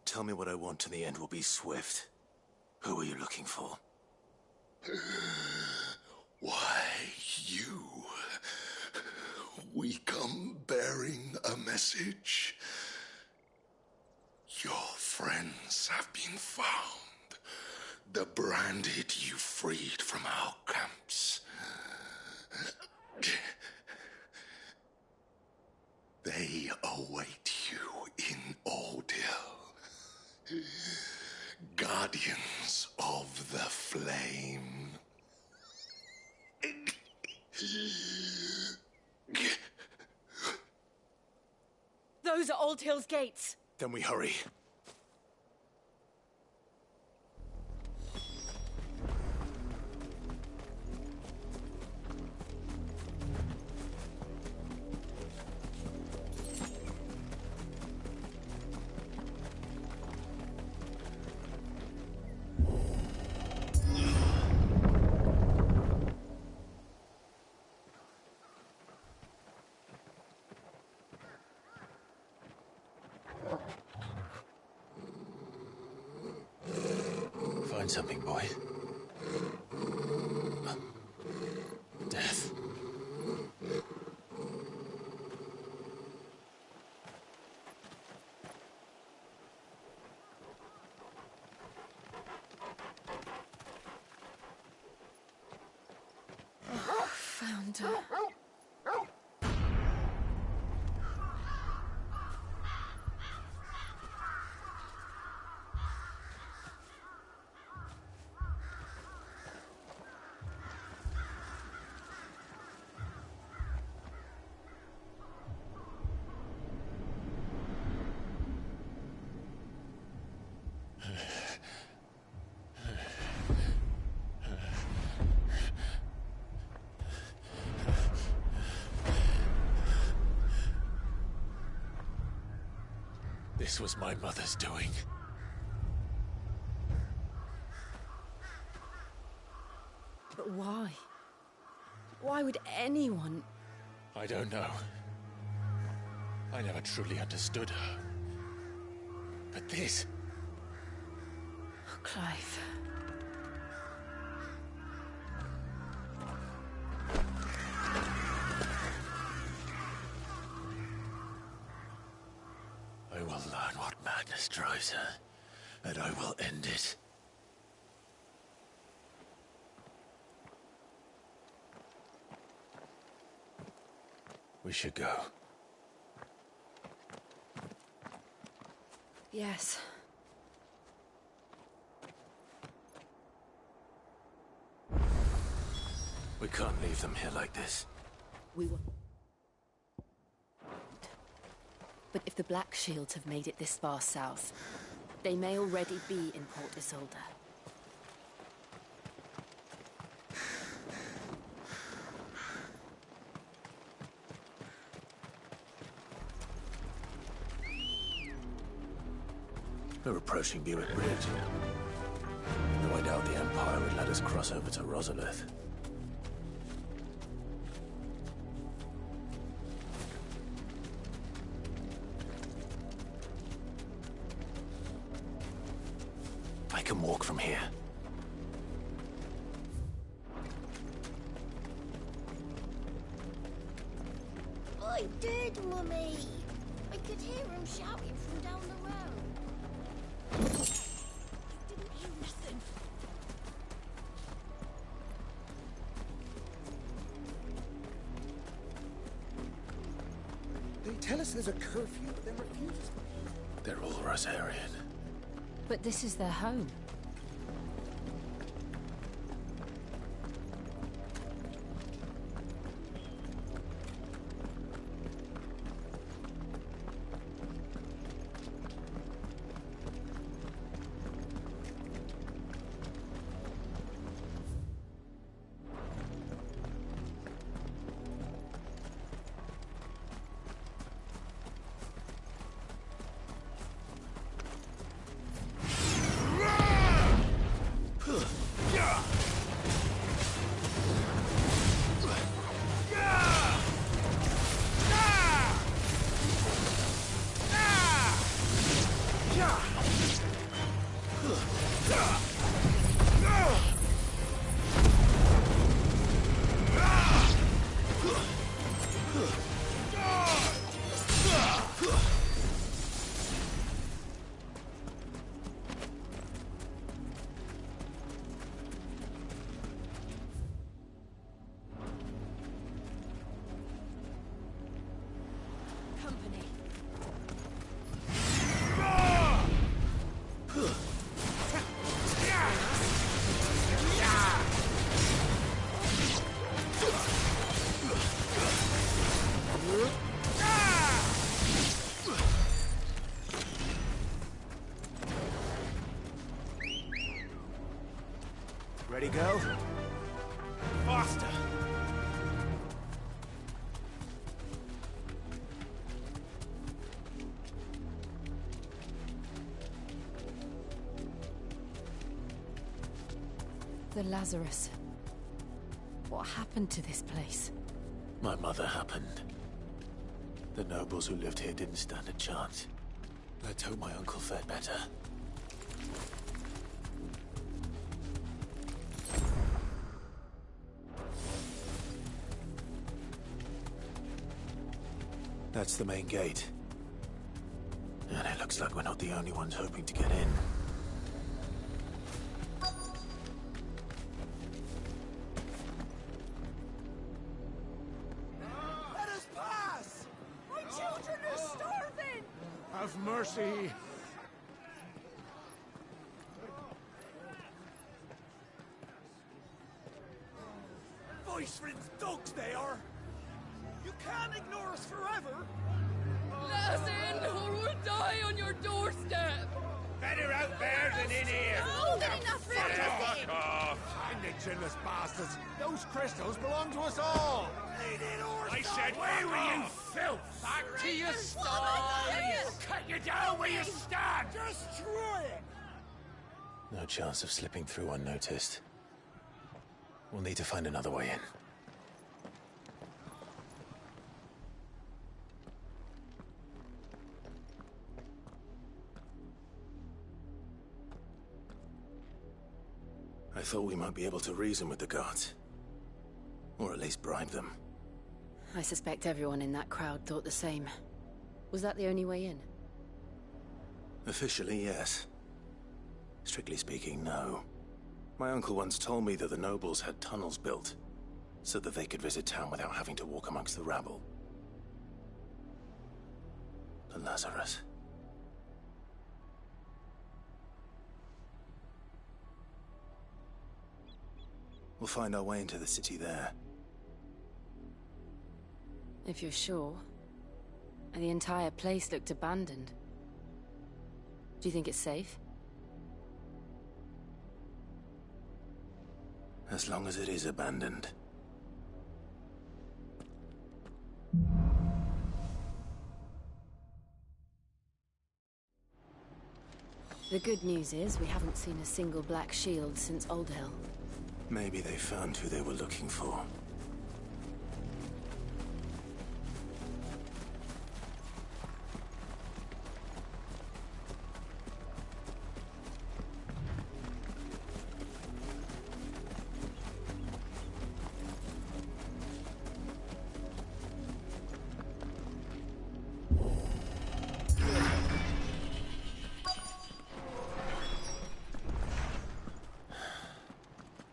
Tell me what I want and the end will be swift. Who are you looking for? Why, you. We come bearing a message. Your friends have been found. The branded you freed from our camps. They await you in Odin. Guardians of the Flame. Those are Old Hill's gates. Then we hurry. Find something, boy. Death. Found her. This was my mother's doing. But why? Why would anyone? I don't know. I never truly understood her. But this... Oh, Clive. I will learn what madness drives her, and I will end it. We should go. Yes. We can't leave them here like this. We will. But if the Black Shields have made it this far south, they may already be in Port Isolde. We're approaching Buick Bridge. Though I doubt the Empire would let us cross over to Rosalith. I can walk from here. I did, Mummy. I could hear him shouting from down the road. Didn't you listen? They tell us there's a curfew, but then refuse. They're all Rosarian. But this is their home. Ready, go? Faster! The Lazarus. What happened to this place? My mother happened. The nobles who lived here didn't stand a chance. Let's hope my uncle fared better. That's the main gate. And it looks like we're not the only ones hoping to get in. Let us pass! My children are starving! Have mercy! Voice-ridden dogs they are! You can't ignore us forever! Let us in, or we'll die on your doorstep! Better out there than in here! More than enough room to Fuck sit. off! And the chinless bastards! Those crystals belong to us all! I said, away with you, filth! Back to your style! Cut you down where you stand! Destroy it! No chance of slipping through unnoticed. We'll need to find another way in. I thought we might be able to reason with the guards. Or at least bribe them. I suspect everyone in that crowd thought the same. Was that the only way in? Officially, yes. Strictly speaking, no. My uncle once told me that the nobles had tunnels built, so that they could visit town without having to walk amongst the rabble. for Lazarus. We'll find our way into the city there. If you're sure. The entire place looked abandoned. Do you think it's safe? As long as it is abandoned. The good news is we haven't seen a single black shield since Old Hill. Maybe they found who they were looking for.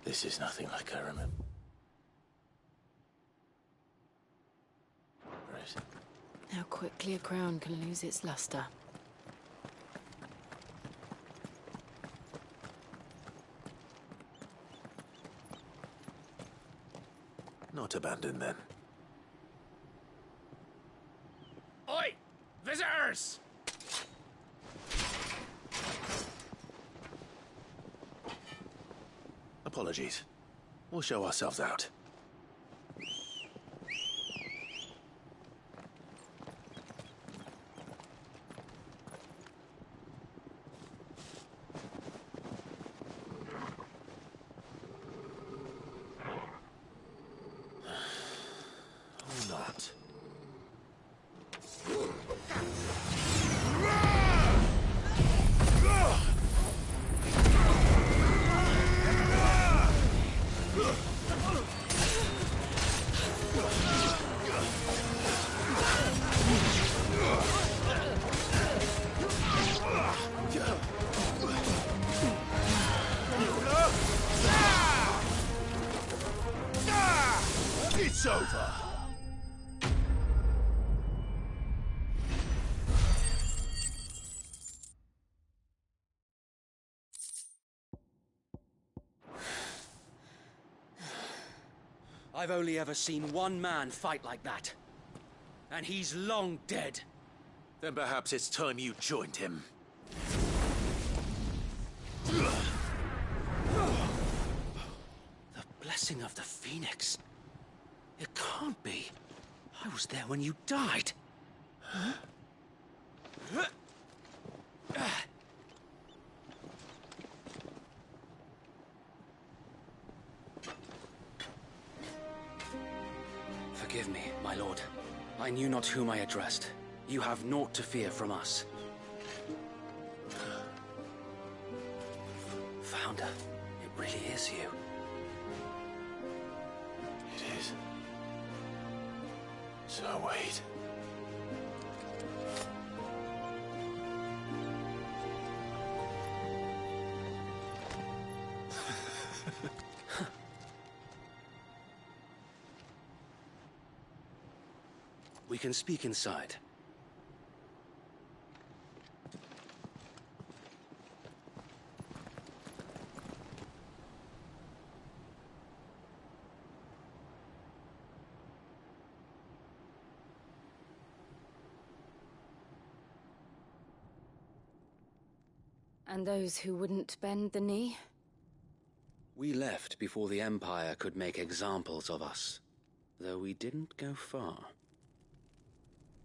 This is nothing like I remember. Right. How quickly a crown can lose its luster. Not abandoned then. Oi! Visitors! Apologies. We'll show ourselves out. Or not. It's over. I've only ever seen one man fight like that. And he's long dead. Then perhaps it's time you joined him. The blessing of the Phoenix. It can't be. I was there when you died. Huh? Forgive me, my lord. I knew not whom I addressed. You have naught to fear from us. Founder, it really is you. It is. So wait. We can speak inside. And those who wouldn't bend the knee? We left before the Empire could make examples of us, though we didn't go far.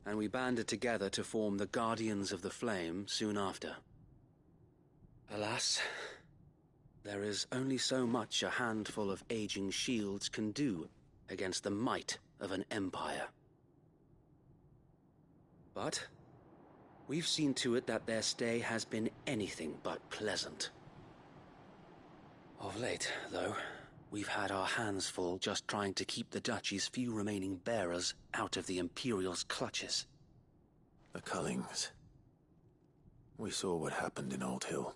And we banded together to form the Guardians of the Flame soon after. Alas, there is only so much a handful of aging shields can do against the might of an empire. But we've seen to it that their stay has been anything but pleasant. Of late, though, we've had our hands full just trying to keep the Duchy's few remaining bearers out of the Imperial's clutches. The Cullings. We saw what happened in Old Hill.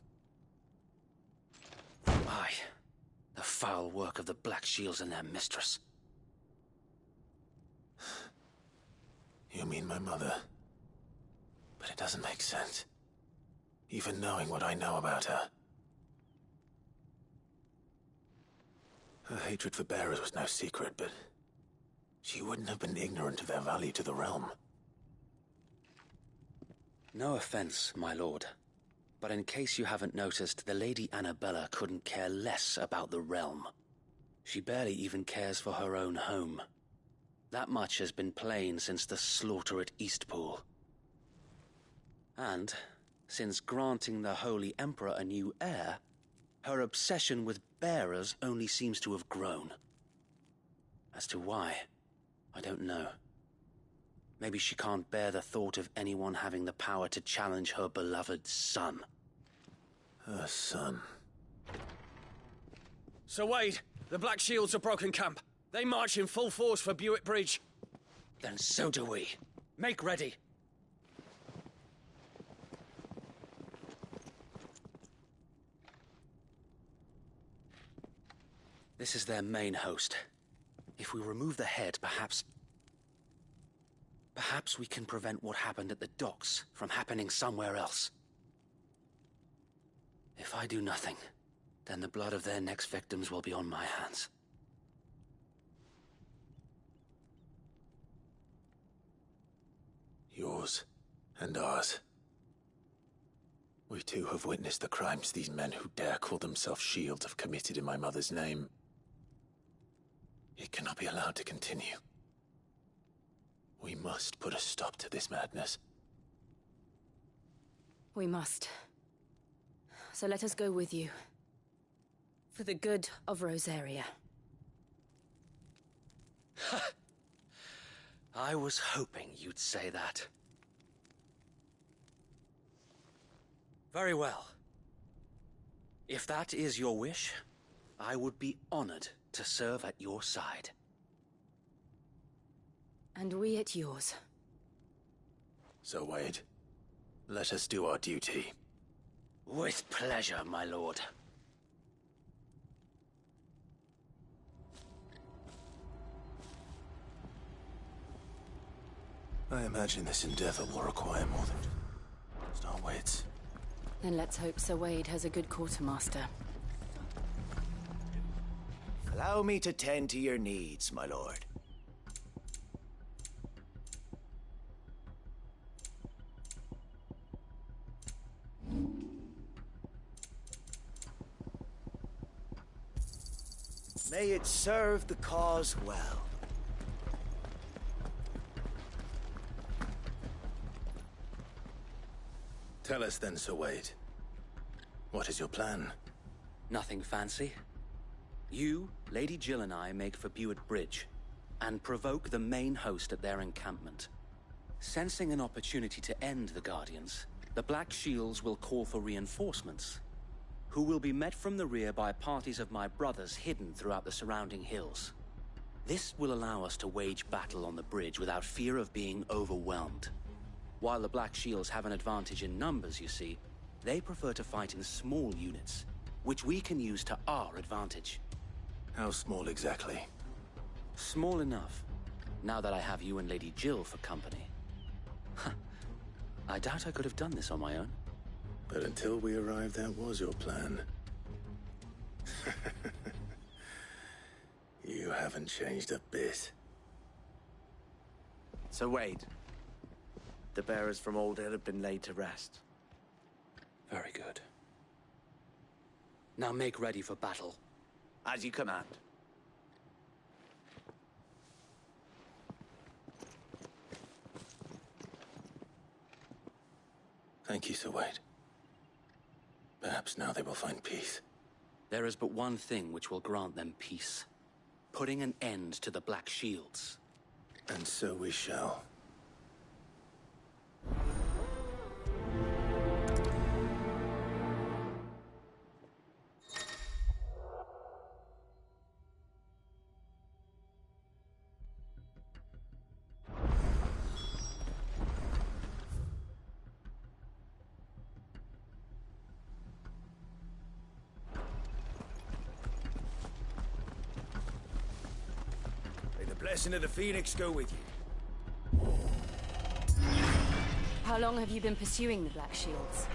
Aye. The foul work of the Black Shields and their mistress. You mean my mother? But it doesn't make sense. Even knowing what I know about her. Her hatred for bearers was no secret, but she wouldn't have been ignorant of their value to the realm. No offense, my lord. But in case you haven't noticed, the Lady Annabella couldn't care less about the realm. She barely even cares for her own home. That much has been plain since the slaughter at Eastpool. And, since granting the Holy Emperor a new heir, her obsession with bearers only seems to have grown. As to why, I don't know. Maybe she can't bear the thought of anyone having the power to challenge her beloved son. Her son. Sir Wade, the Black Shields have broken camp. They march in full force for Buick Bridge. Then so do we. Make ready. This is their main host. If we remove the head, perhaps we can prevent what happened at the docks from happening somewhere else. If I do nothing, then the blood of their next victims will be on my hands. Yours and ours. We too have witnessed the crimes these men who dare call themselves shields have committed in my mother's name. It cannot be allowed to continue. We must put a stop to this madness. We must. So let us go with you. For the good of Rosaria. I was hoping you'd say that. Very well. If that is your wish, I would be honored to serve at your side. And we at yours. So, Wade, let us do our duty. With pleasure, my lord. I imagine this endeavor will require more than just our wits. Then let's hope Sir Wade has a good quartermaster. Allow me to tend to your needs, my lord. May it serve the cause well. Tell us then, Sir Wade. What is your plan? Nothing fancy. You, Lady Jill and I make for Buick Bridge, and provoke the main host at their encampment. Sensing an opportunity to end the Guardians, the Black Shields will call for reinforcements, who will be met from the rear by parties of my brothers hidden throughout the surrounding hills. This will allow us to wage battle on the bridge without fear of being overwhelmed. While the Black Shields have an advantage in numbers, you see, they prefer to fight in small units, which we can use to our advantage. How small exactly? Small enough, now that I have you and Lady Jill for company. I doubt I could have done this on my own. But until we arrived, that was your plan. You haven't changed a bit. So Wade, the bearers from Old Hill have been laid to rest. Very good. Now make ready for battle. As you command. Thank you, Sir Wade. Perhaps now they will find peace. There is but one thing which will grant them peace. Putting an end to the Black Shields. And so we shall. May the blessing of the Phoenix go with you. How long have you been pursuing the Black Shields?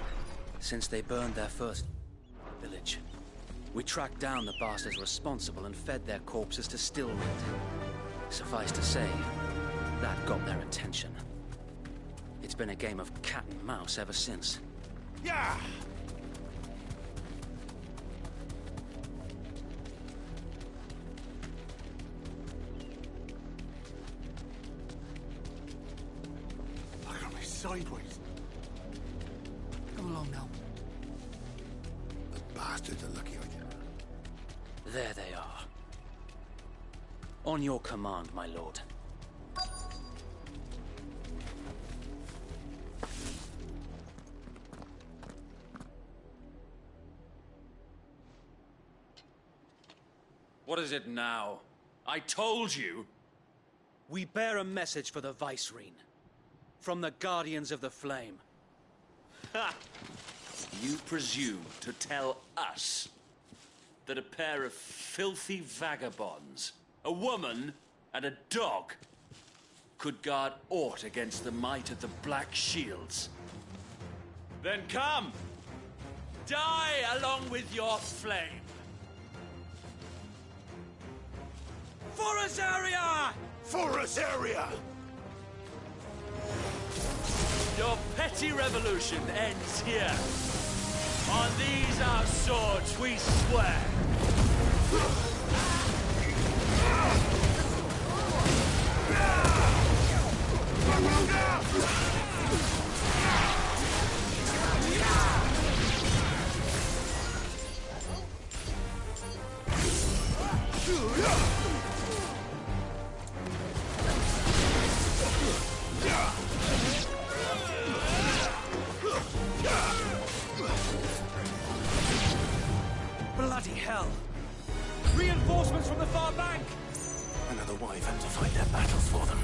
Since they burned their first village. We tracked down the bastards responsible and fed their corpses to Stillwind. Suffice to say, that got their attention. It's been a game of cat and mouse ever since. Yeah! Look at me sideways. Come along now. The bastards are lucky I did. There they are. On your command, my lord. What is it now? I told you! We bear a message for the Vicereine. From the Guardians of the Flame. Ha! You presume to tell us that a pair of filthy vagabonds, a woman and a dog, could guard aught against the might of the Black Shields? Then come! Die along with your flame! For Azaria! For Azaria! Your petty revolution ends here. On these our swords we swear. Bloody hell! Reinforcements from the far bank! Another wyvern to fight their battles for them.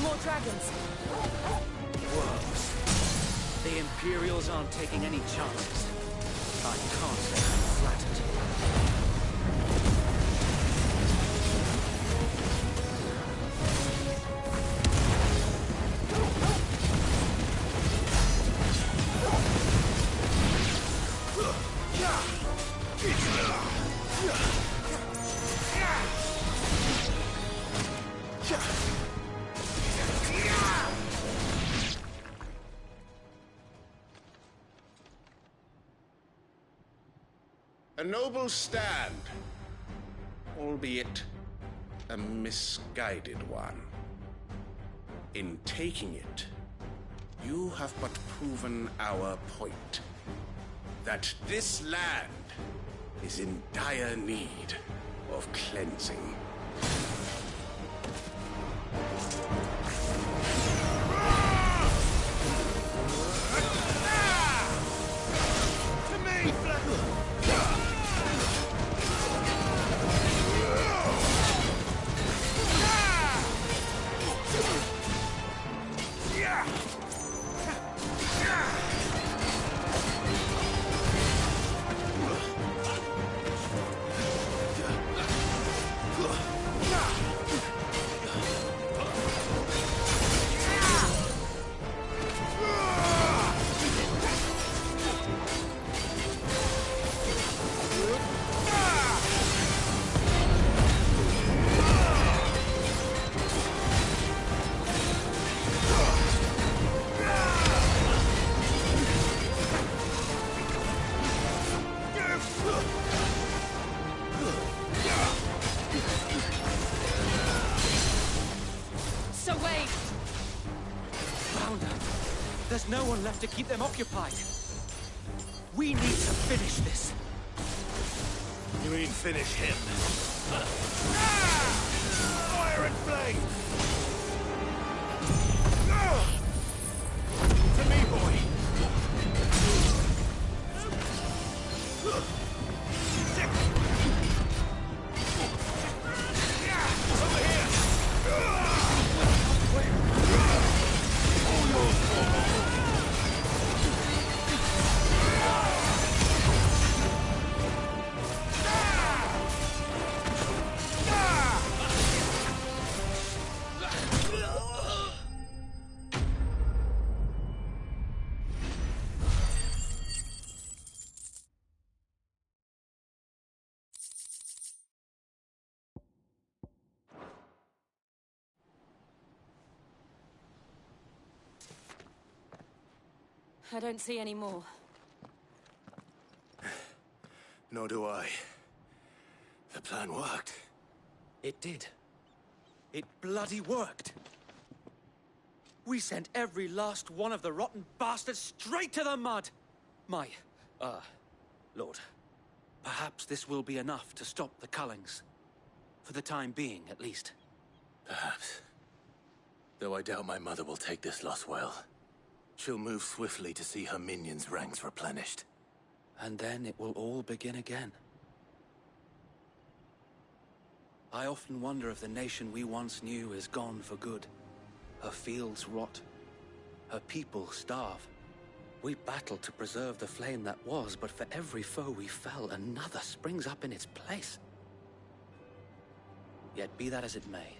More dragons. Whoa. The Imperials aren't taking any chances. I can't say I'm flattered. A noble stand, albeit a misguided one. In taking it, you have but proven our point. That this land is in dire need of cleansing. To me, There's no one left to keep them occupied. We need to finish this. You mean finish him? Fire and flame! To me, boy! Over here! All yours, boy! I don't see any more. Nor do I. The plan worked. It did. It bloody worked. We sent every last one of the rotten bastards straight to the mud! Lord, perhaps this will be enough to stop the Cullings. For the time being, at least. Perhaps. Though I doubt my mother will take this loss well. She'll move swiftly to see her minions' ranks replenished. And then it will all begin again. I often wonder if the nation we once knew is gone for good. Her fields rot. Her people starve. We battled to preserve the flame that was, but for every foe we fell, another springs up in its place. Yet be that as it may,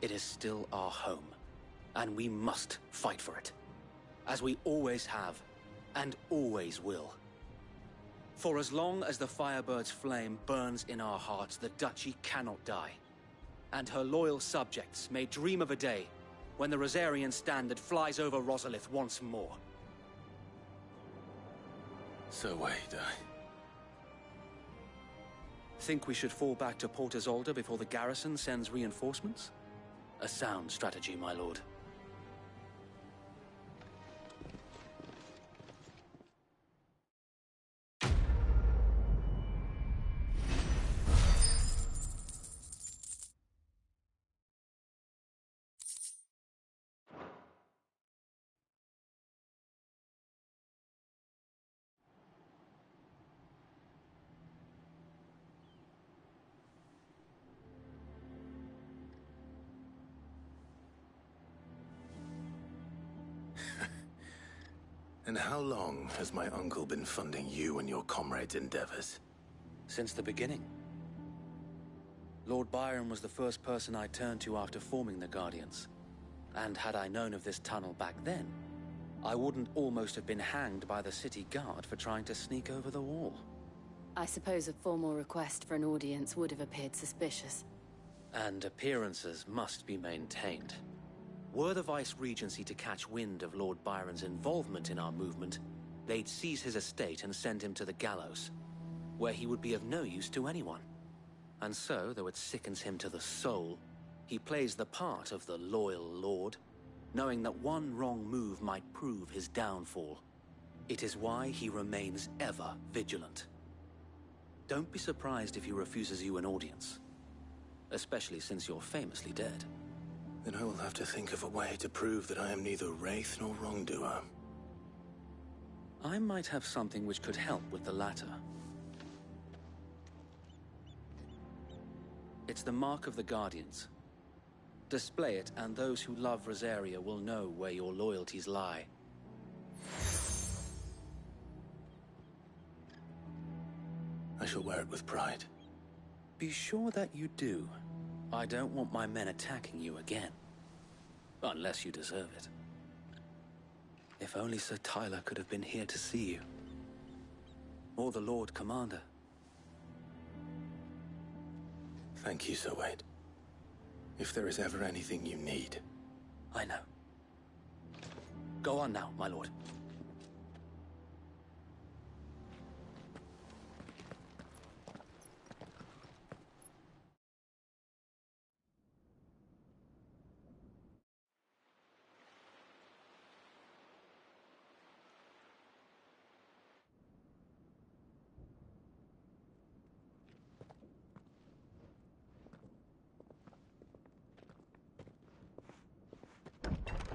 it is still our home, and we must fight for it, as we always have, and always will. For as long as the Firebird's flame burns in our hearts, the Duchy cannot die, and her loyal subjects may dream of a day when the Rosarian standard flies over Rosalith once more. So wait, Think we should fall back to Port Isolde before the garrison sends reinforcements? A sound strategy, my lord. And how long has my uncle been funding you and your comrades' endeavors? Since the beginning. Lord Byron was the first person I turned to after forming the Guardians. And had I known of this tunnel back then, I wouldn't almost have been hanged by the city guard for trying to sneak over the wall. I suppose a formal request for an audience would have appeared suspicious. And appearances must be maintained. Were the Vice-Regency to catch wind of Lord Byron's involvement in our movement, they'd seize his estate and send him to the gallows, where he would be of no use to anyone. And so, though it sickens him to the soul, he plays the part of the loyal lord, knowing that one wrong move might prove his downfall. It is why he remains ever vigilant. Don't be surprised if he refuses you an audience, especially since you're famously dead. Then I will have to think of a way to prove that I am neither wraith nor wrongdoer. I might have something which could help with the latter. It's the mark of the Guardians. Display it, and those who love Rosaria will know where your loyalties lie. I shall wear it with pride. Be sure that you do. I don't want my men attacking you again. Unless you deserve it. If only Sir Tyler could have been here to see you. Or the Lord Commander. Thank you, Sir Wade. If there is ever anything you need. I know. Go on now, my lord.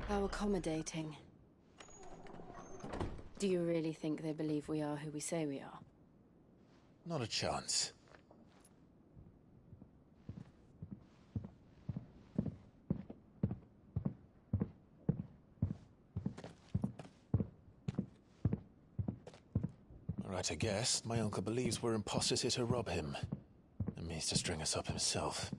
How accommodating. Do you really think they believe we are who we say we are? Not a chance. Right, I guess. My uncle believes we're imposters here to rob him. And means to string us up himself.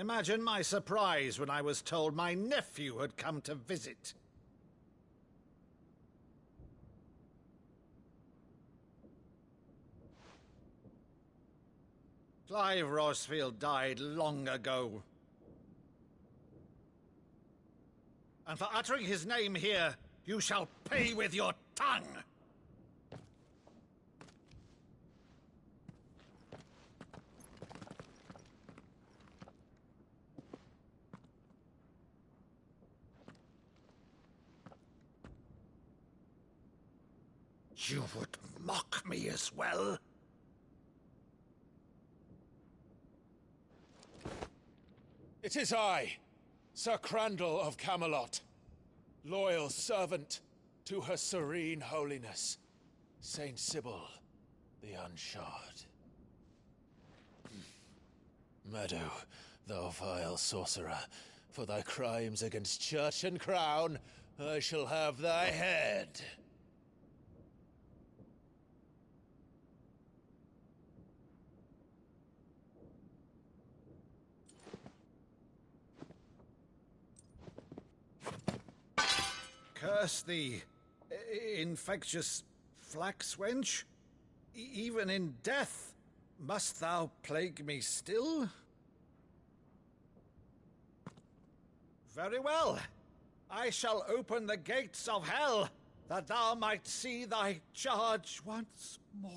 Imagine my surprise when I was told my nephew had come to visit. Clive Rosefield died long ago. And for uttering his name here, you shall pay with your tongue! You would mock me as well? It is I, Sir Crandall of Camelot, loyal servant to Her Serene Holiness, Saint Sybil the Unshod. Meadow, thou vile sorcerer, for thy crimes against church and crown, I shall have thy head. Curse thee, infectious flax wench. Even in death, must thou plague me still? Very well. I shall open the gates of hell, that thou might see thy charge once more.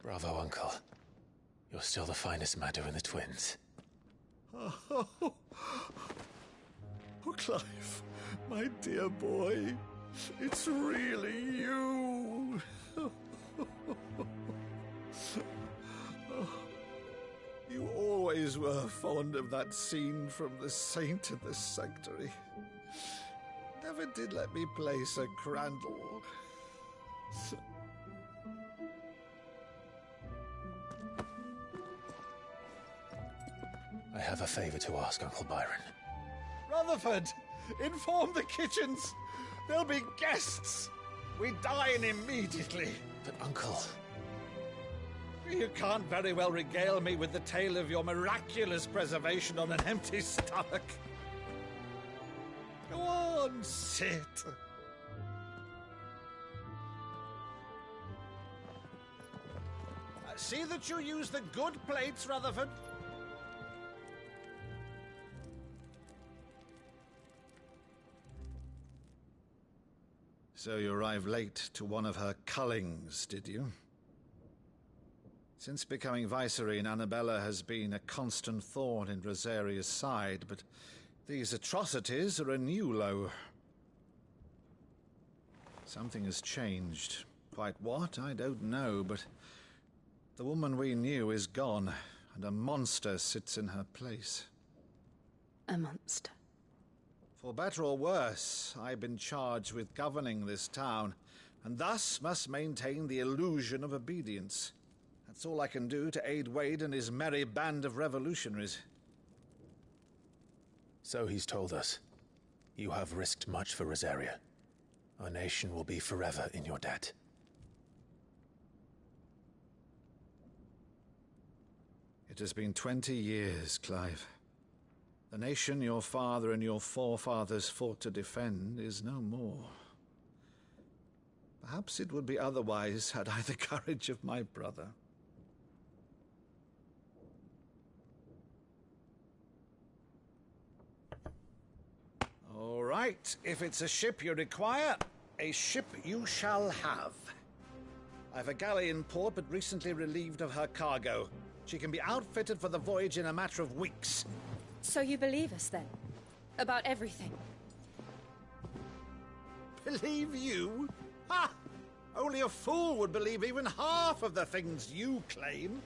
Bravo, Uncle. You're still the finest Meadow in the twins. Oh, Clive, my dear boy, it's really you. You always were fond of that scene from The Saint and the Sanctuary. Never did let me play Sir Crandall. I have a favor to ask, Uncle Byron. Rutherford, inform the kitchens. There'll be guests. We dine immediately. But, Uncle... You can't very well regale me with the tale of your miraculous preservation on an empty stomach. Go on, sit. See that you use the good plates, Rutherford. So you arrived late to one of her cullings, did you? Since becoming Vicereine, Annabella has been a constant thorn in Rosaria's side, but these atrocities are a new low. Something has changed. Quite what, I don't know, but the woman we knew is gone, and a monster sits in her place. A monster? For better or worse, I've been charged with governing this town, and thus must maintain the illusion of obedience. That's all I can do to aid Wade and his merry band of revolutionaries. So he's told us. You have risked much for Rosaria. Our nation will be forever in your debt. It has been 20 years, Clive. The nation your father and your forefathers fought to defend is no more. Perhaps it would be otherwise had I the courage of my brother. All right, if it's a ship you require, a ship you shall have. I've a galley in port, but recently relieved of her cargo. She can be outfitted for the voyage in a matter of weeks. So you believe us, then? About everything? Believe you? Ha! Only a fool would believe even half of the things you claim.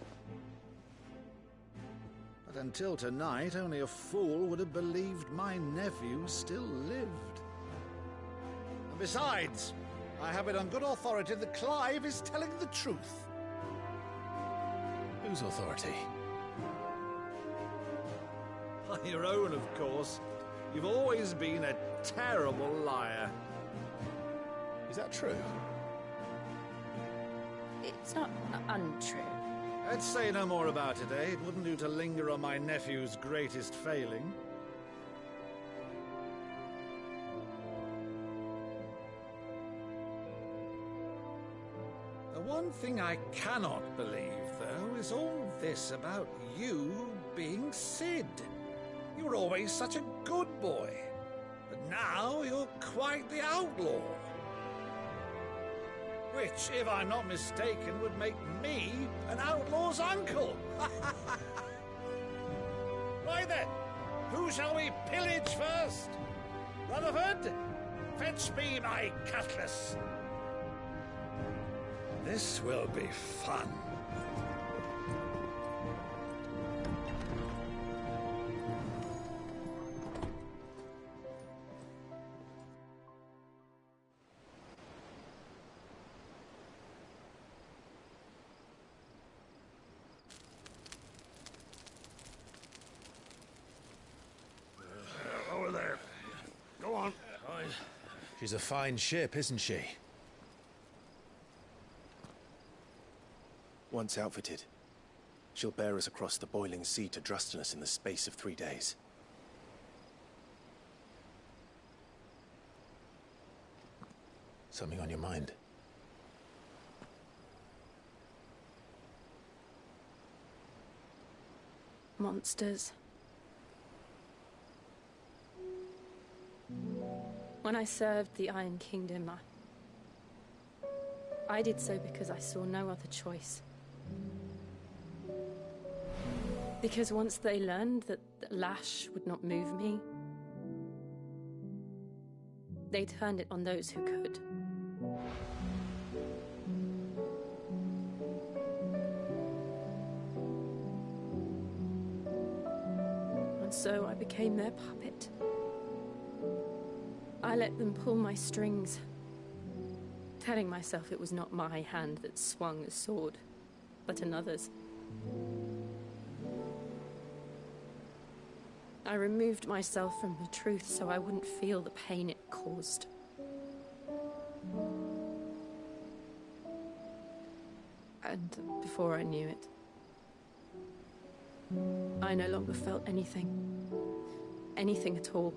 But until tonight, only a fool would have believed my nephew still lived. And besides, I have it on good authority that Clive is telling the truth. Whose authority? Your own, of course. You've always been a terrible liar. Is that true? It's not untrue. Let's say no more about it, eh? It wouldn't do to linger on my nephew's greatest failing. one thing I cannot believe, though, is all this about you being Sid. You were always such a good boy, but now you're quite the outlaw. Which, if I'm not mistaken, would make me an outlaw's uncle. Right then, who shall we pillage first? Rutherford, fetch me my cutlass. This will be fun. Over there. Go on. She's a fine ship, isn't she? Once outfitted, she'll bear us across the boiling sea to Drustenus in the space of 3 days. Something on your mind? Monsters. When I served the Iron Kingdom, I did so because I saw no other choice. Because once they learned that the lash would not move me, they turned it on those who could. And so I became their puppet. I let them pull my strings, telling myself it was not my hand that swung a sword, but another's. I removed myself from the truth so I wouldn't feel the pain it caused. And before I knew it, I no longer felt anything. Anything at all.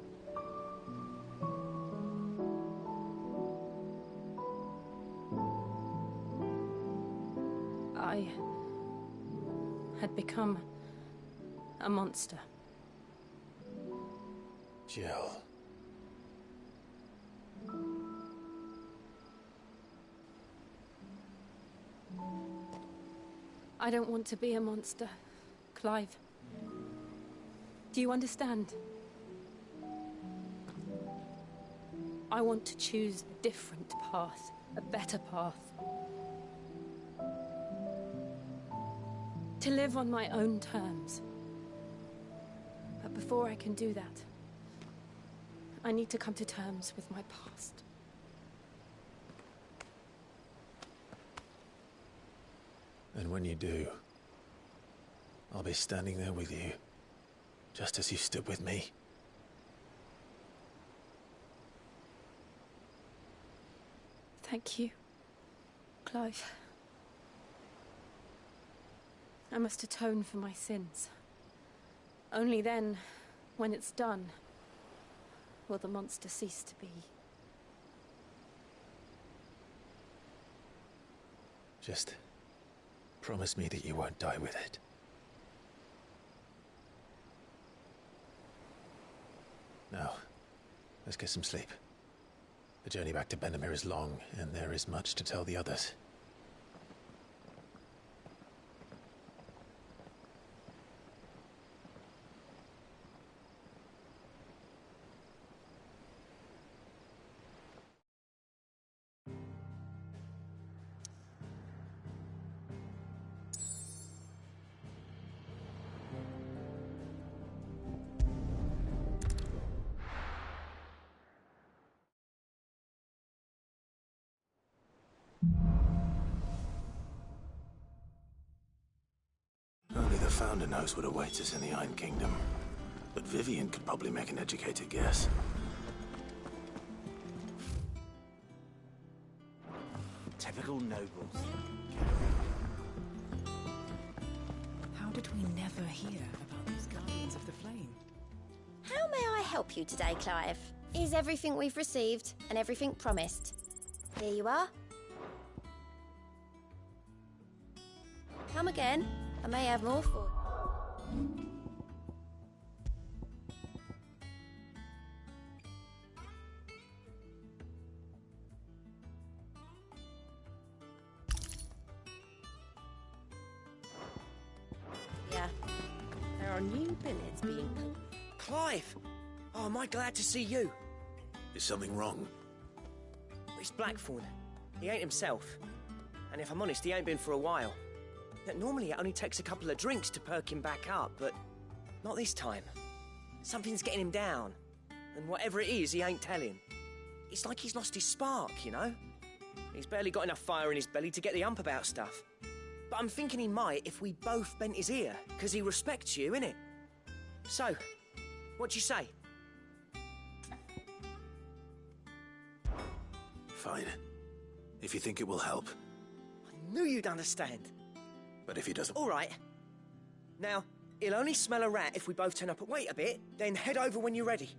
I had become a monster. Jill. I don't want to be a monster, Clive. Do you understand? I want to choose a different path, a better path. To live on my own terms. But before I can do that, I need to come to terms with my past. And when you do, I'll be standing there with you, just as you stood with me. Thank you, Clive. I must atone for my sins. Only then, when it's done, will the monster cease to be. Just promise me that you won't die with it. Now, let's get some sleep. The journey back to Benamir is long, and there is much to tell the others. Only the Founder knows what awaits us in the Iron Kingdom. But Vivian could probably make an educated guess. Typical nobles. How did we never hear about these Guardians of the Flame? How may I help you today, Clive? Is everything we've received and everything promised? Here you are. Come again. I may have more for you. Yeah. There are new billets being pulled. Clive! Oh, am I glad to see you? Is something wrong? It's Blackthorn. He ain't himself. And if I'm honest, he ain't been for a while. Normally it only takes a couple of drinks to perk him back up, but not this time. Something's getting him down. And whatever it is, he ain't telling. It's like he's lost his spark, you know? He's barely got enough fire in his belly to get the ump about stuff. But I'm thinking he might if we both bent his ear, because he respects you, innit? So, what do you say? Fine. If you think it will help. I knew you'd understand. But if he doesn't... All right. Now, he'll only smell a rat if we both turn up. Wait a bit, then head over when you're ready.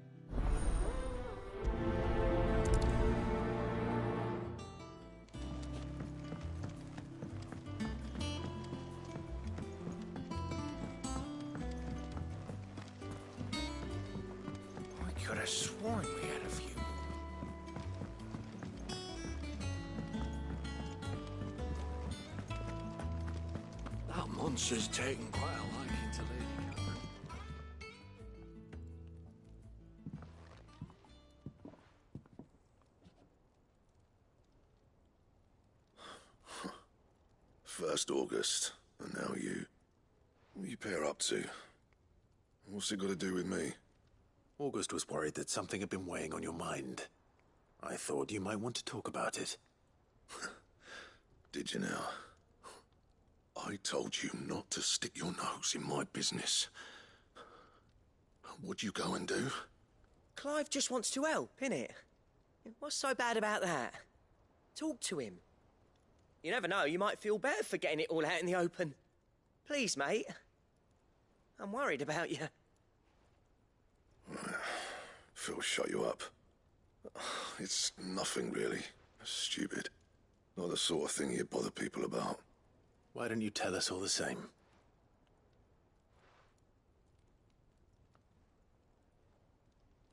I could have sworn we had a few. That monster's taken quite a liking to Lady Catherine. First August, and now you. What are you pair up to? What's it got to do with me? August was worried that something had been weighing on your mind. I thought you might want to talk about it. Did you now? I told you not to stick your nose in my business. What'd you go and do? Clive just wants to help, innit? What's so bad about that? Talk to him. You never know, you might feel better for getting it all out in the open. Please, mate. I'm worried about you. Phil shut you up. It's nothing, really. Stupid. Not the sort of thing you bother people about. Why don't you tell us all the same?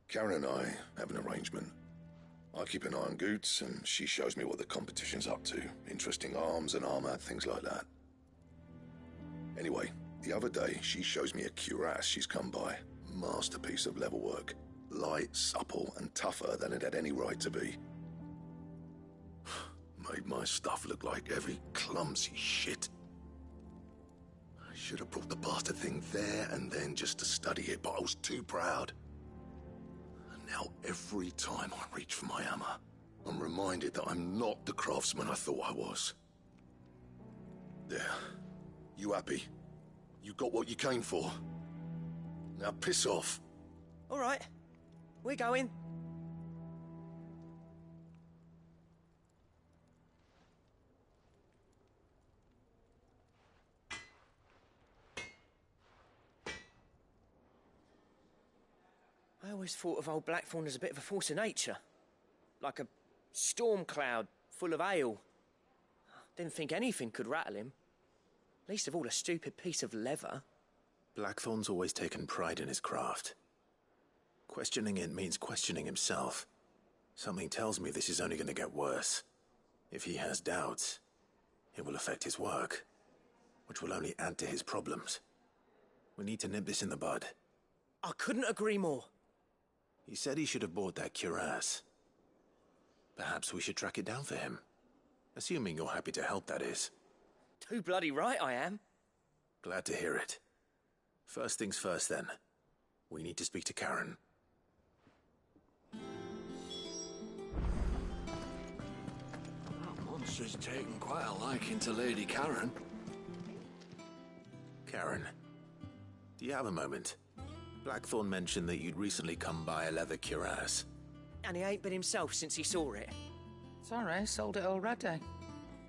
Karen and I have an arrangement. I keep an eye on Goots, and she shows me what the competition's up to. Interesting arms and armor, things like that. Anyway, the other day, she shows me a cuirass she's come by. Masterpiece of level work. Light, supple, and tougher than it had any right to be. Made my stuff look like heavy, clumsy shit. I should have brought the bastard thing there and then just to study it, but I was too proud. And now every time I reach for my hammer, I'm reminded that I'm not the craftsman I thought I was. There. You happy? You got what you came for? Now piss off. All right. We're going. I always thought of old Blackthorn as a bit of a force of nature. Like a storm cloud full of hail. Didn't think anything could rattle him. Least of all a stupid piece of leather. Blackthorn's always taken pride in his craft. Questioning it means questioning himself. Something tells me this is only going to get worse. If he has doubts, it will affect his work, which will only add to his problems. We need to nip this in the bud. I couldn't agree more. He said he should have bought that cuirass. Perhaps we should track it down for him. Assuming you're happy to help, that is. Too bloody right I am. Glad to hear it. First things first, then. We need to speak to Karen. That monster's taken quite a liking to Lady Karen. Karen, do you have a moment? Blackthorn mentioned that you'd recently come by a leather cuirass. And he ain't been himself since he saw it. Sorry, sold it already.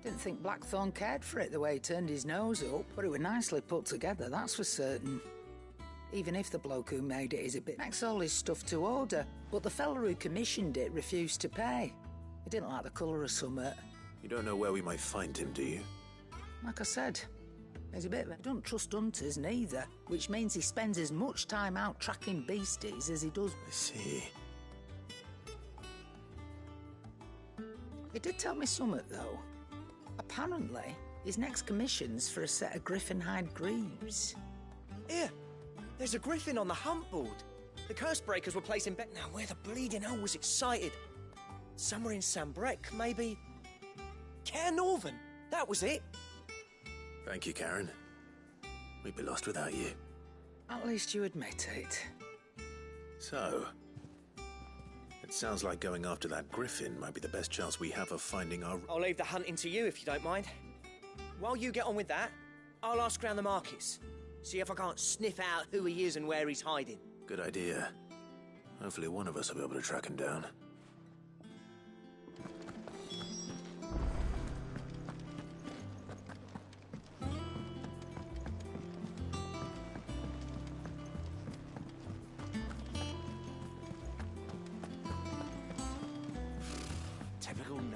Didn't think Blackthorn cared for it the way he turned his nose up, but it was nicely put together, that's for certain. Even if the bloke who made it is a bit... Makes all his stuff to order, but the fella who commissioned it refused to pay. He didn't like the colour of summit. You don't know where we might find him, do you? Like I said, He's a bit of a... Don't trust hunters neither, which means he spends as much time out tracking beasties as he does... I see. He did tell me something, though. Apparently, his next commission's for a set of griffin hide greaves. Here, there's a griffin on the hunt board. The curse breakers were placing bet. Now, where the bleeding hell was excited? Somewhere in Sambrek, maybe. Care Northern. That was it. Thank you, Karen. We'd be lost without you. At least you admit it. So, it sounds like going after that griffin might be the best chance we have of finding our... I'll leave the hunting to you if you don't mind. While you get on with that, I'll ask around the markets. See if I can't sniff out who he is and where he's hiding. Good idea. Hopefully one of us will be able to track him down. Typical noble.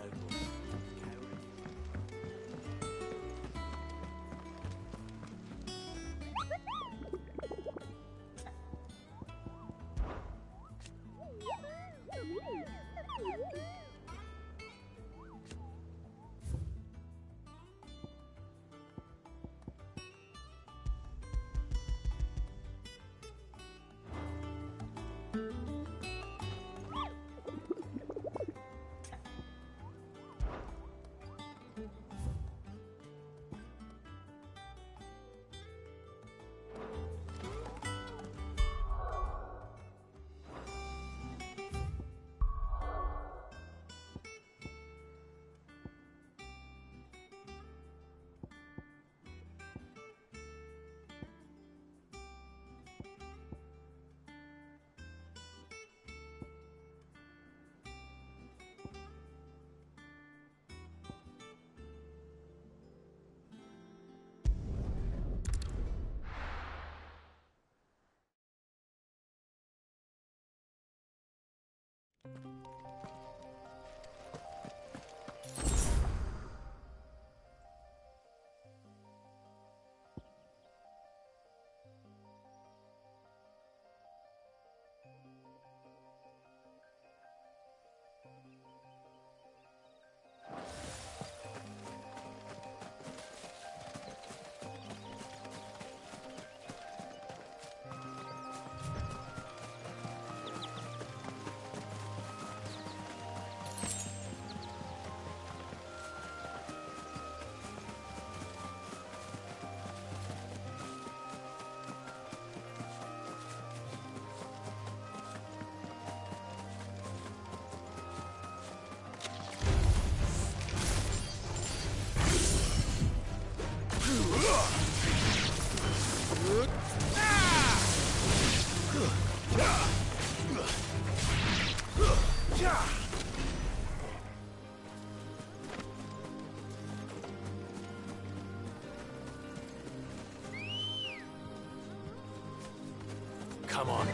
Come on.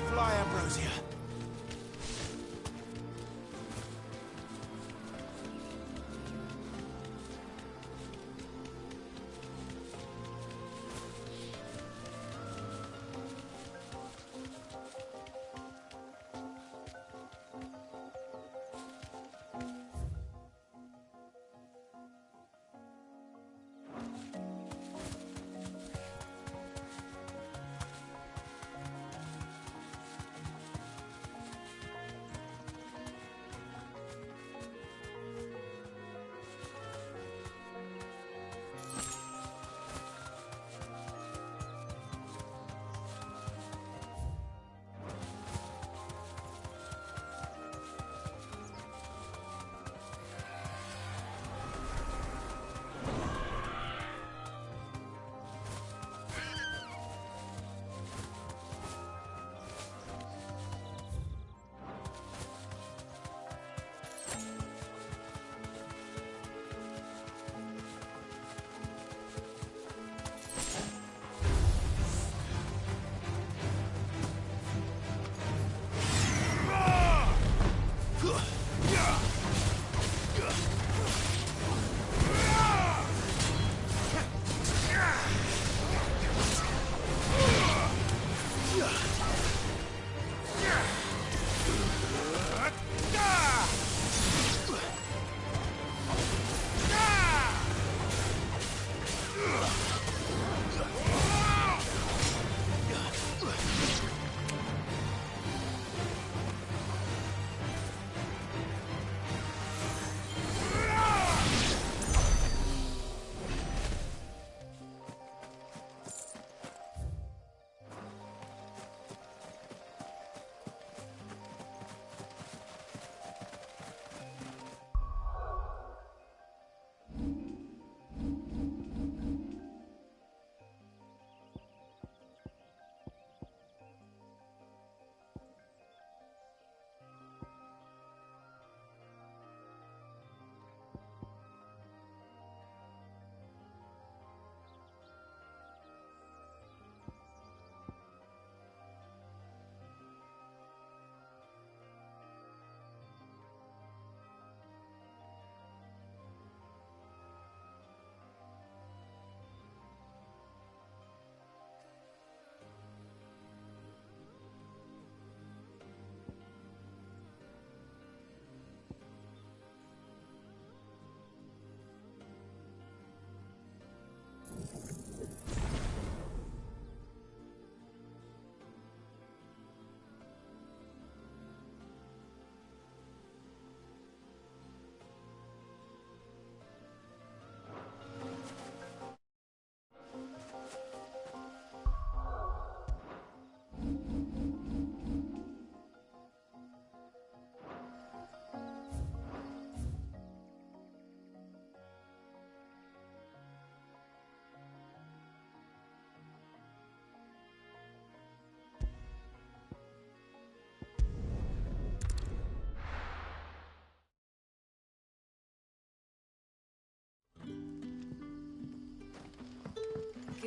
Fly, Ambrosia.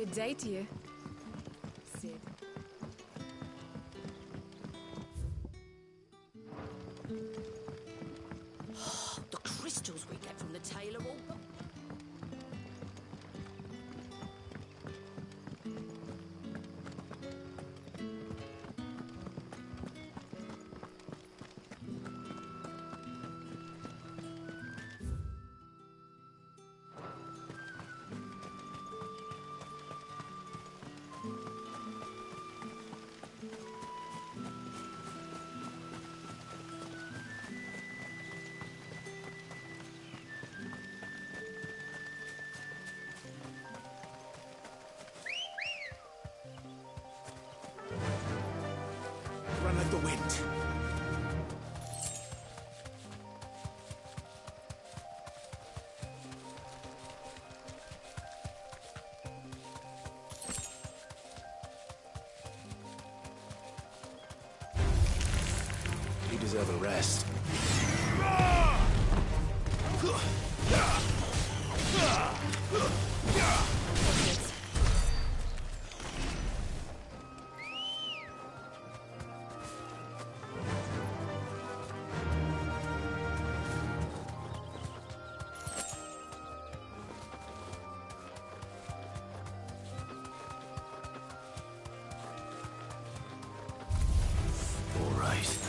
Good day to you, Sid. The crystals we get from the tailor all... Run like the wind. You deserve a rest. All right.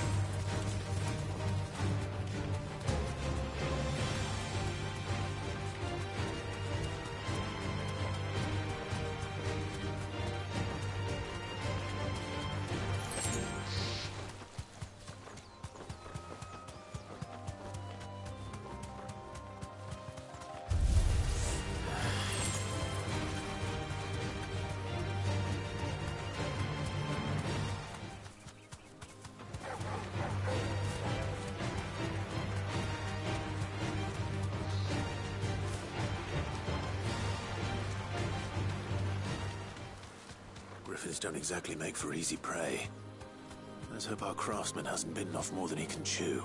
Griffins don't exactly make for easy prey. Let's hope our craftsman hasn't bitten off more than he can chew.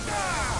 Ah!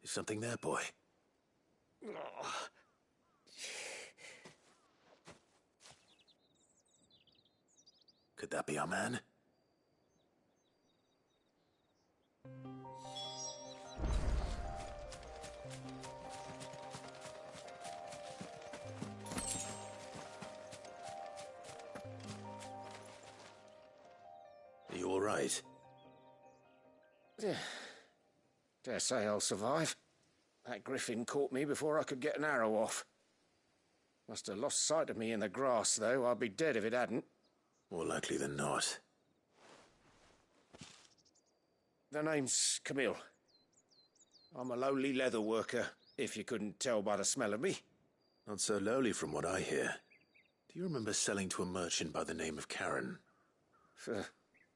Is something there, boy? Could that be our man? Are you all right? Dare say I'll survive. That griffin caught me before I could get an arrow off. Must have lost sight of me in the grass, though. I'd be dead if it hadn't. More likely than not. The name's Camille. I'm a lowly leather worker, if you couldn't tell by the smell of me. Not so lowly from what I hear. Do you remember selling to a merchant by the name of Karen?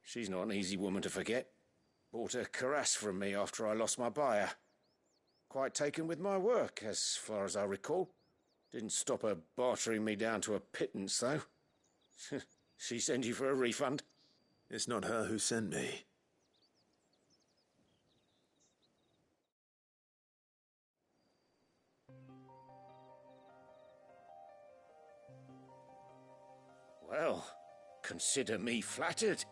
She's not an easy woman to forget. Bought a cuirass from me after I lost my buyer. Quite taken with my work, as far as I recall. Didn't stop her bartering me down to a pittance, though. She sent you for a refund? It's not her who sent me. Well, consider me flattered.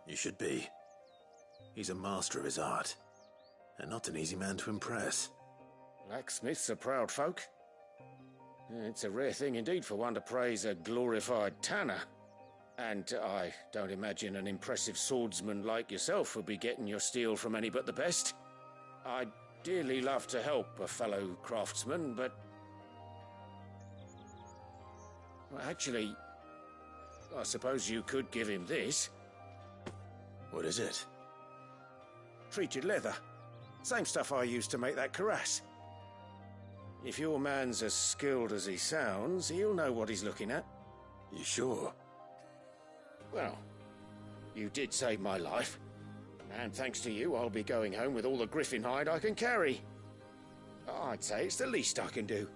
You should be. He's a master of his art, and not an easy man to impress. Blacksmiths are proud folk. It's a rare thing indeed for one to praise a glorified tanner. And I don't imagine an impressive swordsman like yourself would be getting your steel from any but the best. I'd dearly love to help a fellow craftsman, but... well, actually, I suppose you could give him this. What is it? Treated leather. Same stuff I used to make that cuirass. If your man's as skilled as he sounds, he'll know what he's looking at. You sure? Well, you did save my life. And thanks to you, I'll be going home with all the griffin hide I can carry. I'd say it's the least I can do.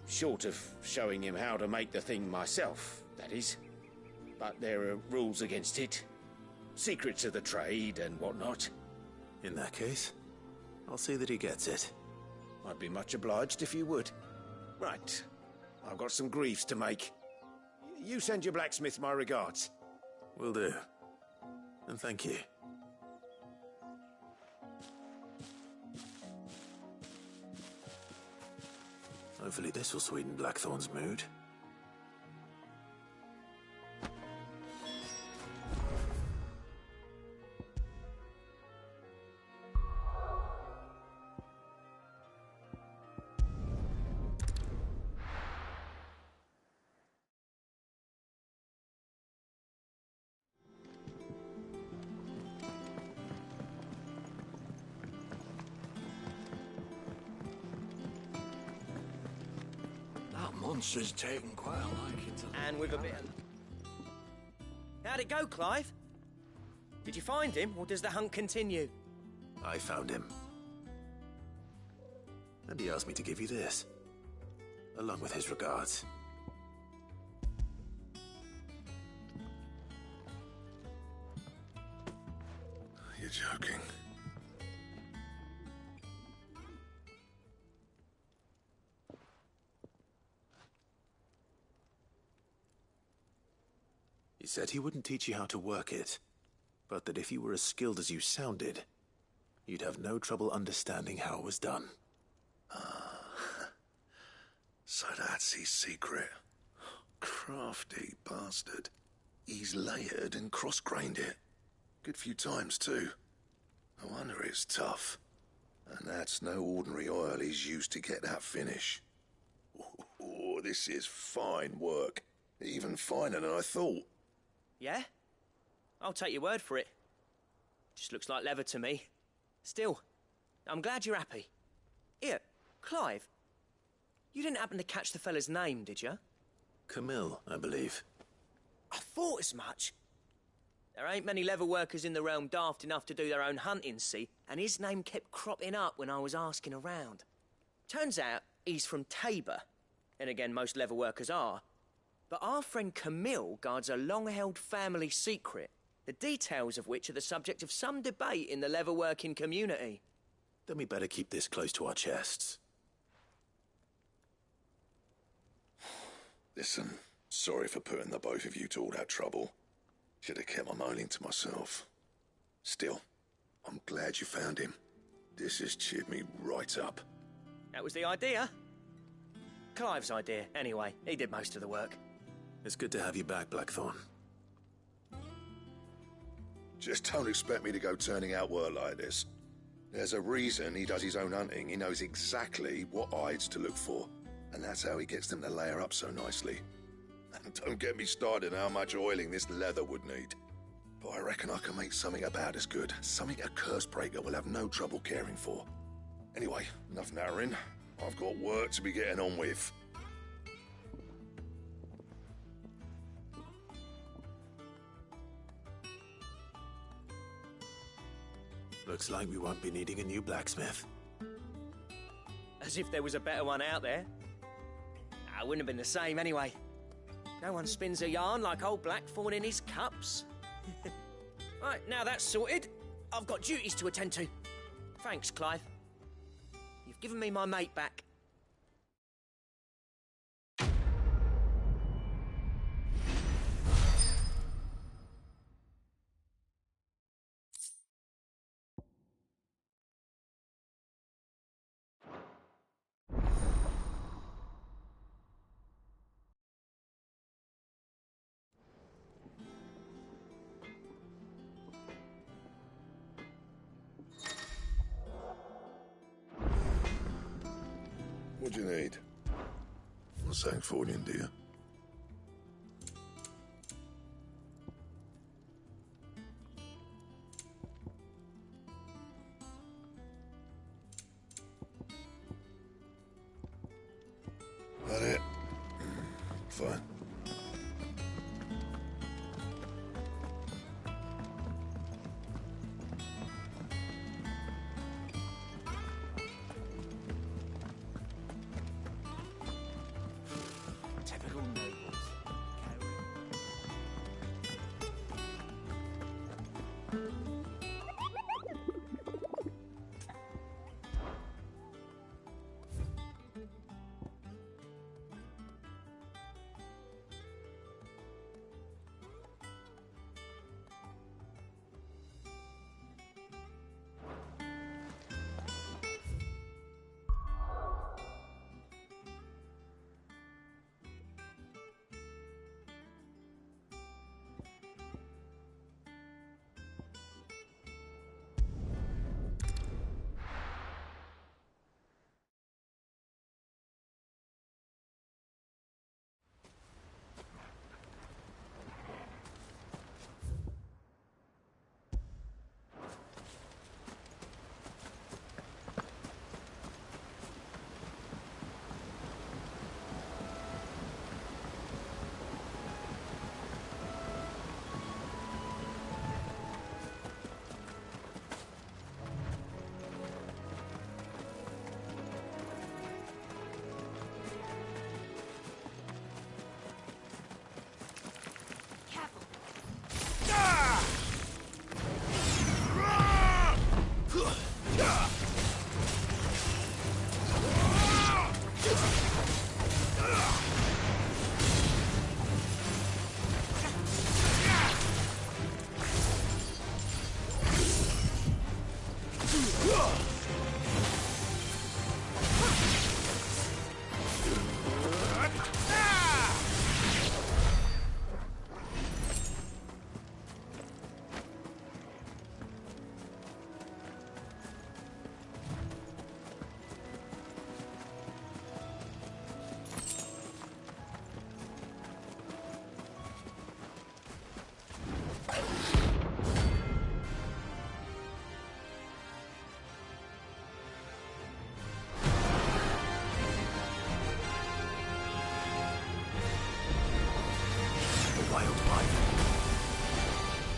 Short of showing him how to make the thing myself, that is. But there are rules against it. Secrets of the trade and whatnot. In that case, I'll see that he gets it. I'd be much obliged if you would. Right. I've got some greaves to make. You send your blacksmith my regards. Will do. And thank you. Hopefully this will sweeten Blackthorn's mood. monster's taken quite a liking to And with a bit of... How'd it go, Clive? Did you find him, or does the hunt continue? I found him. And he asked me to give you this, along with his regards. You're joking. He said he wouldn't teach you how to work it, but that if you were as skilled as you sounded, you'd have no trouble understanding how it was done. So that's his secret. Crafty bastard. He's layered and cross-grained it. Good few times, too. No wonder it's tough. And that's no ordinary oil he's used to get that finish. Oh, this is fine work. Even finer than I thought. Yeah? I'll take your word for it. Just looks like leather to me. Still, I'm glad you're happy. Here, Clive. You didn't happen to catch the fella's name, did you? Camille, I believe. I thought as much. There ain't many leather workers in the realm daft enough to do their own hunting, see? And his name kept cropping up when I was asking around. Turns out he's from Tabor. And again, most leather workers are. But our friend Camille guards a long-held family secret, the details of which are the subject of some debate in the leather-working community. Then we better keep this close to our chests. Listen, sorry for putting the both of you to all that trouble. Should have kept my moaning to myself. Still, I'm glad you found him. This has cheered me right up. That was the idea. Clive's idea, anyway. He did most of the work. It's good to have you back, Blackthorn. Just don't expect me to go turning out work like this. There's a reason he does his own hunting. He knows exactly what hides to look for. And that's how he gets them to layer up so nicely. And don't get me started on how much oiling this leather would need. But I reckon I can make something about as good. Something a curse breaker will have no trouble caring for. Anyway, enough narrowing. I've got work to be getting on with. Looks like we won't be needing a new blacksmith. As if there was a better one out there. I wouldn't have been the same anyway. No one spins a yarn like old Blackthorn in his cups. Right, now that's sorted, I've got duties to attend to. Thanks, Clive. You've given me my mate back. What do you need? What's that for you, dear? That it? Fine. Typical nobles. wild life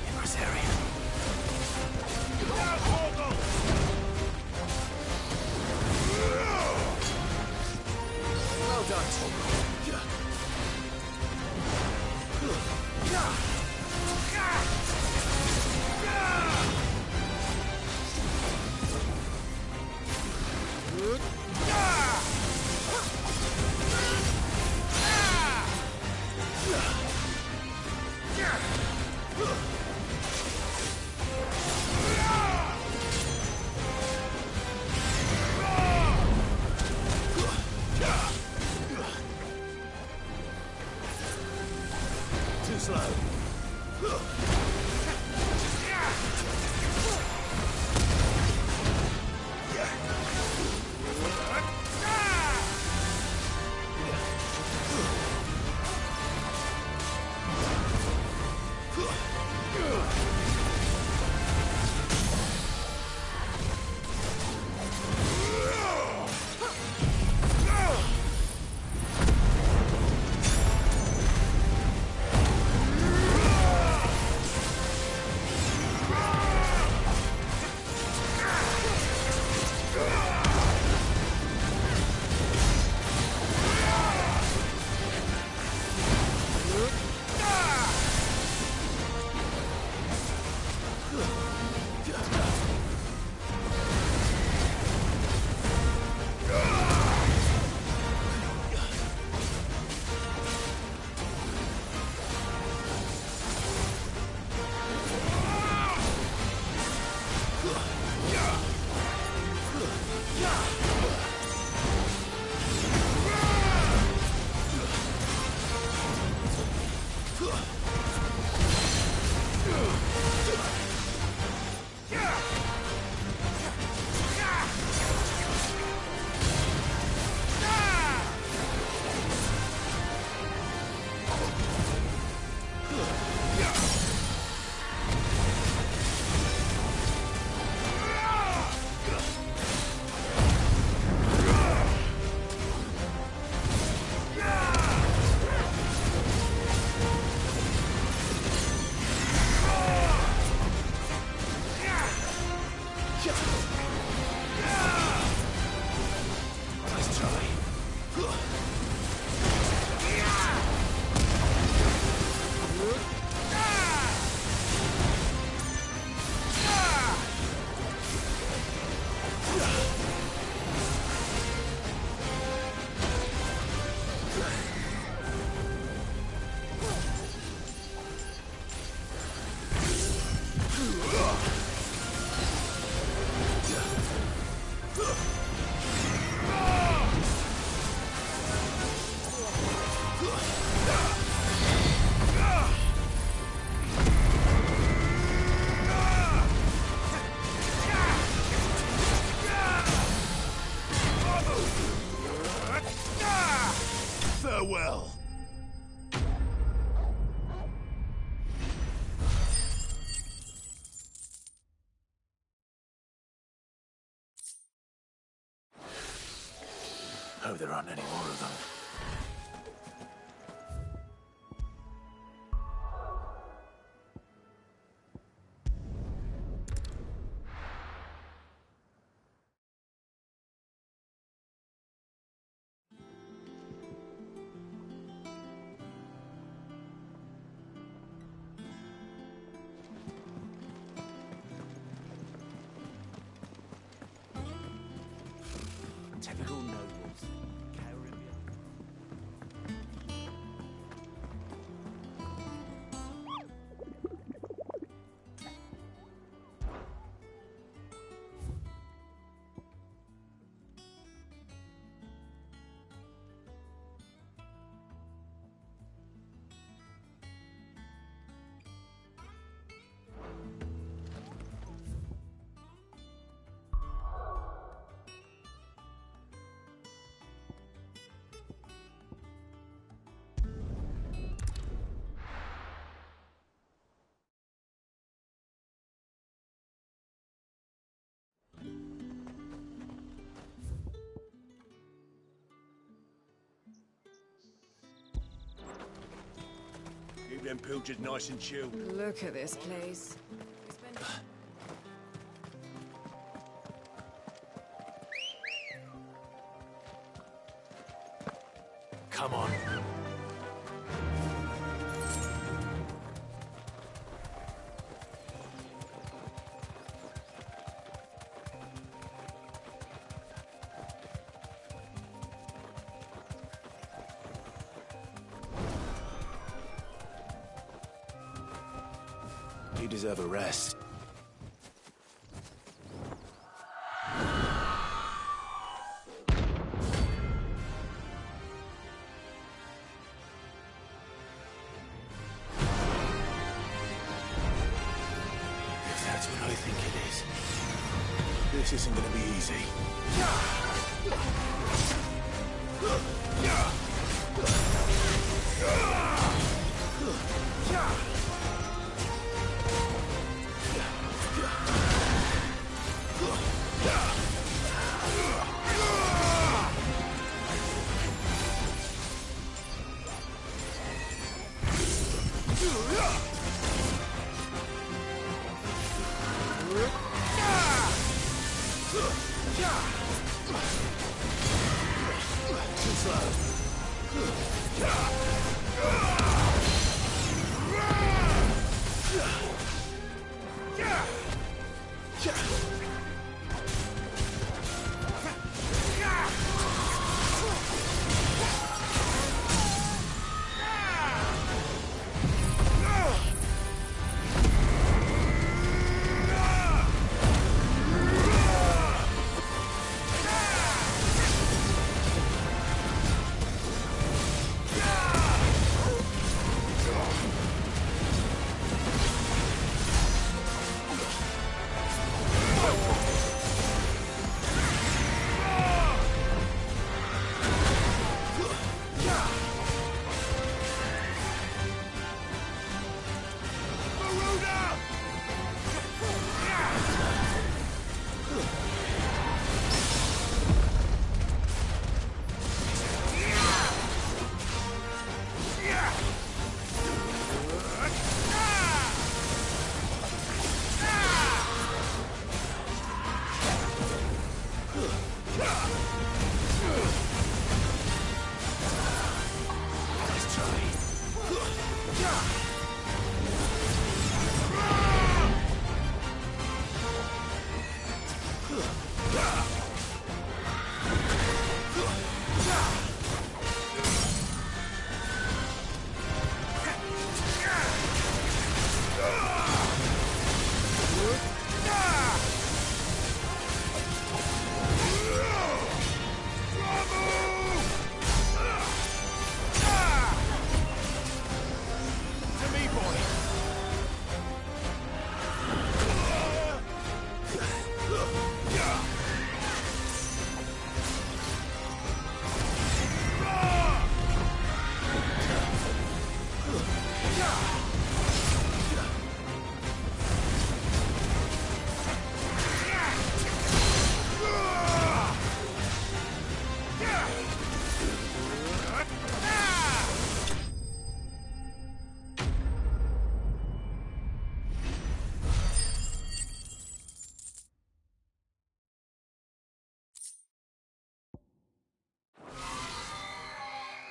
in this area. Well done, Torgal. Too slow. Farewell. Hope there aren't any more of them. Typical nobles. them pilchers nice and chilled. Look at this place. Come on. You deserve a rest. If that's what I think it is, this isn't gonna be easy.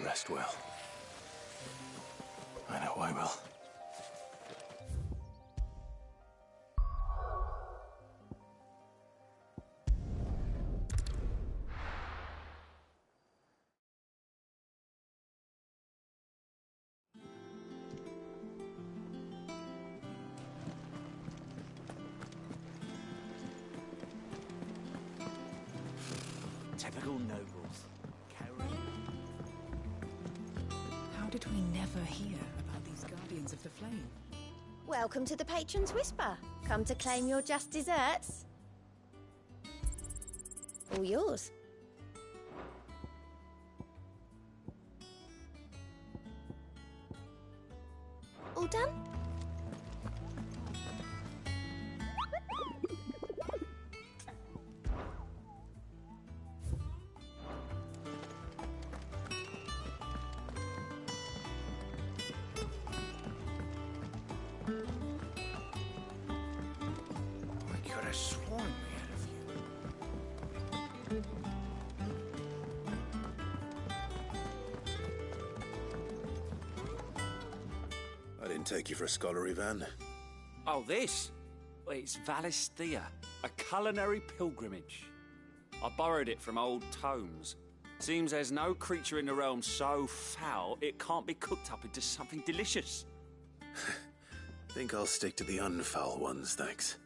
Rest well. I know I will. Typical nobles. How did we never hear about these Guardians of the Flame? Welcome to the Patron's Whisper. Come to claim your just desserts. All yours. All done? sworn we had a few. I didn't take you for a scholar, Ivan. Oh, this? It's Valisthea, a culinary pilgrimage. I borrowed it from old tomes. Seems there's no creature in the realm so foul it can't be cooked up into something delicious. Think I'll stick to the unfoul ones, thanks.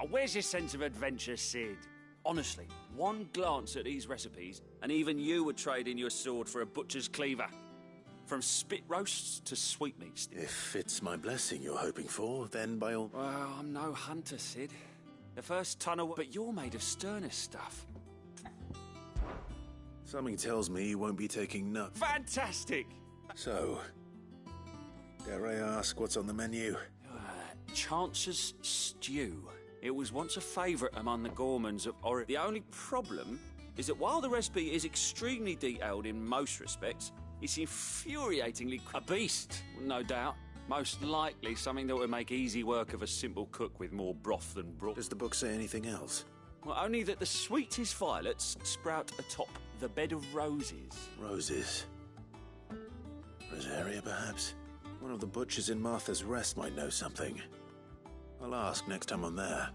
Oh, where's your sense of adventure, Sid? Honestly, one glance at these recipes, and even you would trade in your sword for a butcher's cleaver. From spit roasts to sweetmeats. If it's my blessing you're hoping for, then by all... Well, I'm no hunter, Sid. The first ton of... But you're made of sterner stuff. Something tells me you won't be taking nuts. Fantastic! So, dare I ask what's on the menu? Chance's Stew. It was once a favourite among the gourmands of Ori. The only problem is that while the recipe is extremely detailed in most respects, it's infuriatingly... A beast, no doubt. Most likely something that would make easy work of a simple cook with more broth than broth. Does the book say anything else? Well, only that the sweetest violets sprout atop the bed of roses. Roses? Rosaria, perhaps? One of the butchers in Martha's Rest might know something. I'll ask next time I'm there.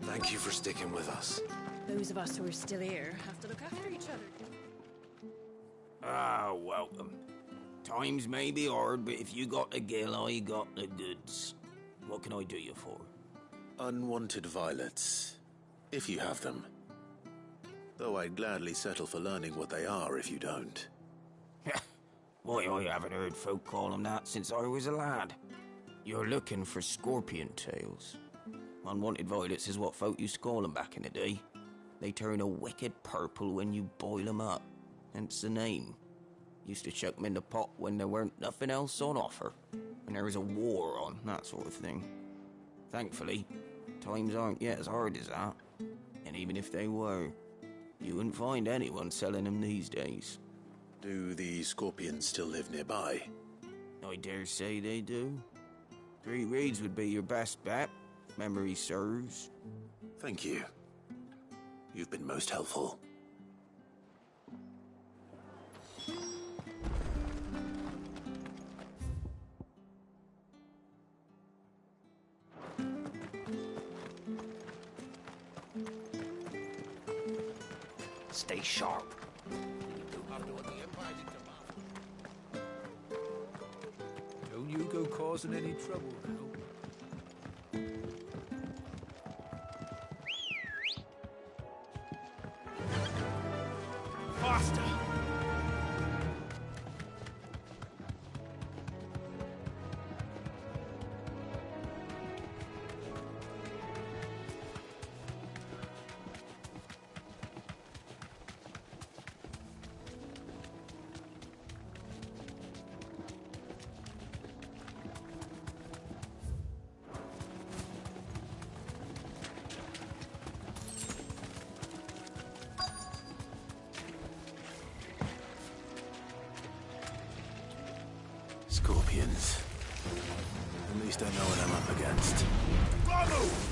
Thank you for sticking with us. Those of us who are still here have to look after each other. Ah, welcome. Times may be hard, but if you got the gill, I got the goods. What can I do you for? Unwanted violets, if you have them. Though I'd gladly settle for learning what they are if you don't. Why, I haven't heard folk call them that since I was a lad. You're looking for scorpion tails. Unwanted violets is what folk used to call them back in the day. They turn a wicked purple when you boil them up, hence the name. Used to chuck them in the pot when there weren't nothing else on offer, when there was a war on, that sort of thing. Thankfully, times aren't yet as hard as that. And even if they were, you wouldn't find anyone selling them these days. Do the scorpions still live nearby? I dare say they do. 3 reeds would be your best bet, if memory serves. Thank you. You've been most helpful. Stay sharp. Don't you go causing any trouble now. Faster! Scorpions. At least I know what I'm up against. Ramuh!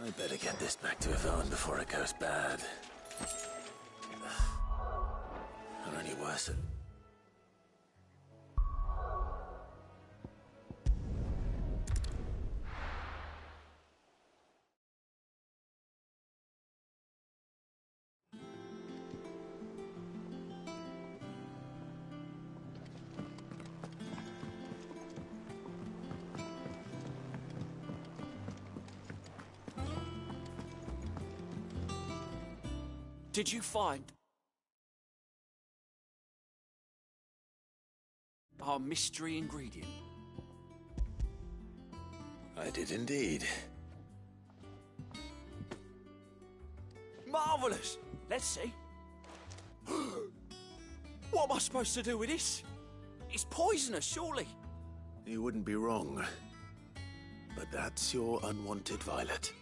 I better get this back to Yvonne before it goes bad. Or any worse. Did you find our mystery ingredient? I did indeed. Marvellous! Let's see. What am I supposed to do with this? It's poisonous, surely. You wouldn't be wrong. But that's your unwanted violet.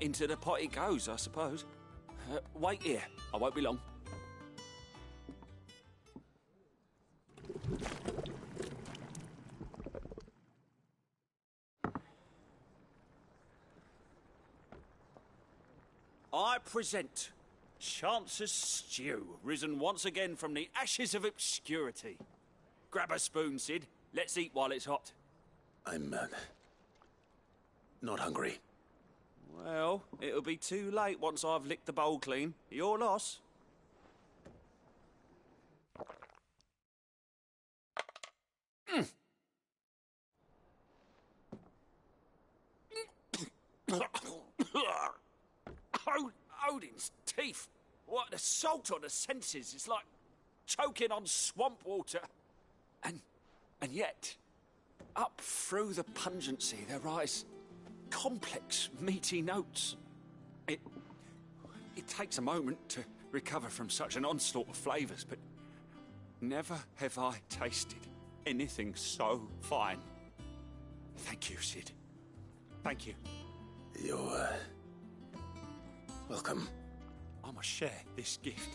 Into the pot it goes, I suppose. Wait here. I won't be long. I present Chance's stew, risen once again from the ashes of obscurity. Grab a spoon, Sid. Let's eat while it's hot. I'm not hungry. Well, it'll be too late once I've licked the bowl clean. Your loss. Odin's teeth. What an assault on the senses. It's like choking on swamp water. And yet, up through the pungency there rise complex, meaty notes. It takes a moment to recover from such an onslaught of flavours, but never have I tasted anything so fine. Thank you, Sid. Thank you. You're welcome. I must share this gift.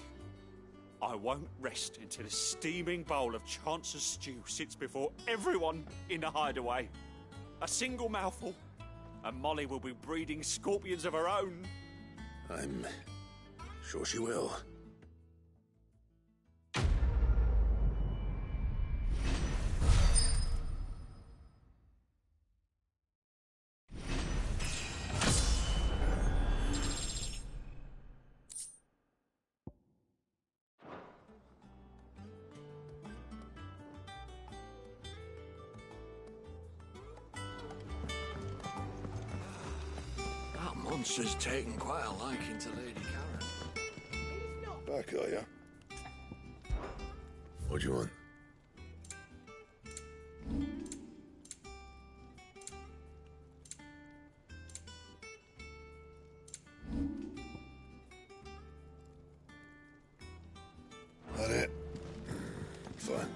I won't rest until a steaming bowl of Chance's stew sits before everyone in the hideaway. A single mouthful, and Molly will be breeding scorpions of her own. I'm sure she will. Monster's taken quite a liking to Lady Karen. Back, are ya? What do you want? That it? Fine.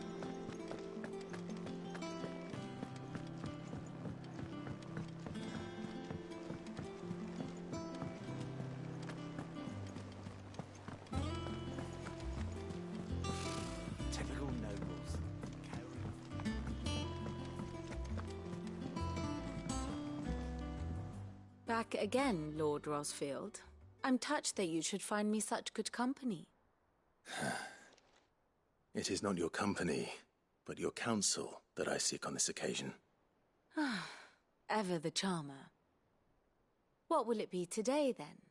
Typical nobles. Back again, Lord Rosfield. I'm touched that you should find me such good company. It is not your company, but your counsel that I seek on this occasion. Ever the charmer. What will it be today, then?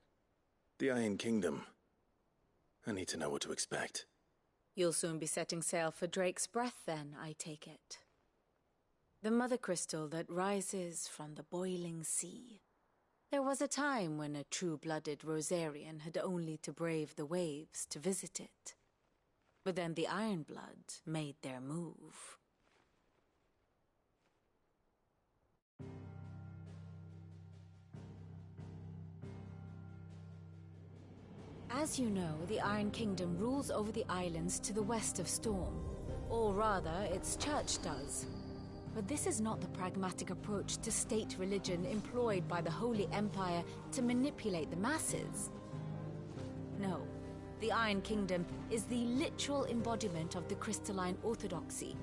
The Iron Kingdom. I need to know what to expect. You'll soon be setting sail for Drake's Breath, then, I take it. The mother crystal that rises from the boiling sea. There was a time when a true-blooded Rosarian had only to brave the waves to visit it. But then the Ironblood made their move. As you know, the Iron Kingdom rules over the islands to the west of Storm. Or rather, its church does. But this is not the pragmatic approach to state religion employed by the Holy Empire to manipulate the masses. No. The Iron Kingdom is the literal embodiment of the crystalline orthodoxy.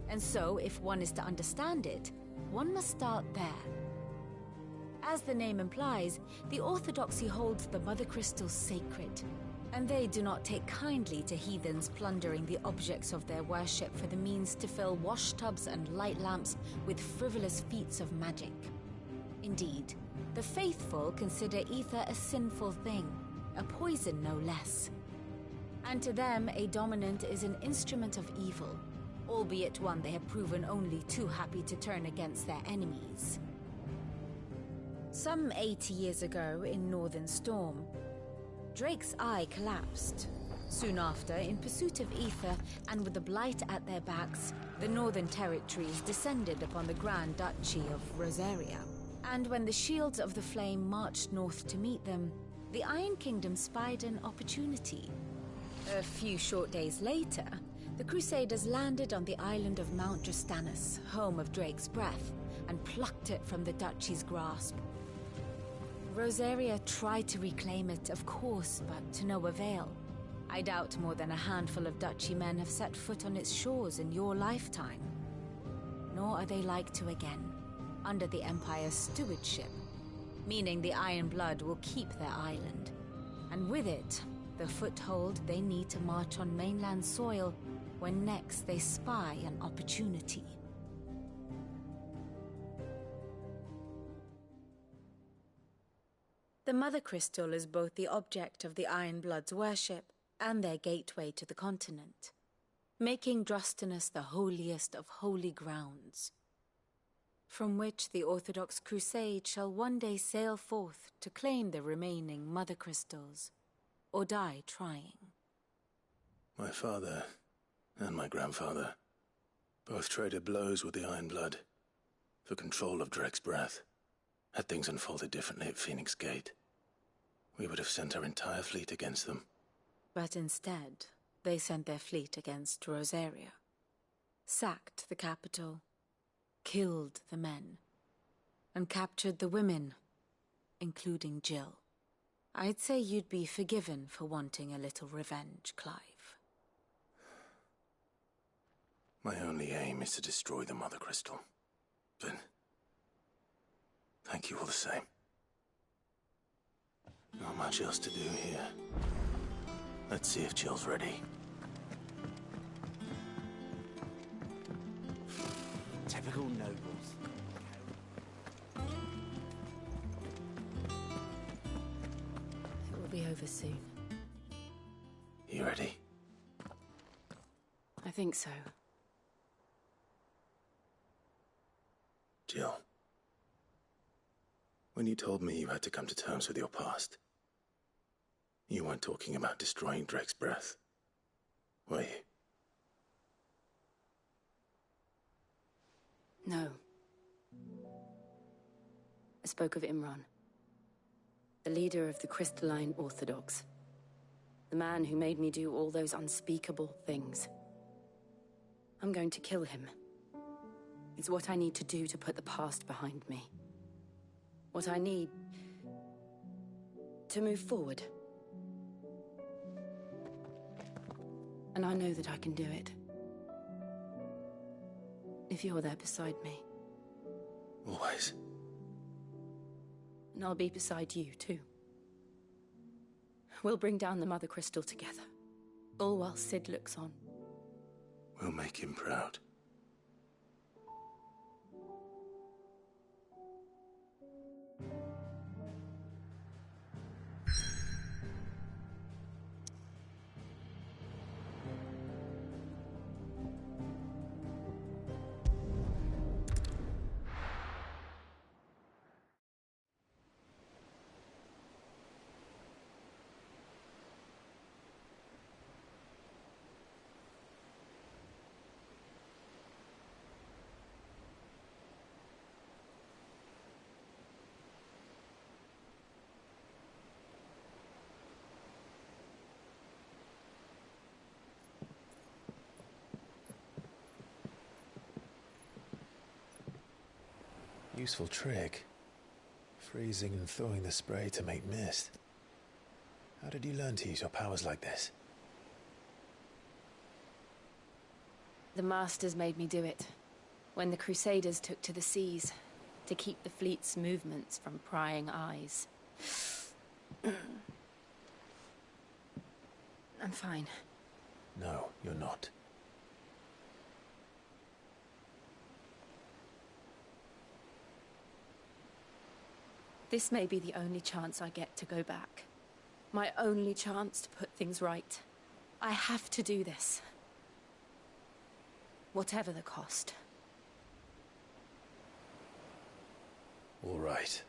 And so, if one is to understand it, one must start there. As the name implies, the orthodoxy holds the Mother Crystals sacred, and they do not take kindly to heathens plundering the objects of their worship for the means to fill washtubs and light lamps with frivolous feats of magic. Indeed, the faithful consider ether a sinful thing, a poison no less. And to them, a dominant is an instrument of evil, albeit one they have proven only too happy to turn against their enemies. Some 80 years ago in Northern Storm, Drake's eye collapsed. Soon after, in pursuit of ether and with the blight at their backs, the Northern Territories descended upon the Grand Duchy of Rosaria. And when the Shields of the Flame marched north to meet them, the Iron Kingdom spied an opportunity. A few short days later, the Crusaders landed on the island of Mount Justanus, home of Drake's Breath, and plucked it from the Duchy's grasp. Rosaria tried to reclaim it, of course, but to no avail. I doubt more than a handful of Duchy men have set foot on its shores in your lifetime. Nor are they like to again, under the Empire's stewardship, meaning the Iron Blood will keep their island, and with it, the foothold they need to march on mainland soil when next they spy an opportunity. The Mother Crystal is both the object of the Iron Blood's worship and their gateway to the continent, making Drostanus the holiest of holy grounds, from which the Orthodox Crusade shall one day sail forth to claim the remaining Mother Crystals, or die trying. My father and my grandfather both traded blows with the Iron Blood for control of Drake's Breath. Had things unfolded differently at Phoenix Gate, we would have sent our entire fleet against them. But instead, they sent their fleet against Rosaria, sacked the capital, killed the men, and captured the women, including Jill. I'd say you'd be forgiven for wanting a little revenge, Clive. My only aim is to destroy the Mother Crystal. But thank you all the same. Not much else to do here. Let's see if Jill's ready. Typical nobles. It will be over soon. You ready? I think so. Jill. When you told me you had to come to terms with your past, you weren't talking about destroying Drake's breath, were you? No. I spoke of Imran, the leader of the Crystalline Orthodox. The man who made me do all those unspeakable things. I'm going to kill him. It's what I need to do to put the past behind me. What I need to move forward. And I know that I can do it. If you're there beside me. Always. And I'll be beside you, too. We'll bring down the Mother Crystal together. All while Sid looks on. We'll make him proud. Useful trick. Freezing and thawing the spray to make mist. How did you learn to use your powers like this? The Masters made me do it. When the Crusaders took to the seas, to keep the fleet's movements from prying eyes. I'm fine. No, you're not. This may be the only chance I get to go back. My only chance to put things right. I have to do this. Whatever the cost. All right.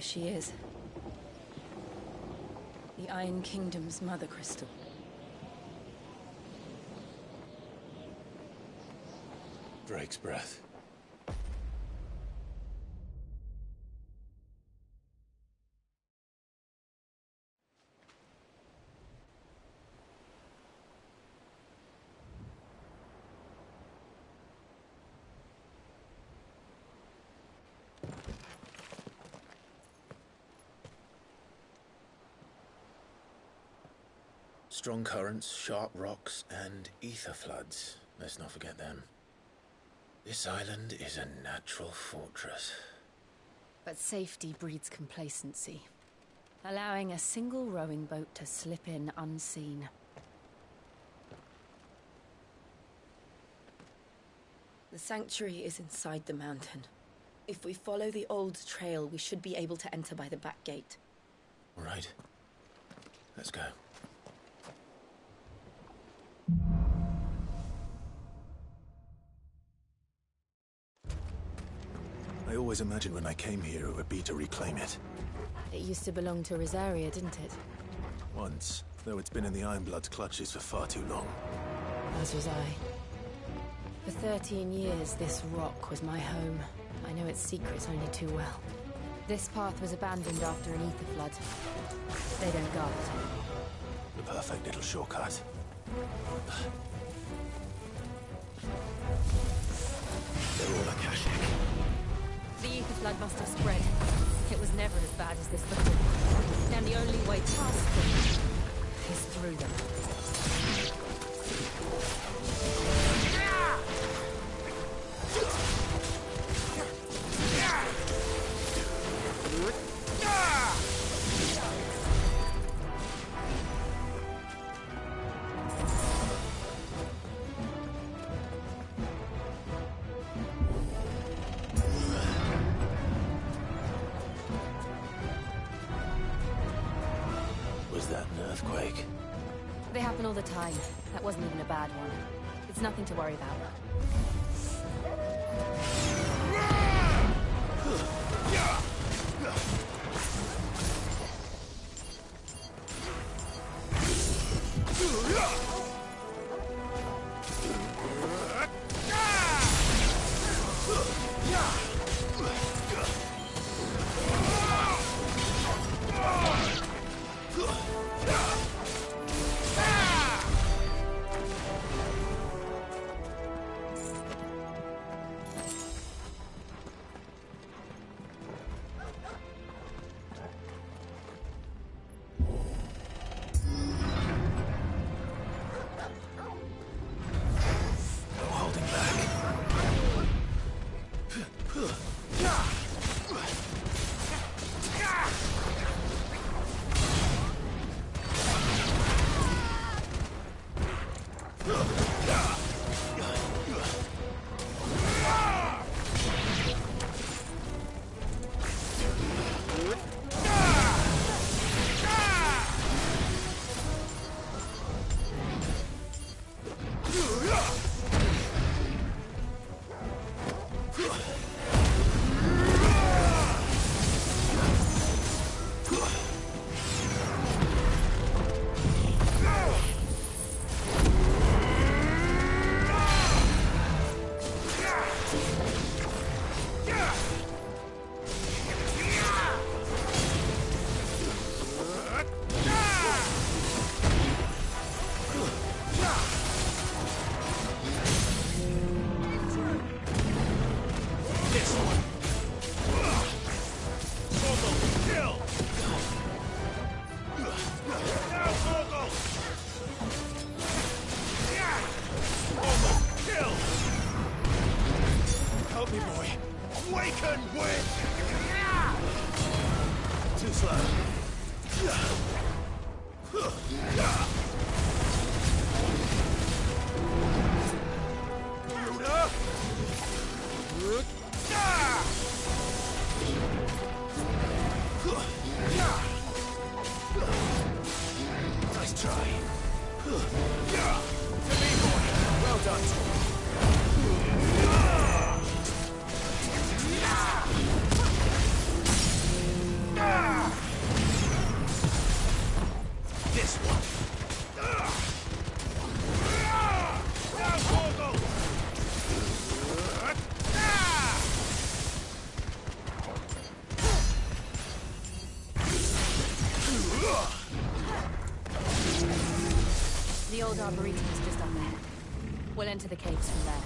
She is. The Iron Kingdom's Mother Crystal. Drake's breath. Strong currents, sharp rocks, and ether floods. Let's not forget them. This island is a natural fortress. But safety breeds complacency, allowing a single rowing boat to slip in unseen. The sanctuary is inside the mountain. If we follow the old trail, we should be able to enter by the back gate. All right. Let's go. I always imagined when I came here it would be to reclaim it. It used to belong to Rosaria, didn't it? Once, though it's been in the Ironblood's clutches for far too long. As was I. For 13 years, this rock was my home. I know its secrets only too well. This path was abandoned after an ether flood. They don't guard. The perfect little shortcut. They're all Akashic. The ether flood must have spread. It was never as bad as this before. And the only way past them is through them. earthquake. They happen all the time. That wasn't even a bad one. It's nothing to worry about. The old arboretum is just up there. We'll enter the caves from there.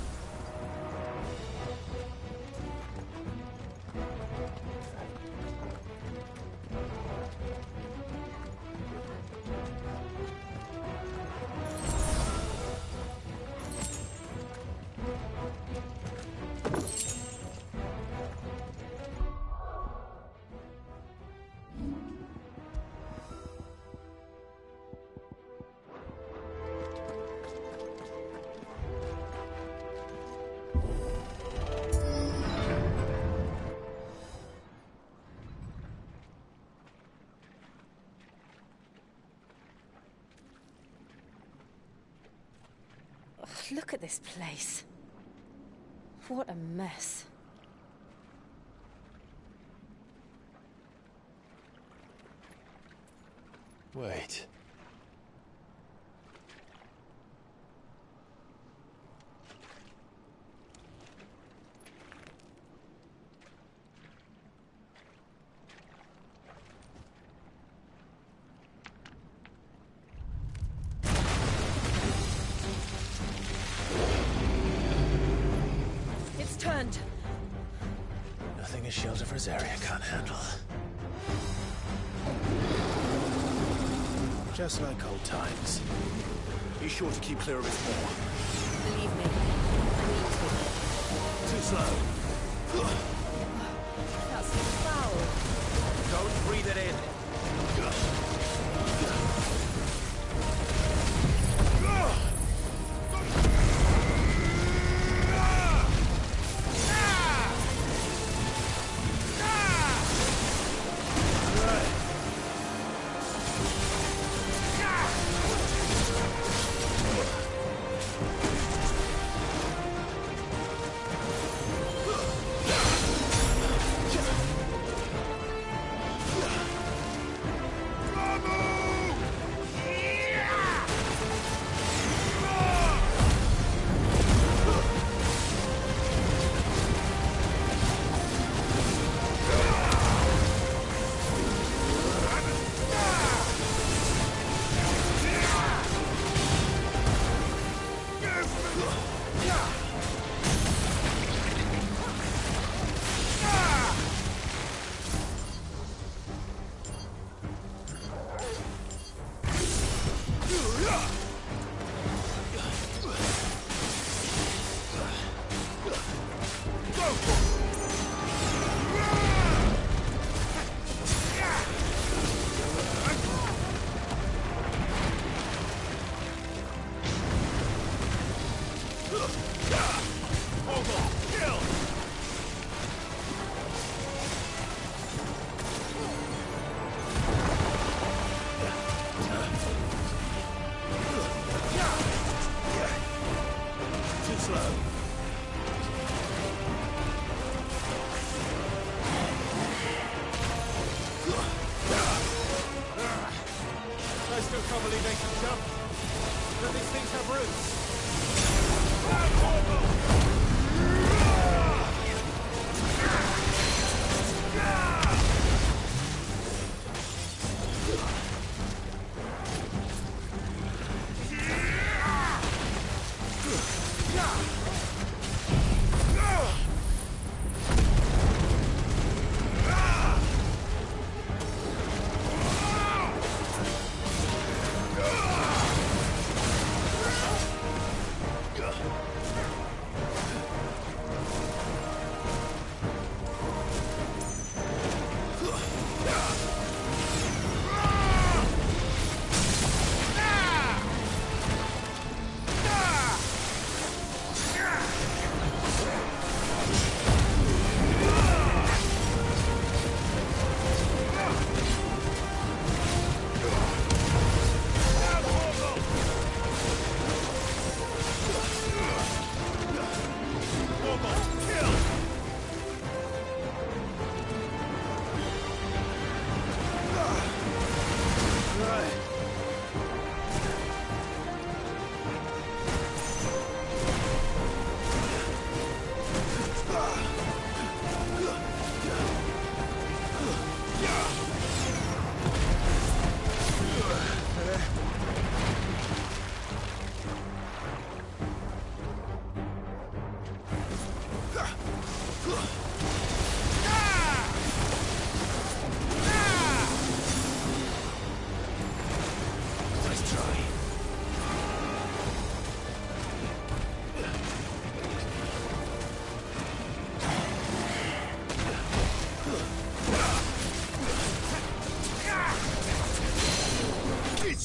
Look at this place. What a mess. Wait. Turned. Nothing a shield of Rosaria can't handle. Just like old times. Be sure to keep clear of its maw. Believe me, I need to. Too slow. That's foul. Don't breathe it in.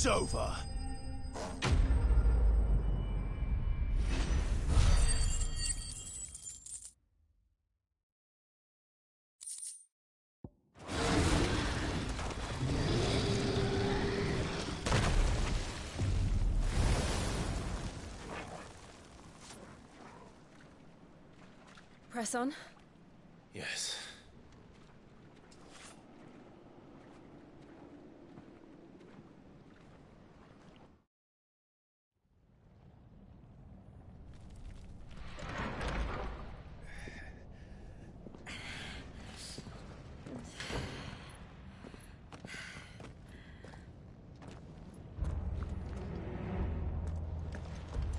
It's over. Press on. Yes.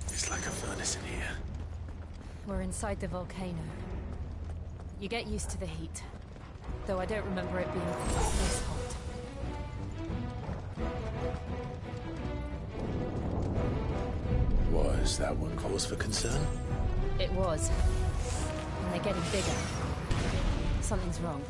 It's like a furnace in here. We're inside the volcano. You get used to the heat, though I don't remember it being this hot. Was that one cause for concern? It was. And they're getting bigger. Something's wrong.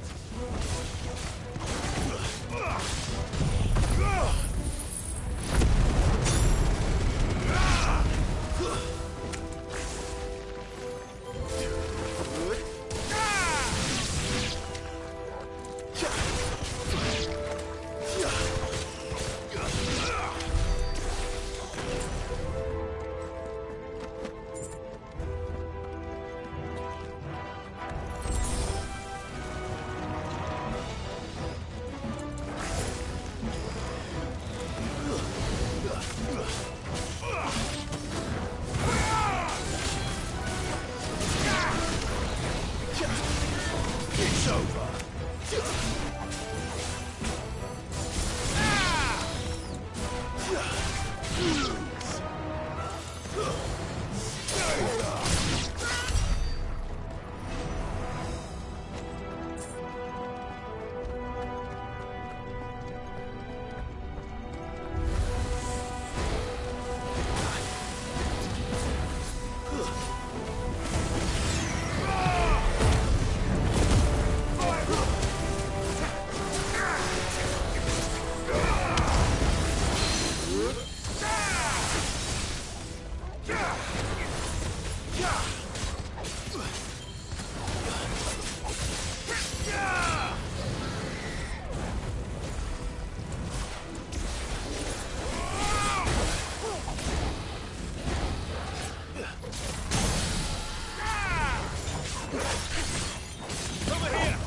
Over here!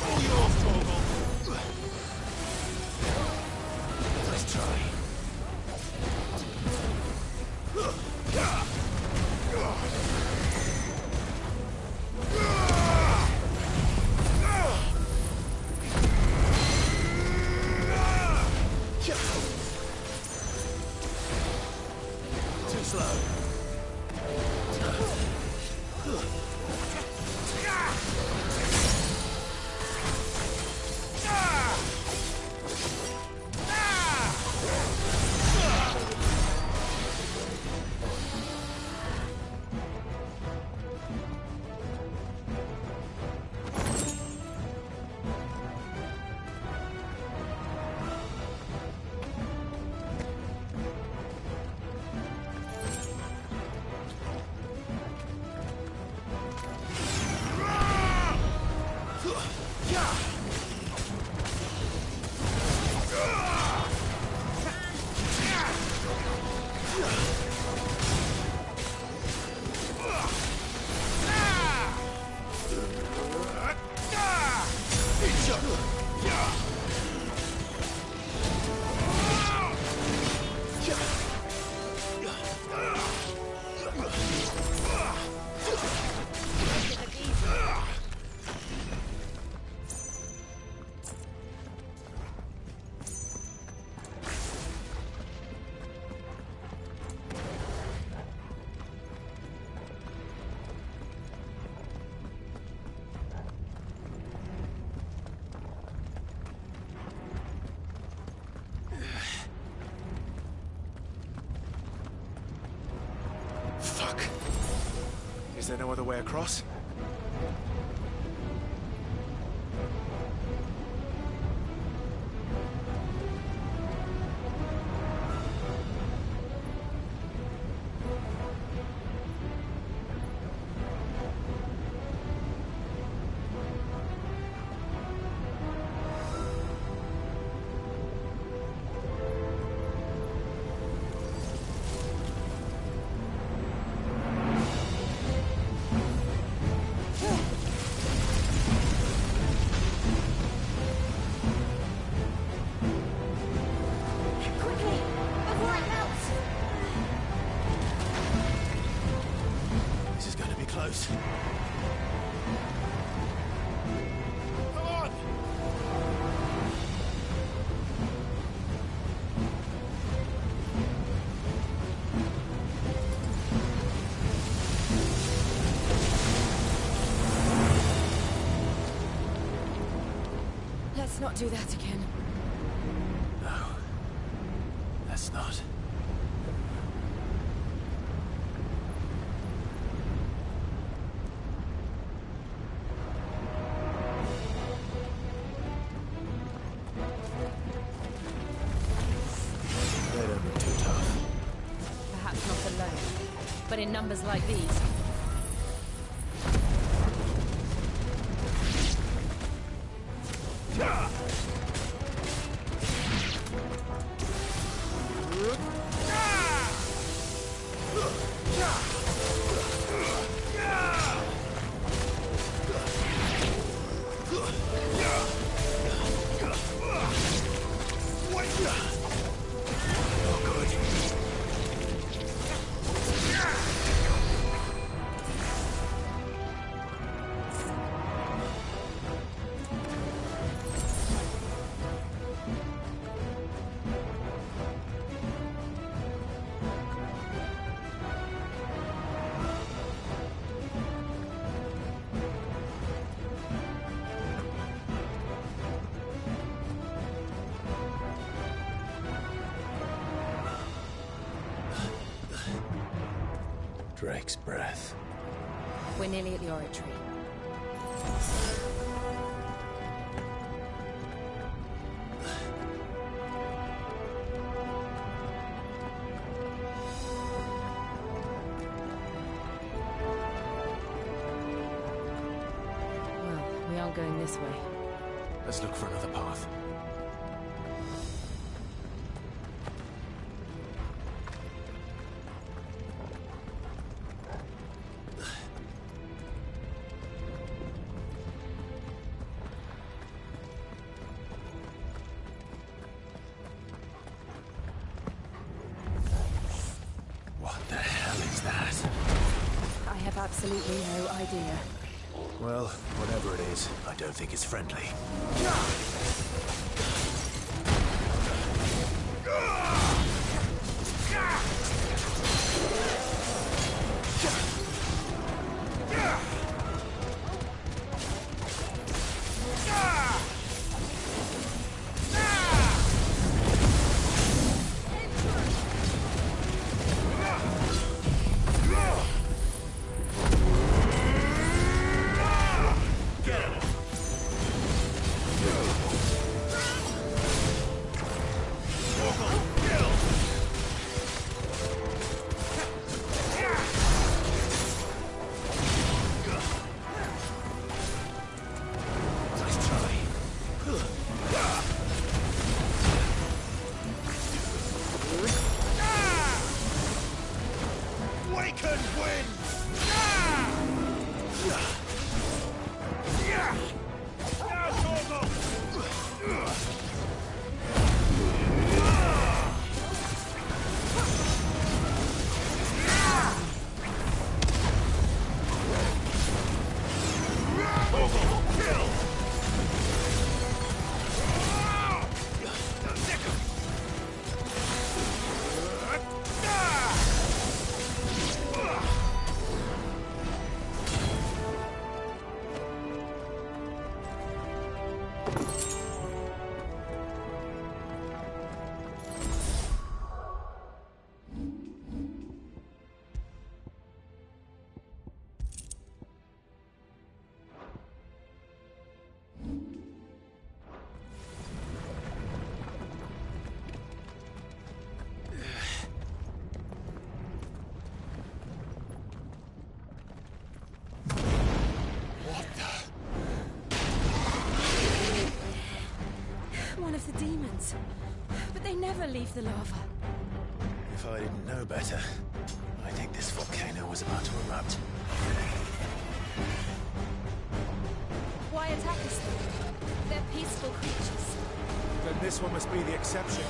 All yours, Torgal. Let's try. Too slow. Fuck. Is there no other way across? close. Come on! Let's not do that again. No. Let's not. They don't look too tough. Perhaps not alone, but in numbers like these. Drake's breath. We're nearly at the oratory. Well, we aren't going this way. Let's look for another path. absolutely no idea. Well, whatever it is, I don't think it's friendly. But they never leave the lava. If I didn't know better, I think this volcano was about to erupt. Why attack us then? They're peaceful creatures. Then this one must be the exception.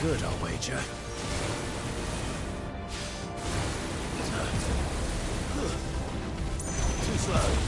Good, I'll wager. Too slow.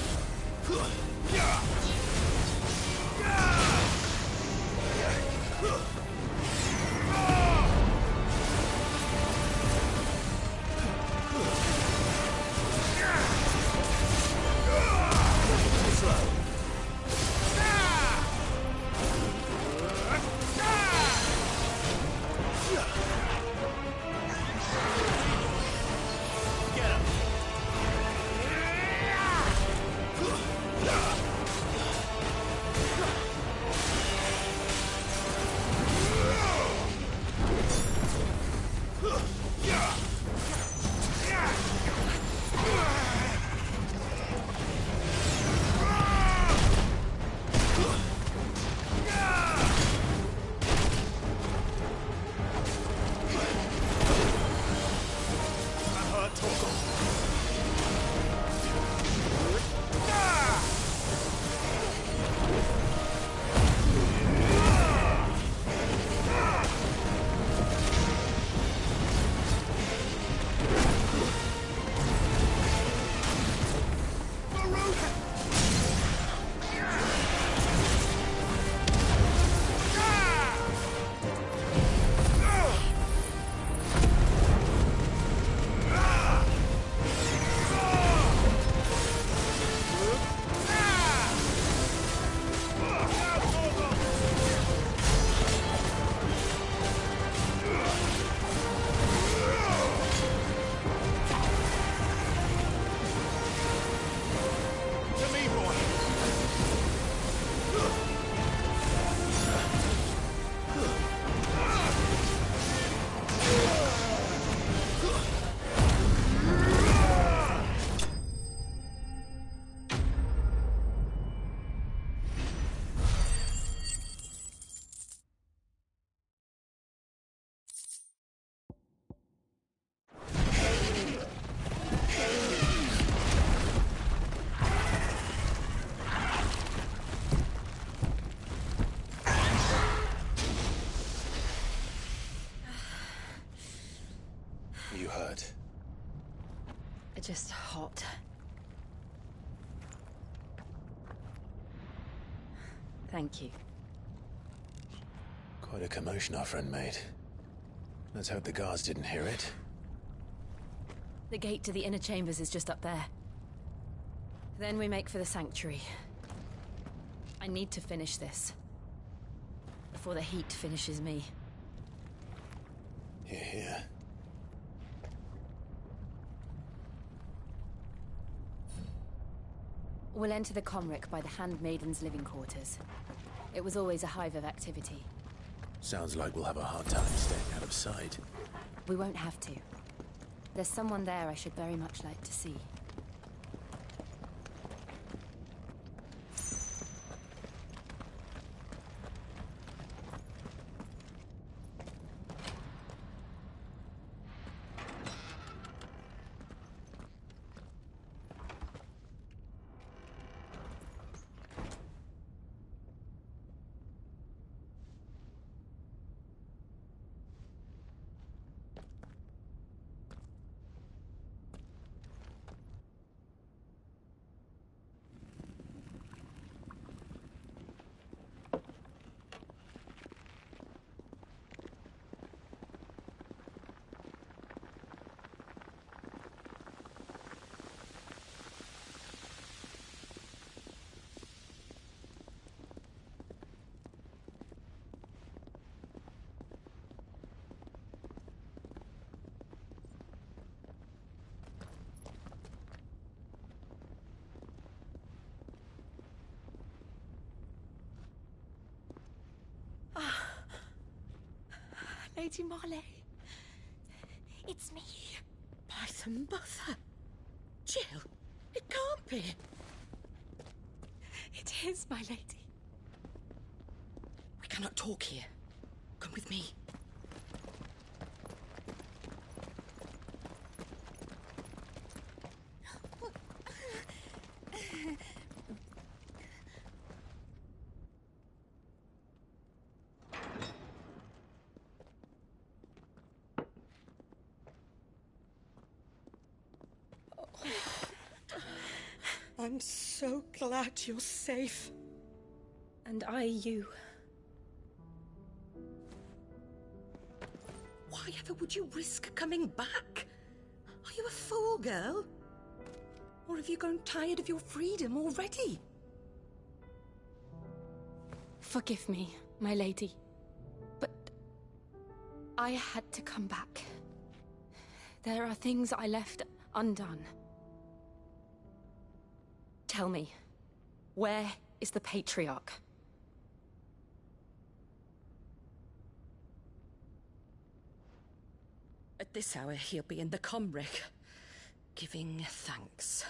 just hot. Thank you. Quite a commotion our friend made. Let's hope the guards didn't hear it. The gate to the inner chambers is just up there. Then we make for the sanctuary. I need to finish this. Before the heat finishes me. Here, here. We'll enter the Comric by the Handmaiden's living quarters. It was always a hive of activity. Sounds like we'll have a hard time staying out of sight. We won't have to. There's someone there I should very much like to see. Lady Marley, it's me. By the mother. Jill, it can't be. It is, my lady. We cannot talk here. Come with me. I'm so glad you're safe. And I you. Why ever would you risk coming back? Are you a fool, girl? Or have you grown tired of your freedom already? Forgive me, my lady. But I had to come back. There are things I left undone. Tell me, where is the Patriarch? At this hour, he'll be in the Comric, giving thanks.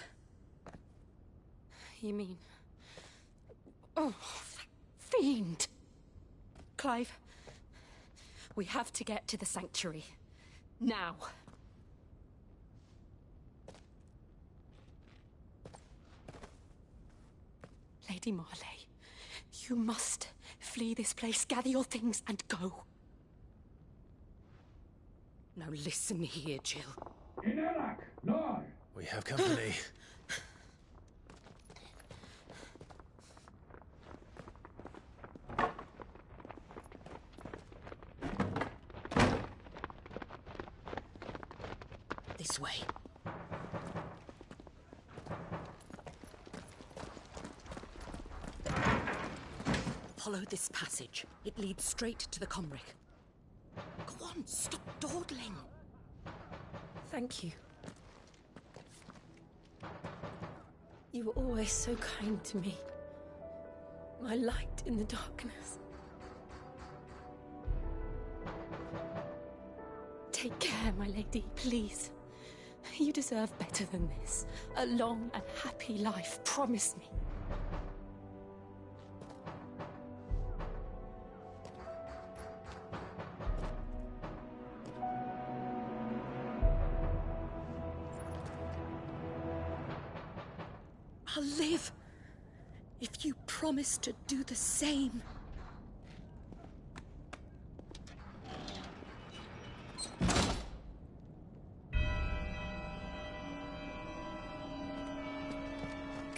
You mean... Oh, that fiend! Clive, we have to get to the sanctuary. Now. Lady Marley, you must flee this place, gather your things, and go. Now listen here, Jill. Enact, no! We have company. This way. Follow this passage. It leads straight to the Comric. Go on, stop dawdling. Thank you. You were always so kind to me. My light in the darkness. Take care, my lady, please. You deserve better than this. A long and happy life, promise me. I'll live if you promise to do the same.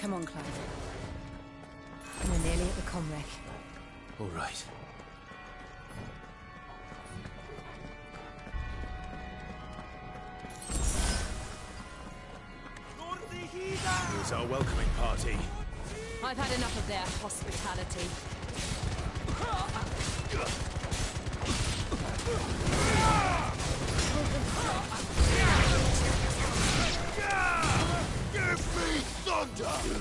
Come on, Clive. We're nearly at the comwreck. All right. Here's our welcoming party. I've had enough of their hospitality. Give me thunder!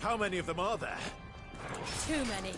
How many of them are there? Too many.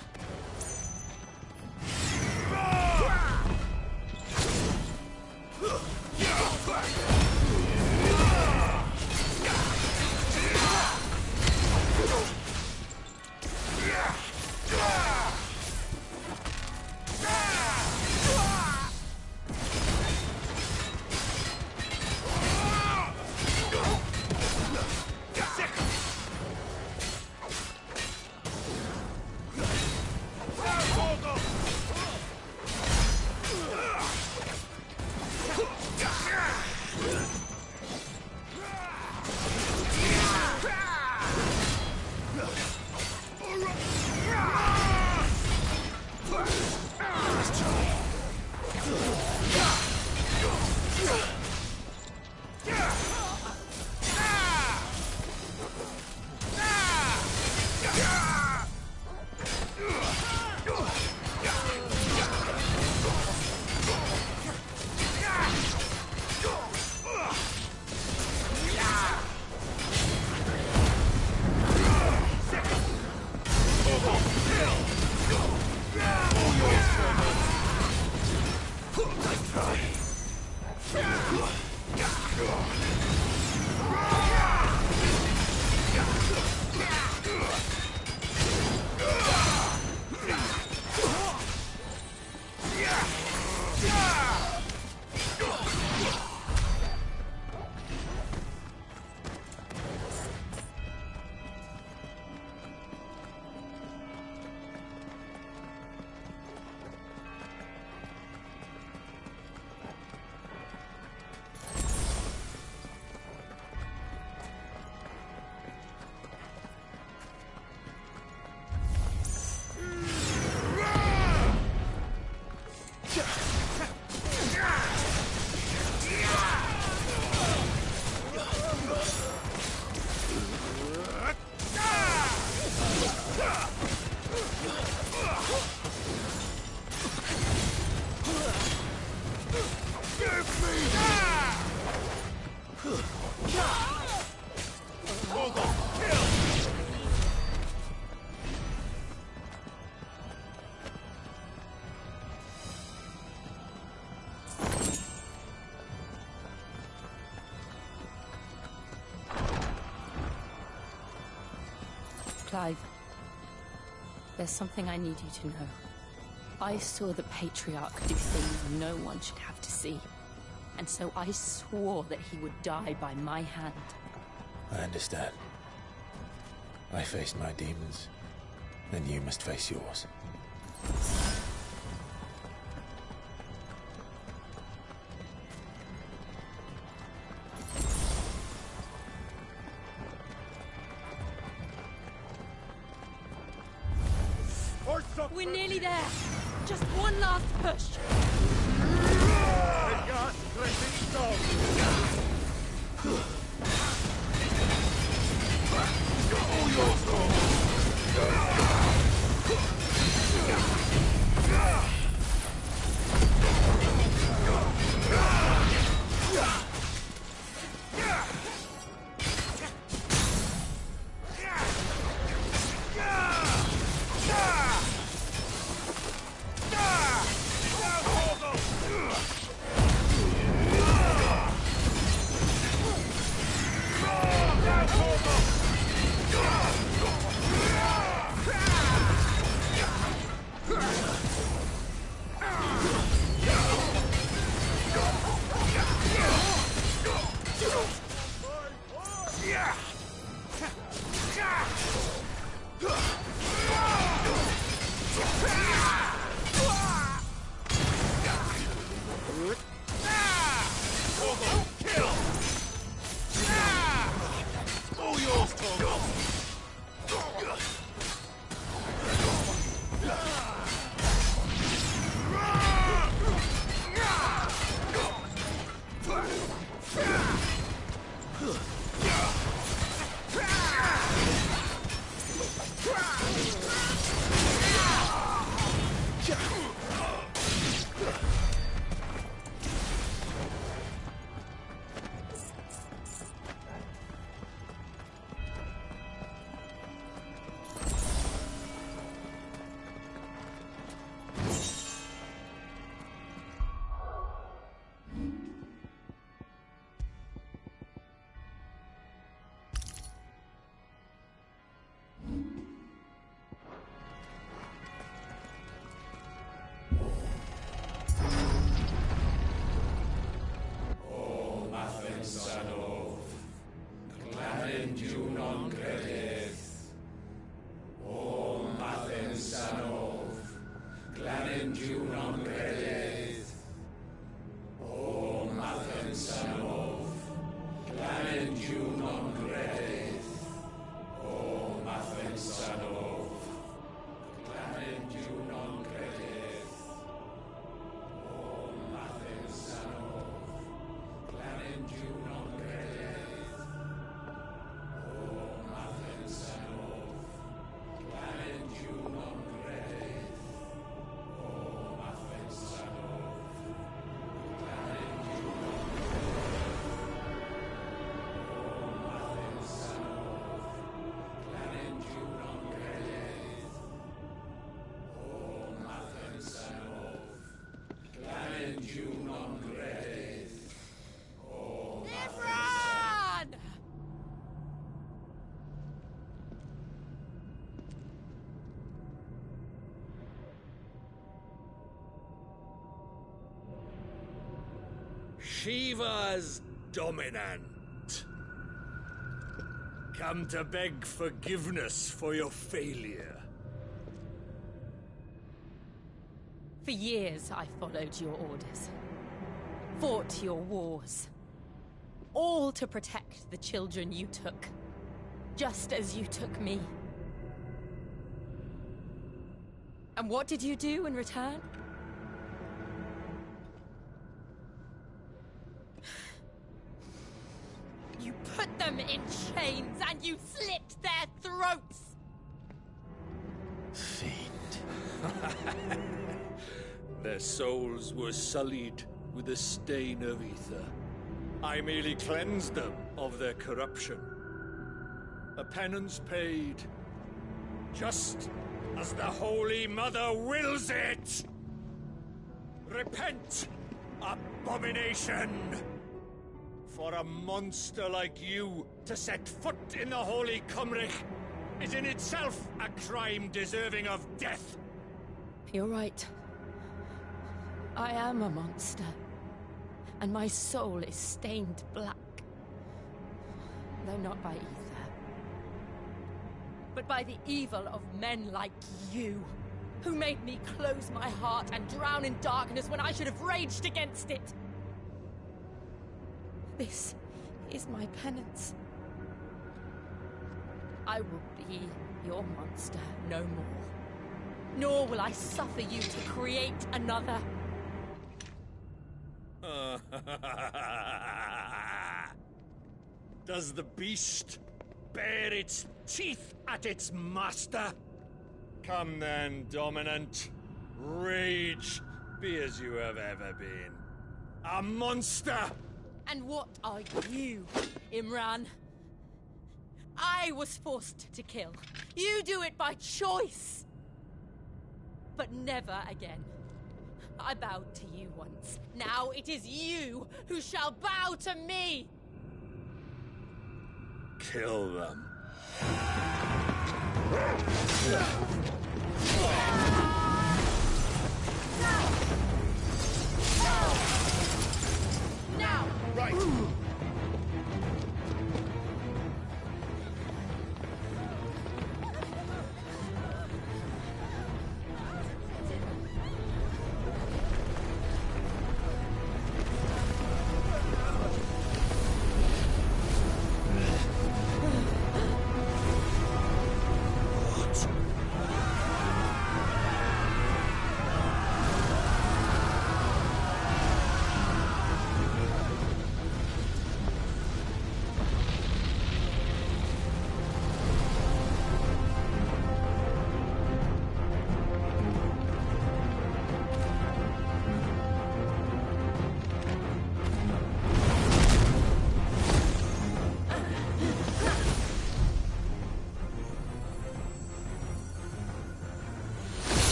Clive, there's something I need you to know. I saw the Patriarch do things no one should have to see. And so I swore that he would die by my hand. I understand. I faced my demons, and you must face yours. We're nearly there. Just one last push. Shiva's dominant. Come to beg forgiveness for your failure. For years I followed your orders. Fought your wars. All to protect the children you took. Just as you took me. And what did you do in return? You put them in chains and you slit their throats! Their souls were sullied with the stain of ether. I merely cleansed them of their corruption. A penance paid, just as the Holy Mother wills it! Repent, abomination! For a monster like you to set foot in the Holy Cymric is in itself a crime deserving of death. You're right. I am a monster. And my soul is stained black. Though not by ether. But by the evil of men like you, who made me close my heart and drown in darkness when I should have raged against it. This is my penance. I will be your monster no more. Nor will I suffer you to create another. Does the beast bare its teeth at its master? Come then, dominant. Rage, be as you have ever been. A monster! And what are you, Imran? I was forced to kill. You do it by choice. But never again. I bowed to you once. Now it is you who shall bow to me! Kill them. Now! Right!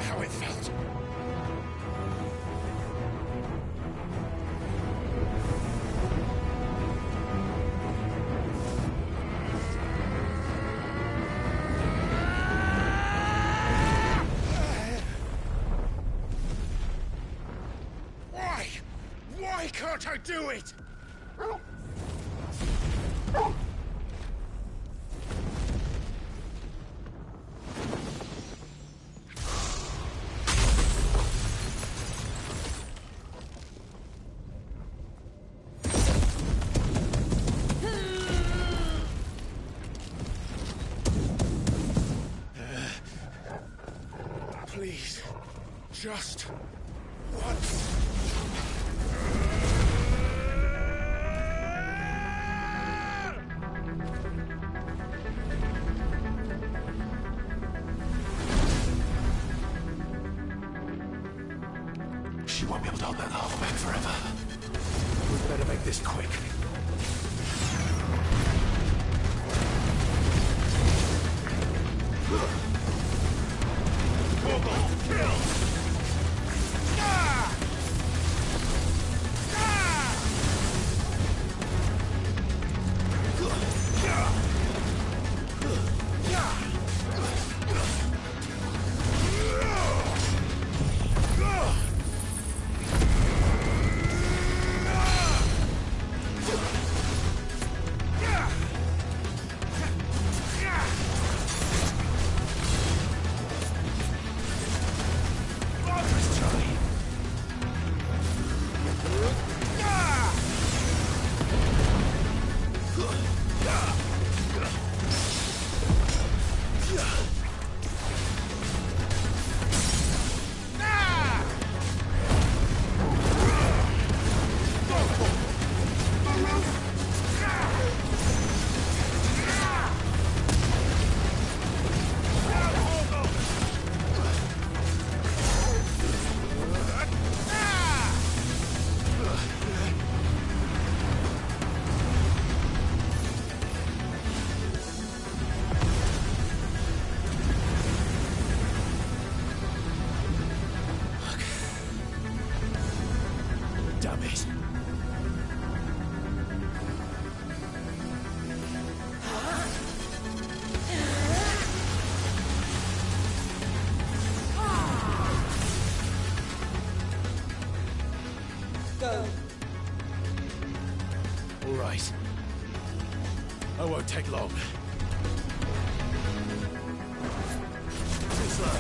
how it felt. Why can't I do it? Please, just once. She won't be able to hold that lava back forever. We'd better make this quick. All right. I won't take long. Too slow.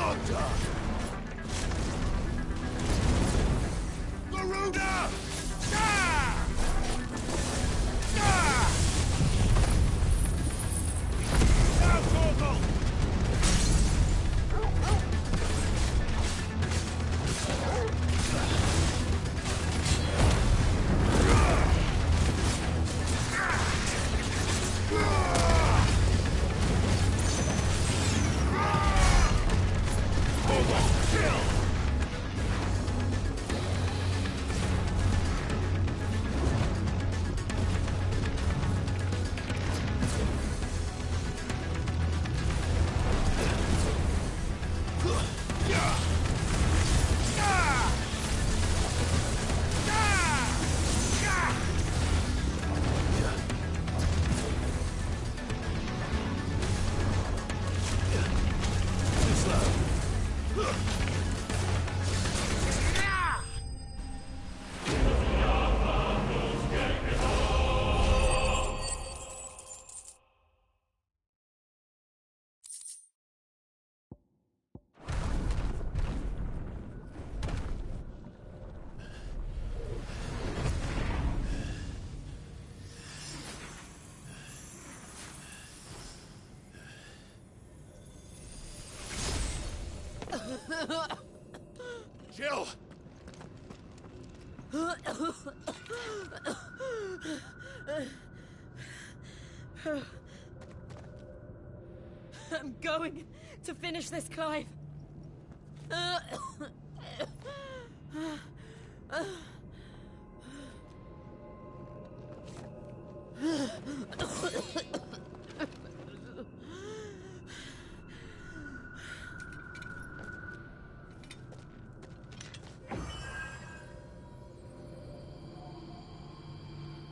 Garuda! Now, Torgal! Jill! I'm going to finish this, Clive.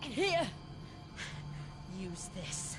Here! Use this.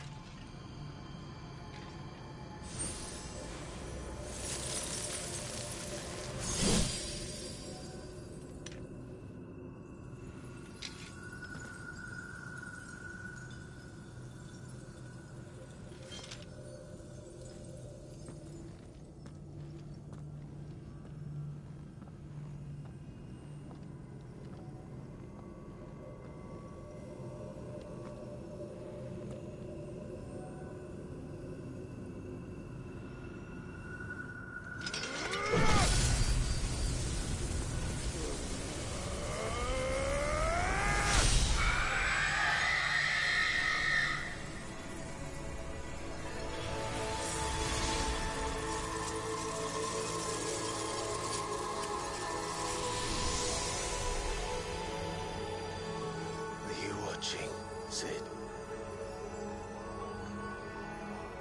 Sid.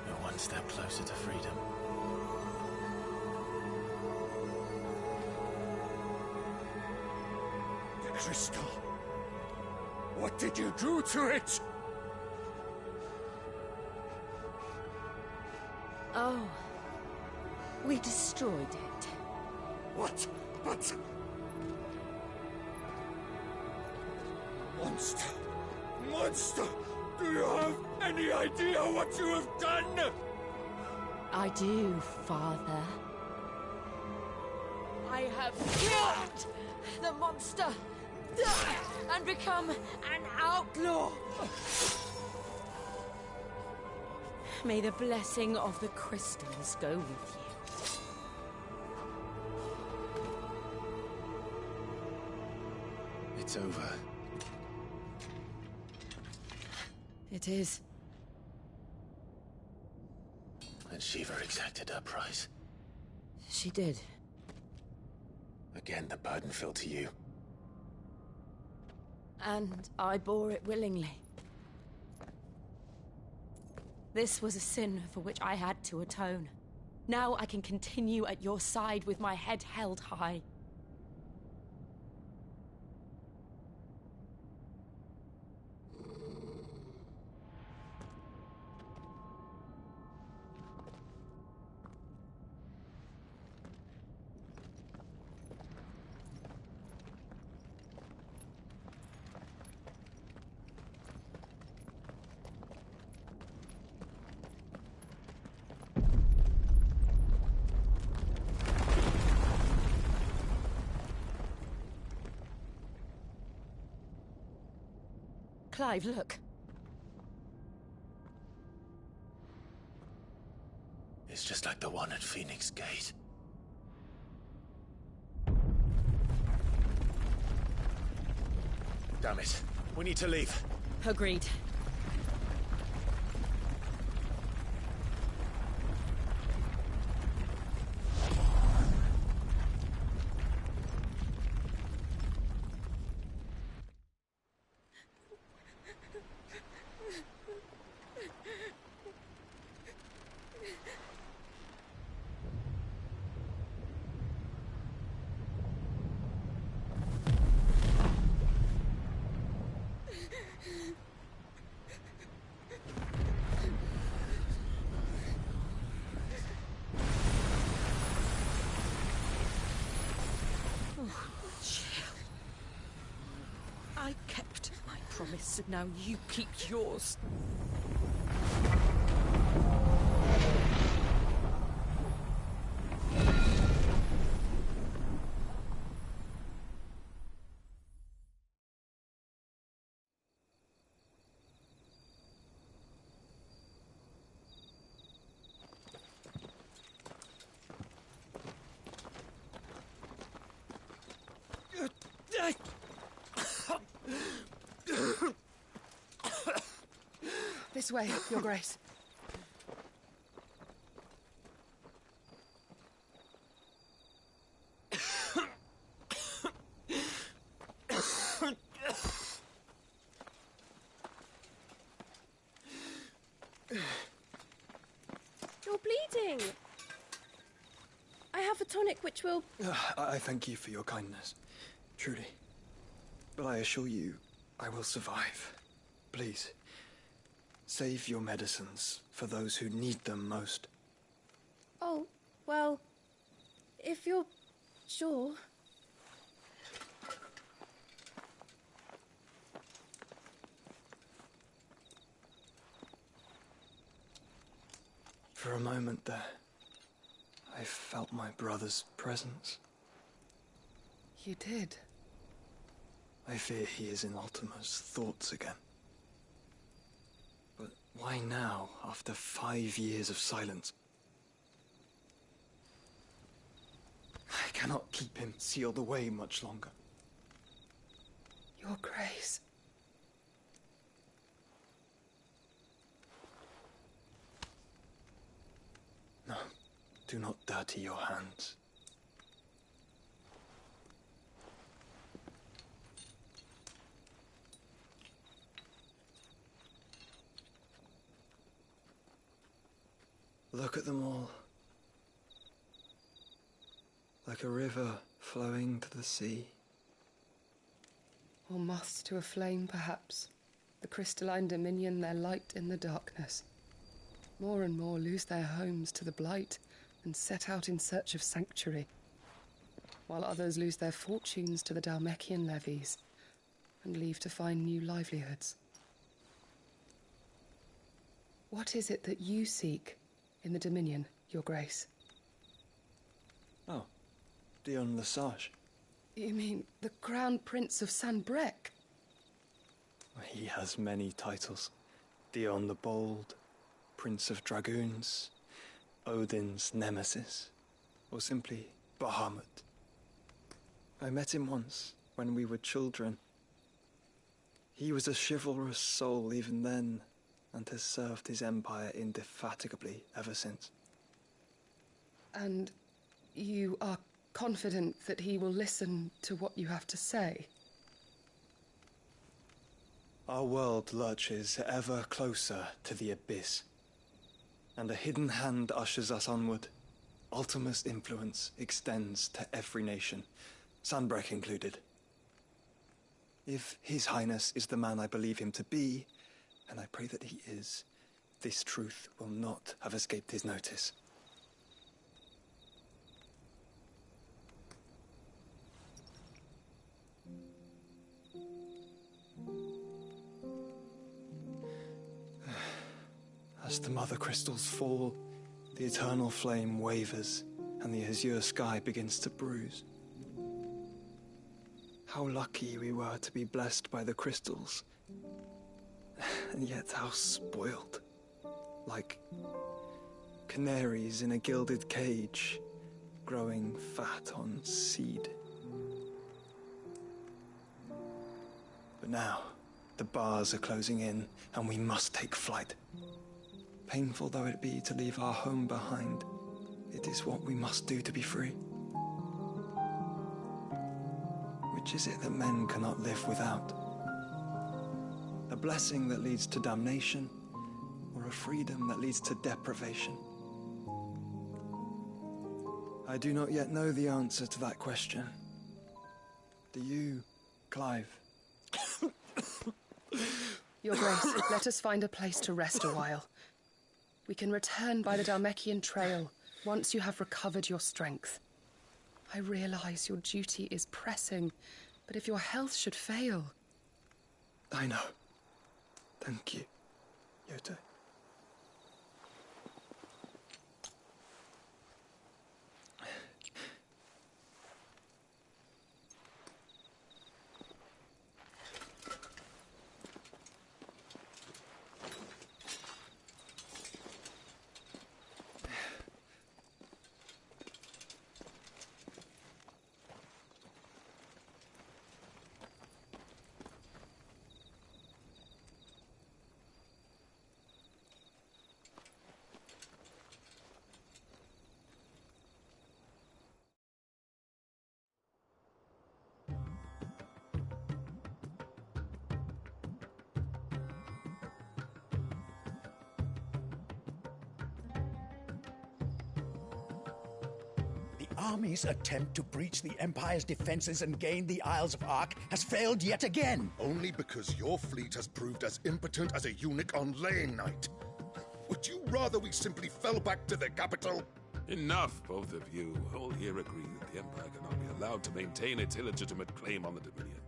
You're one step closer to freedom. The crystal. What did you do to it? Oh. We destroyed it. What? But... Monster! Monster! Do you have any idea what you have done? I do, Father. I have killed the monster and become an outlaw. May the blessing of the crystals go with you. It's over. It is. And Shiva exacted her price. She did. Again, the burden fell to you. And I bore it willingly. This was a sin for which I had to atone. Now I can continue at your side with my head held high. Clive, look. It's just like the one at Phoenix Gate. Damn it. We need to leave. Agreed. I kept my promise, and now you keep yours. This way, Your Grace. You're bleeding. I have a tonic which will... I thank you for your kindness, truly. But I assure you, I will survive. Please, save your medicines for those who need them most. Oh, well, if you're sure... For a moment there, I felt my brother's presence. You did? I fear he is in Ultima's thoughts again. But why now, after 5 years of silence? I cannot keep him sealed away much longer. Your Grace. No, do not dirty your hands. Look at them all. Like a river flowing to the sea. Or moths to a flame, perhaps. The crystalline dominion, their light in the darkness. More and more lose their homes to the blight and set out in search of sanctuary, while others lose their fortunes to the Dhalmekian levies and leave to find new livelihoods. What is it that you seek in the Dominion, Your Grace? Oh, Dion Lesage. You mean the Crown Prince of Sanbreque? He has many titles. Dion the Bold, Prince of Dragoons, Odin's Nemesis, or simply Bahamut. I met him once, when we were children. He was a chivalrous soul even then, and has served his empire indefatigably ever since. And you are confident that he will listen to what you have to say? Our world lurches ever closer to the abyss, and a hidden hand ushers us onward. Ultima's influence extends to every nation, Sanbreque included. If His Highness is the man I believe him to be, and I pray that he is, this truth will not have escaped his notice. As the mother crystals fall, the eternal flame wavers, and the azure sky begins to bruise. How lucky we were to be blessed by the crystals, And yet how spoiled. Like canaries in a gilded cage, growing fat on seed. But now, the bars are closing in, and we must take flight. Painful though it be to leave our home behind, it is what we must do to be free. Which is it that men cannot live without? A blessing that leads to damnation, or a freedom that leads to deprivation? I do not yet know the answer to that question. Do you, Clive? Your Grace, let us find a place to rest a while. We can return by the Dalmekian trail once you have recovered your strength. I realize your duty is pressing, but if your health should fail... I know. Thank you, Yote. Army's attempt to breach the Empire's defenses and gain the Isles of Ark has failed yet again. Only because your fleet has proved as impotent as a eunuch on laying night. Would you rather we simply fell back to the capital? Enough, both of you. All here agree that the Empire cannot be allowed to maintain its illegitimate claim on the Dominion.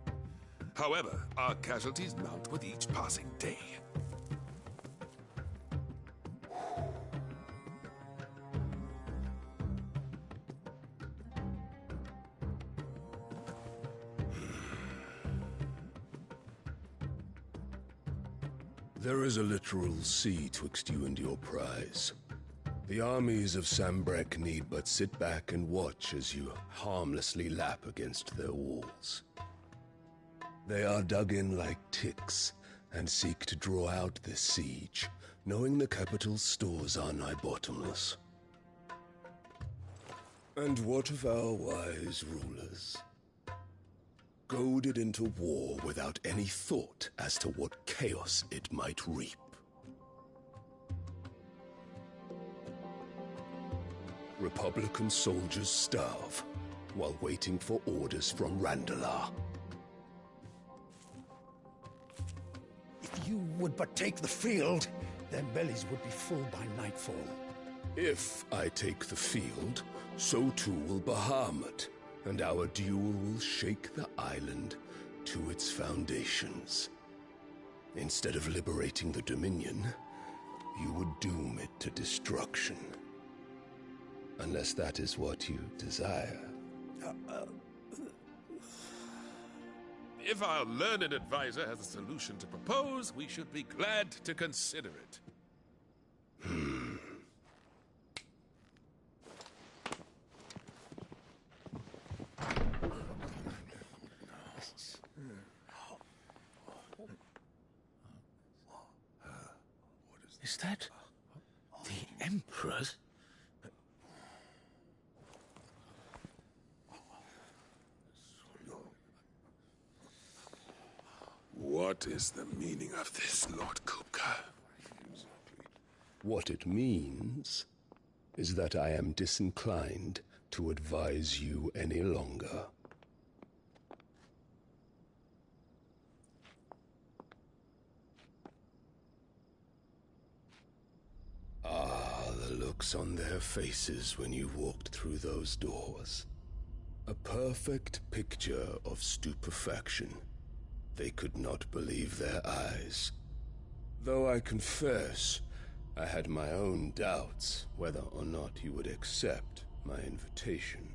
However, our casualties mount with each passing day. There is a literal sea twixt you and your prize. The armies of Sambrek need but sit back and watch as you harmlessly lap against their walls. They are dug in like ticks and seek to draw out this siege, knowing the capital's stores are nigh bottomless. And what of our wise rulers? Goaded into war without any thought as to what chaos it might reap. Republican soldiers starve while waiting for orders from Randalar. If you would but take the field, their bellies would be full by nightfall. If I take the field, so too will Bahamut, and our duel will shake the island to its foundations. Instead of liberating the Dominion, you would doom it to destruction. Unless that is what you desire. If our learned advisor has a solution to propose, we should be glad to consider it. Is that the Emperor's? What is the meaning of this, Lord Kupka? What it means is that I am disinclined to advise you any longer. Ah, the looks on their faces when you walked through those doors. A perfect picture of stupefaction. They could not believe their eyes. Though I confess, I had my own doubts whether or not you would accept my invitation.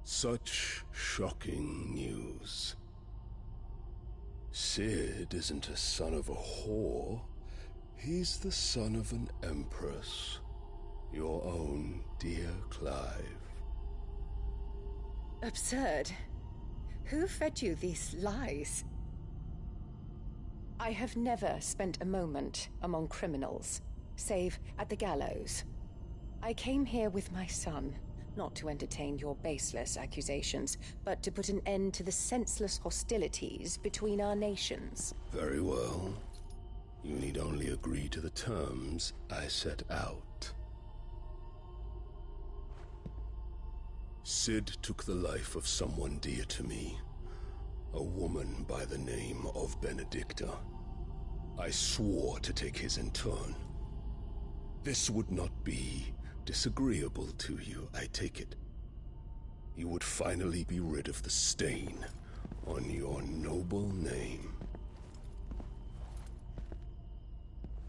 Such shocking news. Sid isn't a son of a whore. He's the son of an empress. Your own dear Clive. Absurd. Who fed you these lies? I have never spent a moment among criminals, save at the gallows. I came here with my son, not to entertain your baseless accusations, but to put an end to the senseless hostilities between our nations. Very well. You need only agree to the terms I set out. Sid took the life of someone dear to me, a woman by the name of Benedicta. I swore to take his in turn. This would not be disagreeable to you, I take it. You would finally be rid of the stain on your noble name.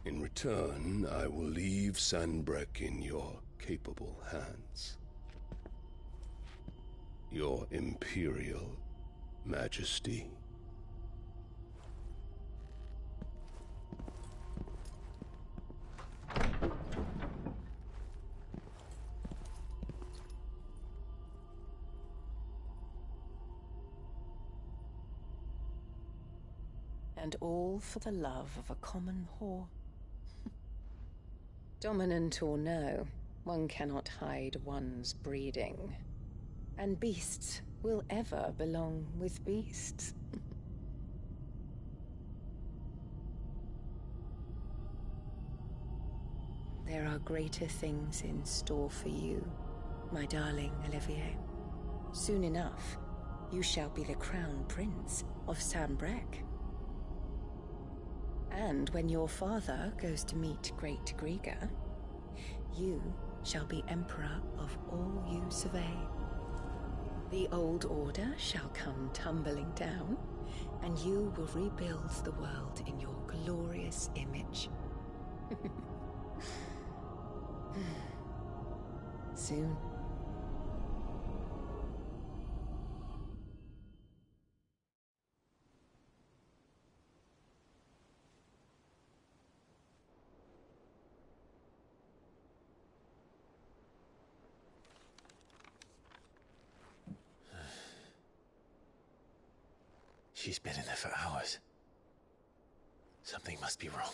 In return, I will leave Sanbreque in your capable hands. Your Imperial Majesty. And all for the love of a common whore. Dominant or no, one cannot hide one's breeding. And beasts will ever belong with beasts. There are greater things in store for you, my darling Olivier. Soon enough, you shall be the crown prince of Sanbreque. And when your father goes to meet great Griga, you shall be emperor of all you survey. The old order shall come tumbling down, and you will rebuild the world in your glorious image. Soon. She's been in there for hours. Something must be wrong.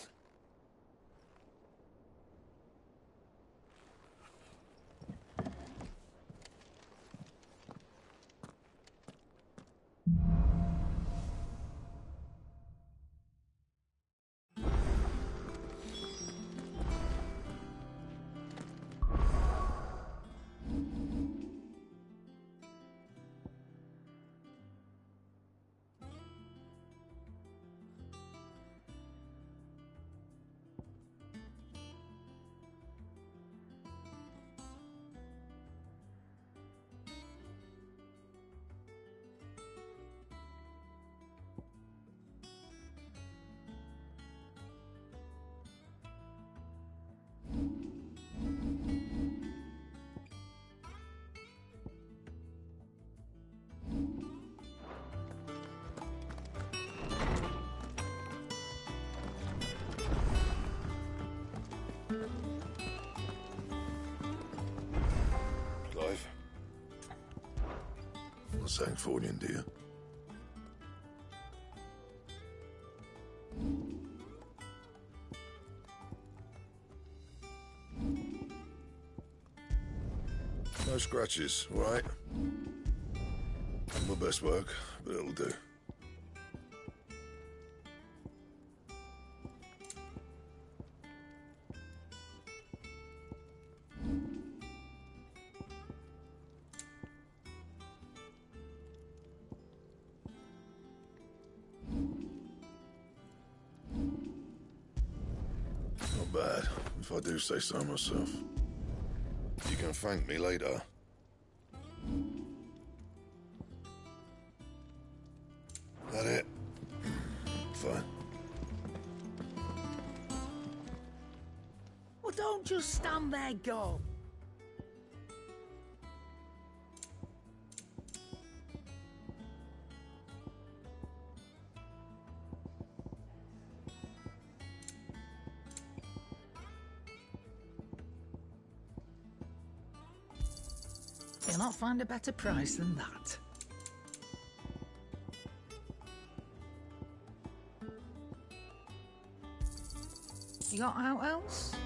Clive? Not saying Fornian, do you? No scratches, all right? My best work, but it'll do. Not bad, if I do say so myself. You can thank me later. That it? Fine. Well, don't just stand there, go. cannot find a better price than that. You got out else?